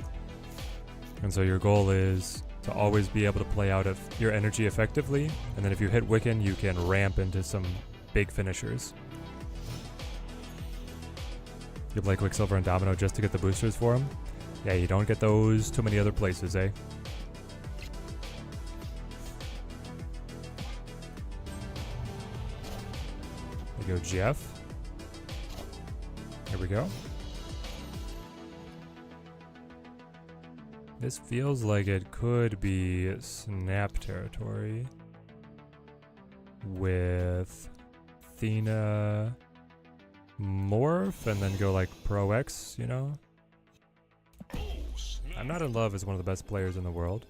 And so your goal is to always be able to play out of your energy effectively, and then if you hit Wiccan, you can ramp into some big finishers. You play Quicksilver and Domino just to get the boosters for them? Yeah, you don't get those too many other places, eh? There we go, Jeff. Here we go. This feels like it could be Snap territory with Thena morph and then go like Pro X, you know? I'm Not in Love is one of the best players in the world.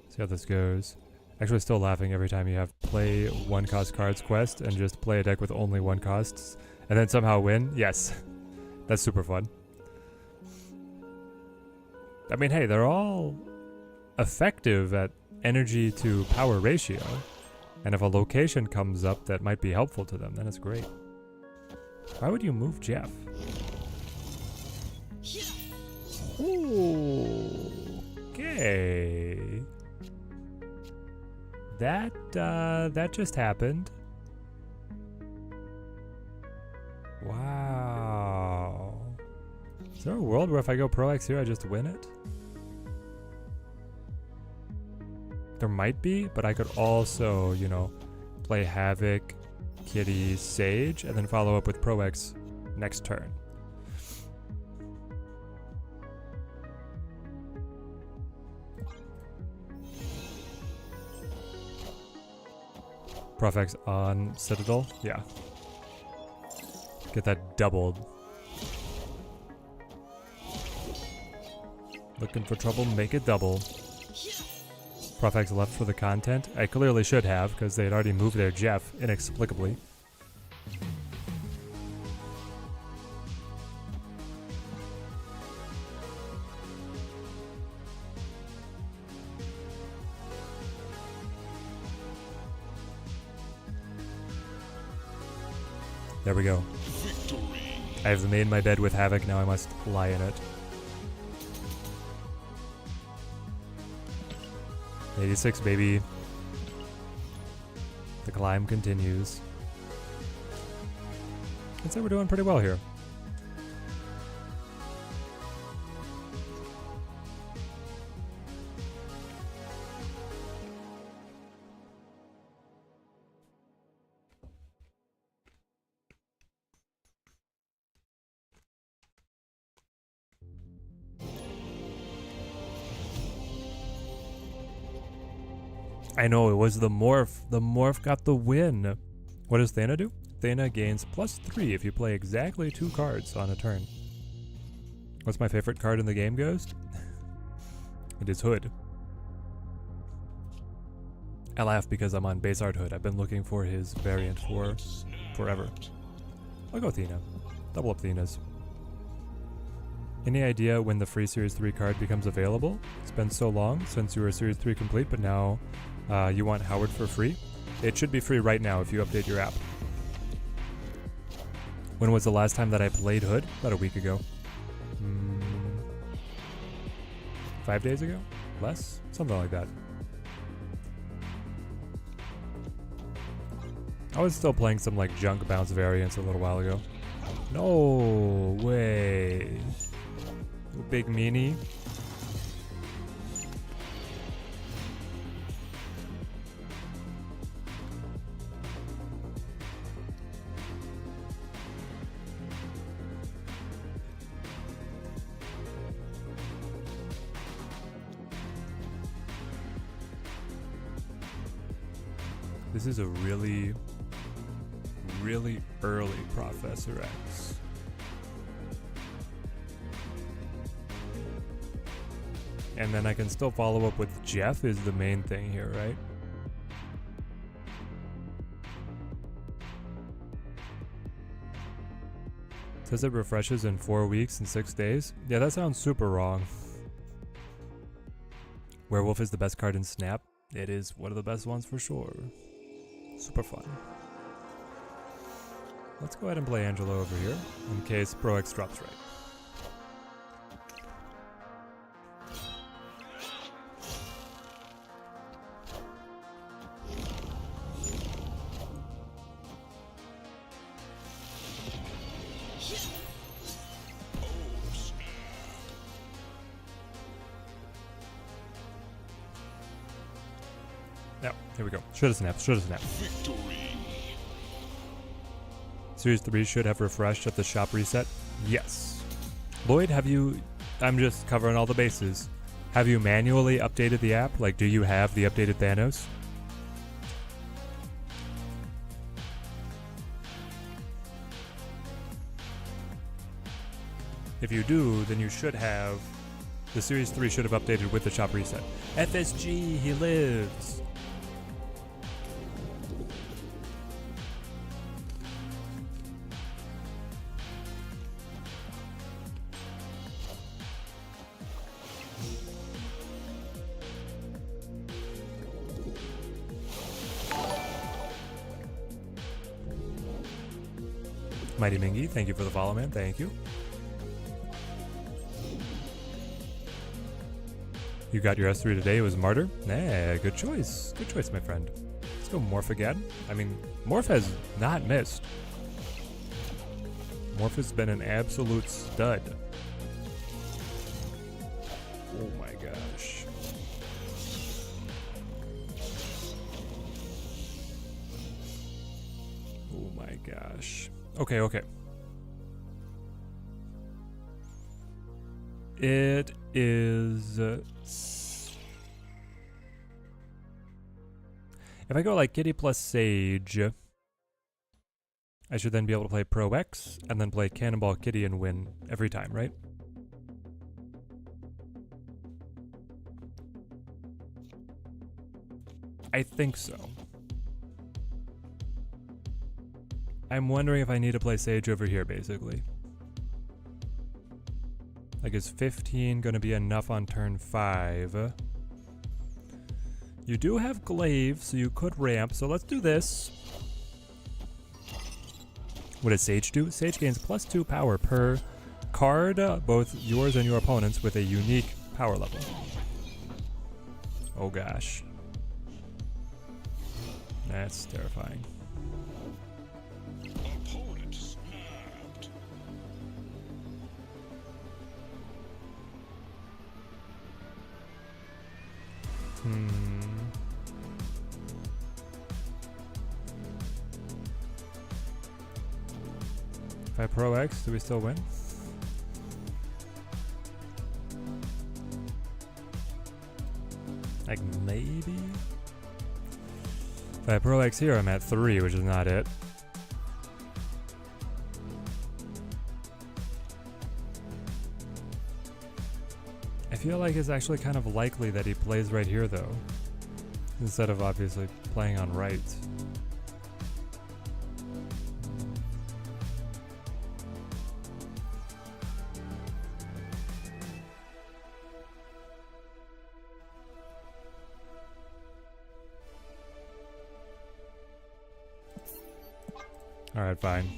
See how this goes. Actually still laughing every time you have play 1-cost cards quest and just play a deck with only 1 costs and then somehow win. Yes. That's super fun. I mean, hey, they're all effective at energy to power ratio. And if a location comes up that might be helpful to them, then it's great. Why would you move Jeff? Okay. That just happened. Wow. Is there a world where if I go Pro X here, I just win it? There might be, but I could also, you know, play Havoc, Kitty, Sage, and then follow up with Pro X next turn. Profx on Citadel? Yeah. Get that doubled. Looking for trouble, make it double. Profx left for the content. I clearly should have, because they had already moved their Jeff, inexplicably. There we go. Victory. I have made my bed with Havoc, now I must lie in it. 86, baby. The climb continues. I'd say we're doing pretty well here. I know, it was the morph. The morph got the win. What does Thena do? Thena gains +3 if you play exactly 2 cards on a turn. What's my favorite card in the game, Ghost? It is Hood. I laugh because I'm on base art Hood. I've been looking for his variant for forever. I'll go Thena. Double up Thenas. Any idea when the free Series 3 card becomes available? It's been so long since you were Series 3 complete, but now you want Howard for free? It should be free right now if you update your app. When was the last time that I played Hood? About a week ago. 5 days ago? Less? Something like that. I was still playing some like junk bounce variants a little while ago. No way. Big meanie. This is a really early Professor X. And then I can still follow up with Jeff is the main thing here, right? Says it refreshes in 4 weeks and 6 days. Yeah, that sounds super wrong. Werewolf is the best card in Snap. It is one of the best ones for sure. Super fun. Let's go ahead and play Angelo over here in case Pro X drops right. Yeah, here we go. Shoulda snapped, shoulda snapped. Victory. Series 3 should have refreshed at the shop reset. Yes. Lloyd, have you... I'm just covering all the bases. Have you manually updated the app? Like, do you have the updated Thanos? If you do, then you should have... The Series 3 should have updated with the shop reset. FSG, he lives! Mighty Mingy, thank you for the follow, man. Thank you. You got your S3 today. It was Martyr. Nah, good choice. Good choice, my friend. Let's go Morph again. I mean, Morph has not missed. Morph has been an absolute stud. Oh my gosh. Oh my gosh. Okay, okay. It is... if I go like Kitty plus Sage, I should then be able to play Pro X and then play Cannonball Kitty and win every time, right? I think so. I'm wondering if I need to play Sage over here, basically. Like, is 15 going to be enough on turn 5? You do have Glaive, so you could ramp, so let's do this. What does Sage do? Sage gains +2 power per card, both yours and your opponent's, with a unique power level. Oh gosh. That's terrifying. Opponent snapped. If I Pro X, do we still win? Like, maybe? If I have Pro X here, I'm at 3, which is not it. I feel like it's actually kind of likely that he plays right here, though, instead of obviously playing on right. Alright, fine.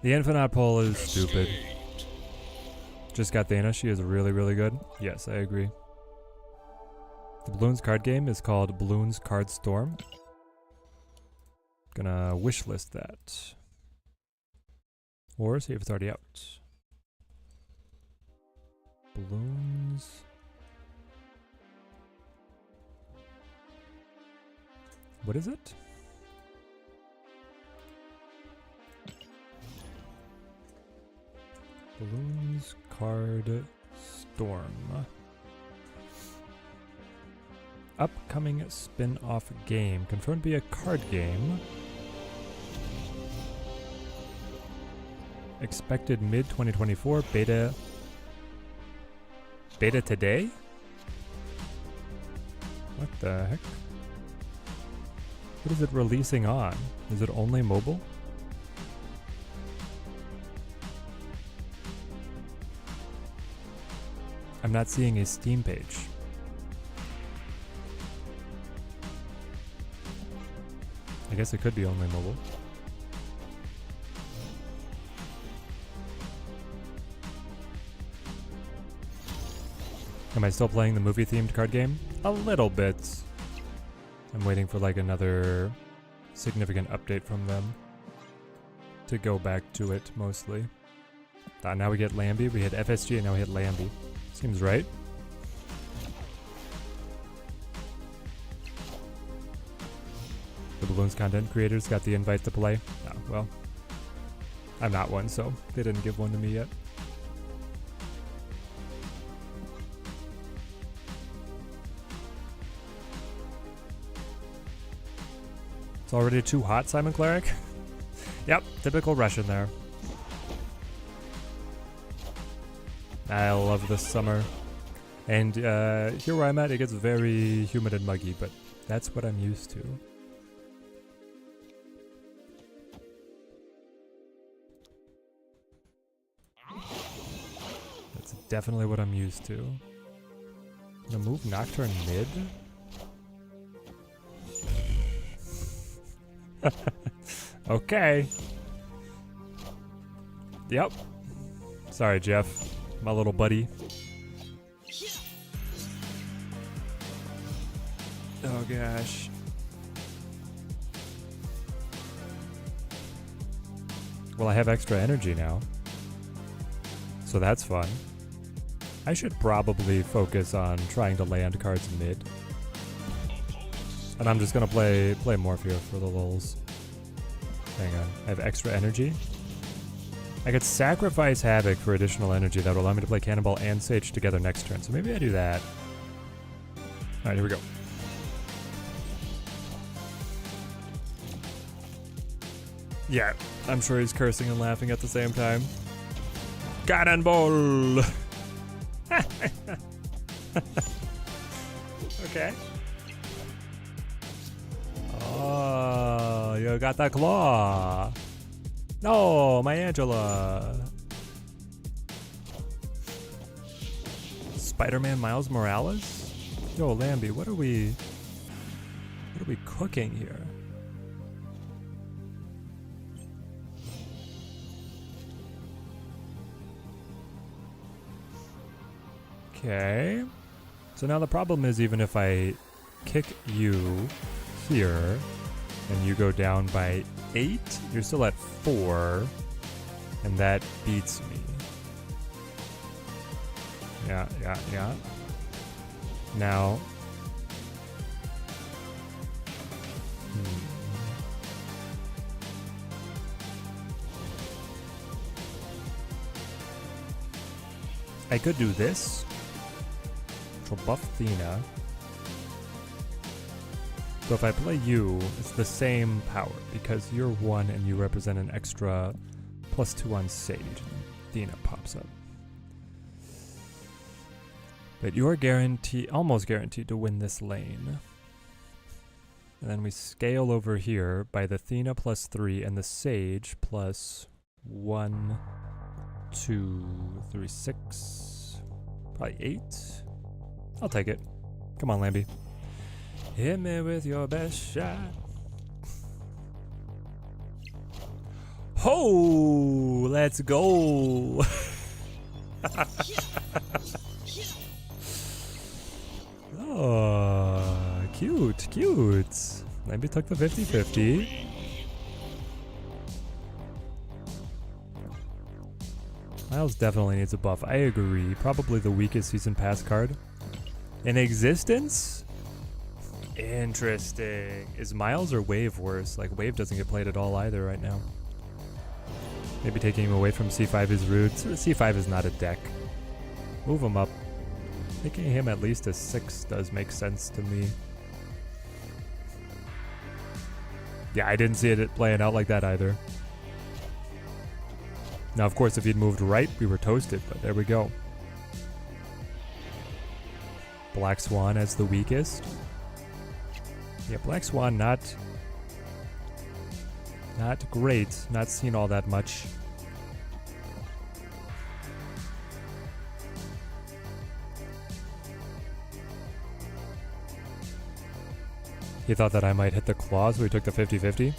The infinite pole is stupid. Just got Thena. She is really, really good. Yes, I agree. The Balloons card game is called Balloons Card Storm. Gonna wishlist that. Or see if it's already out. Balloons. What is it? Balloons Card Storm. Upcoming spin-off game. Confirmed to be a card game. Expected mid-2024. Beta today? What the heck? What is it releasing on? Is it only mobile? I'm not seeing a Steam page. I guess it could be only mobile. Am I still playing the movie-themed card game? A little bit. I'm waiting for like another significant update from them to go back to it mostly. Now we get Lambie. We hit FSG and now we hit Lambie. Seems right. The Balloons content creators got the invite to play. Oh, well. I'm not one, so they didn't give one to me yet. It's already too hot, Simon Cleric? Yep, typical Russian there. I love this summer. And here where I'm at, it gets very humid and muggy, but that's what I'm used to. That's definitely what I'm used to. Gonna move Nocturne mid? Okay. Yep. Sorry, Jeff. My little buddy. Oh gosh. Well, I have extra energy now. So that's fun. I should probably focus on trying to land cards mid. And I'm just gonna play Morph here for the lulz. Hang on. I have extra energy. I could sacrifice Havoc for additional energy that will allow me to play Cannonball and Sage together next turn, so maybe I do that. Alright, here we go. Yeah, I'm sure he's cursing and laughing at the same time. Cannonball! Okay. Oh, you got that claw. No, my Angela. Spider-Man Miles Morales? Yo, Lambie, what are we cooking here? Okay. So now the problem is, even if I kick you here and you go down by 8, you're still at 4, and that beats me. Yeah. Now, I could do this. Buff Thena. So if I play you, it's the same power because you're 1 and you represent an extra +2 on Sage. Thena pops up. But you're almost guaranteed to win this lane. And then we scale over here by the Thena +3 and the Sage plus 1, 2, 3, 6, probably 8. I'll take it. Come on, Lambie. Hit me with your best shot. Ho! Let's go! Oh, cute, cute. Lambie took the 50-50. Miles definitely needs a buff. I agree. Probably the weakest season pass card in existence. Interesting. Is Miles or Wave worse? Like, Wave doesn't get played at all either right now. Maybe taking him away from C5 is rude. C5 is not a deck. Move him up. Making him at least a 6 does make sense to me. Yeah, I didn't see it playing out like that either. Now, of course, if he'd moved right, we were toasted, but there we go. Black Swan as the weakest. Yeah, Black Swan not great, not seen all that much. He thought that I might hit the claw, so he took the 50-50.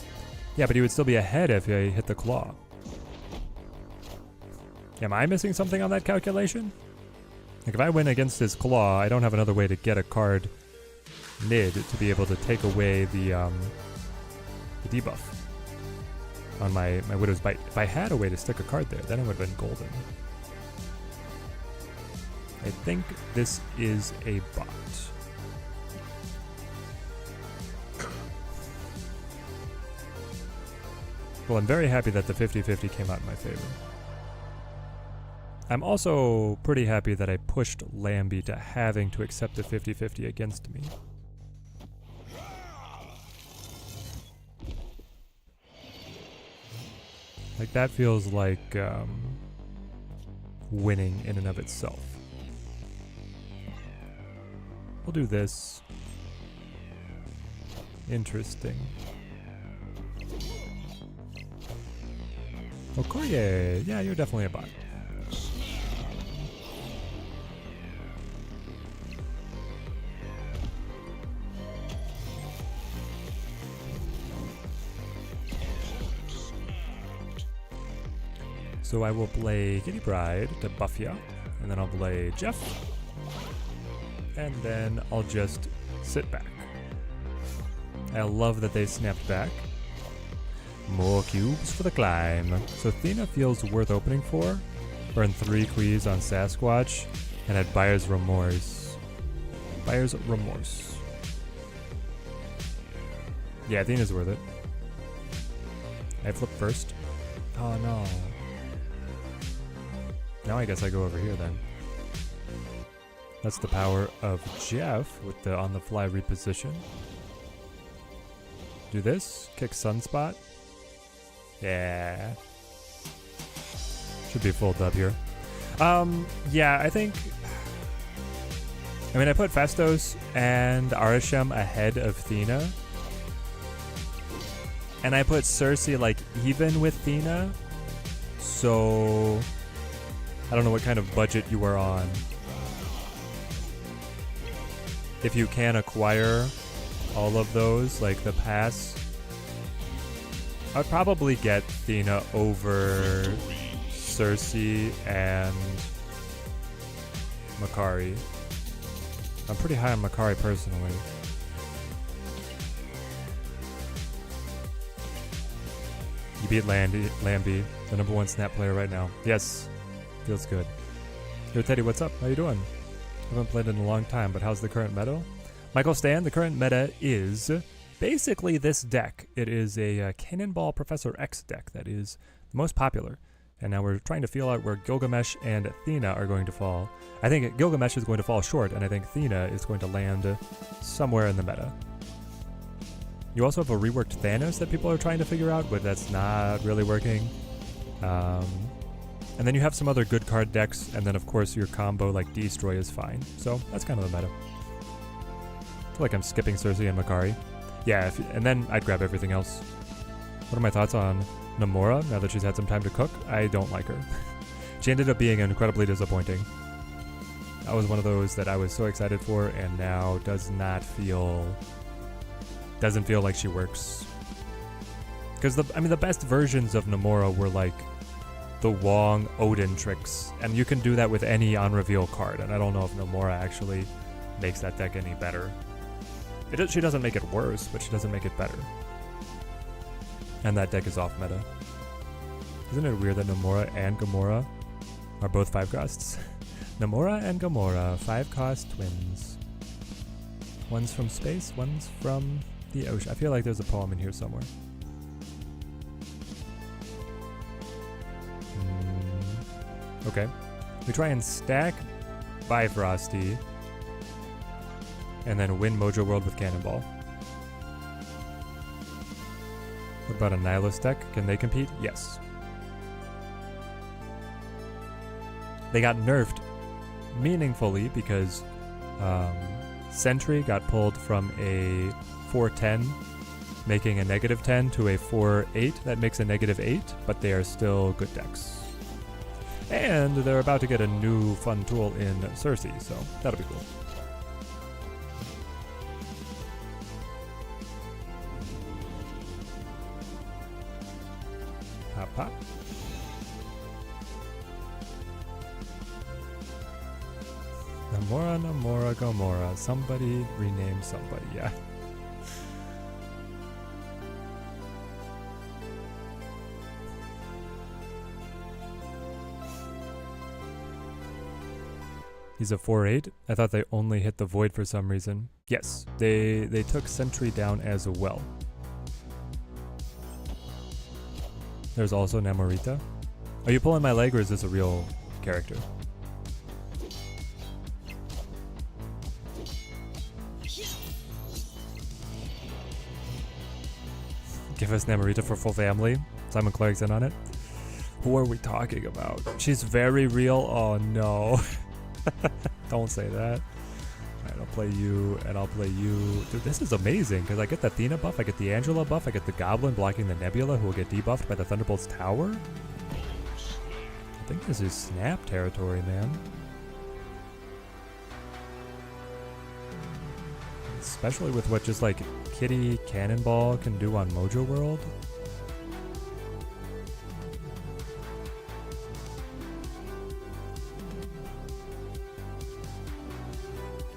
Yeah, but he would still be ahead if he hit the claw. Am I missing something on that calculation? Like, if I win against his claw, I don't have another way to get a card mid to be able to take away the debuff on my Widow's Bite. If I had a way to stick a card there, then it would have been golden. I think this is a bot. Well, I'm very happy that the 50-50 came out in my favor. I'm also pretty happy that I pushed Lambie to having to accept the 50-50 against me. Like, that feels like winning in and of itself. We'll do this. Interesting. Okoye! Yeah, you're definitely a bot. So I will play Kitty Bride to buff ya, and then I'll play Jeff, and then I'll just sit back. I love that they snapped back. More cubes for the climb. So Thena feels worth opening for. Burn 3 Quees on Sasquatch, and had Buyer's Remorse. Buyer's Remorse. Yeah, Thena's worth it. I flip first. Oh no. Now I guess I go over here then. That's the power of Jeff with the on-the-fly reposition. Do this. Kick Sunspot. Yeah. Should be full dub here. Yeah, I think... I mean, I put Festos and Arishem ahead of Thena. And I put Cersei, like, even with Thena. So... I don't know what kind of budget you are on. If you can acquire all of those, like the pass, I'd probably get Thena over Cersei and Makari. I'm pretty high on Makari personally. You beat Lambie, the #1 snap player right now. Yes. Feels good. Yo, Teddy, what's up? How you doing? Haven't played in a long time, but how's the current meta? Michael Stan, the current meta is basically this deck. It is a Cannonball Professor X deck that is the most popular. And now we're trying to feel out where Gilgamesh and Thena are going to fall. I think Gilgamesh is going to fall short, and I think Thena is going to land somewhere in the meta. You also have a reworked Thanos that people are trying to figure out, but that's not really working. And then you have some other good card decks, and then of course your combo like Destroy is fine. So that's kind of the meta. I feel like I'm skipping Cersei and Makari. Yeah, and then I'd grab everything else. What are my thoughts on Nomura now that she's had some time to cook? I don't like her. She ended up being incredibly disappointing. That was one of those that I was so excited for, and now doesn't feel like she works. Because the best versions of Nomura were like the Wong Odin tricks, and you can do that with any on reveal card, and I don't know if Nomura actually makes that deck any better. She doesn't make it worse, but she doesn't make it better. And that deck is off meta. Isn't it weird that Nomura and Gamora are both 5 costs? Nomura and Gamora, 5 cost twins. One's from space, one's from the ocean. I feel like there's a poem in here somewhere. Okay. We try and stack Bifrosty and then win Mojo World with Cannonball. What about a Nihilist deck? Can they compete? Yes. They got nerfed meaningfully because Sentry got pulled from a 4-10, making a -10 to a 4-8 that makes a -8, but they are still good decks. And they're about to get a new fun tool in Cersei, so that'll be cool. Hop, hop. Namora, Namora, Gamora. Somebody rename somebody, yeah. He's a 4-8. I thought they only hit the void for some reason. Yes, they took Sentry down as well. There's also Namorita. Are you pulling my leg or is this a real character? Give us Namorita for full family. Simon Clarkson on it. Who are we talking about? She's very real. Oh no. Don't say that. Alright, I'll play you and I'll play you. Dude, this is amazing because I get the Thena buff, I get the Angela buff, I get the Goblin blocking the Nebula who will get debuffed by the Thunderbolt's Tower. I think this is Snap territory, man. Especially with what just like Kitty Cannonball can do on Mojo World.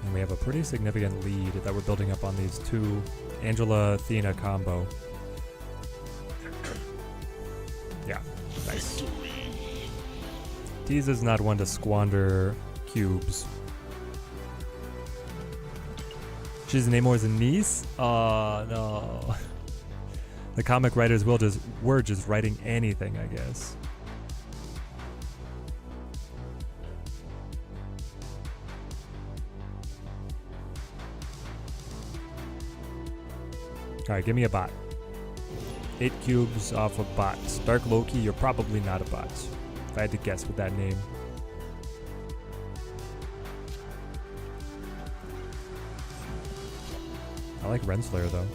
And we have a pretty significant lead that we're building up on these two Angela-Thena combo. Yeah, nice. Tease is not one to squander cubes. She's Namor's niece? Oh, no. The comic writers were just writing anything, I guess. Alright, give me a bot. 8 cubes off of bots. Dark Loki, you're probably not a bot. If I had to guess with that name. I like Renslayer though.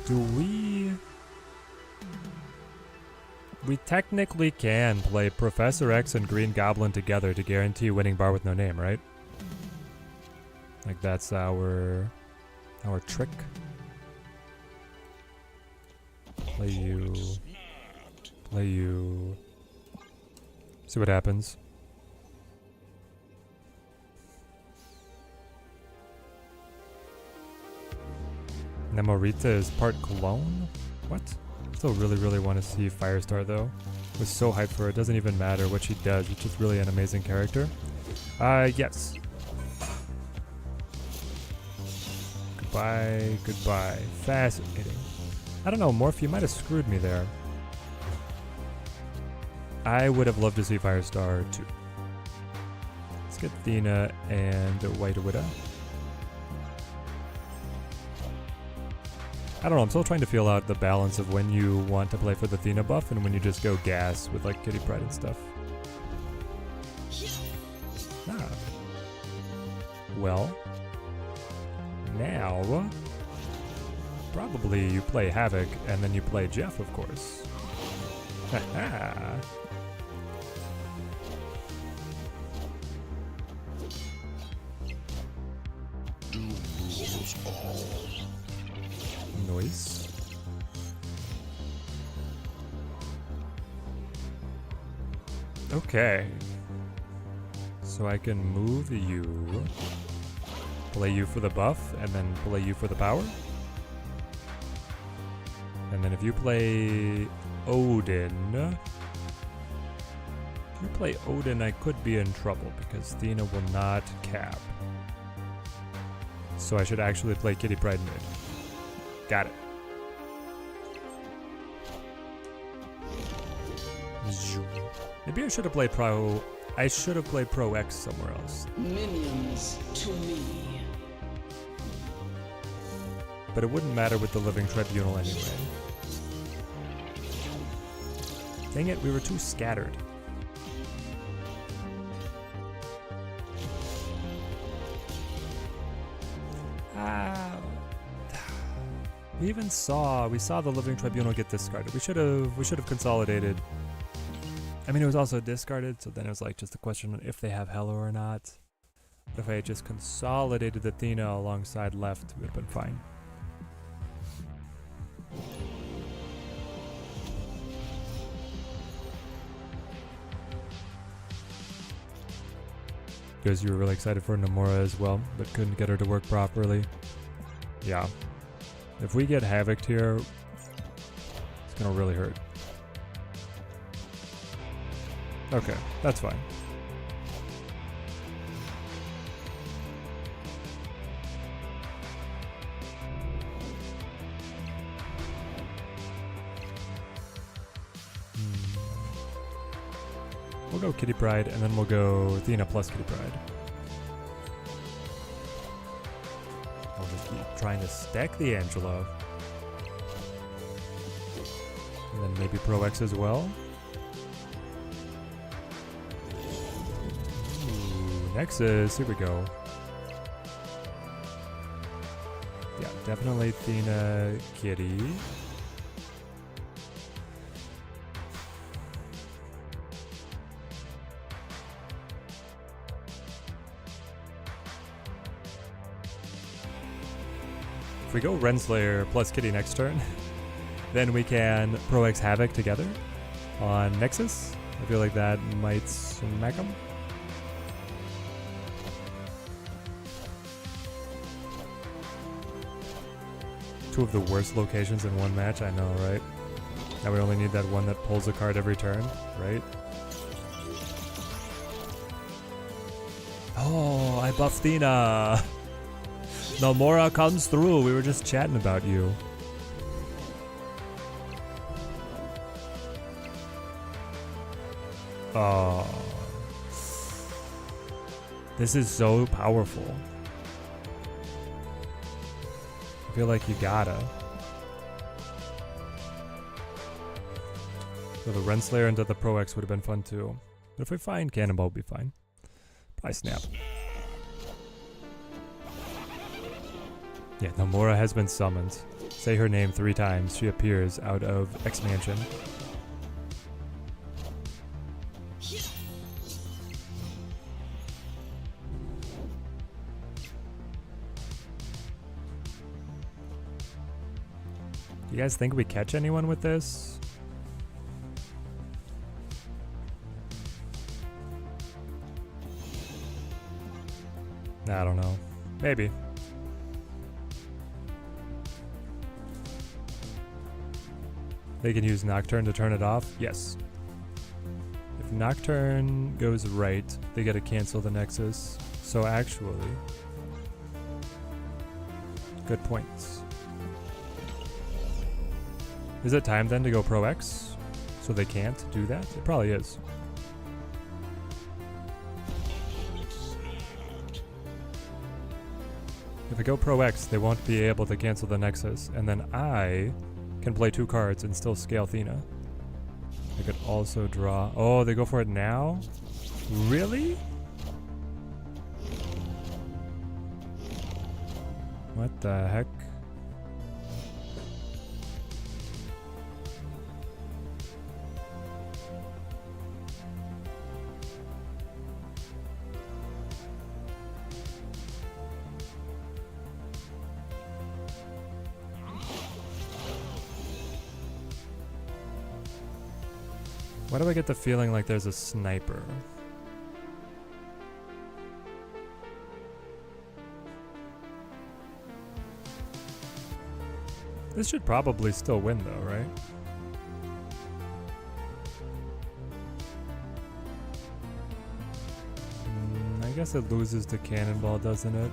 Do we technically can play Professor X and Green Goblin together to guarantee winning bar with no name, right? Like that's our trick. Play you. Play you. See what happens. Namorita is part clone? What? Still really want to see Firestar though. Was so hyped for it. Doesn't even matter what she does. It's just really an amazing character. Yes. Goodbye. Fascinating. I don't know, Morph, you might have screwed me there. I would have loved to see Firestar too. Let's get Thena and White Widow. I don't know, I'm still trying to feel out the balance of when you want to play for the Thena buff and when you just go gas with like Kitty Pryde and stuff. Ah. Well, now, probably you play Havoc and then you play Jeff, of course. Haha. Doom rules all. Noise. Okay. So I can move you, play you for the buff, and then play you for the power. And then if you play Odin, I could be in trouble because Thena will not cap. So I should actually play Kitty Pryde mid. Got it. Maybe I should have played Pro. I should have played Pro X somewhere else. Minions to me. But it wouldn't matter with the Living Tribunal anyway. Dang it, we were too scattered. We saw the Living Tribunal get discarded. We should have consolidated. I mean, it was also discarded, so then it was like just a question of if they have Hello or not. But if I had just consolidated the Athena alongside left, it would have been fine. Because you were really excited for Nomura as well, but couldn't get her to work properly. Yeah. If we get Havoc here, it's gonna really hurt. Okay, that's fine. We'll go Kitty Pryde, and then we'll go Athena plus Kitty Pryde. I'll just keep trying to stack the Angela. And then maybe Pro X as well. Ooh, Nexus, here we go. Yeah, definitely Athena, Kitty. If we go Renslayer plus Kitty next turn, then we can Pro X Havoc together on Nexus. I feel like that might smack him. Two of the worst locations in one match, I know, right? Now we only need that one that pulls a card every turn, right? Oh, I buffed Thena! Nomura comes through. We were just chatting about you. Oh. This is so powerful. I feel like you gotta. So the Renslayer into the Pro X would have been fun too. But if we find Cannonball, we'll be fine. Probably Snap. Yeah, Nomura has been summoned. Say her name 3 times, she appears out of X Mansion. You guys think we catch anyone with this? I don't know. Maybe. They can use Nocturne to turn it off? Yes. If Nocturne goes right, they get to cancel the Nexus. So actually, good points. Is it time then to go Pro X? So they can't do that? It probably is. If I go Pro X, they won't be able to cancel the Nexus, and then I can play 2 cards and still scale Thena. I could also draw... Oh, they go for it now? Really? What the heck? Why do I get the feeling like there's a sniper? This should probably still win though, right? I guess it loses to Cannonball, doesn't it?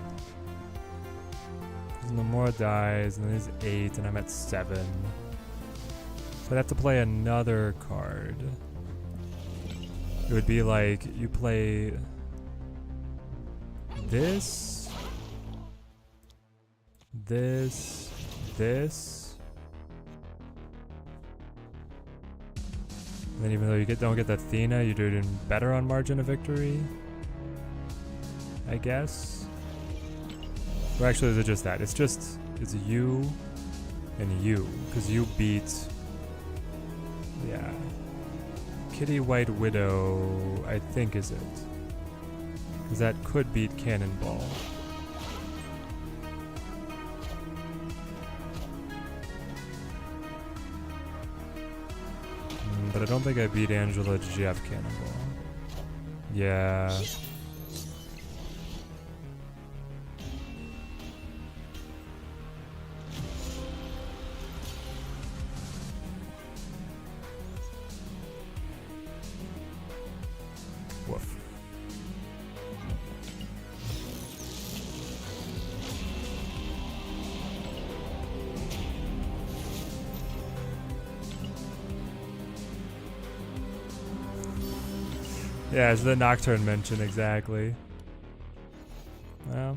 Because Nomura dies, and then there's 8, and I'm at 7. So I'd have to play another card. It would be like, you play this, this, this. And then even though you don't get the Thena, you're doing better on margin of victory, I guess. Or actually, is it just that? It's you and you, because you beat, yeah. Kitty White Widow, I think, is it. Because that could beat Cannonball. But I don't think I beat Angela Jeff Cannonball. Yeah. Woof. Yeah, it's the Nocturne mention, exactly. Well,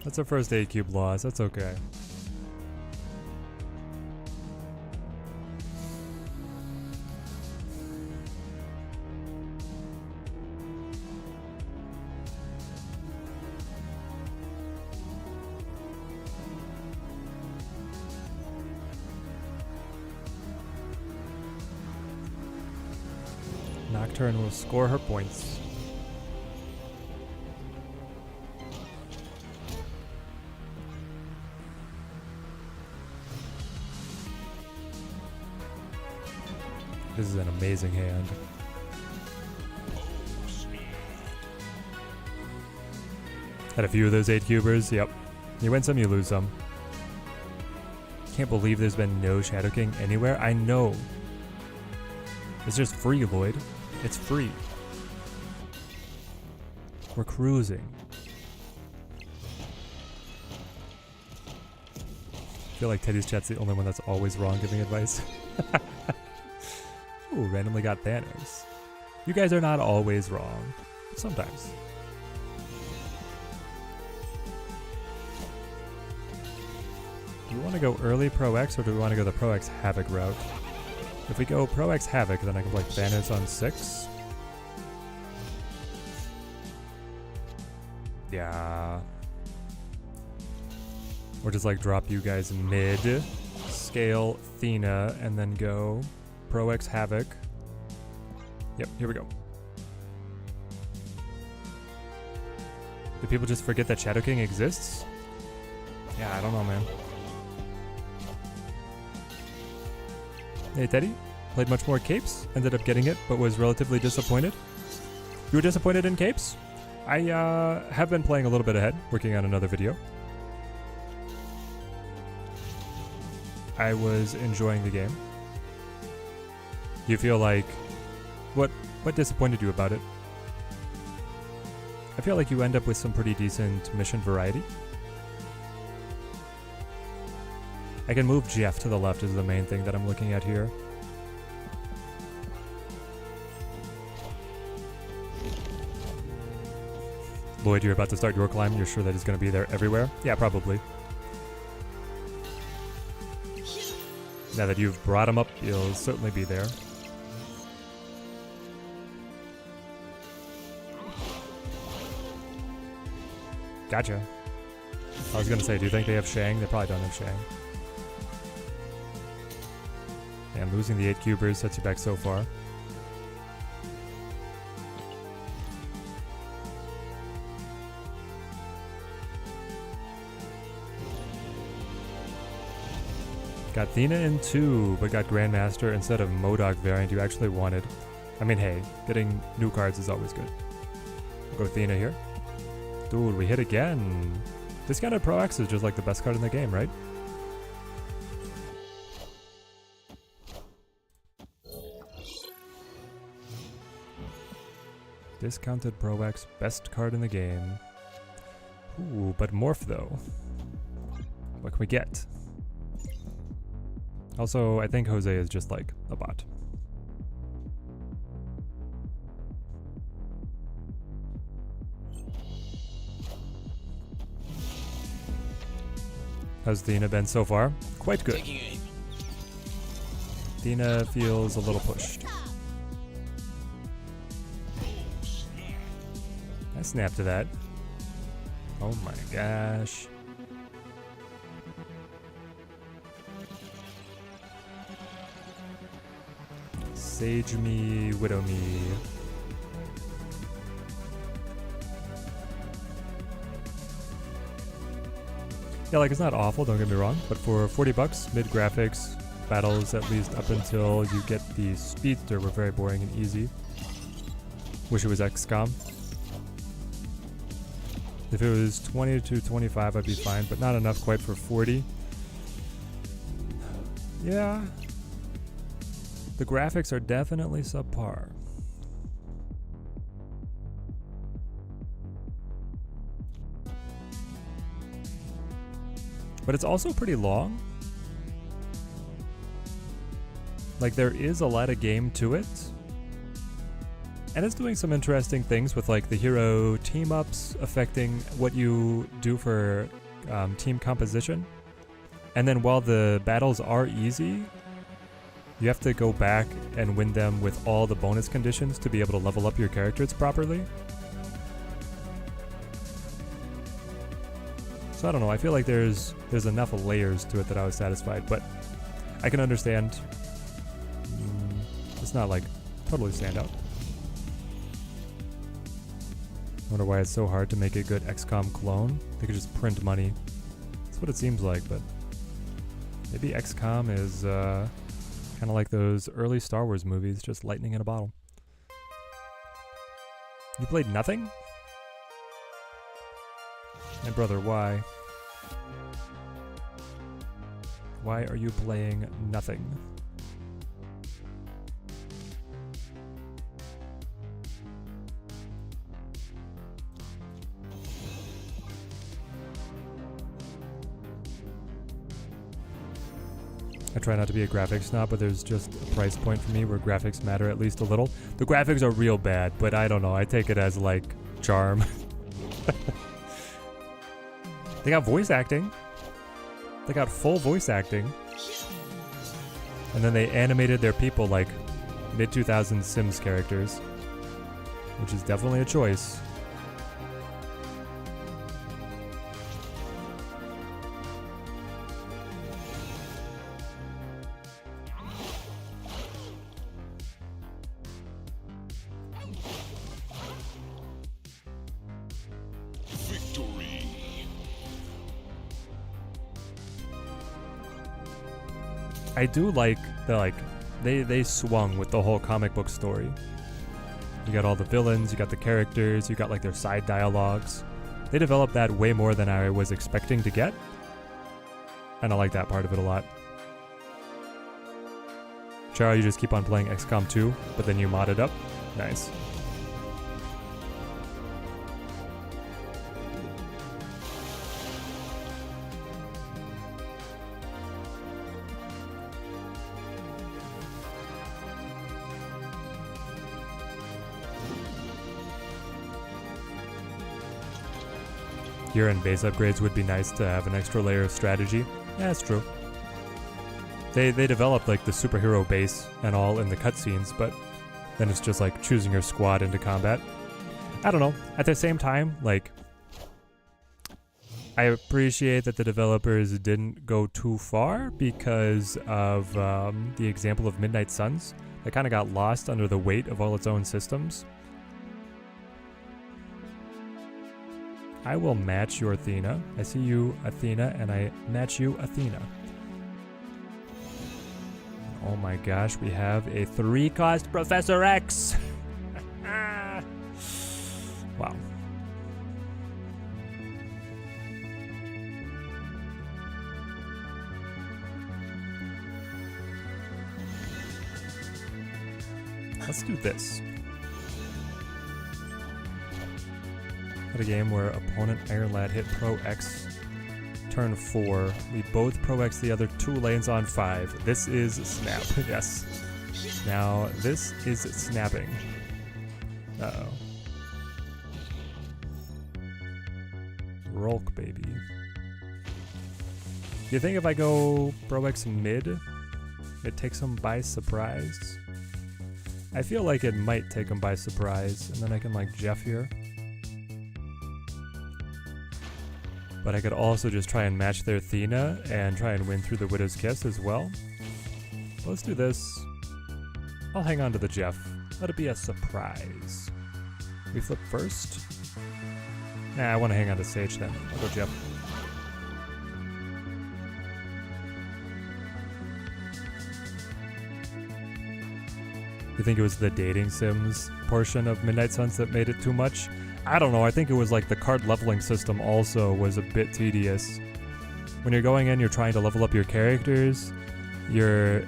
that's our first 8 cube loss. That's okay. Nocturne will score her points. This is an amazing hand. Had a few of those 8 cubers, yep. You win some, you lose some. Can't believe there's been no Shadow King anywhere. I know. It's just free, Lloyd. It's free. We're cruising. I feel like Teddy's chat's the only one that's always wrong giving advice. Ooh, randomly got Thanos. You guys are not always wrong. Sometimes. Do we want to go early Pro X or do we want to go the Pro X Havoc route? If we go Pro X Havoc, then I can play Thanos on 6. Yeah. Or just like drop you guys mid, scale Thena, and then go Pro X Havoc. Yep, here we go. Do people just forget that Shadow King exists? Yeah, I don't know, man. Hey Teddy, played much more Capes, ended up getting it, but was relatively disappointed. You were disappointed in Capes? I have been playing a little bit ahead, working on another video. I was enjoying the game. Do you feel like, what disappointed you about it? I feel like you end up with some pretty decent mission variety. I can move Jeff to the left is the main thing that I'm looking at here. Lloyd, you're about to start your climb. You're sure that he's going to be there everywhere? Yeah, probably. Now that you've brought him up, he'll certainly be there. Gotcha. I was going to say, do you think they have Shang? They probably don't have Shang. And losing the 8 cubers sets you back so far. Got Thena in 2, but got Grandmaster instead of Modok variant you actually wanted. I mean, hey, getting new cards is always good. We'll go Thena here. Dude, we hit again. Discounted Pro X is just like the best card in the game, right? Discounted Pro X, best card in the game. Ooh, but Morph though. What can we get? Also, I think Jose is just like a bot. How's Thena been so far? Quite good. Taking aim. Thena feels a little pushed. I snapped to that. Oh my gosh. Sage me, widow me. Yeah, like it's not awful, don't get me wrong, but for 40 bucks, mid graphics, battles at least up until you get the speedster were very boring and easy. Wish it was XCOM. If it was 20 to 25, I'd be fine, but not enough quite for 40. Yeah. The graphics are definitely subpar. But it's also pretty long. Like, there is a lot of game to it. And it's doing some interesting things with like the hero team-ups affecting what you do for team composition. And then while the battles are easy, you have to go back and win them with all the bonus conditions to be able to level up your characters properly. So I don't know, I feel like there's enough layers to it that I was satisfied, but I can understand. It's not like totally stand out. I wonder why it's so hard to make a good XCOM clone. They could just print money. That's what it seems like, but maybe XCOM is kind of like those early Star Wars movies, just lightning in a bottle. You played nothing? My brother, why? Why are you playing nothing? I try not to be a graphics snob, but there's just a price point for me where graphics matter at least a little. The graphics are real bad, but I don't know. I take it as like charm. They got voice acting. They got full voice acting. And then they animated their people like mid-2000s Sims characters, which is definitely a choice. I do like the they swung with the whole comic book story. You got all the villains, you got the characters, you got like their side dialogues. They developed that way more than I was expecting to get. And I like that part of it a lot. Charo, you just keep on playing XCOM 2, but then you mod it up. Nice. Gear and base upgrades would be nice to have an extra layer of strategy. Yeah, that's true. They developed like the superhero base and all in the cutscenes, but then it's just like choosing your squad into combat. I don't know. At the same time, like, I appreciate that the developers didn't go too far because of the example of Midnight Suns. That kind of got lost under the weight of all its own systems. I will match your Athena. I see you, Athena, and I match you, Athena. Oh my gosh, we have a 3-cost Professor X! Wow. Let's do this. At a game where opponent Iron Lad hit Pro X turn 4. We both Pro X the other 2 lanes on 5. This is snap. Yes. Now, this is snapping. Uh-oh. Rolk, baby. Do you think if I go Pro X mid, it takes him by surprise? I feel like it might take him by surprise, and then I can like Jeff here. But I could also just try and match their Thena and try and win through the Widow's Kiss as well. Let's do this. I'll hang on to the Jeff. Let it be a surprise. We flip first. Nah, I want to hang on to Sage then. I'll go Jeff. You think it was the dating sims portion of Midnight Suns that made it too much? I don't know, I think it was like the card leveling system also was a bit tedious. When you're going in, you're trying to level up your characters, you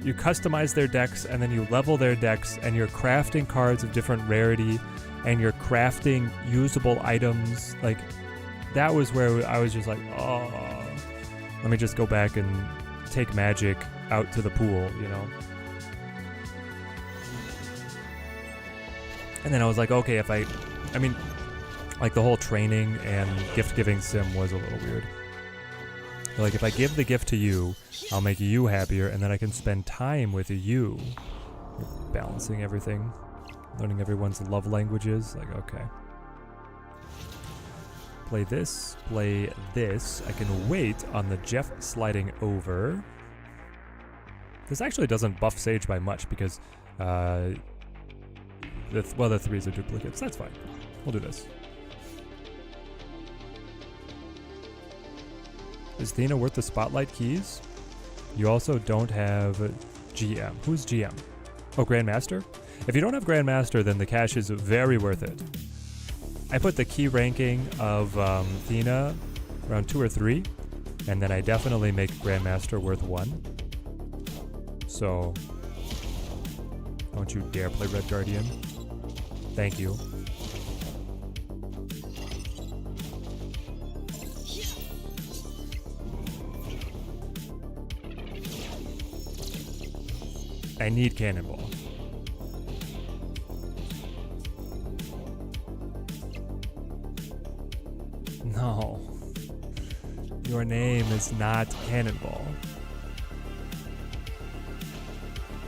customize their decks, and then you level their decks, and you're crafting cards of different rarity, and you're crafting usable items. Like, that was where I was just like, oh, let me just go back and take Magic out to the pool, you know? And then I was like, okay, if I mean, like the whole training and gift-giving sim was a little weird. Like, if I give the gift to you, I'll make you happier, and then I can spend time with you. You're balancing everything, learning everyone's love languages. Like, okay. Play this, play this. I can wait on the Jeff sliding over. This actually doesn't buff Sage by much because, the 3s are duplicates. That's fine. We'll do this. Is Thena worth the spotlight keys? You also don't have GM. Who's GM? Oh, Grandmaster? If you don't have Grandmaster, then the cash is very worth it. I put the key ranking of Thena around 2 or 3, and then I definitely make Grandmaster worth 1. So, don't you dare play Red Guardian. Thank you. I need Cannonball. No. Your name is not Cannonball.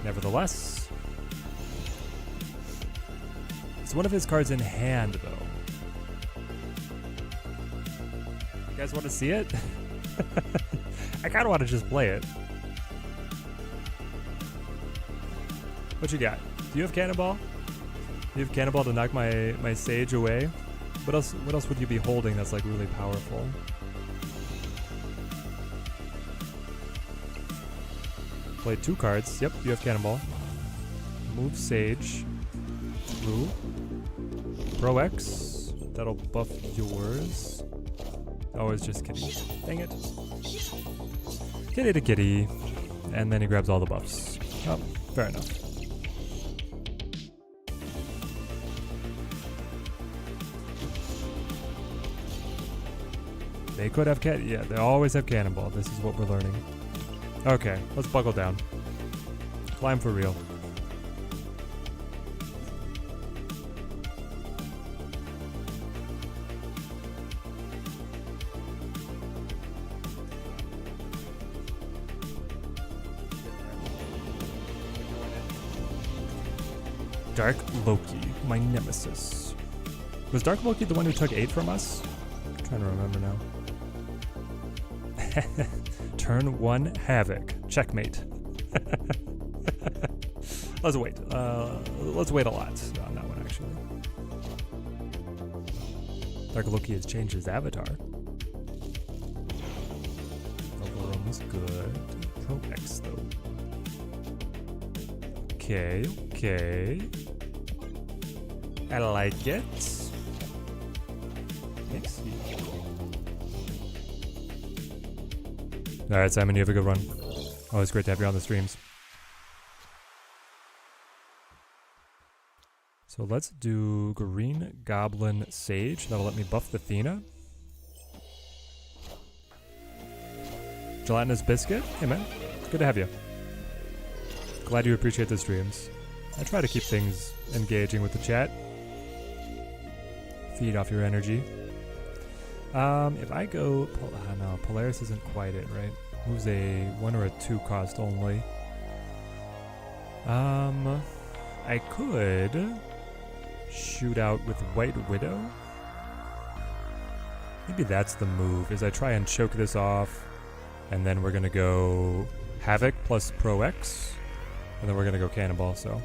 Nevertheless, it's one of his cards in hand, though. You guys want to see it? I kind of want to just play it. What you got? Do you have Cannonball? Do you have Cannonball to knock my Sage away? What else would you be holding that's like really powerful? Play 2 cards. Yep, you have Cannonball. Move Sage. Through. Pro X. That'll buff yours. Oh, it's just Kitty. Dang it. Kitty to Kitty. And then he grabs all the buffs. Oh, fair enough. They could have yeah, they always have Cannonball. This is what we're learning. Okay, let's buckle down. Climb for real. Dark Loki, my nemesis. Was Dark Loki the one who took 8 from us? I'm trying to remember now. Turn 1 Havoc. Checkmate. Let's wait. Let's wait a lot on that one, actually. Dark Loki has changed his avatar. Overrun was good. Pro X, though. Okay, okay. I like it. Next. Alright, Simon, you have a good run. Always great to have you on the streams. So let's do Green Goblin Sage. That'll let me buff the Thena. Gelatinous Biscuit. Hey man, good to have you. Glad you appreciate the streams. I try to keep things engaging with the chat. Feed off your energy. If I go... no, Polaris isn't quite it, right? Moves a 1 or a 2 cost only. I could shoot out with White Widow. Maybe that's the move, is I try and choke this off, and then we're gonna go Havoc plus Pro X, and then we're gonna go Cannonball, so.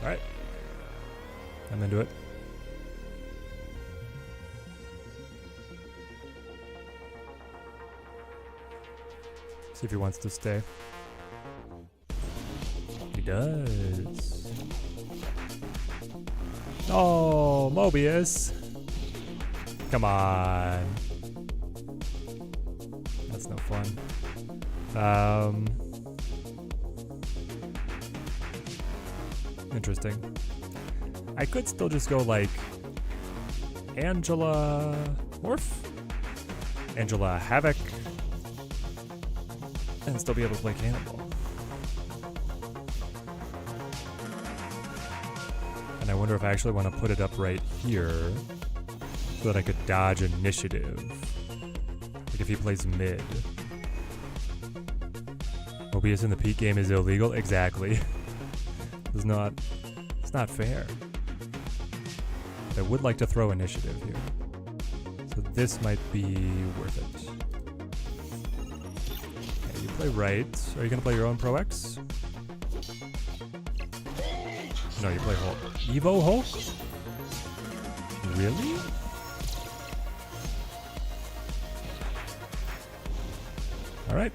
Alright. I'm into it. See if he wants to stay. He does. Oh, Mobius. Come on. That's no fun. Interesting. I could still just go like Angela Morph, Angela Havoc, and still be able to play Cannonball. And I wonder if I actually want to put it up right here so that I could dodge initiative. Like if he plays mid. Mobius in the peak game is illegal? Exactly. It's not fair. I would like to throw initiative here. So this might be worth it. Okay, you play right. Are you going to play your own Pro X? No, you play Hulk. Evo Hulk? Really? Alright.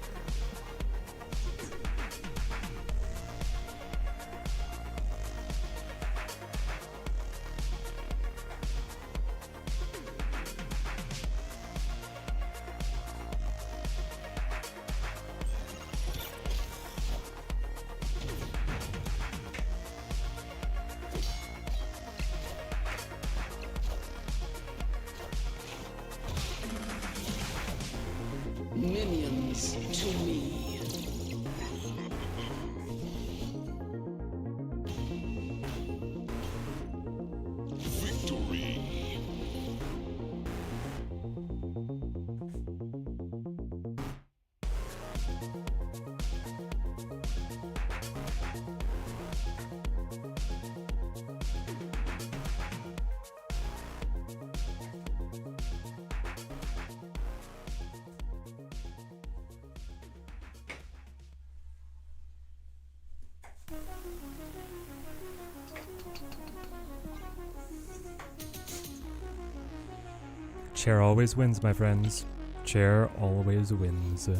Minions to me. Victory. Chair always wins, my friends. Chair always wins. Now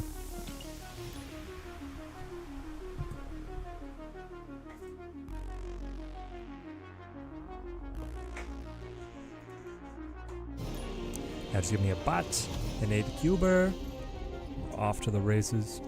just give me a bot, an 8 cuber. We're off to the races.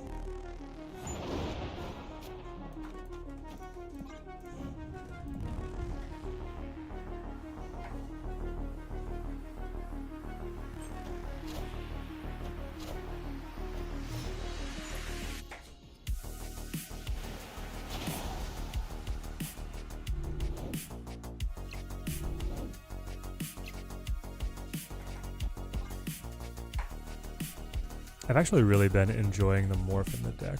I've actually really been enjoying the Morph in the deck.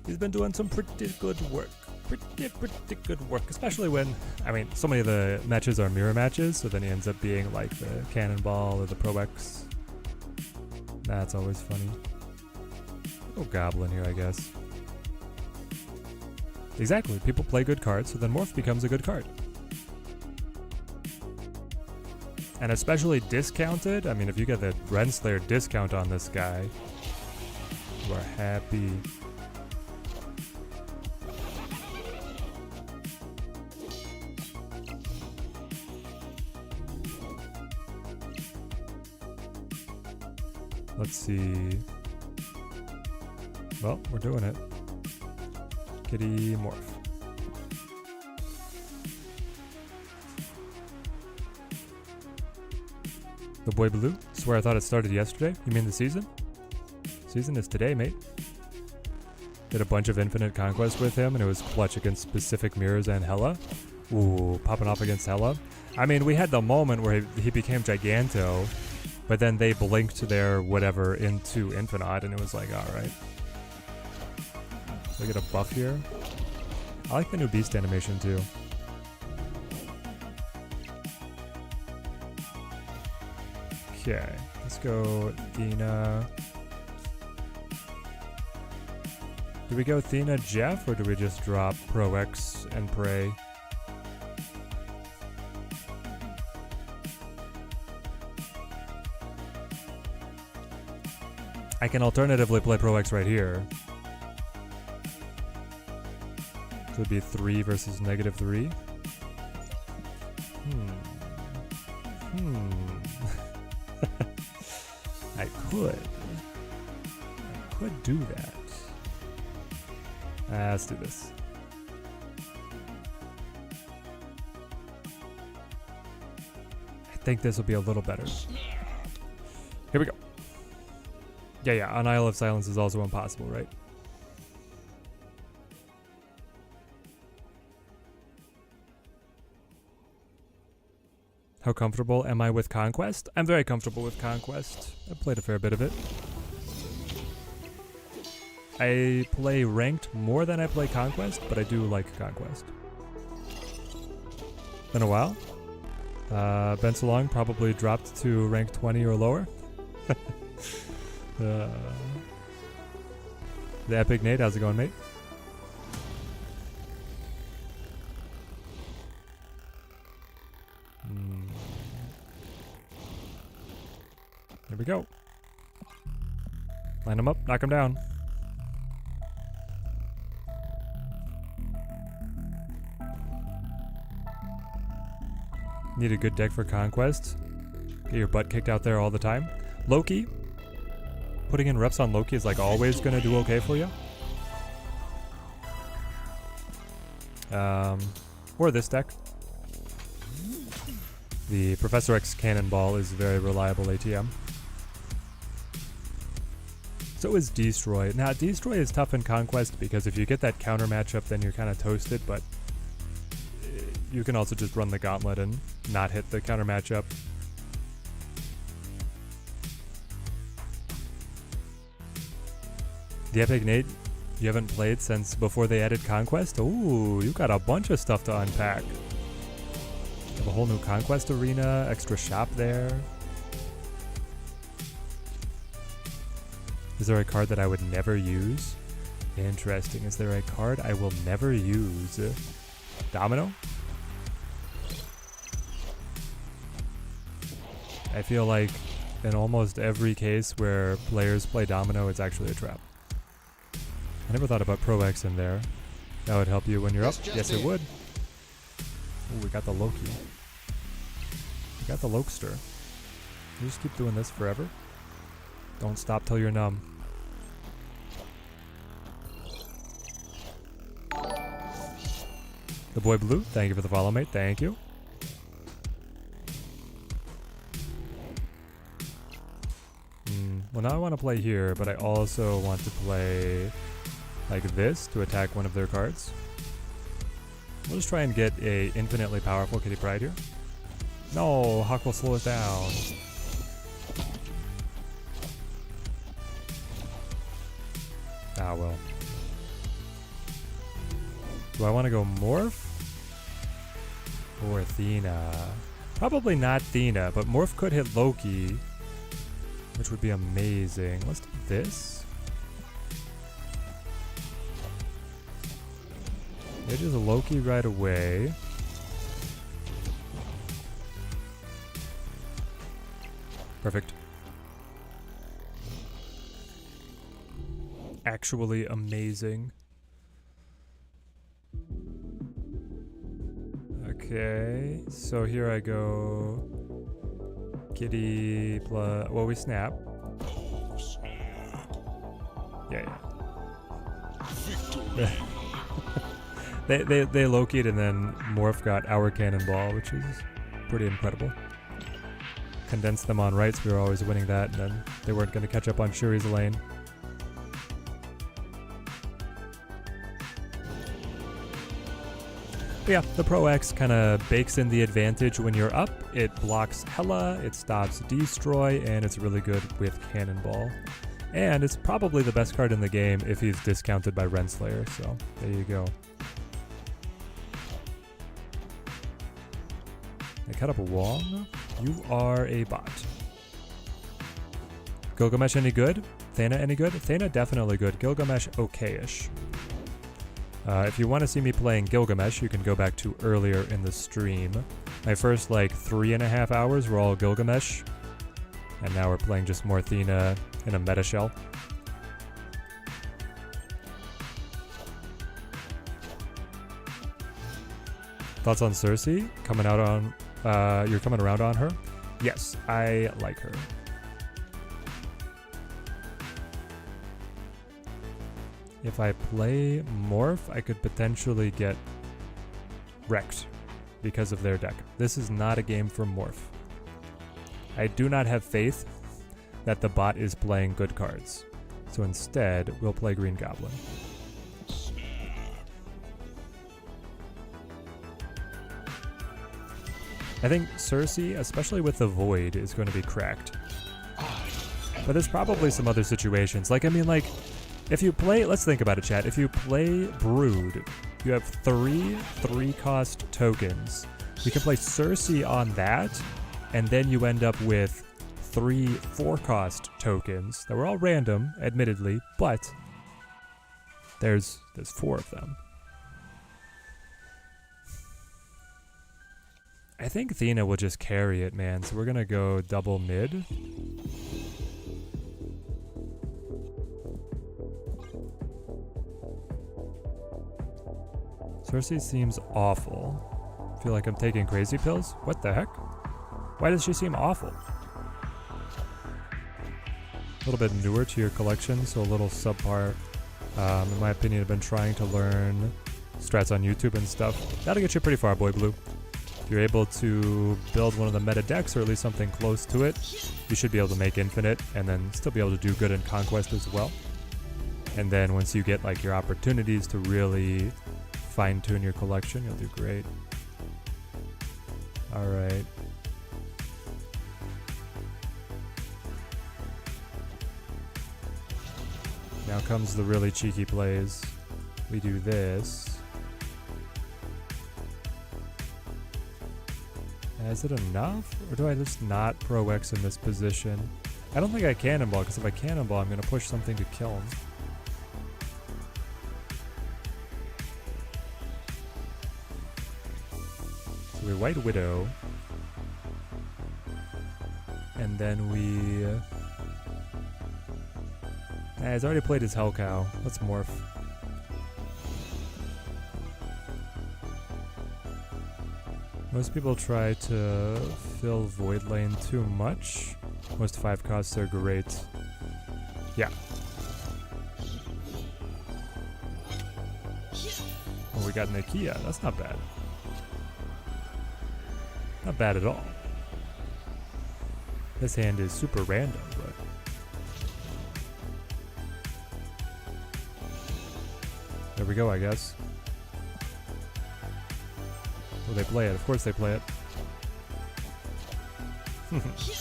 He's been doing some pretty good work. pretty good work, especially when, I mean, so many of the matches are mirror matches, so then he ends up being like the Cannonball or the Pro X. That's always funny. Oh, Goblin here, I guess. Exactly, people play good cards, so then Morph becomes a good card. And especially discounted, I mean, if you get the Renslayer discount on this guy, you are happy. Let's see. Well, we're doing it. Kitty Morph. The Boy Blue? Swear I thought it started yesterday. You mean the season? Season is today, mate. Did a bunch of Infinite Conquest with him, and it was clutch against specific mirrors and Hela. Ooh, popping off against Hela. I mean, we had the moment where he became Giganto, but then they blinked their whatever into Infinite, and it was like, alright. So I get a buff here. I like the new Beast animation too. Okay, let's go Thena. Do we go Thena Jeff, or do we just drop Pro X and pray? I can alternatively play Pro X right here. So it'd be 3 versus -3. I could do that. Let's do this. I think this will be a little better. Here we go. Yeah, on Isle of Silence is also impossible, right? How comfortable am I with Conquest? I'm very comfortable with Conquest. I've played a fair bit of it. I play Ranked more than I play Conquest, but I do like Conquest. Been a while. Been so long, probably dropped to rank 20 or lower. The Epic Nate, how's it going, mate? Here we go. Line him up, knock him down. Need a good deck for Conquest. Get your butt kicked out there all the time. Loki. Putting in reps on Loki is like always gonna do okay for you. Or this deck. The Professor X Cannonball is very reliable ATM. So is Destroy. Now, Destroy is tough in Conquest because if you get that counter matchup, then you're kind of toasted, but you can also just run the gauntlet and not hit the counter matchup. The Epic Nate, you haven't played since before they added Conquest? Ooh, you got a bunch of stuff to unpack. You have a whole new Conquest arena, extra shop there. Is there a card that I would never use? Interesting. Is there a card I will never use? Domino? I feel like in almost every case where players play Domino, it's actually a trap. I never thought about Pro X in there. That would help you when you're up. Yes, it would. Ooh, we got the Loki. We got the Lokester. You just keep doing this forever? Don't stop till you're numb. The Boy Blue, thank you for the follow, mate. Thank you. Well, now I want to play here, but I also want to play like this to attack one of their cards. We'll just try and get a infinitely powerful Kitty Pryde here. No, Hawk will slow it down. Ah, well. Do I want to go Morph or Thena? Probably not Thena, but Morph could hit Loki, which would be amazing. Let's do this. It is a Loki right away. Perfect. Actually amazing. Okay, so here I go. Kitty plus. Well, we snap. Yeah. They located and then Morph got our cannonball, which is pretty incredible. Condensed them on rights, we were always winning that, and then they weren't going to catch up on Shuri's lane. But yeah, the Pro X kind of bakes in the advantage when you're up. It blocks Hela, it stops Destroy, and it's really good with Cannonball. And it's probably the best card in the game if he's discounted by Renslayer, so there you go. I cut up a wall. You are a bot. Gilgamesh any good? Thena any good? Thena definitely good. Gilgamesh okay-ish. If you want to see me playing Gilgamesh, you can go back to earlier in the stream. My first like 3.5 hours were all Gilgamesh. And now we're playing just more Thena in a meta shell. Thoughts on Cersei? Coming out on... you're coming around on her? Yes, I like her. If I play Morph, I could potentially get wrecked because of their deck. This is not a game for Morph. I do not have faith that the bot is playing good cards. So instead, we'll play Green Goblin. I think Cersei, especially with the Void, is going to be cracked. But there's probably some other situations. Like, I mean, like, if you play, let's think about it, chat. If you play Brood, you have 3-cost tokens. You can play Cersei on that, and then you end up with 3 4-cost tokens that were all random, admittedly, but there's 4 of them. I think Thena will just carry it, man. So we're gonna go double mid. Cersei seems awful. Feel like I'm taking crazy pills? What the heck? Why does she seem awful? A little bit newer to your collection, so a little subpar. In my opinion, I've been trying to learn strats on YouTube and stuff. That'll get you pretty far, boy blue. If you're able to build one of the meta decks, or at least something close to it, you should be able to make infinite and then still be able to do good in Conquest as well. And then once you get like your opportunities to really fine-tune your collection, you'll do great. Alright. Now comes the really cheeky plays. We do this. Is it enough? Or do I just not Pro X in this position? I don't think I Cannonball, because if I Cannonball, I'm going to push something to kill him. So we White Widow. And then we... he's already played his Hell Cow. Let's Morph. Most people try to fill Void Lane too much. Most 5 costs are great. Yeah. Oh, we got Nakia. That's not bad. Not bad at all. This hand is super random, but... there we go, I guess. Will they play it? Of course they play it.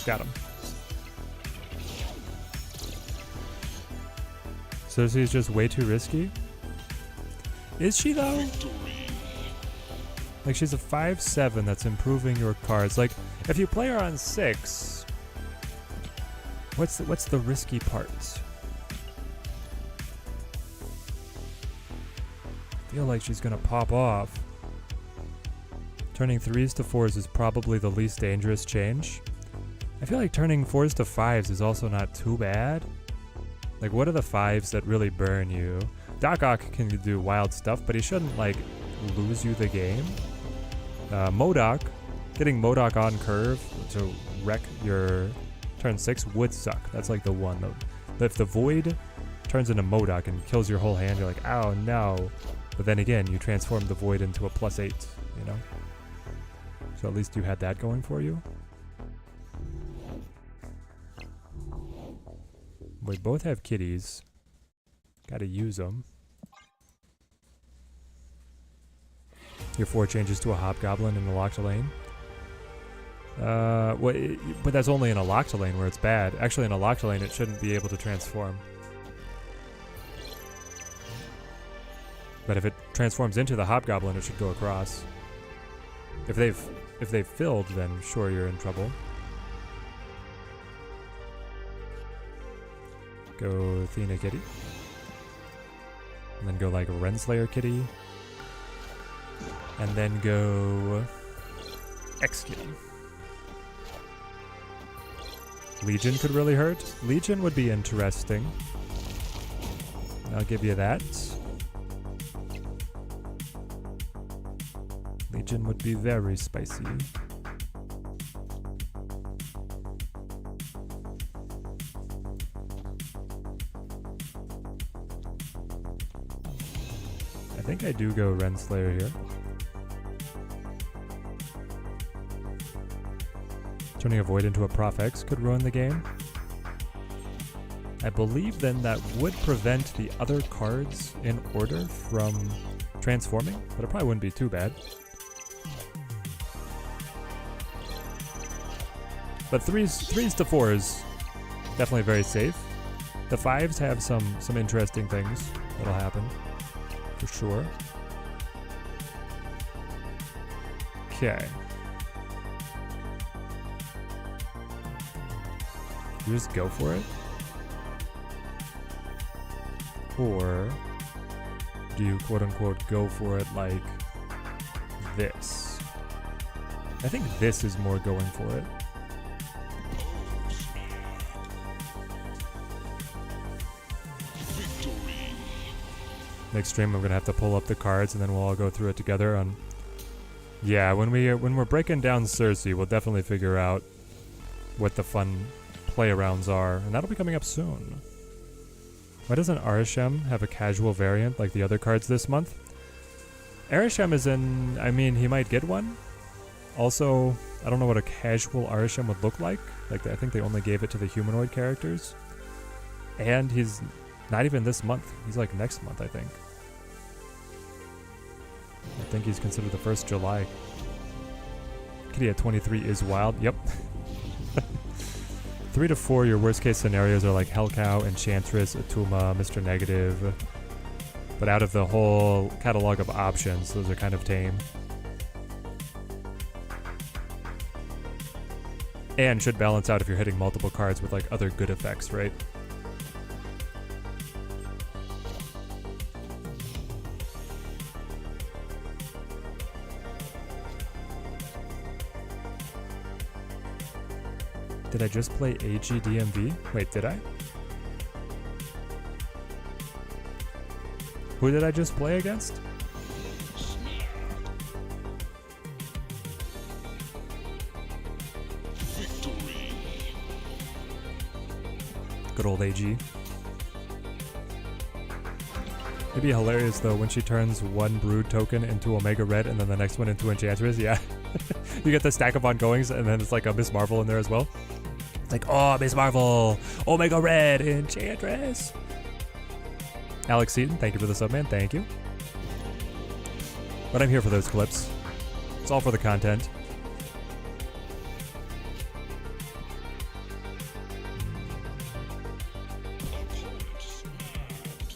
Got him. Cersei is just way too risky. Is she though? Like, she's a 5/7 that's improving your cards. Like, if you play her on 6, what's the risky part? I feel like she's gonna pop off. Turning 3s to 4s is probably the least dangerous change. I feel like turning 4s to 5s is also not too bad. Like, what are the 5s that really burn you? Doc Ock can do wild stuff, but he shouldn't, like, lose you the game. MODOK, getting MODOK on curve to wreck your turn 6 would suck. That's like the one, though. If the Void turns into MODOK and kills your whole hand, you're like, oh no. But then again, you transform the Void into a +8, you know? So at least you had that going for you. We both have kitties. Gotta use them. Your 4 changes to a Hobgoblin in a locked lane. But that's only in a locked lane where it's bad. Actually, in a locked lane, it shouldn't be able to transform. But if it transforms into the Hobgoblin, it should go across. If they've filled, then sure, you're in trouble. Go Thena Kitty. And then go like Renslayer Kitty. And then go X Kitty. Legion could really hurt. Legion would be interesting. I'll give you that. Legion would be very spicy. I think I do go Renslayer here. Turning a Void into a Prof X could ruin the game. I believe then that would prevent the other cards in order from transforming, but it probably wouldn't be too bad. But threes to 4s, definitely very safe. The 5s have some interesting things that'll happen, for sure. Okay. You just go for it? Or do you quote-unquote go for it like this? I think this is more going for it. Next stream I'm gonna have to pull up the cards and then we'll all go through it together on... Yeah, when we're breaking down Cersei, we'll definitely figure out what the fun play-arounds are, and that'll be coming up soon. Why doesn't Arishem have a casual variant like the other cards this month? Arishem is in... I mean, he might get one. Also, I don't know what a casual Arishem would look like. Like, I think they only gave it to the humanoid characters. And he's not even this month. He's like next month, I think. I think he's considered the 1st July. Kitty at 23 is wild. Yep. 3 to 4, your worst case scenarios are like Hellcow, Enchantress, Atuma, Mr. Negative. But out of the whole catalog of options, those are kind of tame. And should balance out if you're hitting multiple cards with like other good effects, right? Did I just play AGDMV? Wait, did I? Who did I just play against? Good old AG. It'd be hilarious though when she turns one Brood token into Omega Red and then the next one into Enchantress. Yeah. You get the stack of ongoings and then it's like a Miss Marvel in there as well. It's like, oh, Miss Marvel, Omega Red, Enchantress. Alex Seaton, thank you for the sub, man. Thank you. But I'm here for those clips. It's all for the content.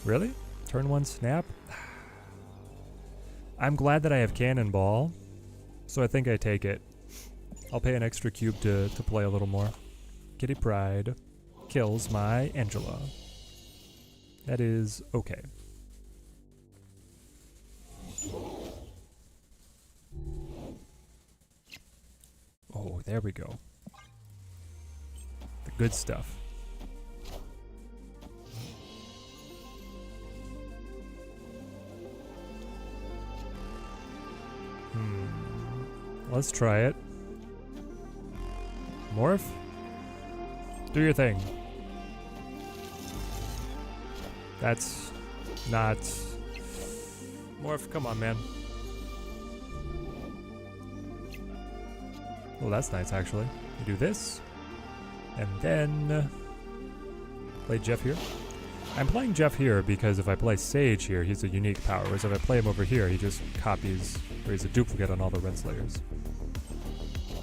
Really? Turn 1 snap? I'm glad that I have Cannonball. So I think I take it. I'll pay an extra cube to play a little more. Kitty Pride kills my Angela. That is okay. Oh, there we go. The good stuff. Let's try it. Morph? Do your thing. That's not... Morph, come on, man. Oh, that's nice, actually. You do this. And then... play Jeff here. I'm playing Jeff here because if I play Sage here, he's a unique power. Whereas if I play him over here, he just copies, or he's a duplicate on all the red slayers.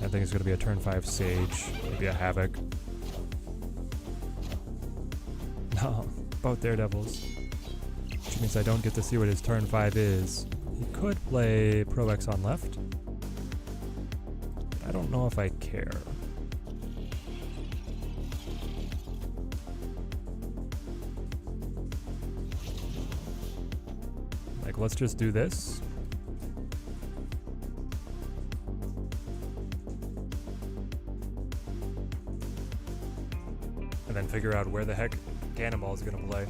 I think it's going to be a turn 5 Sage, maybe a Havoc. No, both Daredevils. Which means I don't get to see what his turn 5 is. He could play Pro X on left. I don't know if I care. Like, let's just do this. And then figure out where the heck Cannonball is gonna play.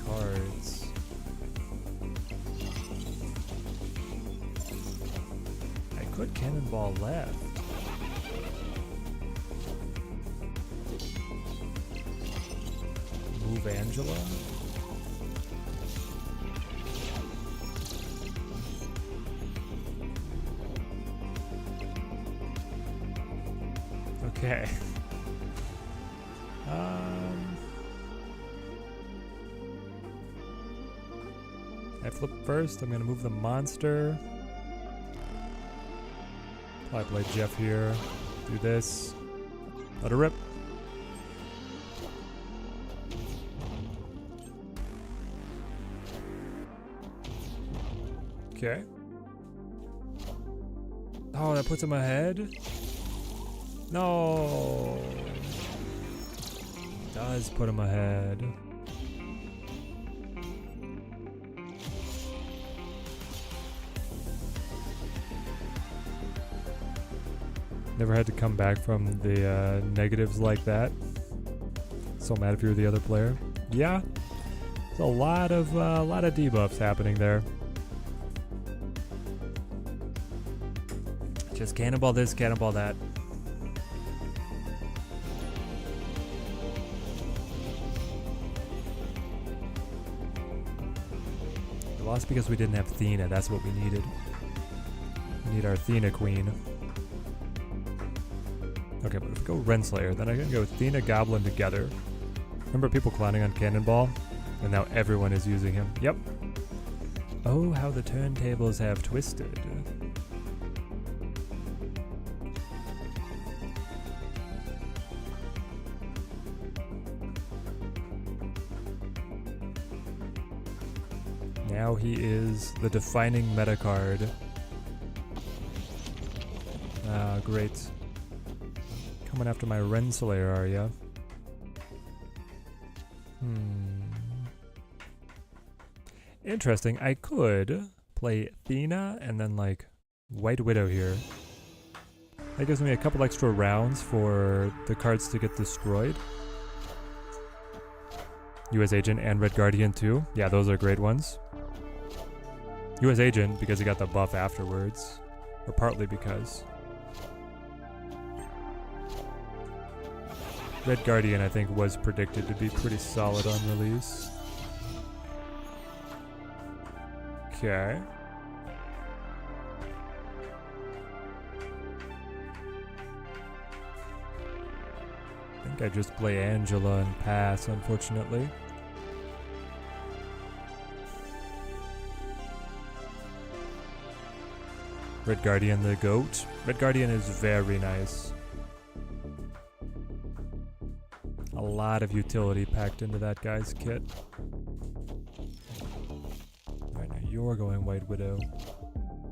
Cards. I could Cannonball left. Move Angela. Okay. I flip first. I'm gonna move the monster. Probably play Jeff here. Do this. Let her rip. Okay. Oh, that puts him ahead? No. Does put him ahead. Never had to come back from the negatives like that. So mad if you were the other player. Yeah, there's a lot of debuffs happening there. Just cannonball this, cannonball that. We lost because we didn't have Thena. That's what we needed. We need our Thena queen. Okay, but if we go Renslayer, then I can go Thena Goblin together. Remember people clowning on Cannonball? And now everyone is using him. Yep. Oh, how the turntables have twisted. Now he is the defining meta card. Ah, great. Coming after my Renslayer, are ya? Interesting. I could play Thena and then like White Widow here. That gives me a couple extra rounds for the cards to get destroyed. US Agent and Red Guardian too. Yeah, those are great ones. US Agent because he got the buff afterwards. Or partly because. Red Guardian, I think, was predicted to be pretty solid on release. Okay. I think I just play Angela and pass, unfortunately. Red Guardian the GOAT. Red Guardian is very nice. A lot of utility packed into that guy's kit. Alright, now you're going White Widow.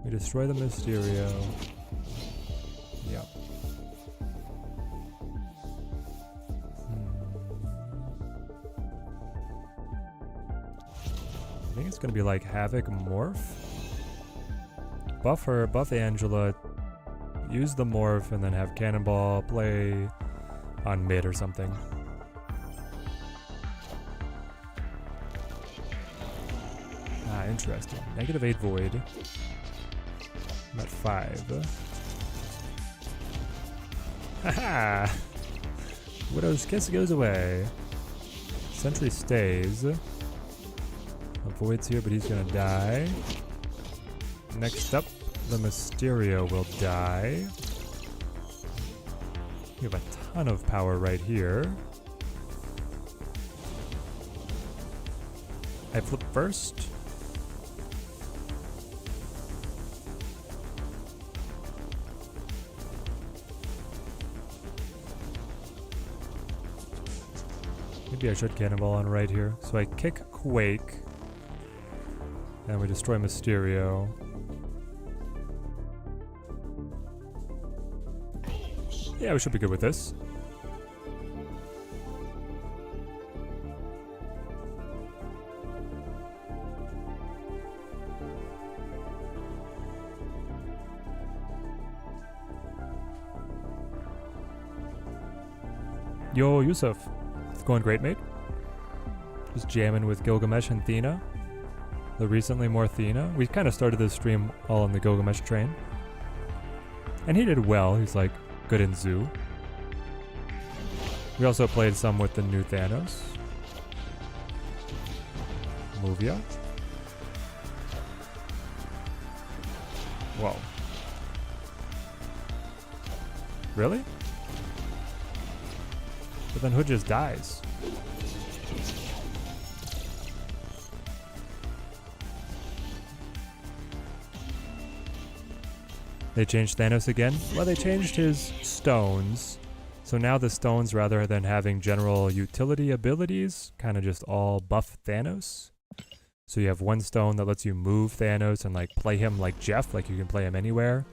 We destroy the Mysterio. Yep. I think it's gonna be like Havoc Morph. Buff her, buff Angela, use the Morph, and then have Cannonball play on mid or something. Ah, interesting. -8 Void. I'm at 5. Haha! Widow's Kiss goes away. Sentry stays. Void's here, but he's gonna die. Next up, the Mysterio will die. We have a ton of power right here. I flip first. Maybe I should Cannonball on right here. So I kick Quake. And we destroy Mysterio. Yeah, we should be good with this. Yo, Yusuf. It's going great, mate. Just jamming with Gilgamesh and Thena. The recently more Thena. We kind of started this stream all on the Gilgamesh train. And he did well. He's like good in Zoo. We also played some with the new Thanos. Movia. Whoa. Really? But then Hood just dies. They changed Thanos again? Well, they changed his stones. So now the stones, rather than having general utility abilities, kind of just all buff Thanos. So you have one stone that lets you move Thanos and like play him like Jeff, like you can play him anywhere.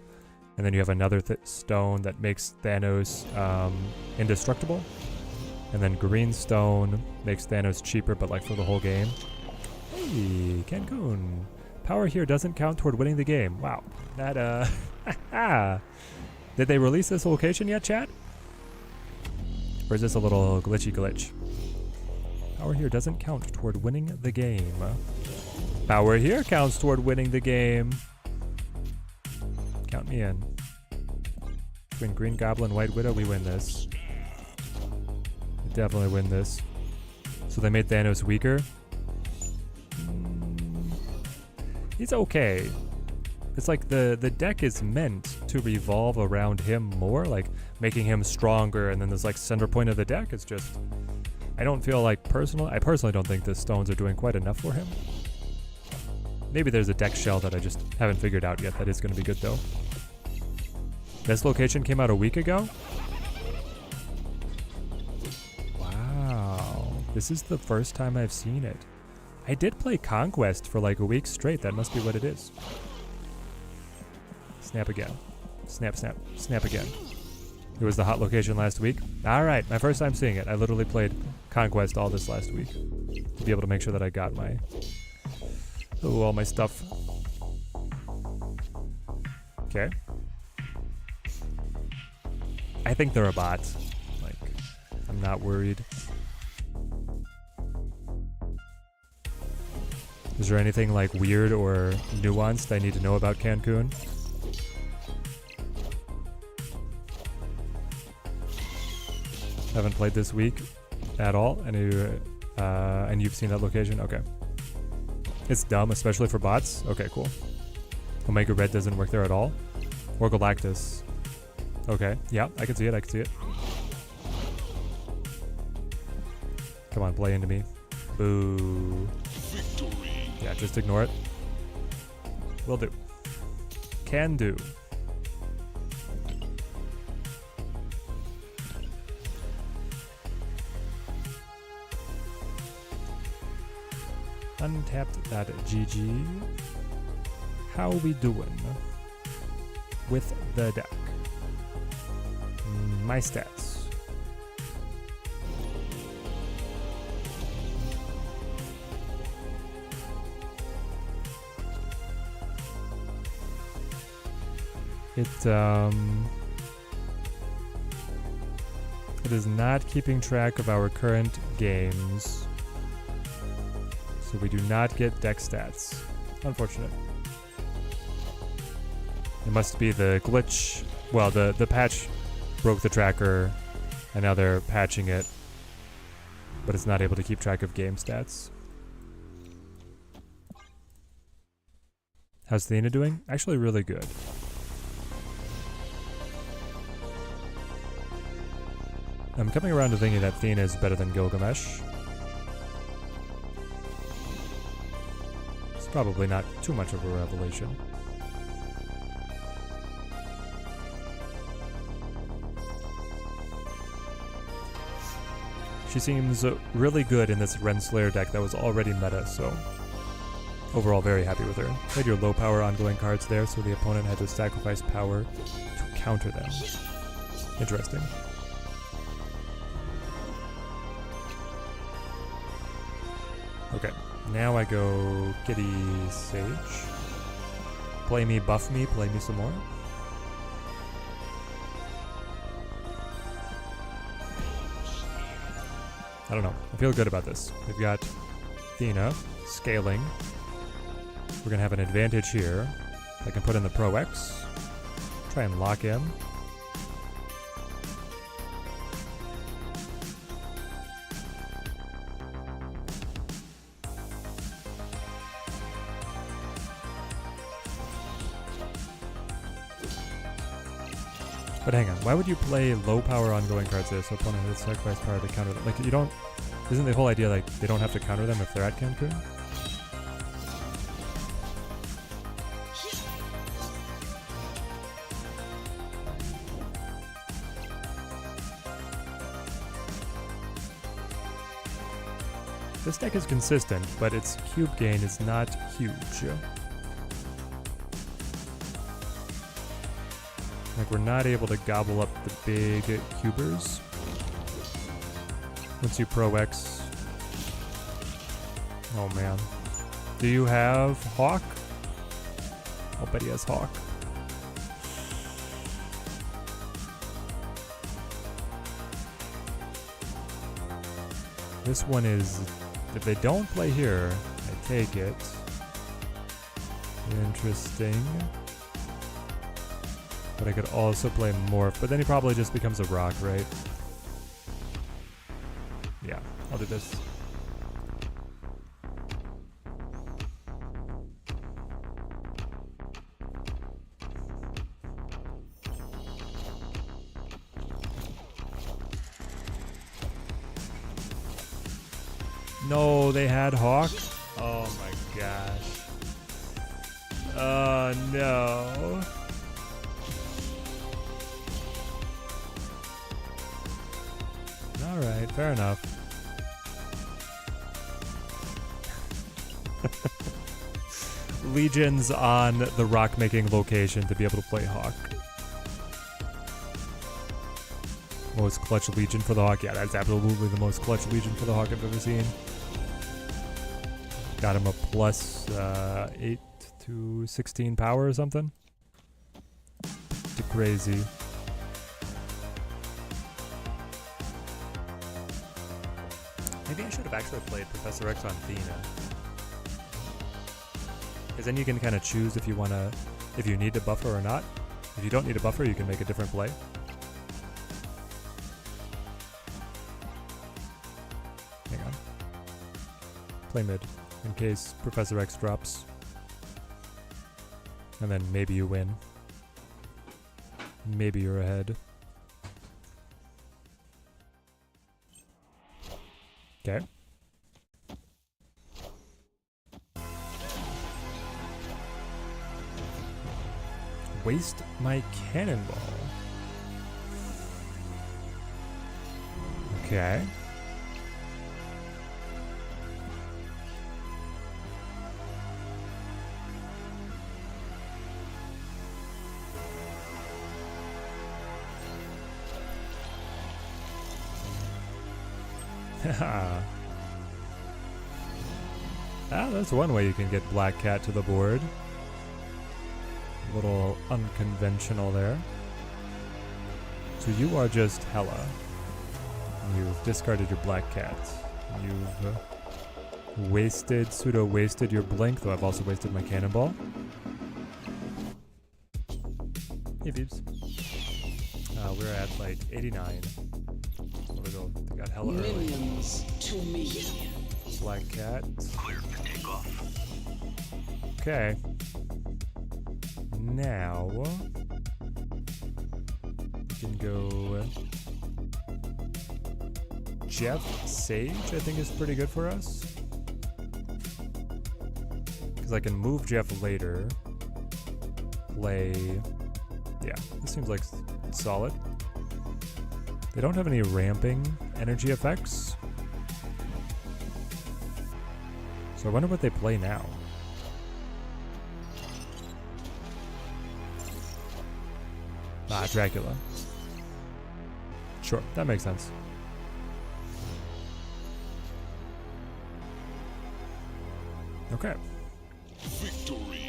And then you have another stone that makes Thanos indestructible. And then green stone makes Thanos cheaper, but like for the whole game. Hey, Cancun. Power here doesn't count toward winning the game. Wow. That, Did they release this location yet, chat? Or is this a little glitch? Power here doesn't count toward winning the game. Power here counts toward winning the game. Count me in. Between Green Goblin, White Widow, we win this. We definitely win this. So they made Thanos weaker. He's okay. It's like the deck is meant to revolve around him more, like making him stronger, and then this like center point of the deck is just, I don't feel like I personally don't think the stones are doing quite enough for him. Maybe there's a deck shell that I just haven't figured out yet that is going to be good though. This location came out a week ago? Wow. This is the first time I've seen it. I did play Conquest for like a week straight. That must be what it is. Snap again. Snap, snap, snap again. It was the hot location last week. Alright, my first time seeing it. I literally played Conquest all this last week to be able to make sure that I got my... Oh, all my stuff. Okay. I think they're a bot. Like, I'm not worried. Is there anything like weird or nuanced I need to know about Cancun? Haven't played this week at all. And you've seen that location? Okay. It's dumb, especially for bots. Okay, cool. Omega Red doesn't work there at all. Or Galactus. Okay, yeah, I can see it. Come on, play into me. Boo. Yeah, just ignore it. Will do. Can do. untapped.gg. How we doing with the deck? My stats. It is not keeping track of our current games, so we do not get deck stats. Unfortunate. It must be the glitch. Well, the patch broke the tracker, and now they're patching it, but it's not able to keep track of game stats. How's Thena doing? Actually really good. I'm coming around to thinking that Thena is better than Gilgamesh. It's probably not too much of a revelation. She seems really good in this Renslayer deck that was already meta, so overall very happy with her. Played your low power ongoing cards there, so the opponent had to sacrifice power to counter them. Interesting. Okay, now I go Kitty Sage. Play me, buff me, play me some more. I don't know. I feel good about this. We've got Thena scaling. We're going to have an advantage here. I can put in the Pro X. Try and lock in. But hang on, why would you play low power ongoing cards there so opponent has sacrifice power to counter them? Like, you don't... Isn't the whole idea like they don't have to counter them if they're at counter? This deck is consistent, but its cube gain is not huge. Like, we're not able to gobble up the big cubers. Once you Pro X. Oh man. Do you have Hawk? I'll bet he has Hawk. This one is... If they don't play here, I take it. Interesting. But I could also play Morph, but then he probably just becomes a rock, right? Yeah, I'll do this. No, they had Hawk? Oh my gosh. Oh no. Alright, fair enough. Legions on the rock-making location to be able to play Hawk. Most clutch Legion for the Hawk. Yeah, that's absolutely the most clutch Legion for the Hawk I've ever seen. Got him a plus 8 to 16 power or something. Pretty crazy. Maybe I should have actually played Professor X on Thena. Because then you can kind of choose if you want to, if you need to buffer or not. If you don't need a buffer, you can make a different play. Hang on. Play mid, in case Professor X drops. And then maybe you win. Maybe you're ahead. Okay. Waste my cannonball. Okay. That's one way you can get Black Cat to the board. A little unconventional there. So you are just Hella. You've discarded your Black Cat. You've pseudo-wasted your Blink, though I've also wasted my Cannonball. Hey, Beebs. We're at like 89. We got Hella early. Minions to me. Black Cat. Clear for takeoff. Okay. Now we can go Jeff Sage, I think is pretty good for us. Because I can move Jeff later. Play. Yeah, this seems like solid. They don't have any ramping energy effects. So I wonder what they play now. Dracula. Sure, that makes sense. Okay. Victory.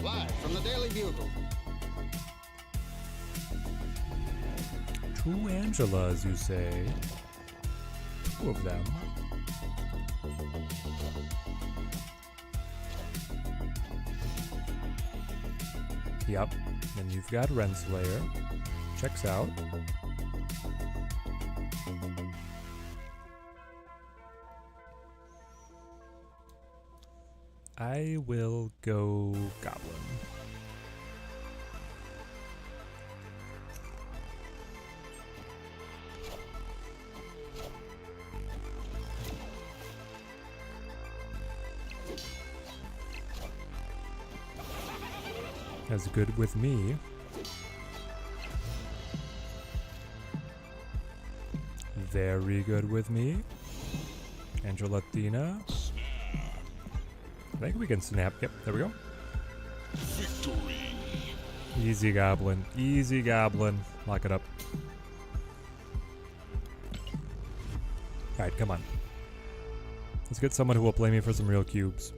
Live from the Daily Bugle. Two Angelas, you say? Two of them. Yep. And you've got Renslayer. Checks out. I will go Goblin. That's good with me. Very good with me. Angela Thena. I think we can snap. Yep, there we go. Victory. Easy Goblin. Easy Goblin. Lock it up. Alright, come on. Let's get someone who will play me for some real cubes.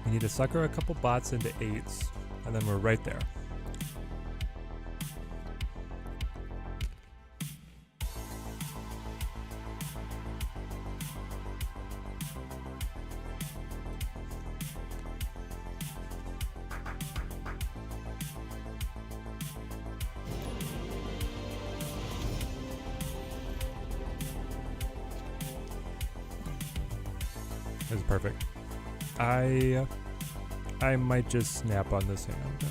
We need to sucker a couple bots into 8s, and then we're right there. This is perfect. I might just snap on this hand.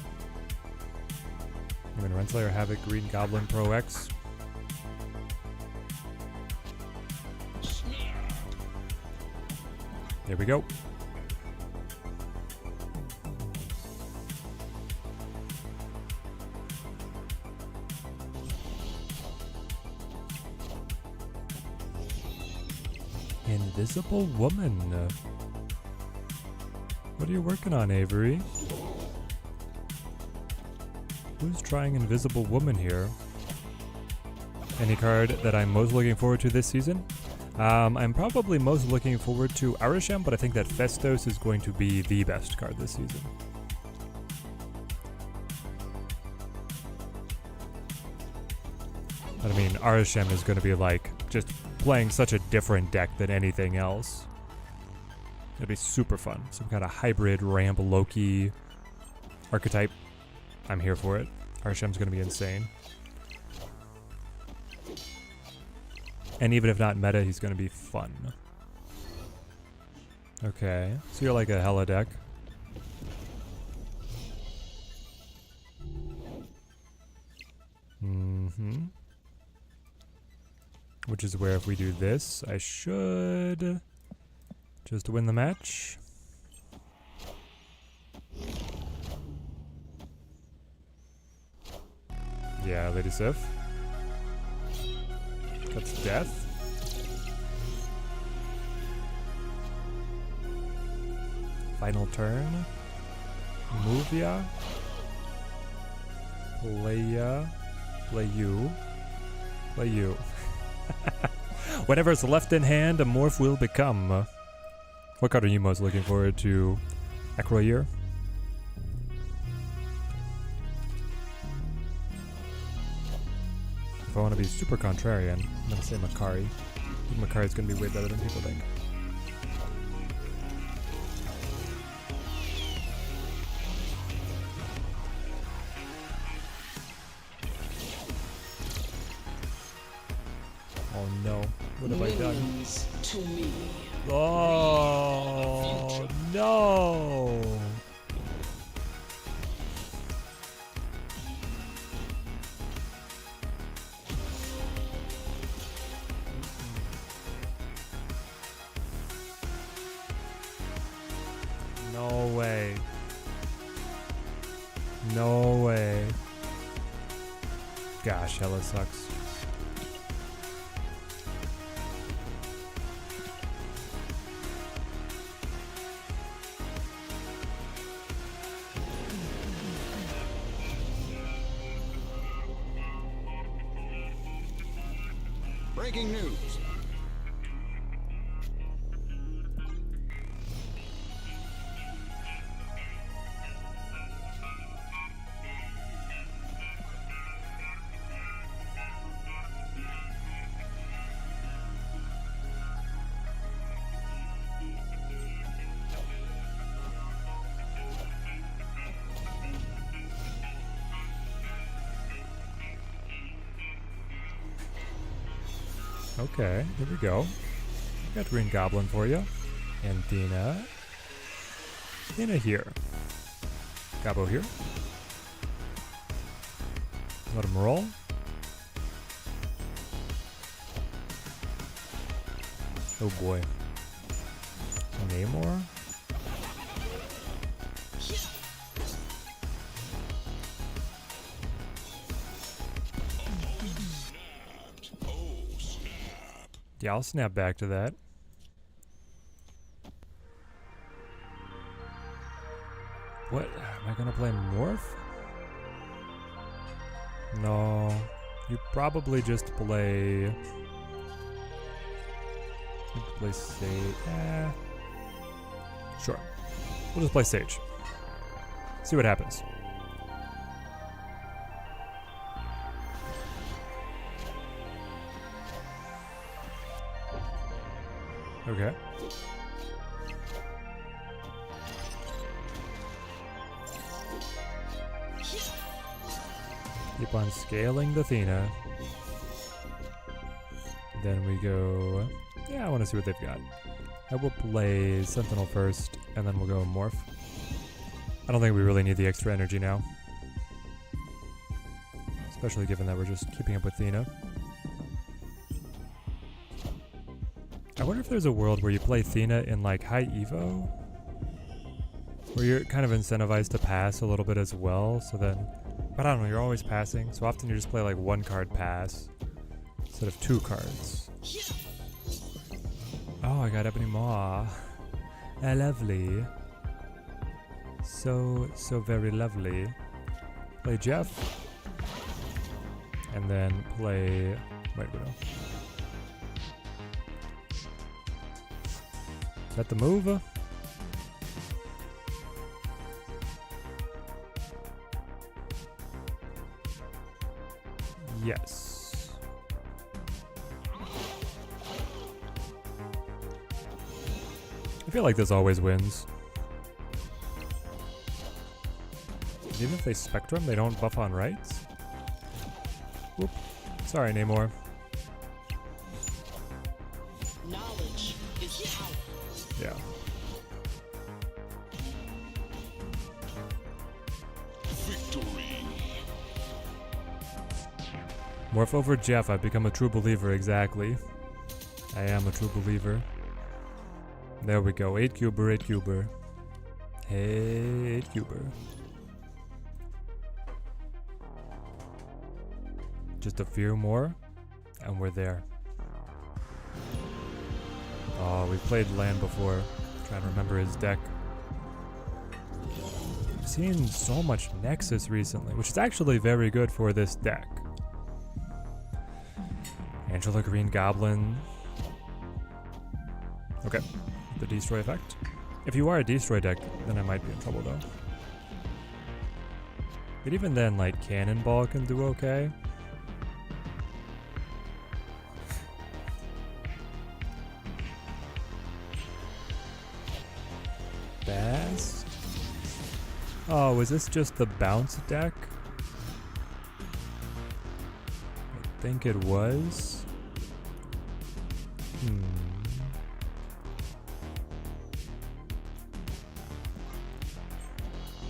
I'm gonna Renslayer, Havoc, Green Goblin, Pro X. There we go. Invisible Woman. What are you working on, Avery? Who's trying Invisible Woman here? Any card that I'm most looking forward to this season? I'm probably most looking forward to Arisham, but I think that Festos is going to be the best card this season. I mean, Arisham is going to be like just playing such a different deck than anything else. It'd be super fun. Some kind of hybrid ramp Loki archetype. I'm here for it. Arshem's gonna be insane. And even if not meta, he's gonna be fun. Okay, so you're like a hella deck. Mm-hmm. Which is where if we do this, I should just win the match. Yeah, Lady Sif. That's death. Final turn. Move ya. Play ya. Play you. Play you. Whenever it's left in hand, a morph will become. What card are you most looking forward to? Acroyear? If I want to be super contrarian, I'm going to say Makari. I think Makari's going to be way better than people think. Oh no, what have I done? Minions to me. Oh no! No way. No way. Gosh, hella sucks. Breaking news. Okay, here we go. Got Green Goblin for you. And Thena. Thena here. Gabo here. Let him roll. Oh boy. Namor. Yeah, I'll snap back to that. What? Am I gonna play Morph? No. You probably just play... You play Sage. Sure. We'll just play Sage. See what happens. Okay. Keep on scaling the Thena. Then we go... Yeah, I want to see what they've got. I will play Sentinel first, and then we'll go Morph. I don't think we really need the extra energy now. Especially given that we're just keeping up with Thena. I wonder if there's a world where you play Thena in like high Evo, where you're kind of incentivized to pass a little bit as well, so then, but I don't know, you're always passing, so often you just play like one card pass instead of two cards. Oh, I got Ebony Maw. Lovely. So very lovely. Play Jeff. And then play White Widow. Is that the move? Yes. I feel like this always wins. Even if they Spectrum, they don't buff on rights? Whoop. Sorry, Namor. Knowledge is power. Yeah. Victory. Morph over Jeff, I've become a true believer, exactly. I am a true believer. There we go, 8 cuber, 8 cuber. Hey, 8 cuber. Just a few more, and we're there. Oh, we've played land before. Trying to remember his deck. I've seen so much Nexus recently, which is actually very good for this deck. Angela Green Goblin. Okay, the destroy effect. If you are a destroy deck, then I might be in trouble though. But even then, like, Cannonball can do okay. Bast? Oh, is this just the bounce deck? I think it was.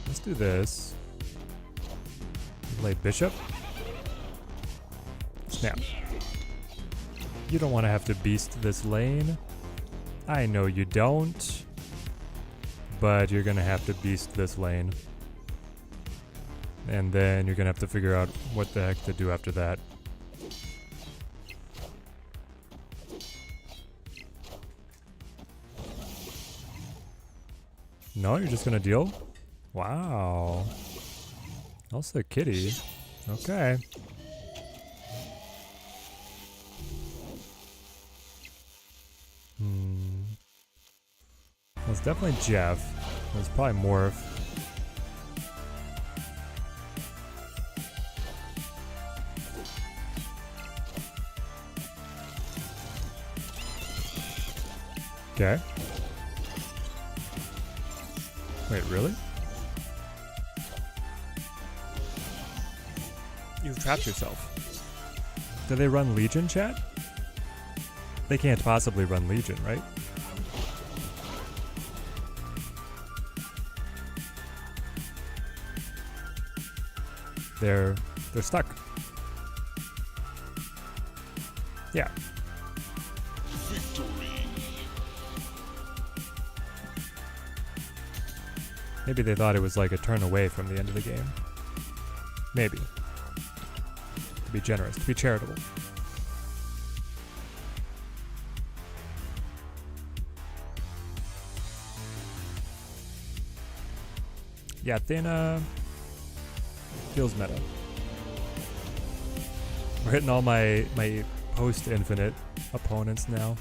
Let's do this. Play Bishop. Snap. You don't want to have to beast this lane. I know you don't. But you're gonna have to beast this lane. And then you're gonna have to figure out what the heck to do after that. No, you're just gonna deal? Wow. Also a kitty. Okay. Well, it's definitely Jeff. It's probably Morph. Okay. Wait, really? You've trapped yourself. Do they run Legion, chat? They can't possibly run Legion, right? They're stuck. Yeah. Victory. Maybe they thought it was like a turn away from the end of the game. Maybe. To be generous, to be charitable. Yeah, Thena feels meta. We're hitting all my post-infinite opponents now.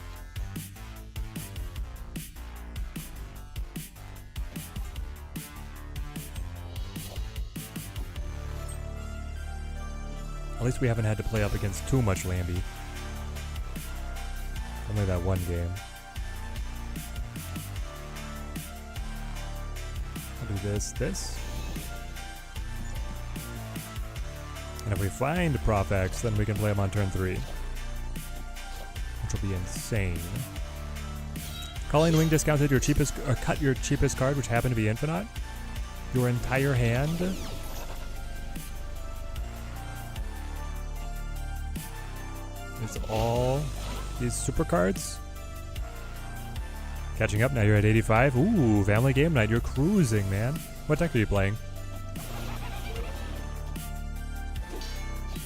At least we haven't had to play up against too much Lamby. Only that one game. I'll do this. And if we find Prof X, then we can play him on turn 3. Which will be insane. Calling Wing discounted your cheapest, or cut your cheapest card, which happened to be Infinite. Your entire hand. It's all these super cards. Catching up, now you're at 85. Ooh, family game night, you're cruising, man. What deck are you playing?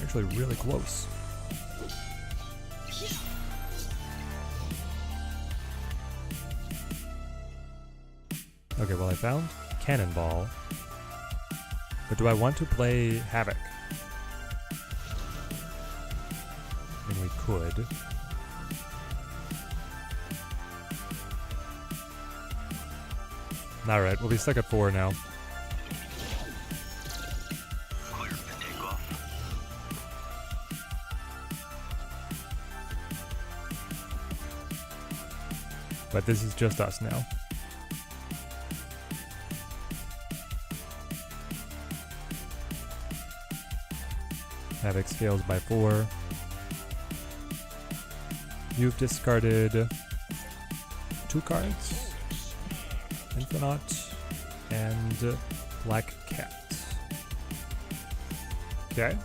Actually really close. Okay, well I found Cannonball. But do I want to play Havoc? And we could. Alright, we'll be stuck at 4 now. But this is just us now. Havoc scales by 4. You've discarded 2 cards. Infinite and Black Cat. Okay.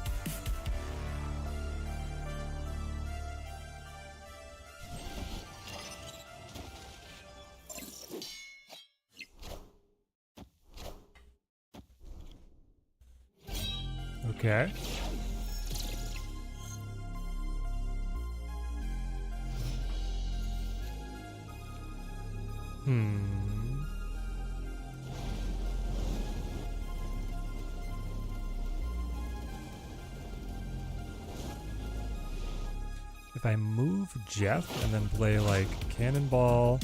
Okay. If I move Jeff and then play like Cannonball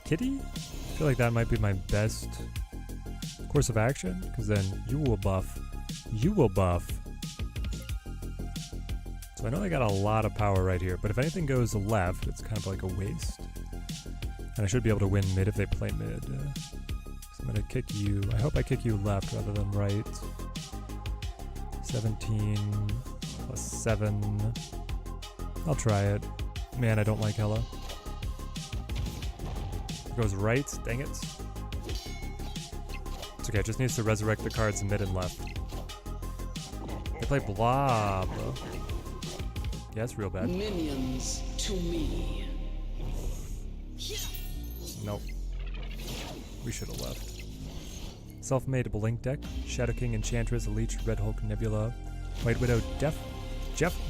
Kitty, I feel like that might be my best course of action, because then you will buff. You will buff. So I know they got a lot of power right here, but if anything goes left, it's kind of like a waste. And I should be able to win mid if they play mid. So I'm going to kick you. I hope I kick you left rather than right. 17 plus 7. I'll try it. Man, I don't like Hella. It goes right. Dang it. It's okay. It just needs to resurrect the cards mid and left. They play Blob. Yeah, it's real bad. Minions to me. Nope. We should have left. Self-made Blink deck. Shadow King, Enchantress, Leech, Red Hulk, Nebula, White Widow, Jeff,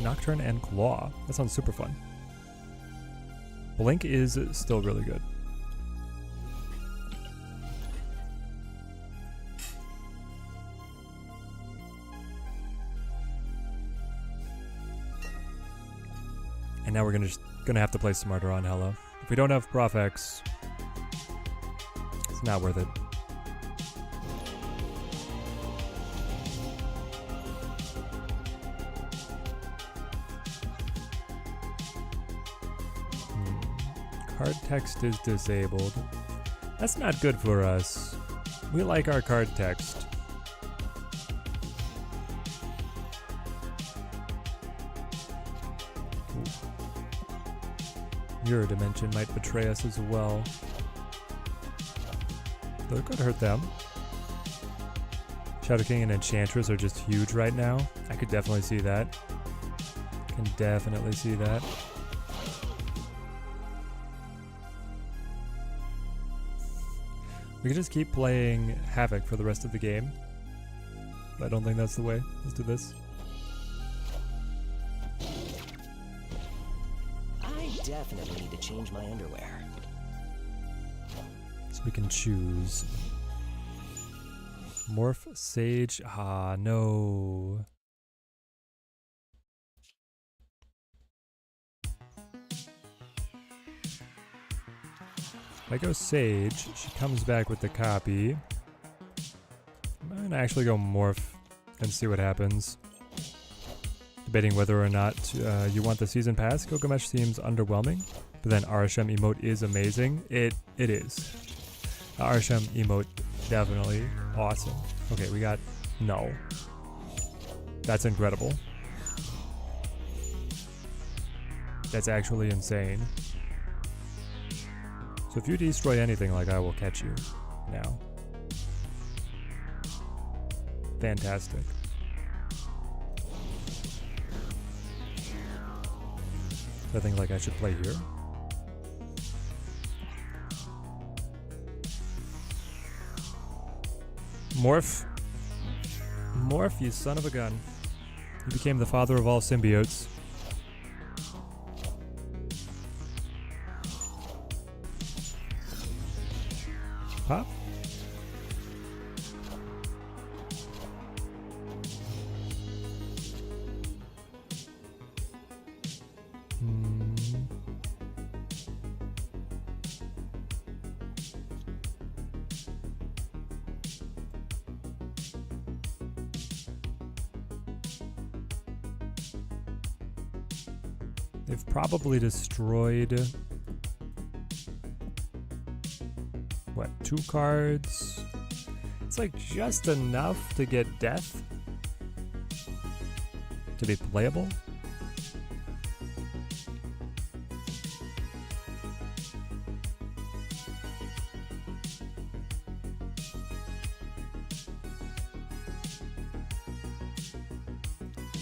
Nocturne, and Claw. That sounds super fun. Blink is still really good. And now we're gonna have to play smarter on Hella. If we don't have Prof X, it's not worth it. Card text is disabled. That's not good for us. We like our card text. Your dimension might betray us as well. Though it could hurt them. Shadow King and Enchantress are just huge right now. I could definitely see that. Can definitely see that. We could just keep playing Havoc for the rest of the game. But I don't think that's the way. Let's do this. I definitely need to change my underwear. So we can choose. Morph, Sage. Ah, no. If I go Sage, she comes back with the copy. I'm gonna actually go Morph and see what happens. Debating whether or not you want the season pass. Gilgamesh seems underwhelming, but then Arasham emote is amazing. It is. The Arasham emote definitely awesome. Okay, we got no. That's incredible. That's actually insane. So if you destroy anything, like, I will catch you now. Fantastic. So I think, like, I should play here. Morph. Morph, you son of a gun. You became the father of all symbiotes. Pop. They've probably destroyed... what, 2 cards? It's like just enough to get death. to be playable.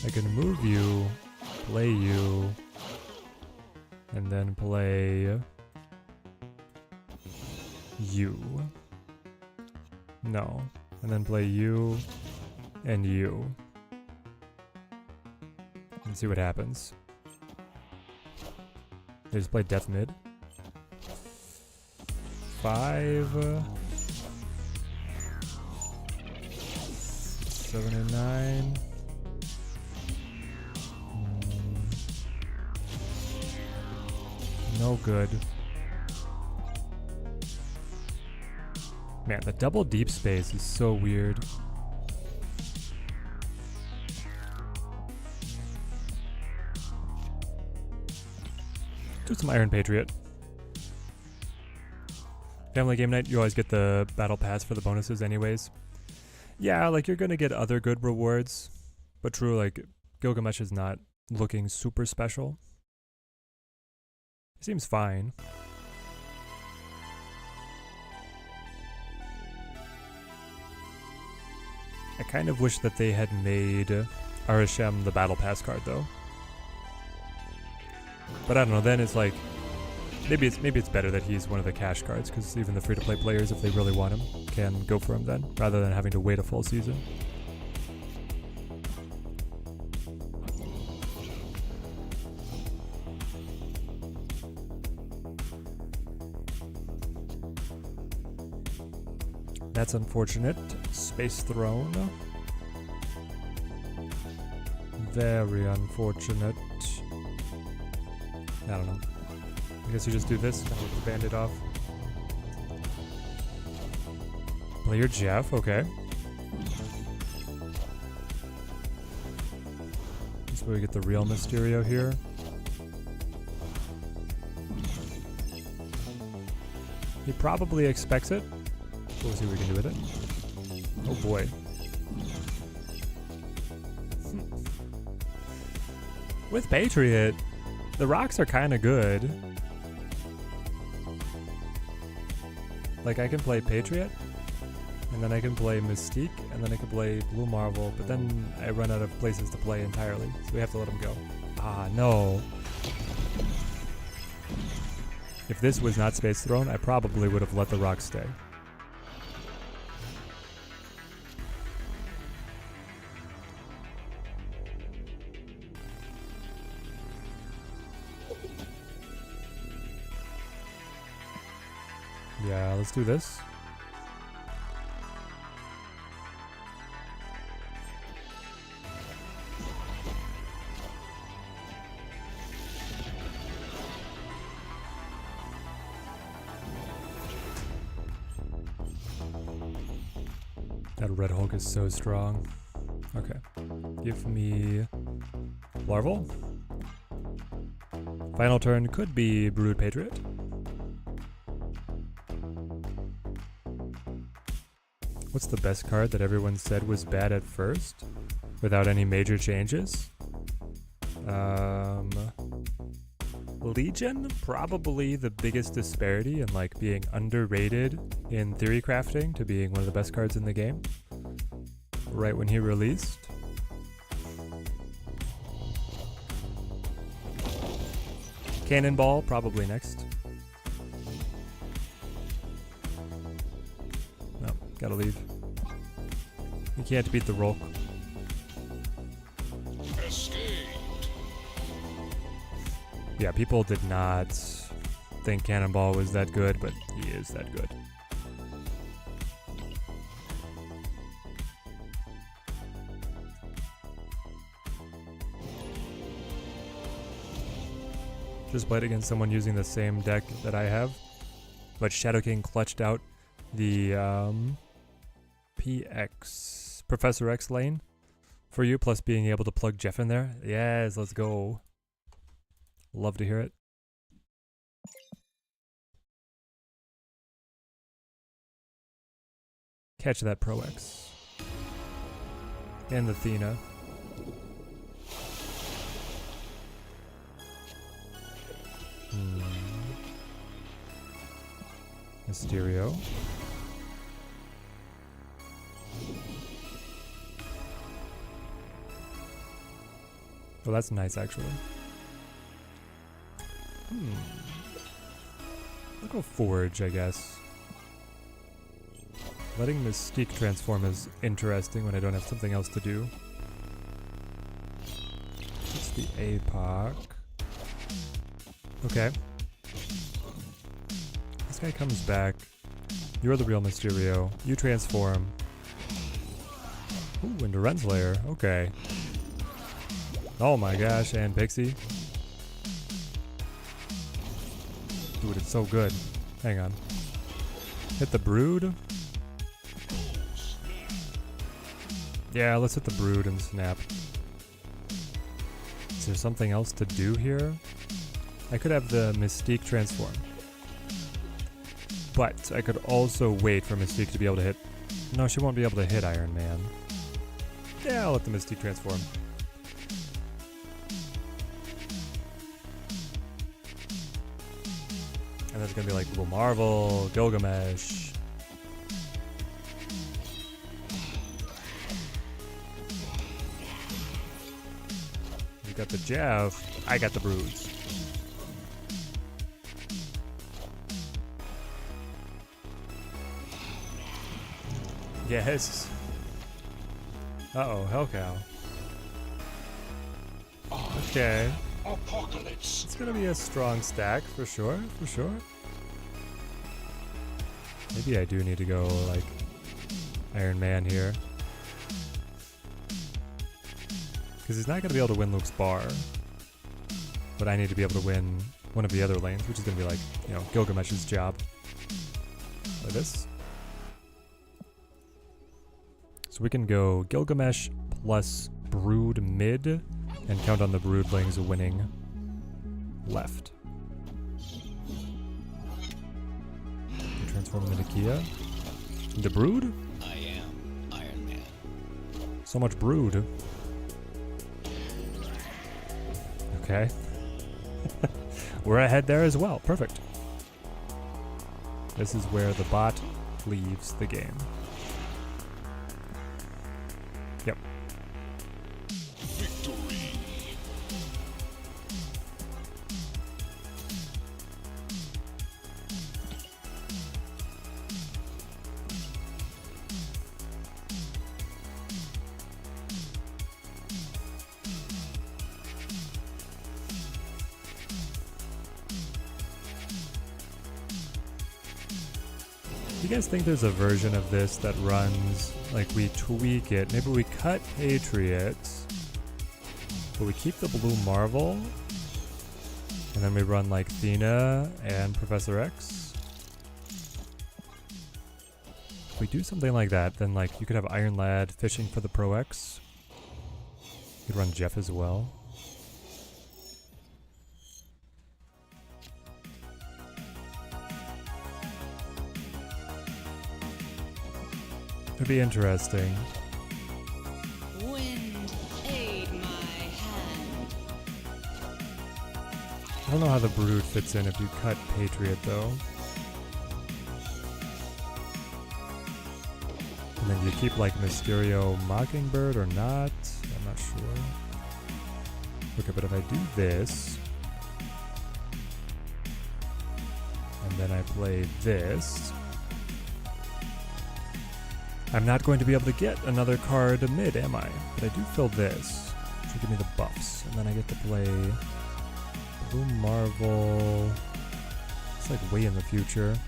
I can move you, play you, and then play you. No. And then play you and you. And see what happens. They just play death mid. 5, 7 and 9. No good. Man, the double deep space is so weird. Do some Iron Patriot. Family game night, you always get the battle pass for the bonuses anyways. Yeah, like you're gonna get other good rewards, but true, like Gilgamesh is not looking super special. It seems fine. I kind of wish that they had made Arishem the battle pass card though. But I don't know, then it's like maybe it's better that he's one of the cash cards, because even the free-to-play players, if they really want him, can go for him then, rather than having to wait a full season. That's unfortunate. Space Throne. Very unfortunate. I don't know. I guess you just do this, kind of with the bandit off. Play your Jeff, okay. That's where we get the real Mysterio here. He probably expects it. We'll see what we can do with it. Oh boy. With Patriot, the rocks are kind of good. Like I can play Patriot, and then I can play Mystique, and then I can play Blue Marvel, but then I run out of places to play entirely, so we have to let him go. Ah, no. If this was not Space Throne, I probably would have let the rocks stay. Yeah, let's do this. That Red Hulk is so strong. Okay. Give me Larval. Final turn could be Brood Patriot. What's the best card that everyone said was bad at first, without any major changes? Legion? Probably the biggest disparity in like being underrated in theory crafting to being one of the best cards in the game. Right when he released. Cannonball, probably next. No, gotta leave. You can't beat the Rolk. Yeah, people did not think Cannonball was that good, but he is that good. Just played against someone using the same deck that I have, but Shadow King clutched out the PX Professor X lane for you, plus being able to plug Jeff in there. Yes, let's go. Love to hear it. Catch that Pro X. And the Thena. Mysterio. Oh, that's nice, actually. I'll go Forge, I guess. Letting Mystique transform is interesting when I don't have something else to do. It's the APOC. Okay. This guy comes back. You're the real Mysterio. You transform. Ooh, into Renslayer. Okay. Oh my gosh, and Pixie. Dude, it's so good. Hang on. Hit the Brood. Yeah, let's hit the Brood and snap. Is there something else to do here? I could have the Mystique transform. But I could also wait for Mystique to be able to hit... No, she won't be able to hit Iron Man. Yeah, I'll let the Mystique transform. And there's gonna be like Blue Marvel, Gilgamesh. You got the Jeff, I got the Broods. Yes. Uh-oh, Hellcow. Okay. Apocalypse. It's gonna be a strong stack for sure, for sure. Maybe I do need to go like Iron Man here. Because he's not gonna be able to win Luke's bar. But I need to be able to win one of the other lanes, which is gonna be like, you know, Gilgamesh's job. Like this. So we can go Gilgamesh plus Brood mid and count on the Broodlings winning left. Transform into Kia. Into Brood? I am Iron Man. So much Brood. Okay. We're ahead there as well. Perfect. This is where the bot leaves the game. Yep. Victory. You guys think there's a version of this that runs, like we tweak it, maybe we cut Patriots, but we keep the Blue Marvel, and then we run like Thena and Professor X? If we do something like that, then like you could have Iron Lad fishing for the Pro X. You could run Jeff as well. It'd be interesting. Wind, aid my hand. I don't know how the Brood fits in if you cut Patriot though. And then you keep like Mysterio Mockingbird or not? I'm not sure. Okay, but if I do this, and then I play this, I'm not going to be able to get another card mid, am I? But I do fill this, which will give me the buffs. And then I get to play Blue Marvel. It's like way in the future.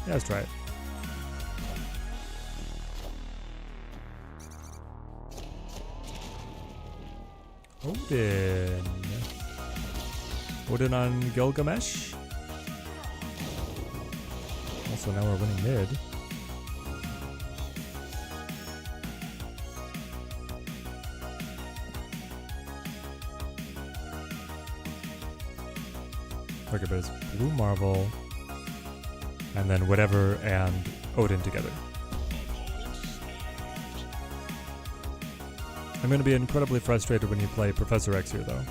Yeah, let's try it. Odin. Odin on Gilgamesh. Also, now we're winning mid. Okay, but it's Blue Marvel, and then whatever and Odin together. I'm going to be incredibly frustrated when you play Professor X here, though.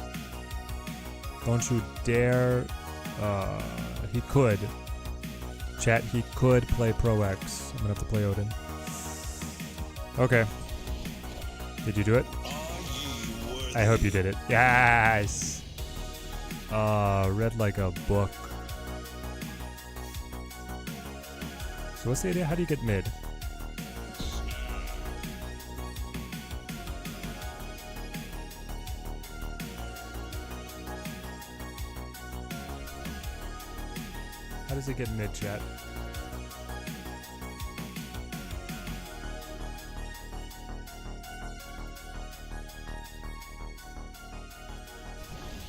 Don't you dare. He could. Chat, he could play Pro X. I'm going to have to play Odin. Okay. Did you do it? I hope you did it. Yes! Read like a book. So what's the idea? How do you get mid? How does it get mid, chat?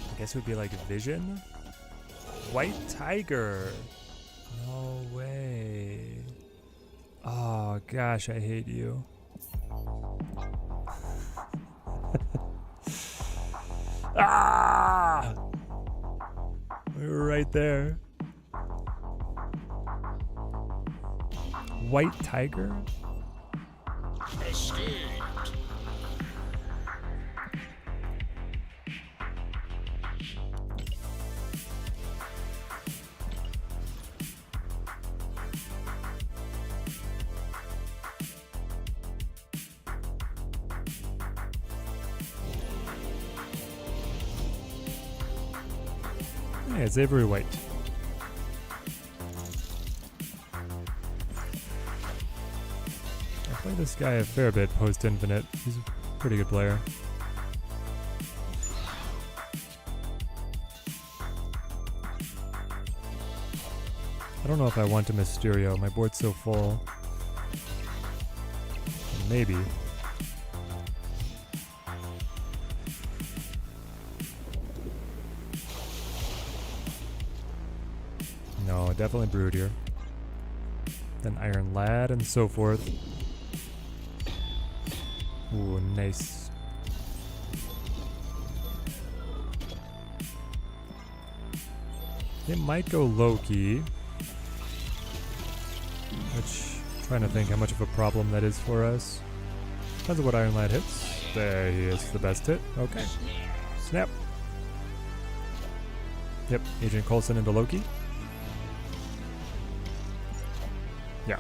I guess it would be like Vision? White Tiger! No way. Oh gosh, I hate you. Ah! We were right there. White Tiger? Escaped. Yeah, it's Avery White. I play this guy a fair bit post-Infinite. He's a pretty good player. I don't know if I want a Mysterio. My board's so full. Maybe. No, definitely Brood here. Then Iron Lad and so forth. Ooh, nice. It might go Loki. Which, trying to think how much of a problem that is for us. Depends on what Iron Lad hits. There he is, the best hit. Okay. Snap. Yep, Agent Coulson into Loki. Yeah.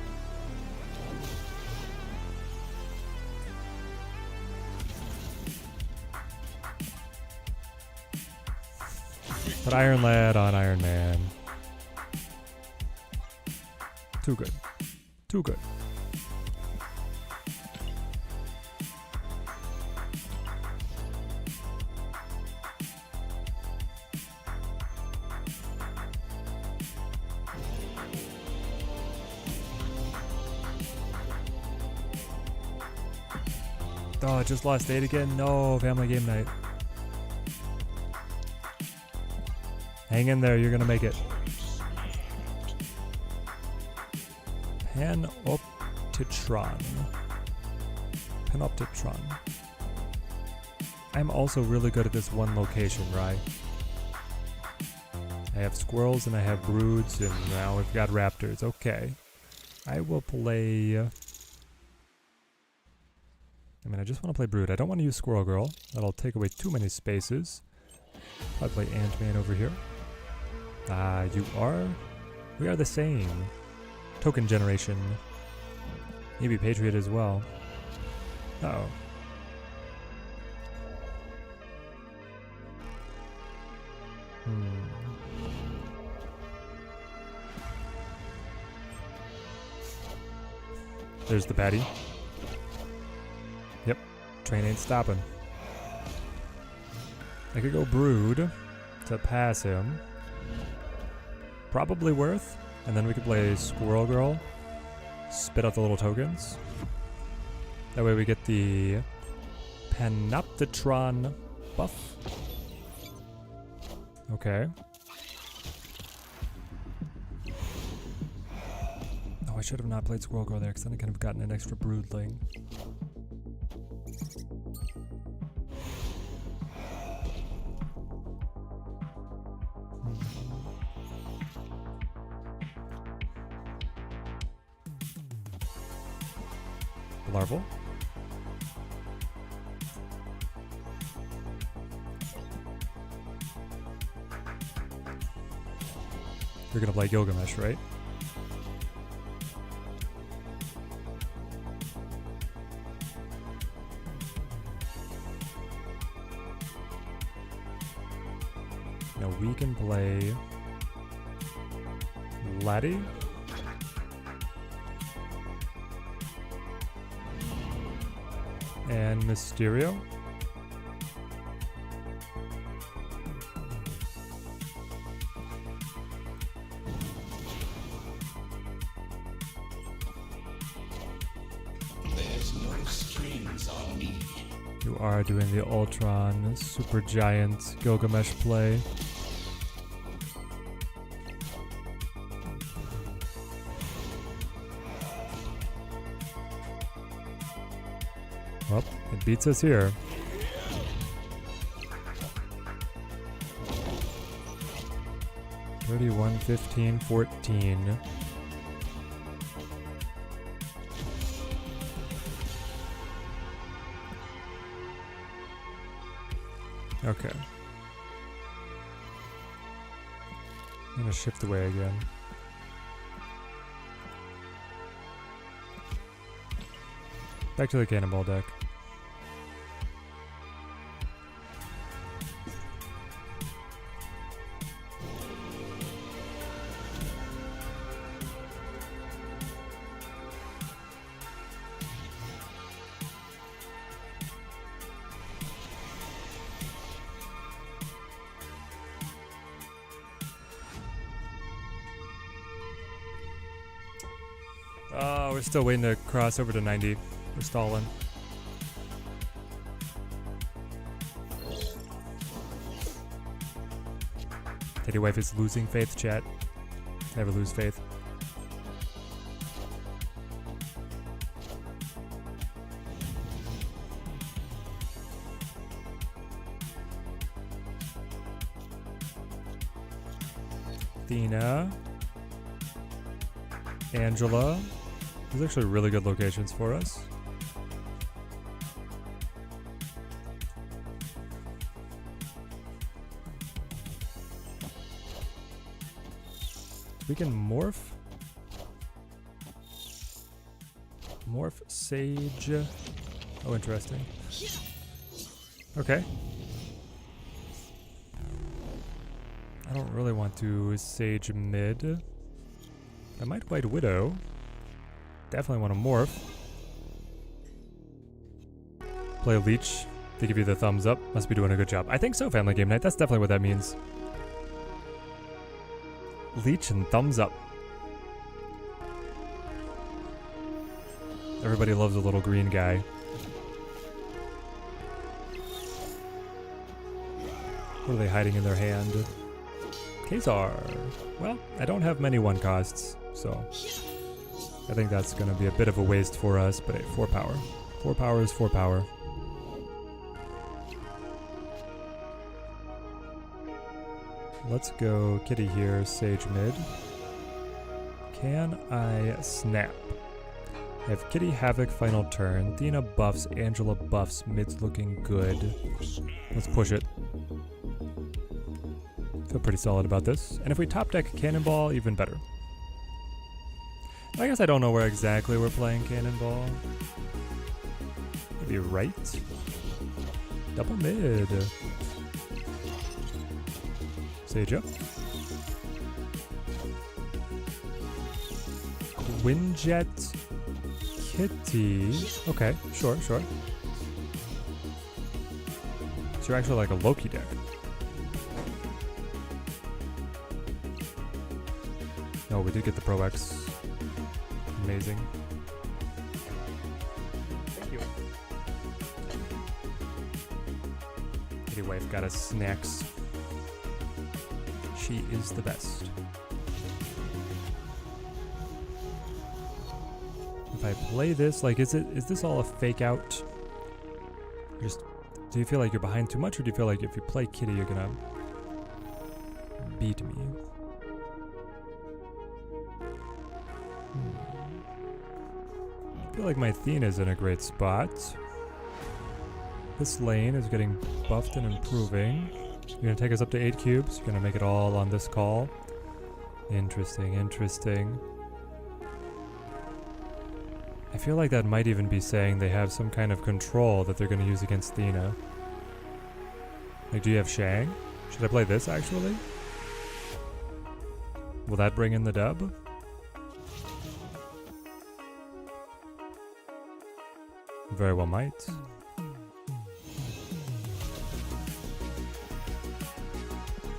But Iron Lad on Iron Man. Too good. Too good. Oh, I just lost 8 again? No, family game night. Hang in there, you're gonna make it. Panoptitron. Panoptitron. I'm also really good at this one location, right? I have squirrels and I have broods and now we've got raptors. Okay. I will play... I just want to play Brood. I don't want to use Squirrel Girl. That'll take away too many spaces. I'll play Ant-Man over here. You are? We are the same. Token generation. Maybe Patriot as well. Uh-oh. There's the Patty. Yep. Train ain't stopping. I could go Brood to pass him. Probably worth. And then we could play Squirrel Girl. Spit out the little tokens. That way we get the Panoptitron buff. Okay. Oh, I should have not played Squirrel Girl there because then I could have gotten an extra Broodling. Larval. You're gonna play Gilgamesh, right? Now we can play Laddie. And Mysterio. There's no strings on me. You are doing the Ultron Super Giant Gilgamesh play. Well, it beats us here. $31, $15, $14. Okay. I'm gonna shift away again. Back to the cannonball deck. Oh, we're still waiting to cross over to 90. We're stalling. Teddy Wife is losing faith, chat. Never lose faith. Thena. Angela. These are actually really good locations for us. We can morph. Morph Sage. Oh, interesting. Okay. I don't really want to Sage mid. I might White Widow. Definitely want to morph. Play Leech. They give you the thumbs up. Must be doing a good job. I think so, Family Game Night. That's definitely what that means. Leech and thumbs up. Everybody loves a little green guy. What are they hiding in their hand? Kazar. Well, I don't have many one costs, so I think that's going to be a bit of a waste for us, but hey, 4 power. 4 power is 4 power. Let's go Kitty here, Sage mid. Can I snap? I have Kitty, Havoc, final turn. Thena buffs, Angela buffs, mid's looking good. Let's push it. Feel pretty solid about this. And if we top deck Cannonball, even better. I guess I don't know where exactly we're playing Cannonball. Maybe right? Double mid. Sage up. Quinjet Kitty. Okay, sure. So you're actually like a Loki deck. No, we did get the Pro X. Amazing. Thank you. Kitty Wife got us snacks. She is the best. If I play this, like, is this all a fake out? Just, do you feel like you're behind too much, or do you feel like if you play Kitty, you're gonna beat me? I feel like my Thena's in a great spot. This lane is getting buffed and improving. You're gonna take us up to 8 cubes. You're gonna make it all on this call. Interesting, interesting. I feel like that might even be saying they have some kind of control that they're going to use against Thena. Like, do you have Shang? Should I play this, actually? Will that bring in the dub? Very well might.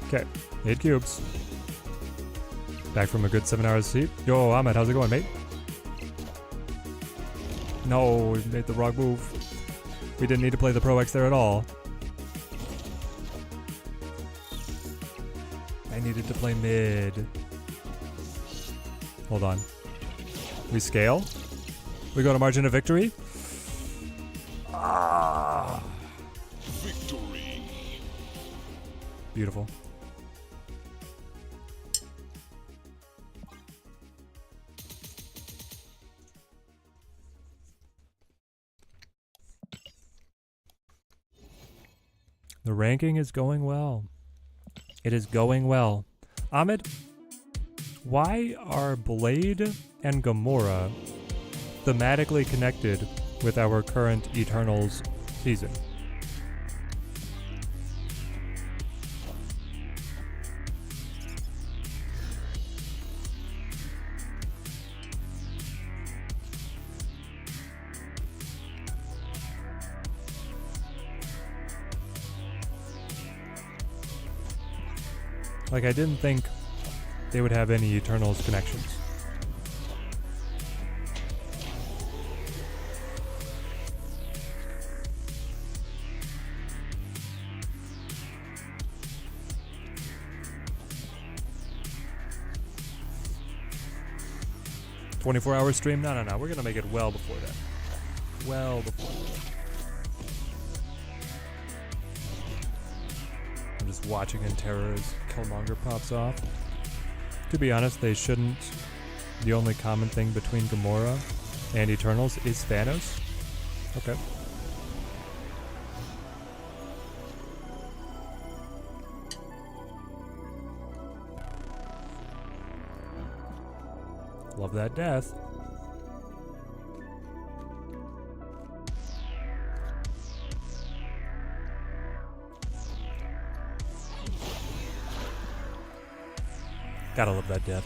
Okay, 8 cubes. Back from a good 7 hours sleep. Yo, Ahmed, how's it going, mate? No, we made the wrong move. We didn't need to play the Pro X there at all. I needed to play mid. Hold on. We scale. We go to margin of victory. Ah. Victory. Beautiful. The ranking is going well. It is going well. Ahmed, why are Blade and Gamora thematically connected with our current Eternals season? Like, I didn't think they would have any Eternals connections. "24-hour stream? No. We're gonna make it well before that. Well before that. I'm just watching in terror as Killmonger pops off. To be honest, they shouldn't. The only common thing between Gamora and Eternals is Thanos. Okay. Love that death. Gotta love that death.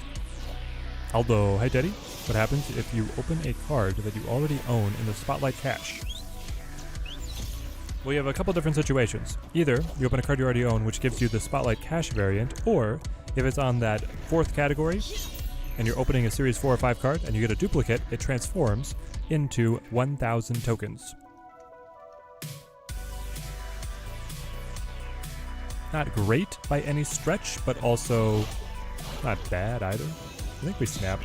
Aldo, hi Teddy. What happens if you open a card that you already own in the Spotlight cache? Well, you have a couple different situations. Either you open a card you already own, which gives you the Spotlight cache variant, or if it's on that 4th category, and you're opening a Series 4 or 5 card, and you get a duplicate, it transforms into 1,000 tokens. Not great by any stretch, but also not bad either. I think we snap.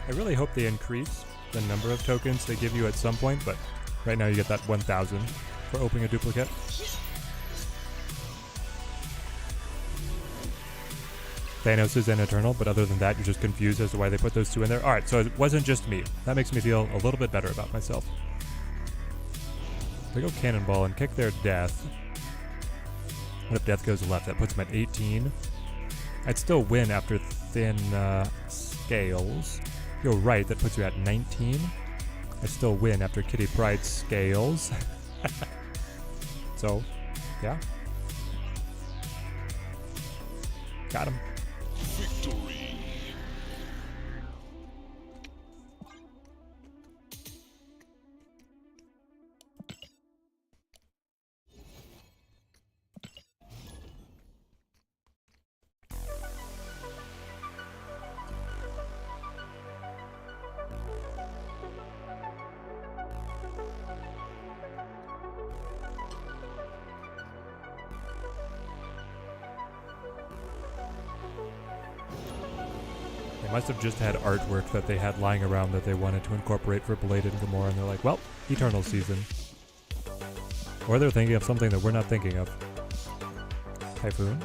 I really hope they increase the number of tokens they give you at some point, but right now you get that 1,000 for opening a duplicate. Thanos is an Eternal, but other than that, you're just confused as to why they put those two in there. Alright, so it wasn't just me. That makes me feel a little bit better about myself. They go Cannonball and kick their death. What if death goes left? That puts them at 18. I'd still win after thin scales. Go right, that puts you at 19. I still win after Kitty Pryde scales. So, yeah. Got him. Victory. They must have just had artwork that they had lying around that they wanted to incorporate for Blade and Gamora, and they're like, well, Eternal season. Or they're thinking of something that we're not thinking of. Typhoon?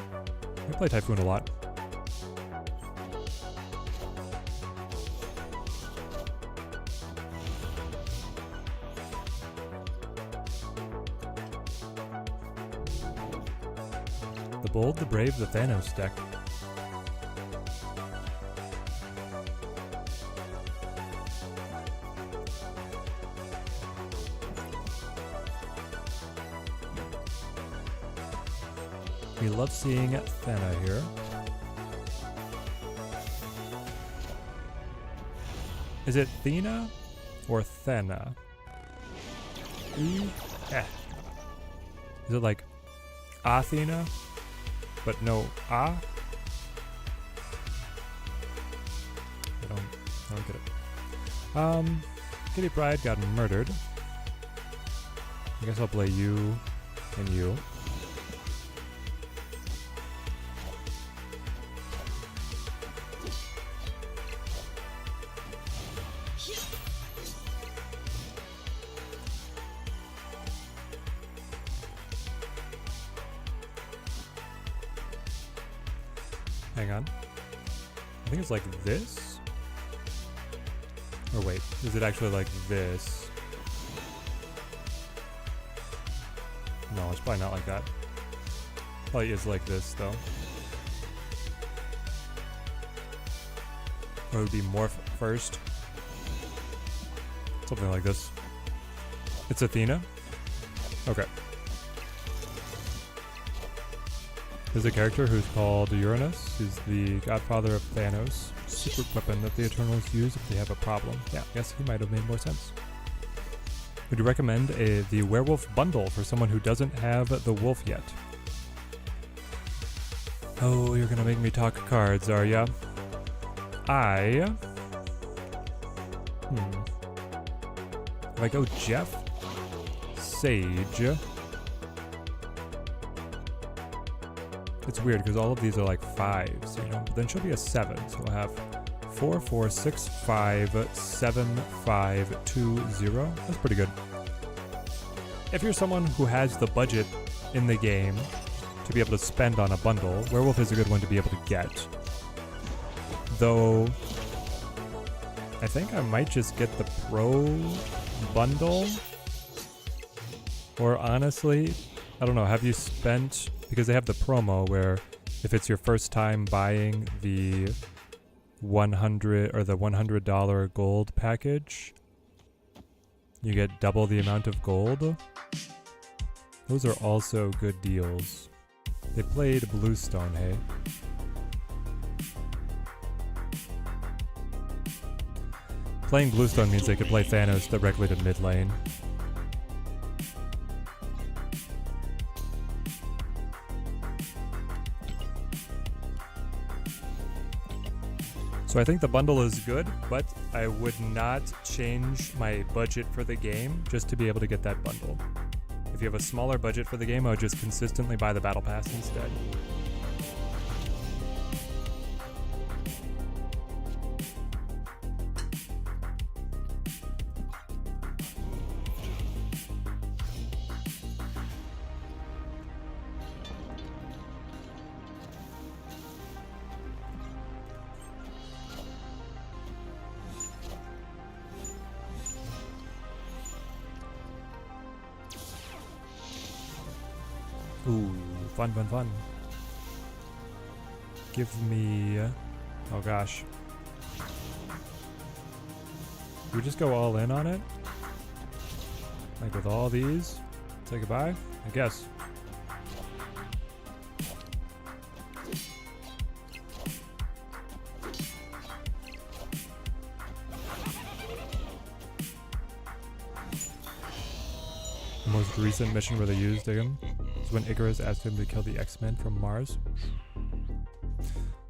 We play Typhoon a lot. Bold the Brave, the Thanos deck. We love seeing Thena here. Is it Thena or Thena? Is it like Athena, but no A? I don't get it. Kitty Pride got murdered. I guess I'll play you and you. Hang on. I think it's like this? Or wait, is it actually like this? No, it's probably not like that. Probably is like this though. Or it would be morph first. Something like this. It's Athena? Okay. There's a character who's called Uranus. He's the godfather of Thanos. Secret weapon that the Eternals use if they have a problem. Yeah, I guess he might have made more sense. Would you recommend the werewolf bundle for someone who doesn't have the wolf yet? Oh, you're gonna make me talk cards, are ya? If I go Jeff, Sage. It's weird because all of these are like 5s, you know, but then she'll be a 7, so we'll have 4, 4, 6, 5, 7, 5, 2, 0. That's pretty good. If you're someone who has the budget in the game to be able to spend on a bundle, Werewolf is a good one to be able to get. Though, I think I might just get the Pro bundle. Or honestly, I don't know, have you spent... Because they have the promo where if it's your first time buying the $100 gold package, you get double the amount of gold. Those are also good deals. They played Bluestone, hey? Playing Bluestone means they could play Thanos directly to mid lane. So I think the bundle is good, but I would not change my budget for the game just to be able to get that bundle. If you have a smaller budget for the game, I would just consistently buy the battle pass instead. Ooh, fun, fun, fun. Give me... oh gosh. Do we just go all in on it? Like with all these? Say goodbye? I guess. The most recent mission where they used him is when Icarus asked him to kill the X-Men from Mars.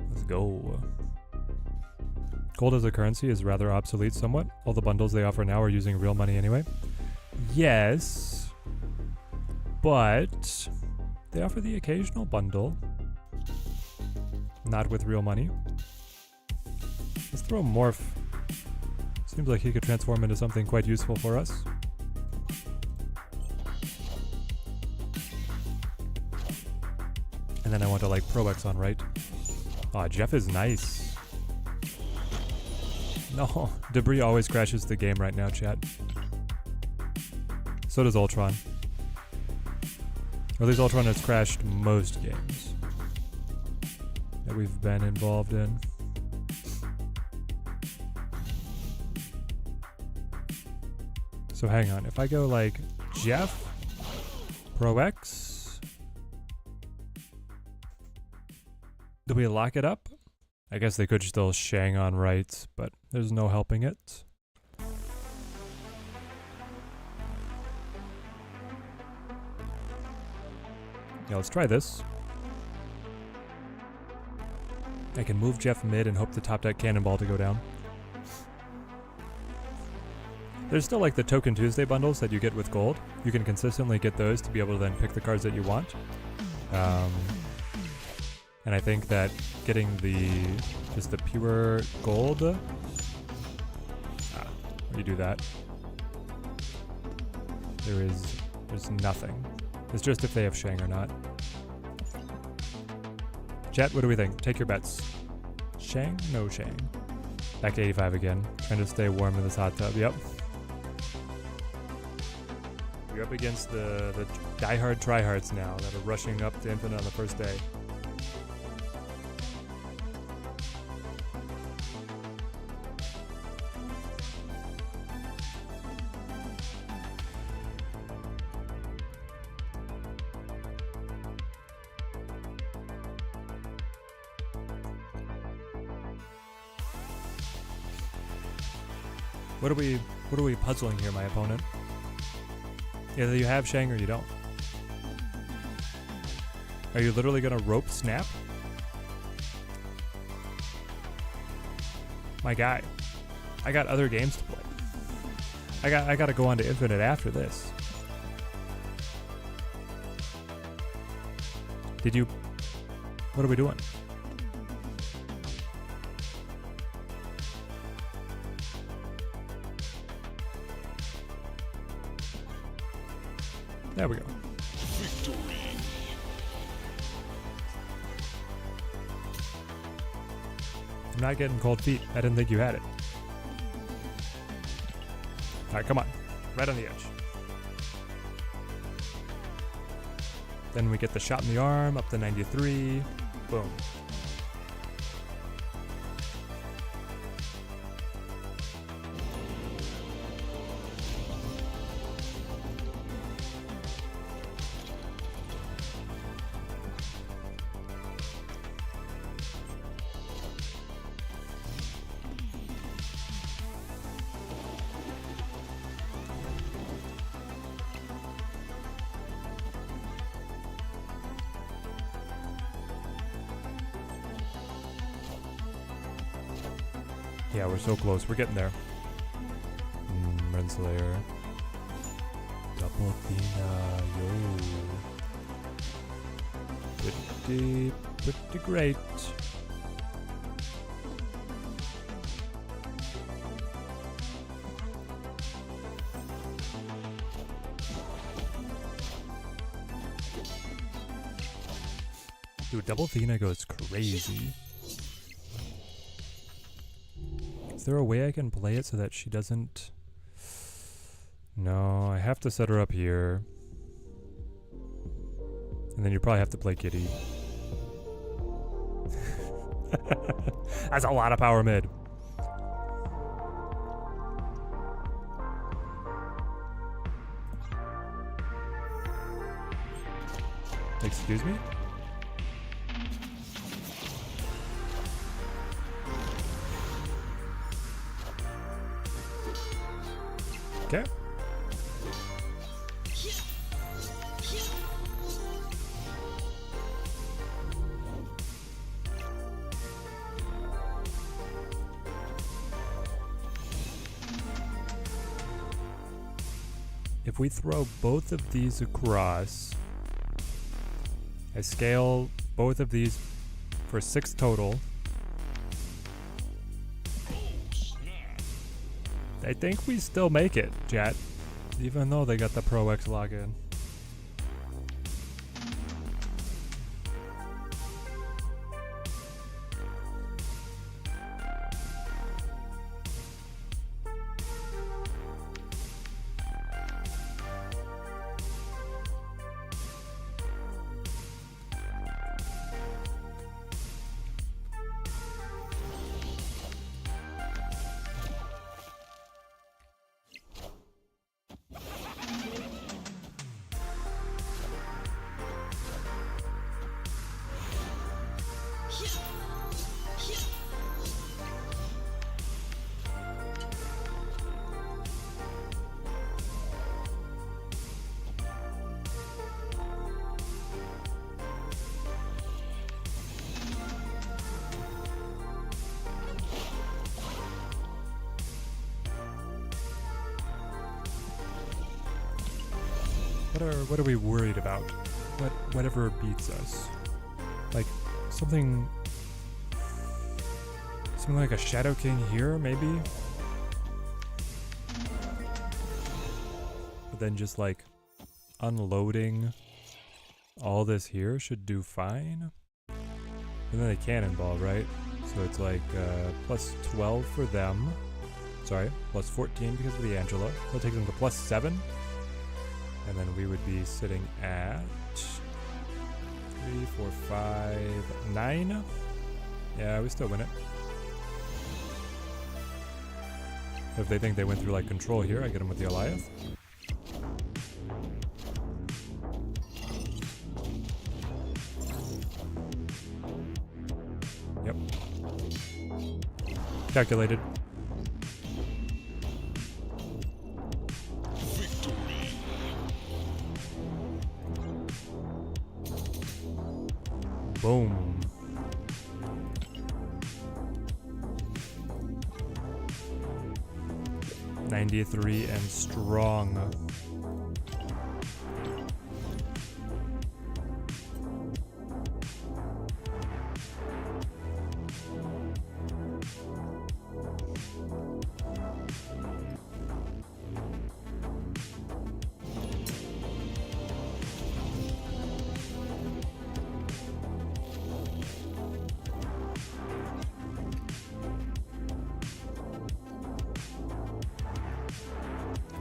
Let's go. Gold as a currency is rather obsolete somewhat. All the bundles they offer now are using real money anyway. Yes, but they offer the occasional bundle. Not with real money. Let's throw Morph. Seems like he could transform into something quite useful for us. And then I want to like Pro X on right. Aw, Jeff is nice. No, Debris always crashes the game right now, chat. So does Ultron. Or at least Ultron has crashed most games. that we've been involved in. So hang on, if I go like Jeff, Pro X, do we lock it up? I guess they could still Shang on right, but there's no helping it. Yeah, let's try this. I can move Jeff mid and hope the top deck cannonball to go down. There's still like the Token Tuesday bundles that you get with gold. You can consistently get those to be able to then pick the cards that you want. And I think that getting just the pure gold, you do that. There's nothing. It's just if they have Shang or not. Chat, what do we think? Take your bets. Shang? No Shang. Back to 85 again. Trying to stay warm in this hot tub. Yep. You're up against the diehard tryhards now that are rushing up to Infinite on the first day. What are we puzzling here, my opponent? Either you have Shang or you don't. Are you literally gonna rope snap? My guy, I got other games to play. I gotta go on to Infinite after this. What are we doing? There we go. I'm not getting cold feet. I didn't think you had it. Alright, come on. Right on the edge. Then we get the shot in the arm, up to 93. Boom. Yeah, we're so close. We're getting there. Renslayer. Double Thena. Yo. Pretty great. Dude, Double Thena goes crazy. Is there a way I can play it so that she doesn't... No, I have to set her up here. And then you probably have to play Kitty. That's a lot of power mid. Excuse me? Okay. If we throw both of these across, I scale both of these for 6 total. I think we still make it, chat, even though they got the Pro X login. What are we worried about? Whatever beats us. Like something like a Shadow King here, maybe? But then just like unloading all this here should do fine. And then they cannonball, right? So it's like plus 12 for them. Sorry, plus 14 because of the Angela. That takes them to plus 7. And then we would be sitting at 3, 4, 5, 9. Yeah, we still win it. If they think they went through like control here, I get them with the Goliath. Yep. Calculated. Boom. 93 and strong.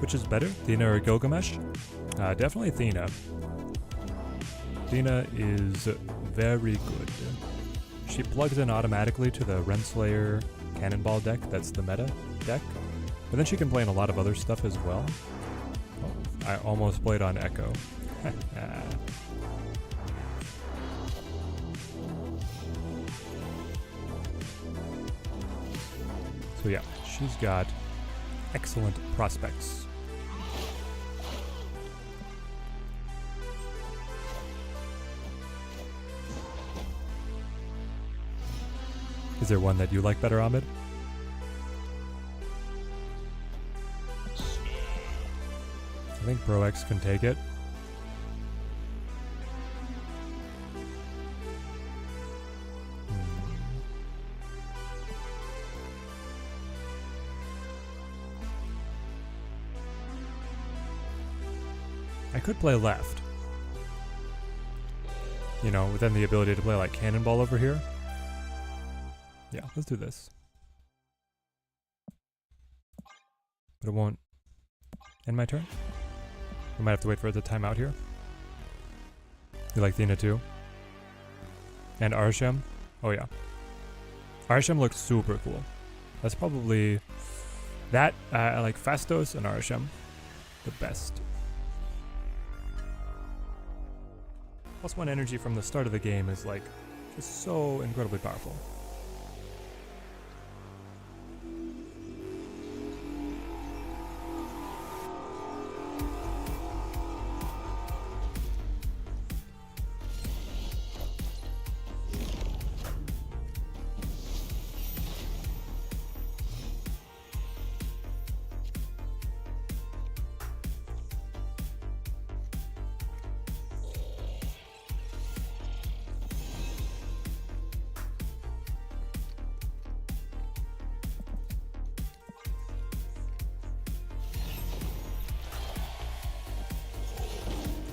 Which is better, Thena or Gilgamesh? Definitely Thena. Thena is very good. She plugs in automatically to the Renslayer Cannonball deck, that's the meta deck. But then she can play in a lot of other stuff as well. Oh, I almost played on Echo. So yeah, she's got excellent prospects. Is there one that you like better, Ahmed? I think Pro X can take it. I could play left. You know, within the ability to play like Cannonball over here. Yeah, let's do this. But it won't end my turn. We might have to wait for it to time out here. You like Thena too? And Arshem? Oh yeah. Arshem looks super cool. That's probably that, I like Fastos and Arshem the best. Plus 1 energy from the start of the game is like just so incredibly powerful.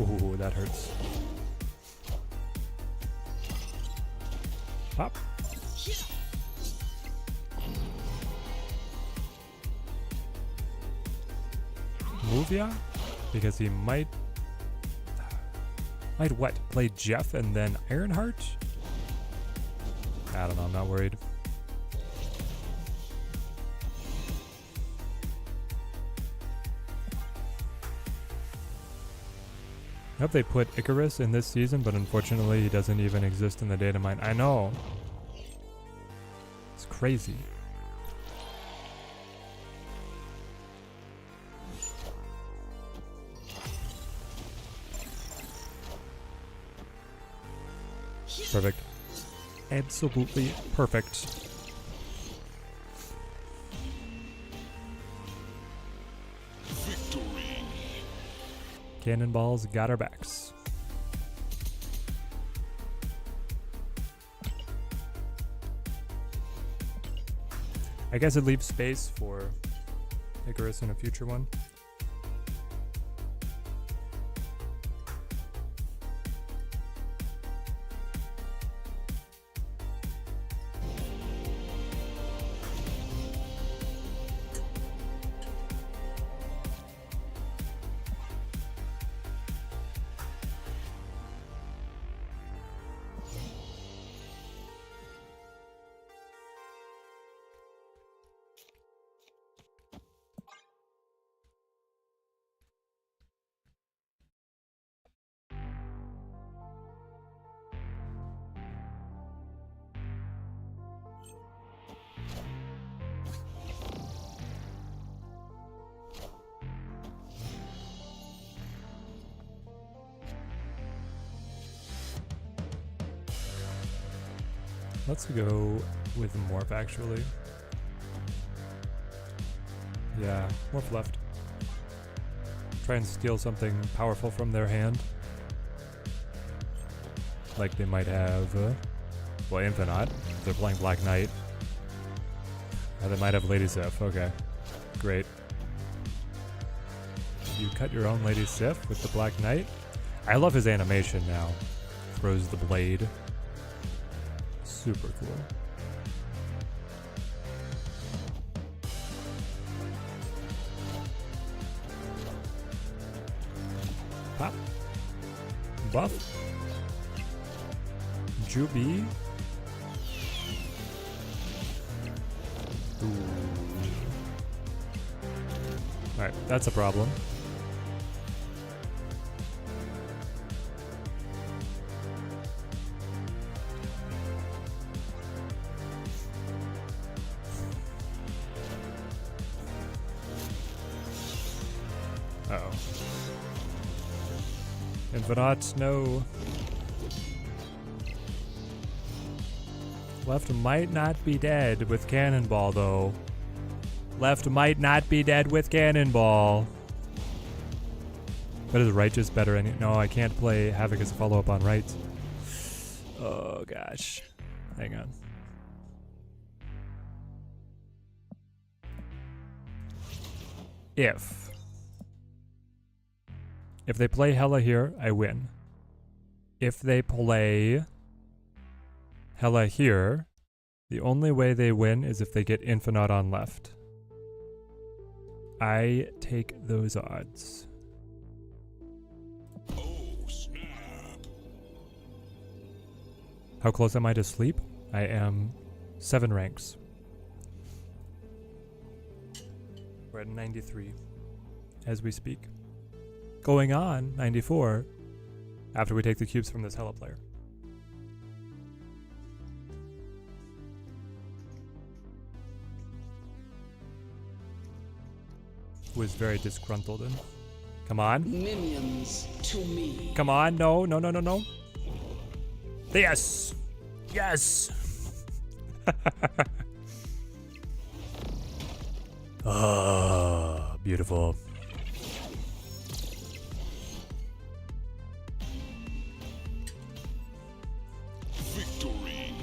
Ooh, that hurts. Pop. Move ya? Because he might what? Play Jeff and then Ironheart? I don't know, I'm not worried. I hope they put Icarus in this season, but unfortunately he doesn't even exist in the data mine. I know. It's crazy. Perfect. Absolutely perfect. Cannonballs got our backs. I guess it leaves space for Icarus in a future one. Let's go with Morph, actually. Yeah, Morph left. Try and steal something powerful from their hand. Like they might have, well, Infinite. They're playing Black Knight. They might have Lady Sif. Okay, great. You cut your own Lady Sif with the Black Knight? I love his animation now. Throws the blade. Super cool. Pop. Buff. Juby. Alright, that's a problem. Uh-oh. Infinite, no. Left might not be dead with Cannonball, though. Left might not be dead with Cannonball. But is right just better? No, I can't play Havoc as a follow-up on right. Oh, gosh. Hang on. If they play Hela here, I win. If they play Hela here, the only way they win is if they get Infinite on left. I take those odds. Oh, snap. How close am I to sleep? I am 7 ranks. We're at 93 as we speak. Going on 94 after we take the cubes from this Hela player. Who is very disgruntled and come on. Minions to me. Come on, no. Yes! Yes! Oh, beautiful. Victory.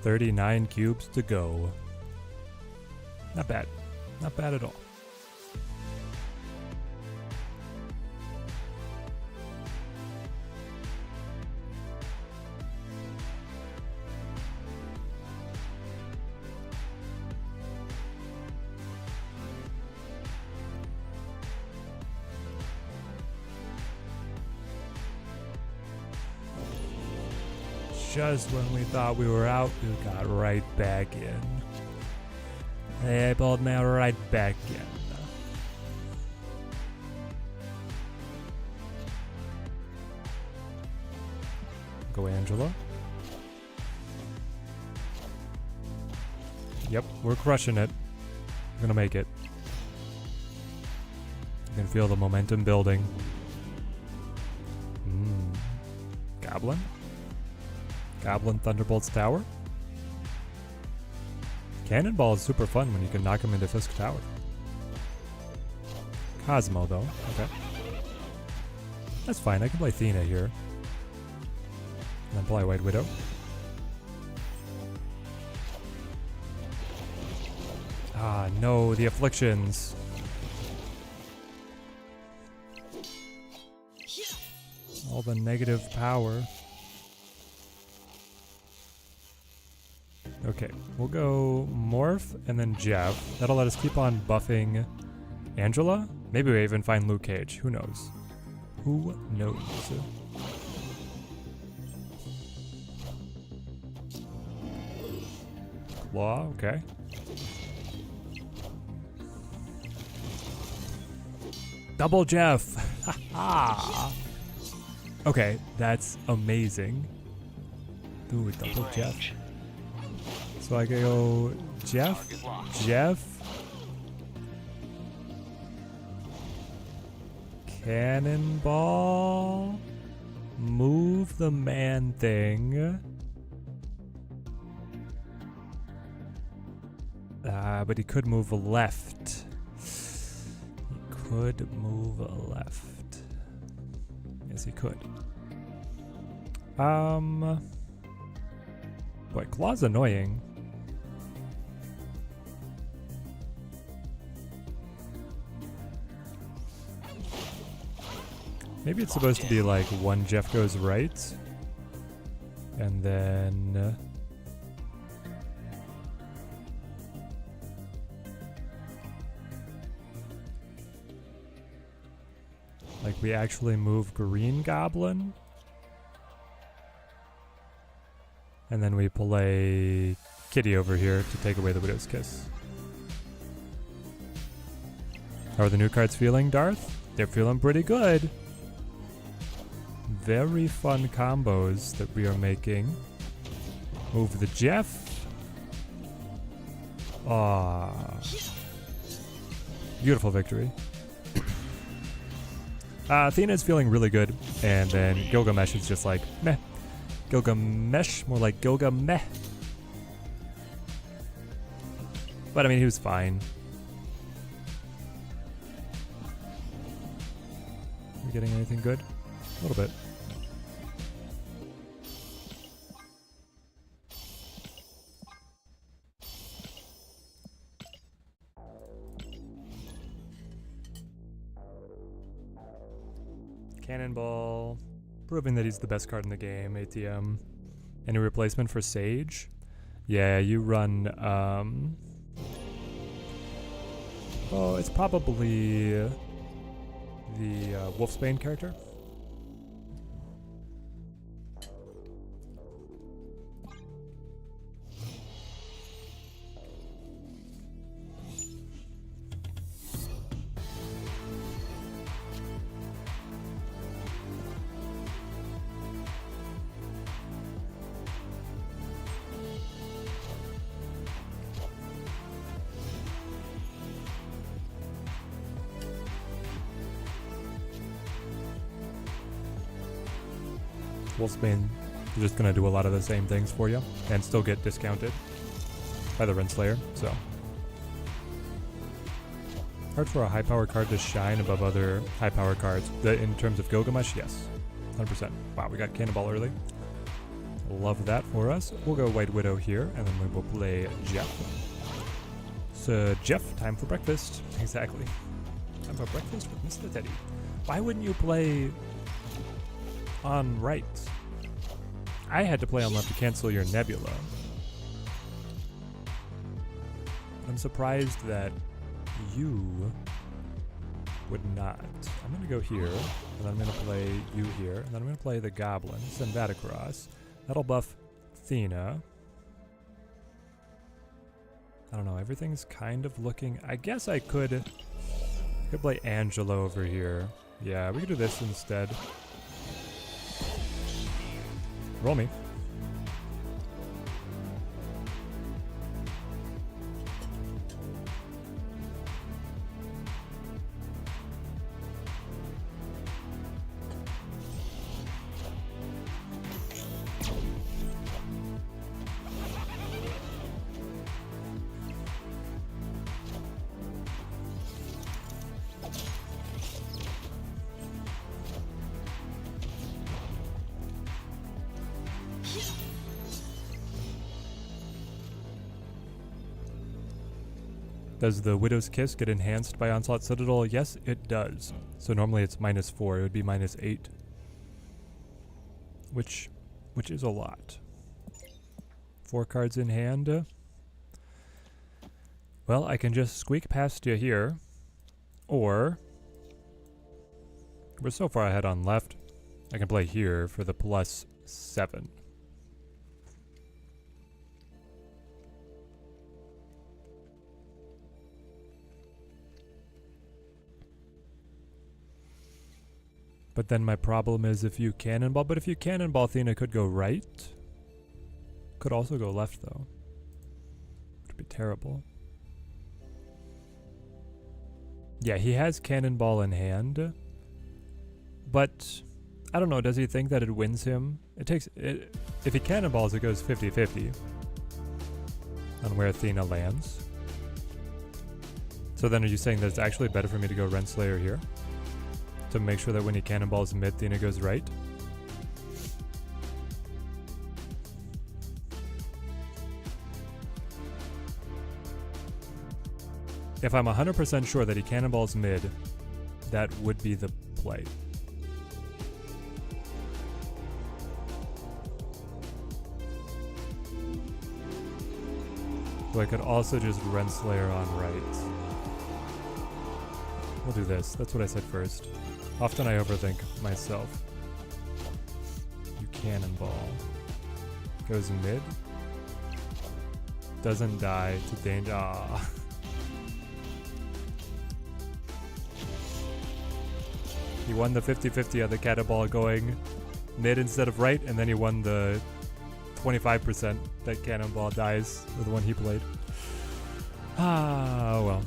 $39 cubes to go. Not bad. Not bad at all. Just when we thought we were out, we got right back in. They pulled me right back in. Go Angela. Yep, we're crushing it. We're gonna make it. You can feel the momentum building. Goblin? Goblin Thunderbolt's Tower. Cannonball is super fun when you can knock him into Fisk Tower. Cosmo, though. Okay. That's fine. I can play Thena here. And then play White Widow. Ah, no. The Afflictions. All the negative power. Okay, we'll go Morph and then Jeff. That'll let us keep on buffing Angela. Maybe we even find Luke Cage. Who knows? Who knows? Claw, okay. Double Jeff! Ha. Okay, that's amazing. Dude, double Jeff. So I can go Jeff, Cannonball, move the man thing. But he could move left. He could move left. Yes, he could. Boy, Claw's annoying. Maybe it's supposed to be like one Jeff goes right, and then like we actually move Green Goblin, and then we play Kitty over here to take away the Widow's Kiss. How are the new cards feeling, Darth? They're feeling pretty good. Very fun combos that we are making. Move the Jeff. Ah, beautiful victory. Athena is feeling really good, and then Gilgamesh is just like meh. Gilgamesh, more like Gilgameh. But I mean, he was fine. Are we getting anything good? A little bit. Cannonball, proving that he's the best card in the game. ATM. Any replacement for Sage? Yeah, you run, oh, it's probably the Wolfsbane character. Wolfsbane is just gonna do a lot of the same things for you and still get discounted by the Renslayer, so. Hard for a high power card to shine above other high power cards. In terms of Gilgamesh, yes. 100%. Wow, we got Cannonball early. Love that for us. We'll go White Widow here, and then we will play Jeff. So, Jeff, time for breakfast. Exactly. Time for breakfast with Mr. Teddy. Why wouldn't you play on right? I had to play on left to cancel your Nebula. I'm surprised that you would not. I'm going to go here, and then I'm going to play you here, and then I'm going to play the Goblin, send that across. That'll buff Thena. I don't know, everything's kind of looking... I guess I could play Angela over here. Yeah, we could do this instead. Roll me. Does the Widow's Kiss get enhanced by Onslaught Citadel? Yes, it does. So normally it's -4. It would be -8. Which is a lot. 4 cards in hand. Well, I can just squeak past you here. Or we're so far ahead on left. I can play here for the +7. But then my problem is if you cannonball. But if you cannonball, Thena could go right. Could also go left, though. Which would be terrible. Yeah, he has cannonball in hand. But I don't know, does he think that it wins him? If he cannonballs, it goes 50-50 on where Thena lands. So then are you saying that it's actually better for me to go Renslayer here? To make sure that when he cannonballs mid, Thena goes right? If I'm 100% sure that he cannonballs mid, that would be the play. So I could also just Renslayer on right. We'll do this. That's what I said first. Often I overthink myself. You cannonball. Goes mid. Doesn't die to danger. Ah. He won the 50-50 of the cannonball going mid instead of right, and then he won the 25% that cannonball dies with the one he played. Ah, well.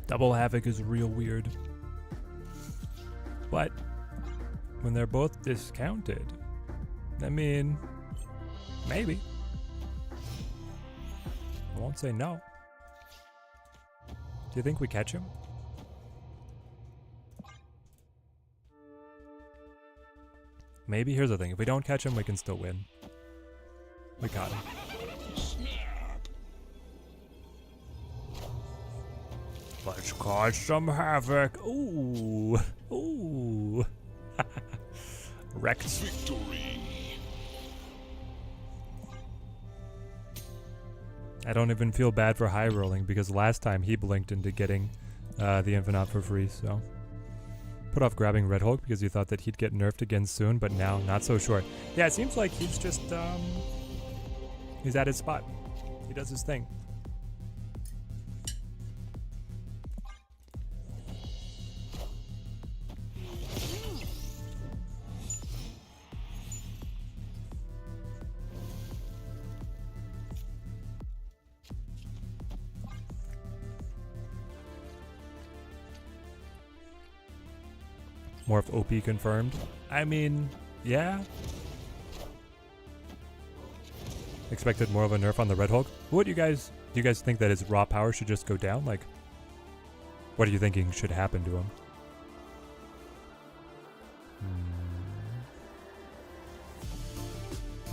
Double Havoc is real weird. But when they're both discounted, I mean, maybe. I won't say no. Do you think we catch him? Maybe. Here's the thing. If we don't catch him, we can still win. We got him. Let's cause some havoc. Ooh. Ooh. Wrecked. Victory. I don't even feel bad for high rolling because last time he blinked into getting the Infinite for free, so. Put off grabbing Red Hulk because he thought that he'd get nerfed again soon, but now not so sure. Yeah, it seems like he's just, he's at his spot. He does his thing. More of OP confirmed. I mean, yeah. Expected more of a nerf on the Red Hulk. What do you guys think that his raw power should just go down? Like, what are you thinking should happen to him?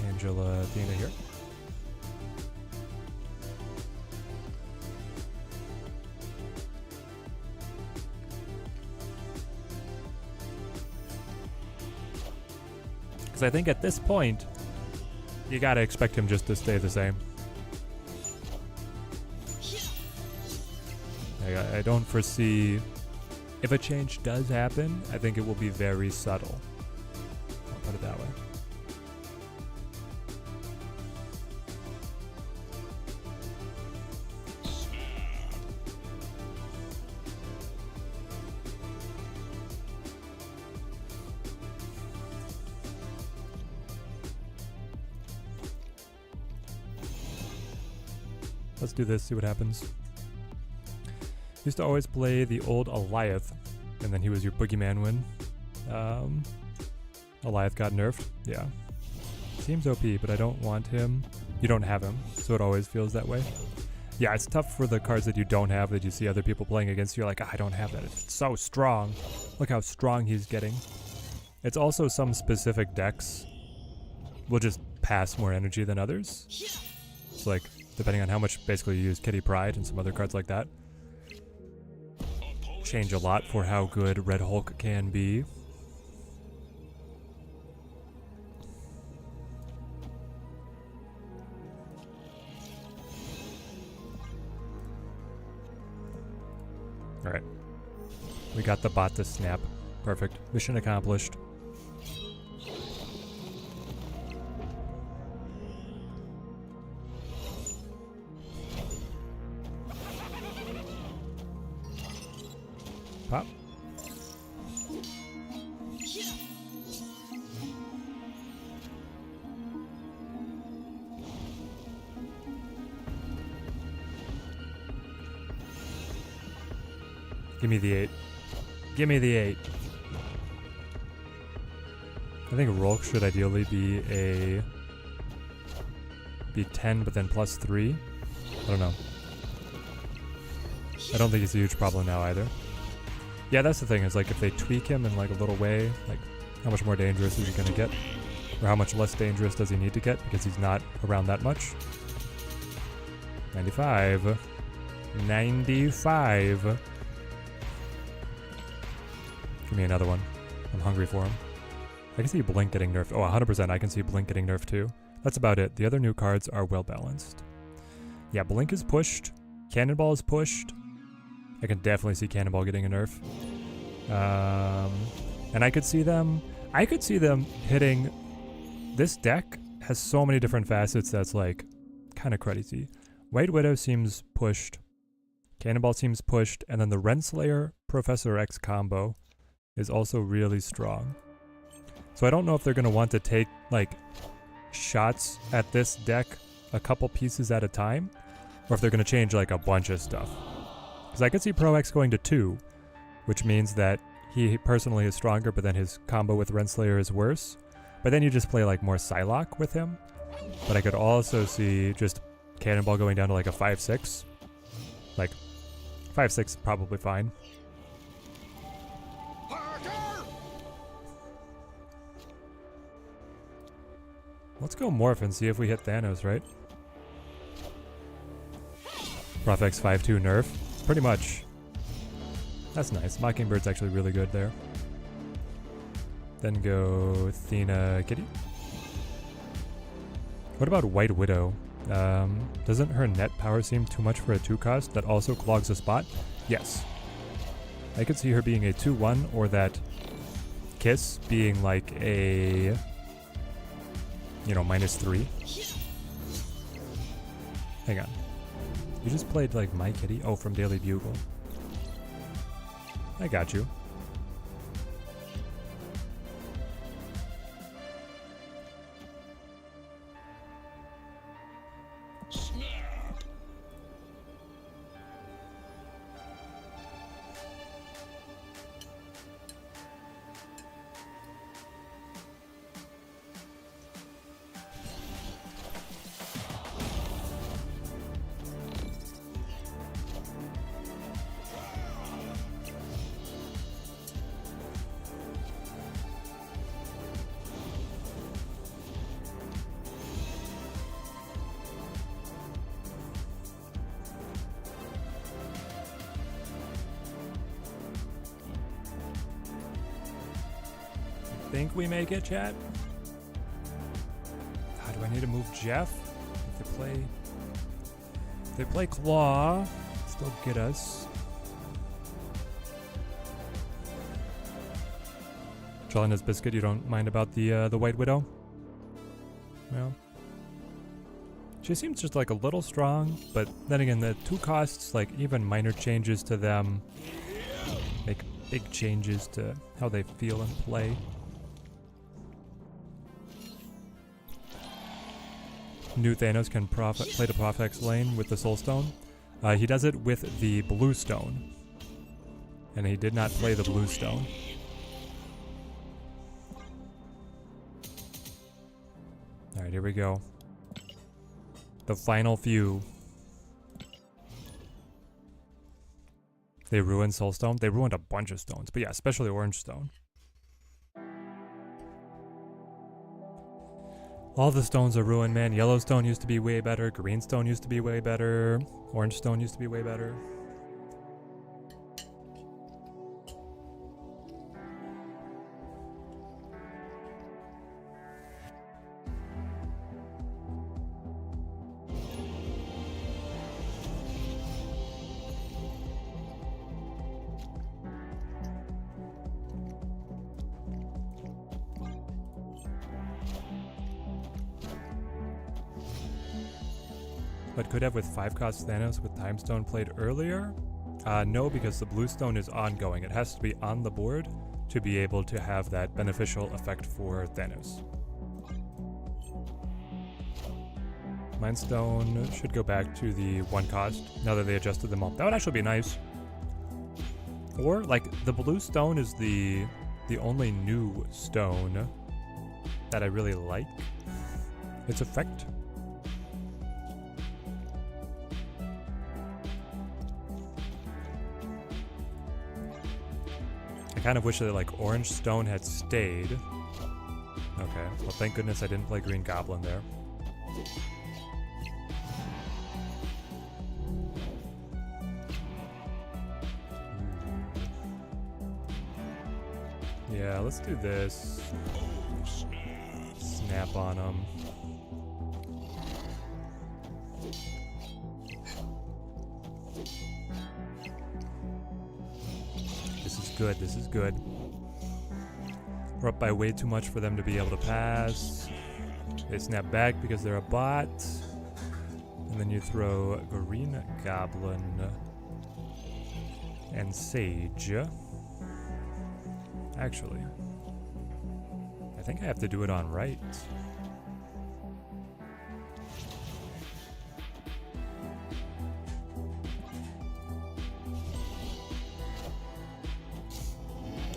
Angela Thena here. I think at this point, you gotta expect him just to stay the same. I don't foresee... If a change does happen, I think it will be very subtle. I'll put it that way. Let's do this, see what happens. Used to always play the old Eliath, and then he was your boogeyman when Eliath got nerfed. Yeah. Seems OP, but I don't want him. You don't have him, so it always feels that way. Yeah, it's tough for the cards that you don't have that you see other people playing against. You're like, I don't have that. It's so strong. Look how strong he's getting. It's also some specific decks will just pass more energy than others. It's like, depending on how much basically you use Kitty Pryde and some other cards like that. Change a lot for how good Red Hulk can be. Alright. We got the bot to snap. Perfect. Mission accomplished. Pop. Give me the 8. Give me the 8. I think Rolk should ideally be 10, but then plus 3. I don't know. I don't think it's a huge problem now either. Yeah, that's the thing, is like if they tweak him in like a little way, like how much more dangerous is he gonna get? Or how much less dangerous does he need to get because he's not around that much? 95. 95. Give me another one. I'm hungry for him. I can see Blink getting nerfed. Oh, 100% I can see Blink getting nerfed too. That's about it. The other new cards are well balanced. Yeah, Blink is pushed. Cannonball is pushed. I can definitely see Cannonball getting a nerf. And I could see them hitting... This deck has so many different facets that's like kind of crazy. White Widow seems pushed. Cannonball seems pushed. And then the Renslayer Professor X combo is also really strong. So I don't know if they're going to want to take like shots at this deck a couple pieces at a time, or if they're going to change like a bunch of stuff. Because I could see Pro X going to 2, which means that he personally is stronger, but then his combo with Renslayer is worse. But then you just play like more Psylocke with him. But I could also see just Cannonball going down to like a 5-6. Like 5-6 probably fine. Let's go Morph and see if we hit Thanos, right? Prof X 5-2 nerf. Pretty much. That's nice. Mockingbird's actually really good there. Then go Thena Kitty. What about White Widow? Doesn't her net power seem too much for a 2-cost that also clogs a spot? Yes. I could see her being a 2-1, or that Kiss being like a... you know, -3. Hang on. You just played like My Kitty? Oh, from Daily Bugle. I got you. Think we make it, chat? Do I need to move Jeff? If they play Claw, still get us. Jelena's Biscuit, you don't mind about the White Widow? Well, she seems just like a little strong, but then again, the 2 costs, like even minor changes to them, make big changes to how they feel and play. New Thanos can play the Prof X lane with the Soul Stone. He does it with the Blue Stone. And he did not play the blue stone. Alright, here we go. The final few. They ruined Soulstone. They ruined a bunch of stones. But yeah, especially Orange Stone. All the stones are ruined, man. Yellowstone used to be way better. Greenstone used to be way better. Orange Stone used to be way better. But could have with 5-cost Thanos with Time Stone played earlier? No, because the blue stone is ongoing. It has to be on the board to be able to have that beneficial effect for Thanos. Mind Stone should go back to the 1 cost now that they adjusted them all. That would actually be nice. Or, like, the blue stone is the only new stone that I really like. Its effect. I kind of wish that like Orange Stone had stayed. Okay, well thank goodness I didn't play Green Goblin there. Yeah, let's do this. Snap on him. Good, this is good. We're up by way too much for them to be able to pass. They snap back because they're a bot. And then you throw Green Goblin and Sage. Actually, I think I have to do it on right.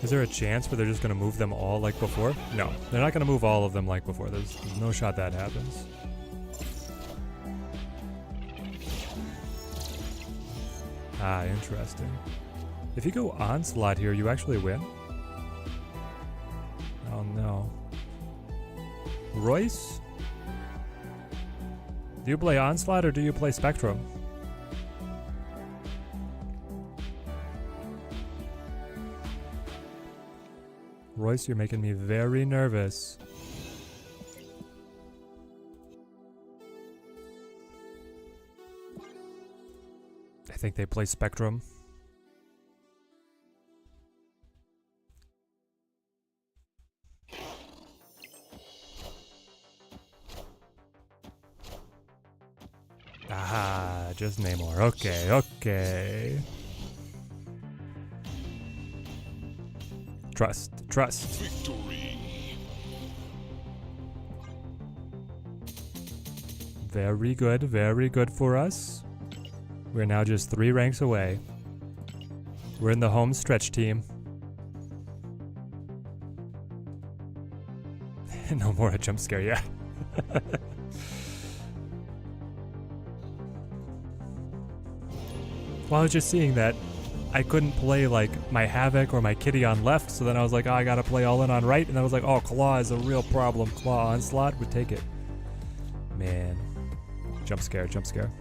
Is there a chance where they're just going to move them all like before? No, they're not going to move all of them like before. There's no shot that happens. Ah, interesting. If you go Onslaught here, you actually win? Oh no. Royce? Do you play Onslaught or do you play Spectrum? Royce, you're making me very nervous. I think they play Spectrum. Ah, just Namor. Okay, okay. Trust, trust. Victory. Very good for us. We're now just 3 ranks away. We're in the home stretch team. No more a jump scare, yeah. Well, I was just seeing that I couldn't play like my Havoc or my Kitty on left, so then I was like, oh, I gotta play all in on right, and I was like, oh, Claw is a real problem. Claw Onslaught would take it. Man. Jump scare, jump scare.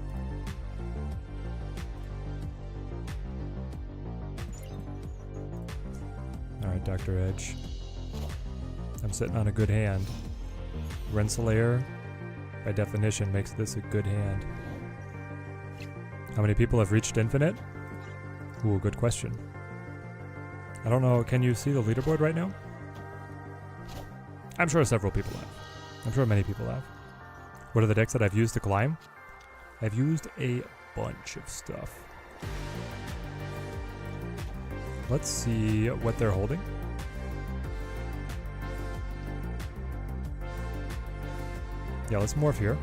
Alright, Dr. Edge. I'm sitting on a good hand. Renslayer, by definition, makes this a good hand. How many people have reached infinite? Ooh, good question. I don't know, can you see the leaderboard right now? I'm sure several people have. I'm sure many people have. What are the decks that I've used to climb? I've used a bunch of stuff. Let's see what they're holding. Yeah, let's morph here.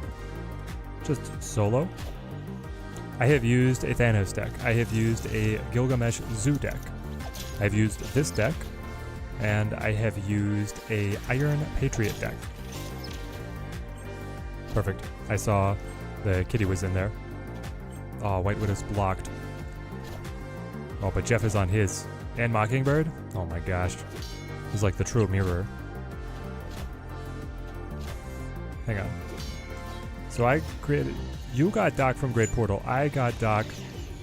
Just solo. I have used a Thanos deck. I have used a Gilgamesh Zoo deck. I've used this deck, and I have used a Iron Patriot deck. Perfect. I saw the kitty was in there. Oh, White Widow's blocked. Oh, but Jeff is on his. And Mockingbird? Oh my gosh. He's like the true mirror. Hang on. So I created... You got Doc from Great Portal. I got Doc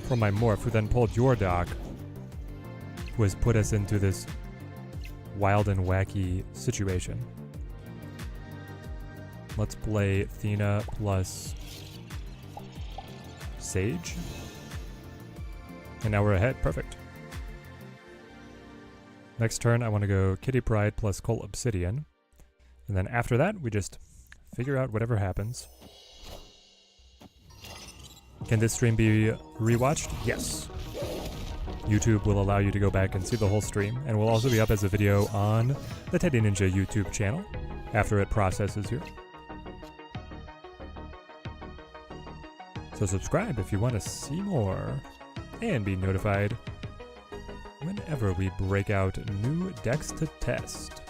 from my Morph, who then pulled your Doc. Who has put us into this wild and wacky situation. Let's play Thena plus Sage. And now we're ahead. Perfect. Next turn, I want to go Kitty Pride plus Colt Obsidian. And then after that, we just figure out whatever happens. Can this stream be rewatched? Yes. YouTube will allow you to go back and see the whole stream, and will also be up as a video on the Teddy Ninja YouTube channel after it processes here. So subscribe if you want to see more, and be notified whenever we break out new decks to test.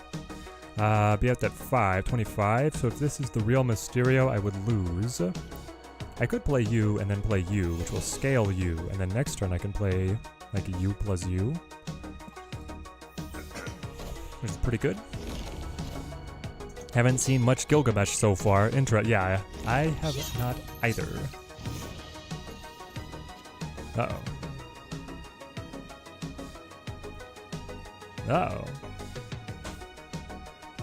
Be at that 525, so if this is the real Mysterio, I would lose. I could play you and then play you, which will scale you, and then next turn I can play like you plus you, which is pretty good. Haven't seen much Gilgamesh so far. Yeah, I have not either. Uh-oh. Uh-oh.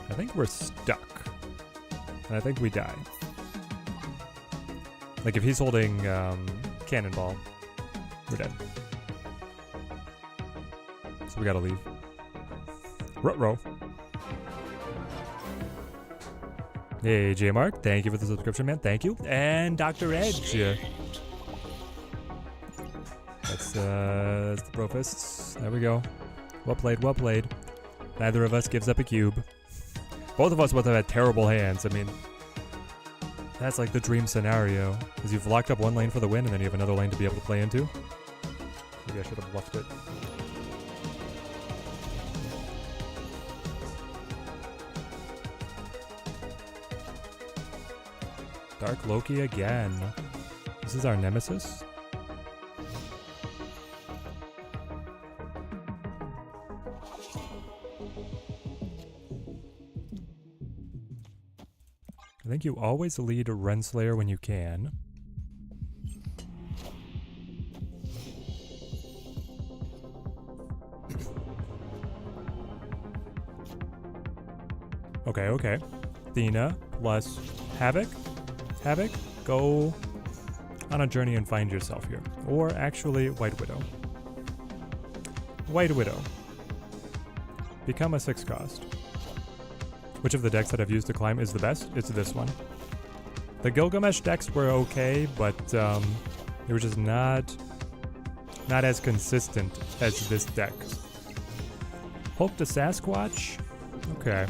I think we're stuck. And I think we die. Like if he's holding Cannonball, we're dead. So we gotta leave. Ruh-roh. Hey, J-Mark, thank you for the subscription, man. Thank you. And Dr. Edge. That's the Profists. There we go. Well played, well played. Neither of us gives up a cube. Both of us both have had terrible hands. I mean, that's like the dream scenario. Because you've locked up one lane for the win, and then you have another lane to be able to play into. Maybe I should have left it. Dark Loki again. This is our nemesis. I think you always lead a Renslayer when you can. Okay, okay. Thena plus Havoc. Havoc, go on a journey and find yourself here. Or actually, White Widow. White Widow. Become a 6 cost. Which of the decks that I've used to climb is the best? It's this one. The Gilgamesh decks were okay, but they were just not as consistent as this deck. Hope to Sasquatch? Okay.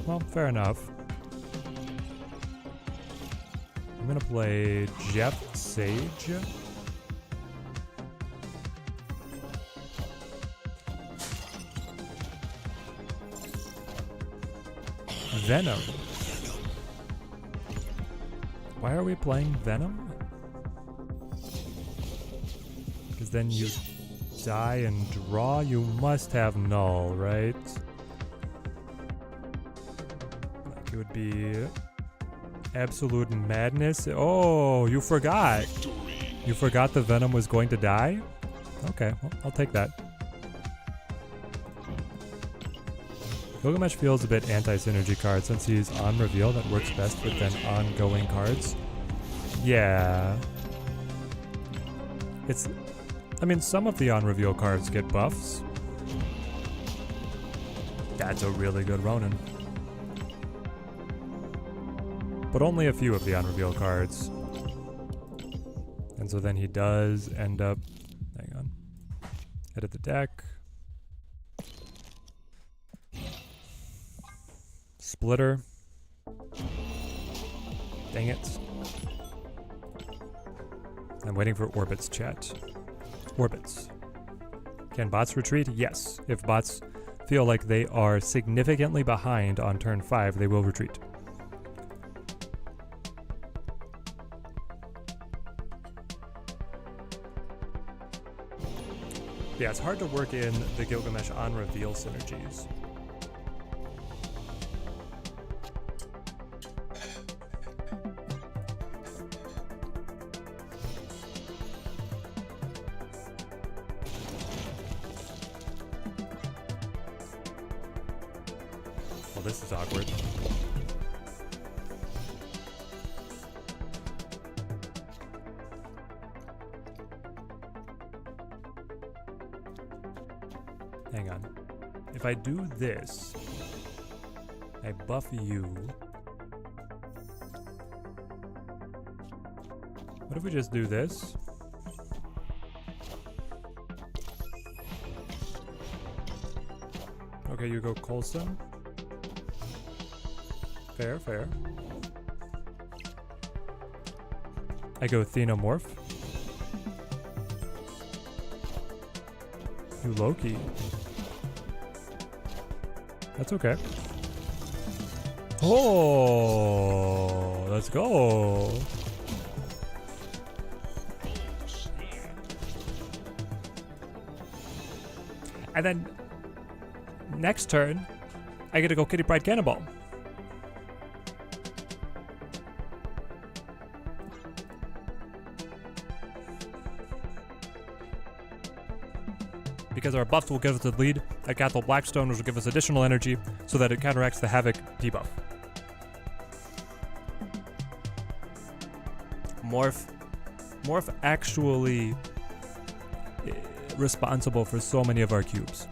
Well, fair enough. I'm gonna play Jeff Sage. Venom. Why are we playing Venom? Because then you die and draw. You must have null, right? Like it would be absolute madness. Oh, you forgot. You forgot the Venom was going to die? Okay, well, I'll take that. Gilgamesh feels a bit anti-synergy card since he's on reveal. That works best with then ongoing cards. Yeah. I mean, some of the on-reveal cards get buffs. That's a really good Ronin. But only a few of the on-reveal cards. And so then he does end up... Hang on. Edit the deck. Splitter. Dang it. I'm waiting for Orbits chat. Orbits. Can bots retreat? Yes. If bots feel like they are significantly behind on turn 5, they will retreat. Yeah, it's hard to work in the Gilgamesh on reveal synergies. Well, this is awkward. Hang on. If I do this, I buff you. What if we just do this? Okay, you go Colson. Fair, fair. I go Thenomorph. You Loki. That's okay. Oh, let's go. And then next turn, I get to go Kitty Pride Cannonball. Because our buffs will give us the lead, a Cathal Blackstone which will give us additional energy so that it counteracts the Havoc debuff. Morph actually responsible for so many of our cubes.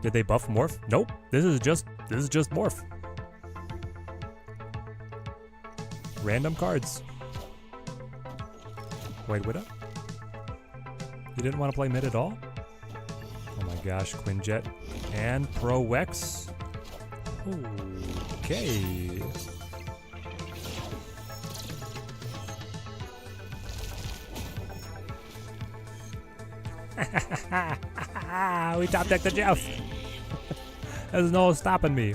Did they buff Morph? Nope. This is just Morph. Random cards. Wait, what up? You didn't want to play mid at all? Oh my gosh, Quinjet and Pro Wex. Okay. We top decked the Jeff. There's no stopping me.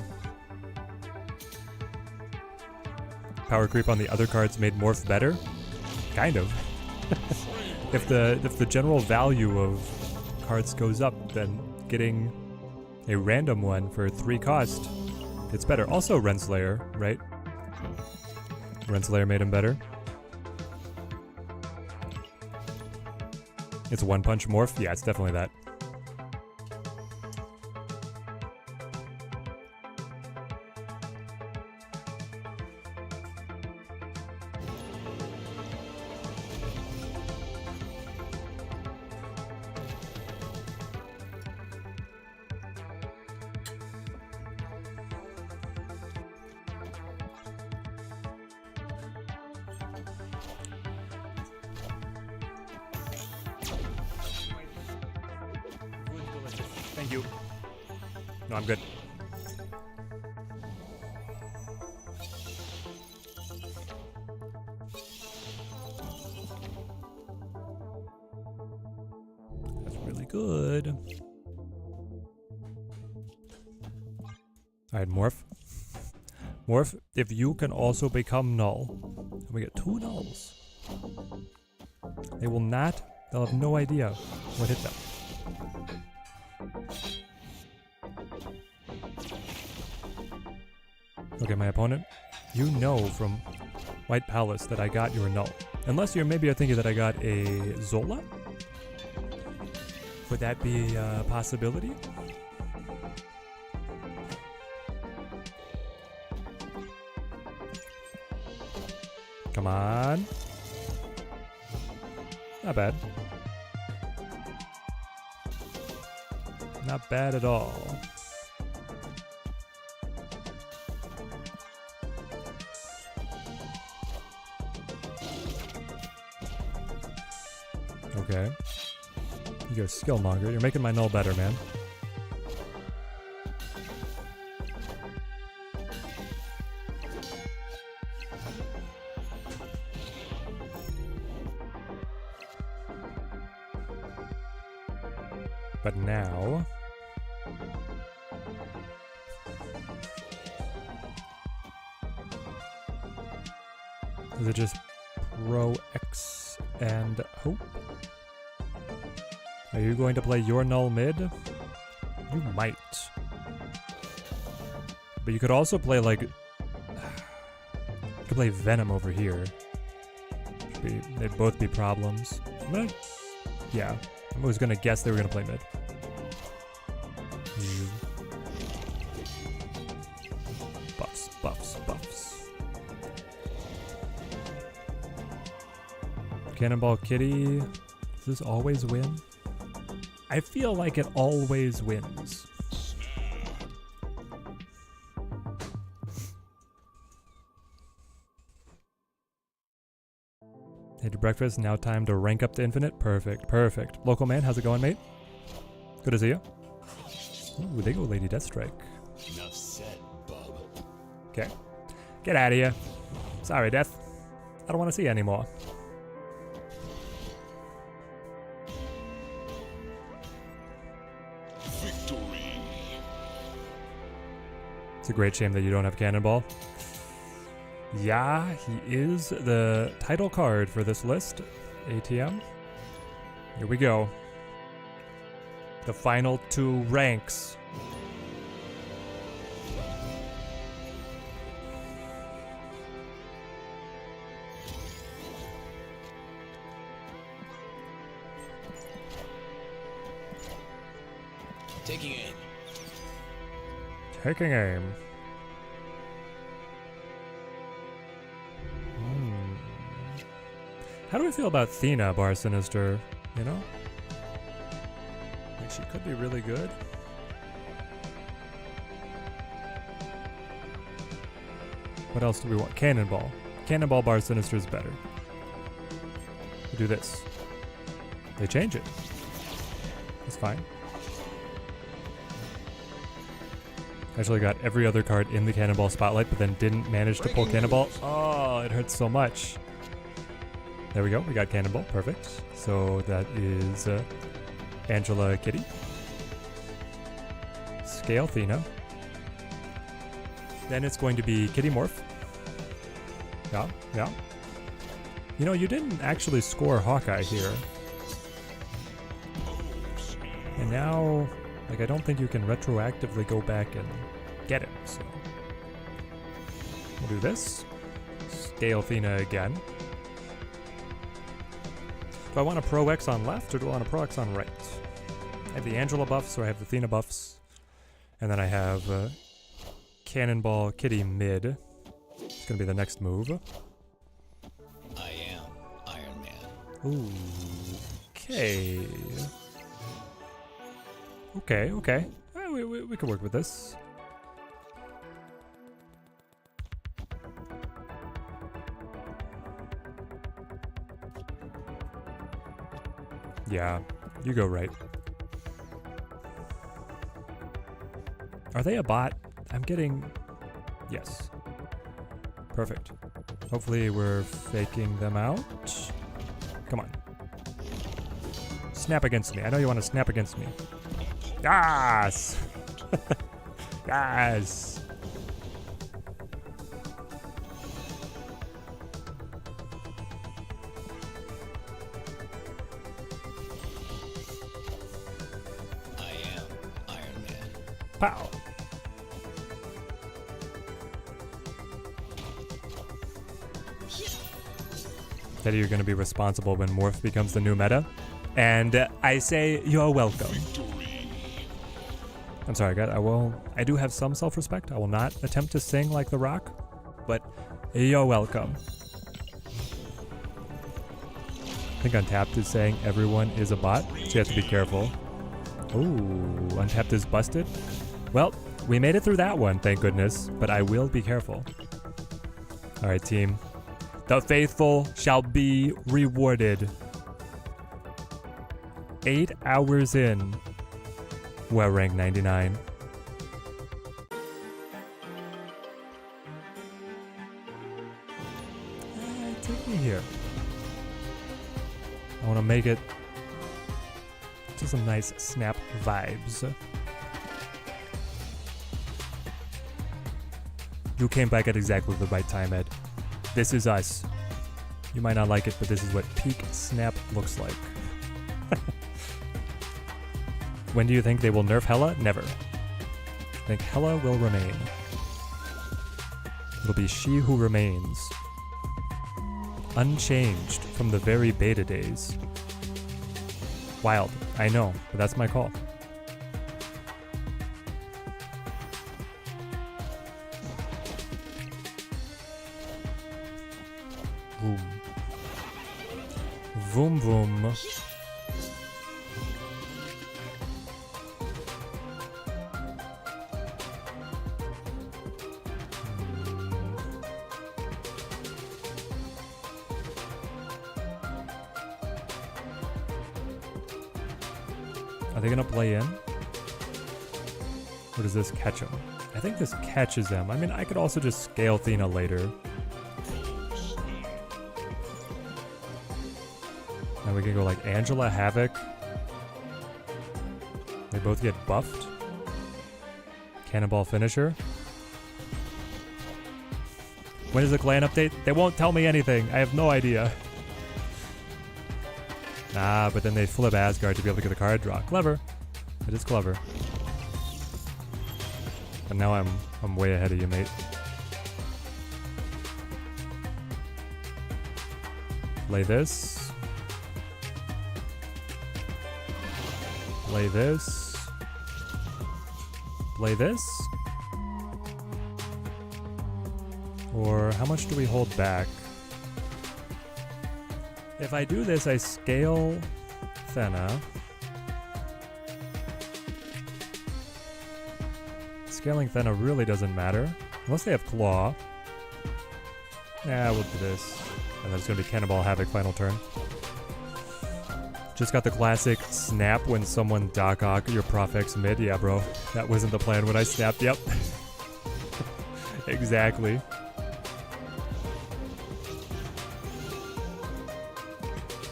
Power creep on the other cards made Morph better? Kind of. If the general value of cards goes up, then getting a random one for 3 cost, it's better. Also Renslayer, right? Renslayer made him better. It's One Punch Morph? Yeah, it's definitely that. Thank you. No, I'm good. That's really good. Alright, Morph. Morph, if you can also become null, and we get 2 nulls, they will not, they'll have no idea what hit them. Okay, my opponent, you know from White Palace that I got your null. Unless you're maybe thinking that I got a Zola? Would that be a possibility? Come on. Not bad. Not bad at all. Okay. You go Skillmonger. You're making my null better, man. But now... is it just Pro X and Hope? Are you going to play your null mid? You might. But you could also play like... you could play Venom over here. They'd both be problems. Yeah. I was gonna guess they were gonna play mid. Buffs, buffs, buffs. Cannonball Kitty. Does this always win? I feel like it always wins. Had your breakfast, now time to rank up to infinite. Perfect, perfect. Local man, how's it going, mate? Good to see you. Ooh, they go Lady Deathstrike. Enough said, bub. Okay. Get out of here. Sorry, Death. I don't want to see you anymore. Victory. It's a great shame that you don't have Cannonball. Yeah, he is the title card for this list. ATM. Here we go. The final two ranks. Taking aim. Taking aim. How do we feel about Thena, Bar Sinister? You know? Like, she could be really good. What else do we want? Cannonball. Cannonball Bar Sinister is better. We'll do this. They change it. It's fine. Actually got every other card in the Cannonball spotlight, but then didn't manage to pull Cannonball. Oh, it hurts so much. There we go. We got Cannonball. Perfect. So that is Angela Kitty. Scale Thena. Then it's going to be Kitty Morph. Yeah, yeah. You know, you didn't actually score Hawkeye here. And now, like, I don't think you can retroactively go back and get him, so. We'll do this. Scale Thena again. Do I want a Pro X on left or do I want a Pro X on right? I have the Angela buffs, so I have the Thena buffs. And then I have Cannonball Kitty mid. It's going to be the next move. I am Iron Man. Ooh. Okay. Okay, okay. We can work with this. Yeah, you go right. Are they a bot? I'm getting... Yes. Perfect. Hopefully we're faking them out. Come on. Snap against me. I know you want to snap against me. Yes! Yes! Pow! Teddy, you're going to be responsible when Morph becomes the new meta. And I say, you're welcome. I'm sorry, guys. I do have some self-respect. I will not attempt to sing like The Rock, but you're welcome. I think Untapped is saying everyone is a bot, so you have to be careful. Ooh, Untapped is busted. Well, we made it through that one, thank goodness, but I will be careful. All right, team. The faithful shall be rewarded. 8 hours in. We're rank 99. Take me here. I want to make it to some nice snap vibes. You came back at exactly the right time, Ed. This is us. You might not like it, but this is what peak snap looks like. When do you think they will nerf Hela? Never. I think Hela will remain. It'll be she who remains. Unchanged from the very beta days. Wild, I know, but that's my call. Boom. Vroom vroom. Are they gonna play in? Or does this catch him? I think this catches them. I mean, I could also just scale Thena later. Now we can go like Angela, Havoc. They both get buffed. Cannonball finisher. When is the clan update? They won't tell me anything. I have no idea. Ah, but then they flip Asgard to be able to get the card draw. Clever. It is clever. And now I'm way ahead of you, mate. Play this. Play this. Play this. Or how much do we hold back? If I do this, I scale Thena. Scaling Thena really doesn't matter. Unless they have Claw. Yeah, we'll do this. And then it's going to be Cannonball Havoc final turn. Just got the classic snap when someone Doc Ock your Prof X mid. Yeah, bro. That wasn't the plan when I snapped. Yep. Exactly.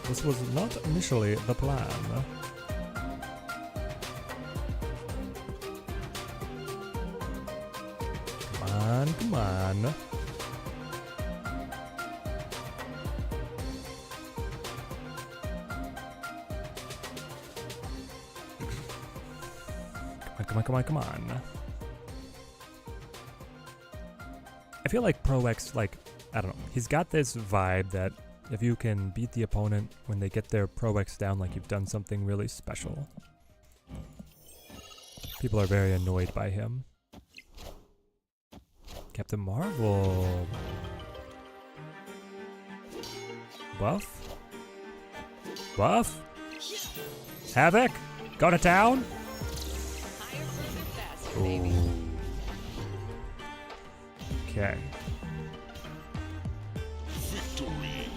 This was not initially the plan. Come on, come on. Come on, come on. I feel like Pro X, like, I don't know, he's got this vibe that if you can beat the opponent when they get their Pro X down, like you've done something really special. People are very annoyed by him. Captain Marvel. Buff? Buff? Havoc? Go to town? Ooh. Okay.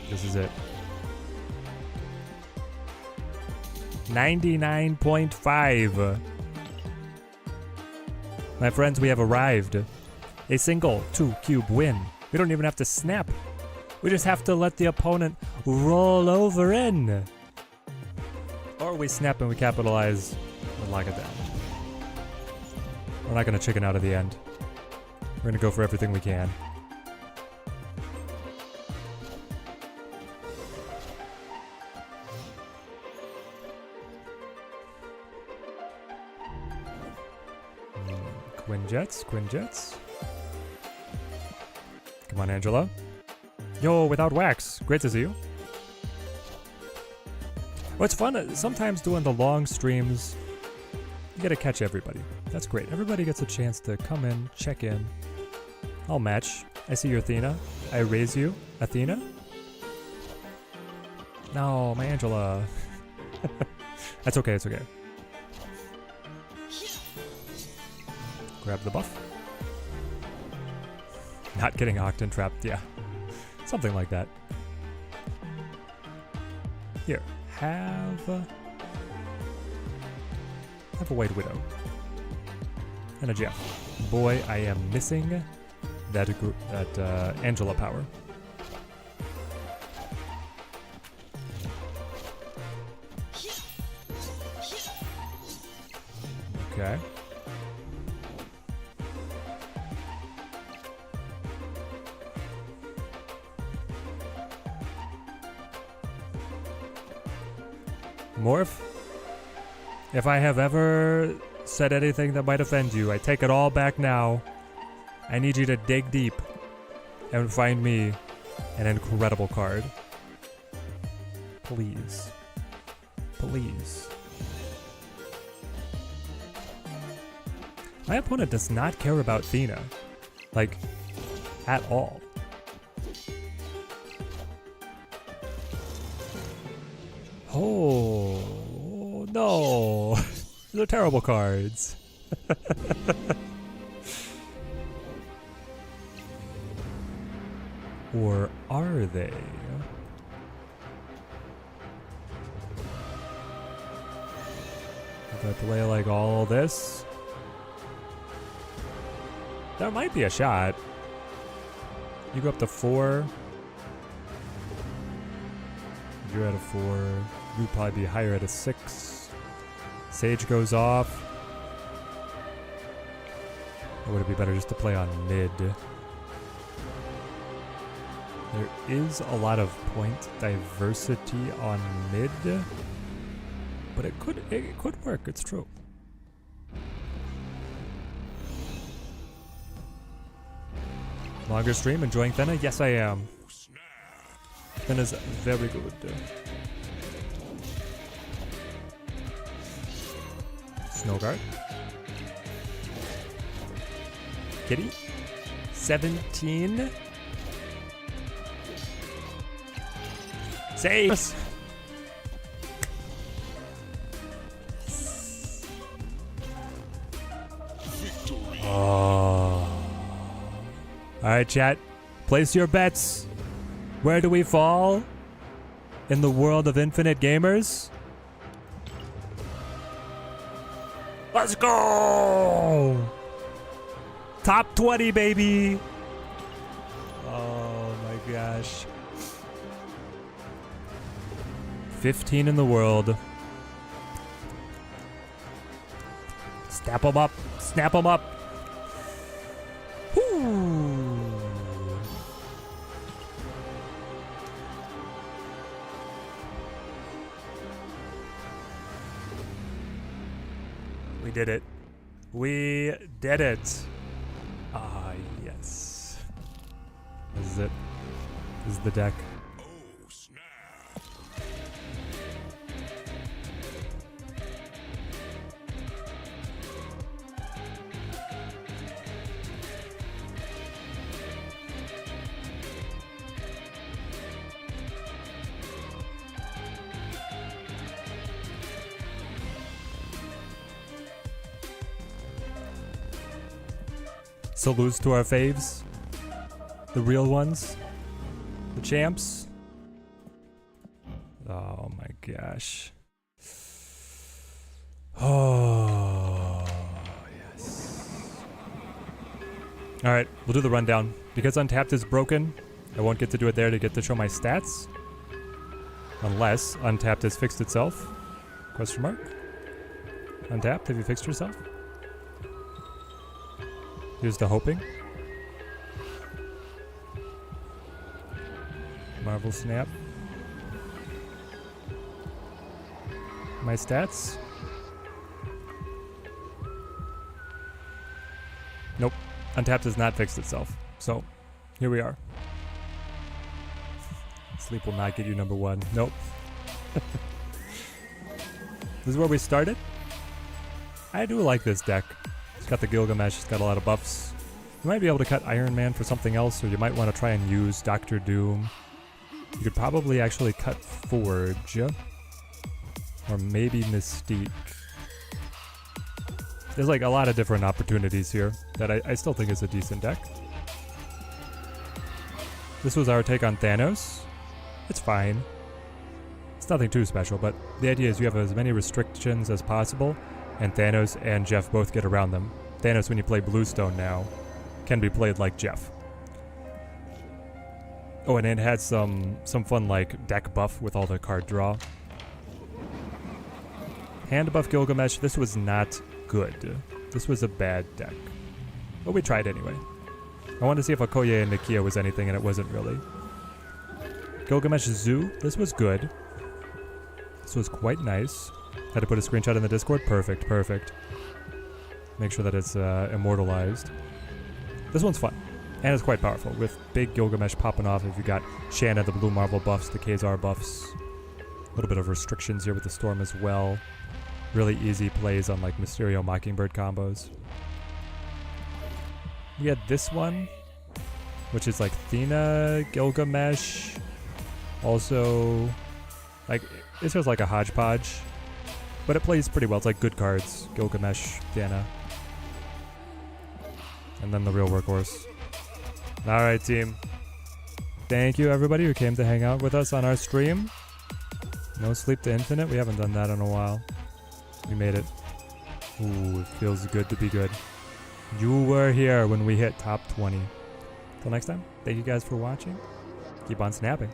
This is it. 99.5. My friends, we have arrived. A single 2-cube win. We don't even have to snap. We just have to let the opponent roll over in. Or we snap and we capitalize and lock it down. We're not going to chicken out of the end. We're going to go for everything we can. Quinjets, Quinjets. Come on, Angela. Yo, without wax. Great to see you. Well, it's fun. Sometimes doing the long streams, you gotta catch everybody. That's great. Everybody gets a chance to come in, check in. I'll match. I see your Athena. I raise you. Athena? No, my Angela. That's okay, it's okay. Grab the buff. Not getting Octon trapped, yeah. Something like that. Here, have have a White Widow. And a Jeff. Boy, I am missing that Angela power. Okay. Morph, if I have ever said anything that might offend you, I take it all back now. I need you to dig deep and find me an incredible card. Please. Please. My opponent does not care about Thena. Like, at all. Oh, no. They're terrible cards. Or are they? If I play like all this, there might be a shot. You go up to 4. You're at a 4. You'd probably be higher at a 6. Sage goes off. Or would it be better just to play on mid? There is a lot of point diversity on mid, but it could work. It's true. Longer stream, enjoying Thena? Yes, I am. Thena's very good. Snow Guard. Kitty. 17. Saves. Oh. Alright, chat. Place your bets. Where do we fall in the world of infinite gamers? Let's go! Top 20, baby! Oh my gosh. 15 in the world. Snap them up. Snap them up. Woo. We did it. We did it. Ah, yes. This is it. This is the deck. Oh, snap. So lose to our faves. The real ones. The champs. Oh my gosh. Oh, yes. Alright, we'll do the rundown. Because Untapped is broken, I won't get to do it there to get to show my stats. Unless Untapped has fixed itself. Question mark. Untapped, have you fixed yourself? Here's the hoping. Marvel Snap. My stats. Nope. Untapped has not fixed itself. So, here we are. Sleep will not get you number 1. Nope. This is where we started. I do like this deck. It's got the Gilgamesh, it's got a lot of buffs. You might be able to cut Iron Man for something else, or you might want to try and use Doctor Doom. You could probably actually cut Forge. Or maybe Mystique. There's like a lot of different opportunities here that I still think is a decent deck. This was our take on Thanos. It's fine. It's nothing too special, but the idea is you have as many restrictions as possible, And Thanos and Jeff both get around them. Thanos, when you play Bluestone now, can be played like Jeff. Oh, and it had some fun like deck buff with all the card draw. Hand buff Gilgamesh, this was not good. This was a bad deck. But we tried anyway. I wanted to see if Okoye and Nakia was anything, and it wasn't really. Gilgamesh Zoo, this was good. This was quite nice. Had to put a screenshot in the Discord. Perfect, perfect. Make sure that it's immortalized. This one's fun. And it's quite powerful, with big Gilgamesh popping off if you got Shanna, the blue Marvel buffs, the Khazar buffs. A little bit of restrictions here with the Storm as well. Really easy plays on like Mysterio Mockingbird combos. We had this one, which is like Thena, Gilgamesh. Also, like, it's just like a hodgepodge. But it plays pretty well. It's like good cards. Gilgamesh, Thena. And then the real workhorse. Alright, team. Thank you, everybody who came to hang out with us on our stream. No Sleep to Infinite. We haven't done that in a while. We made it. Ooh, it feels good to be good. You were here when we hit top 20. Till next time, thank you guys for watching. Keep on snapping.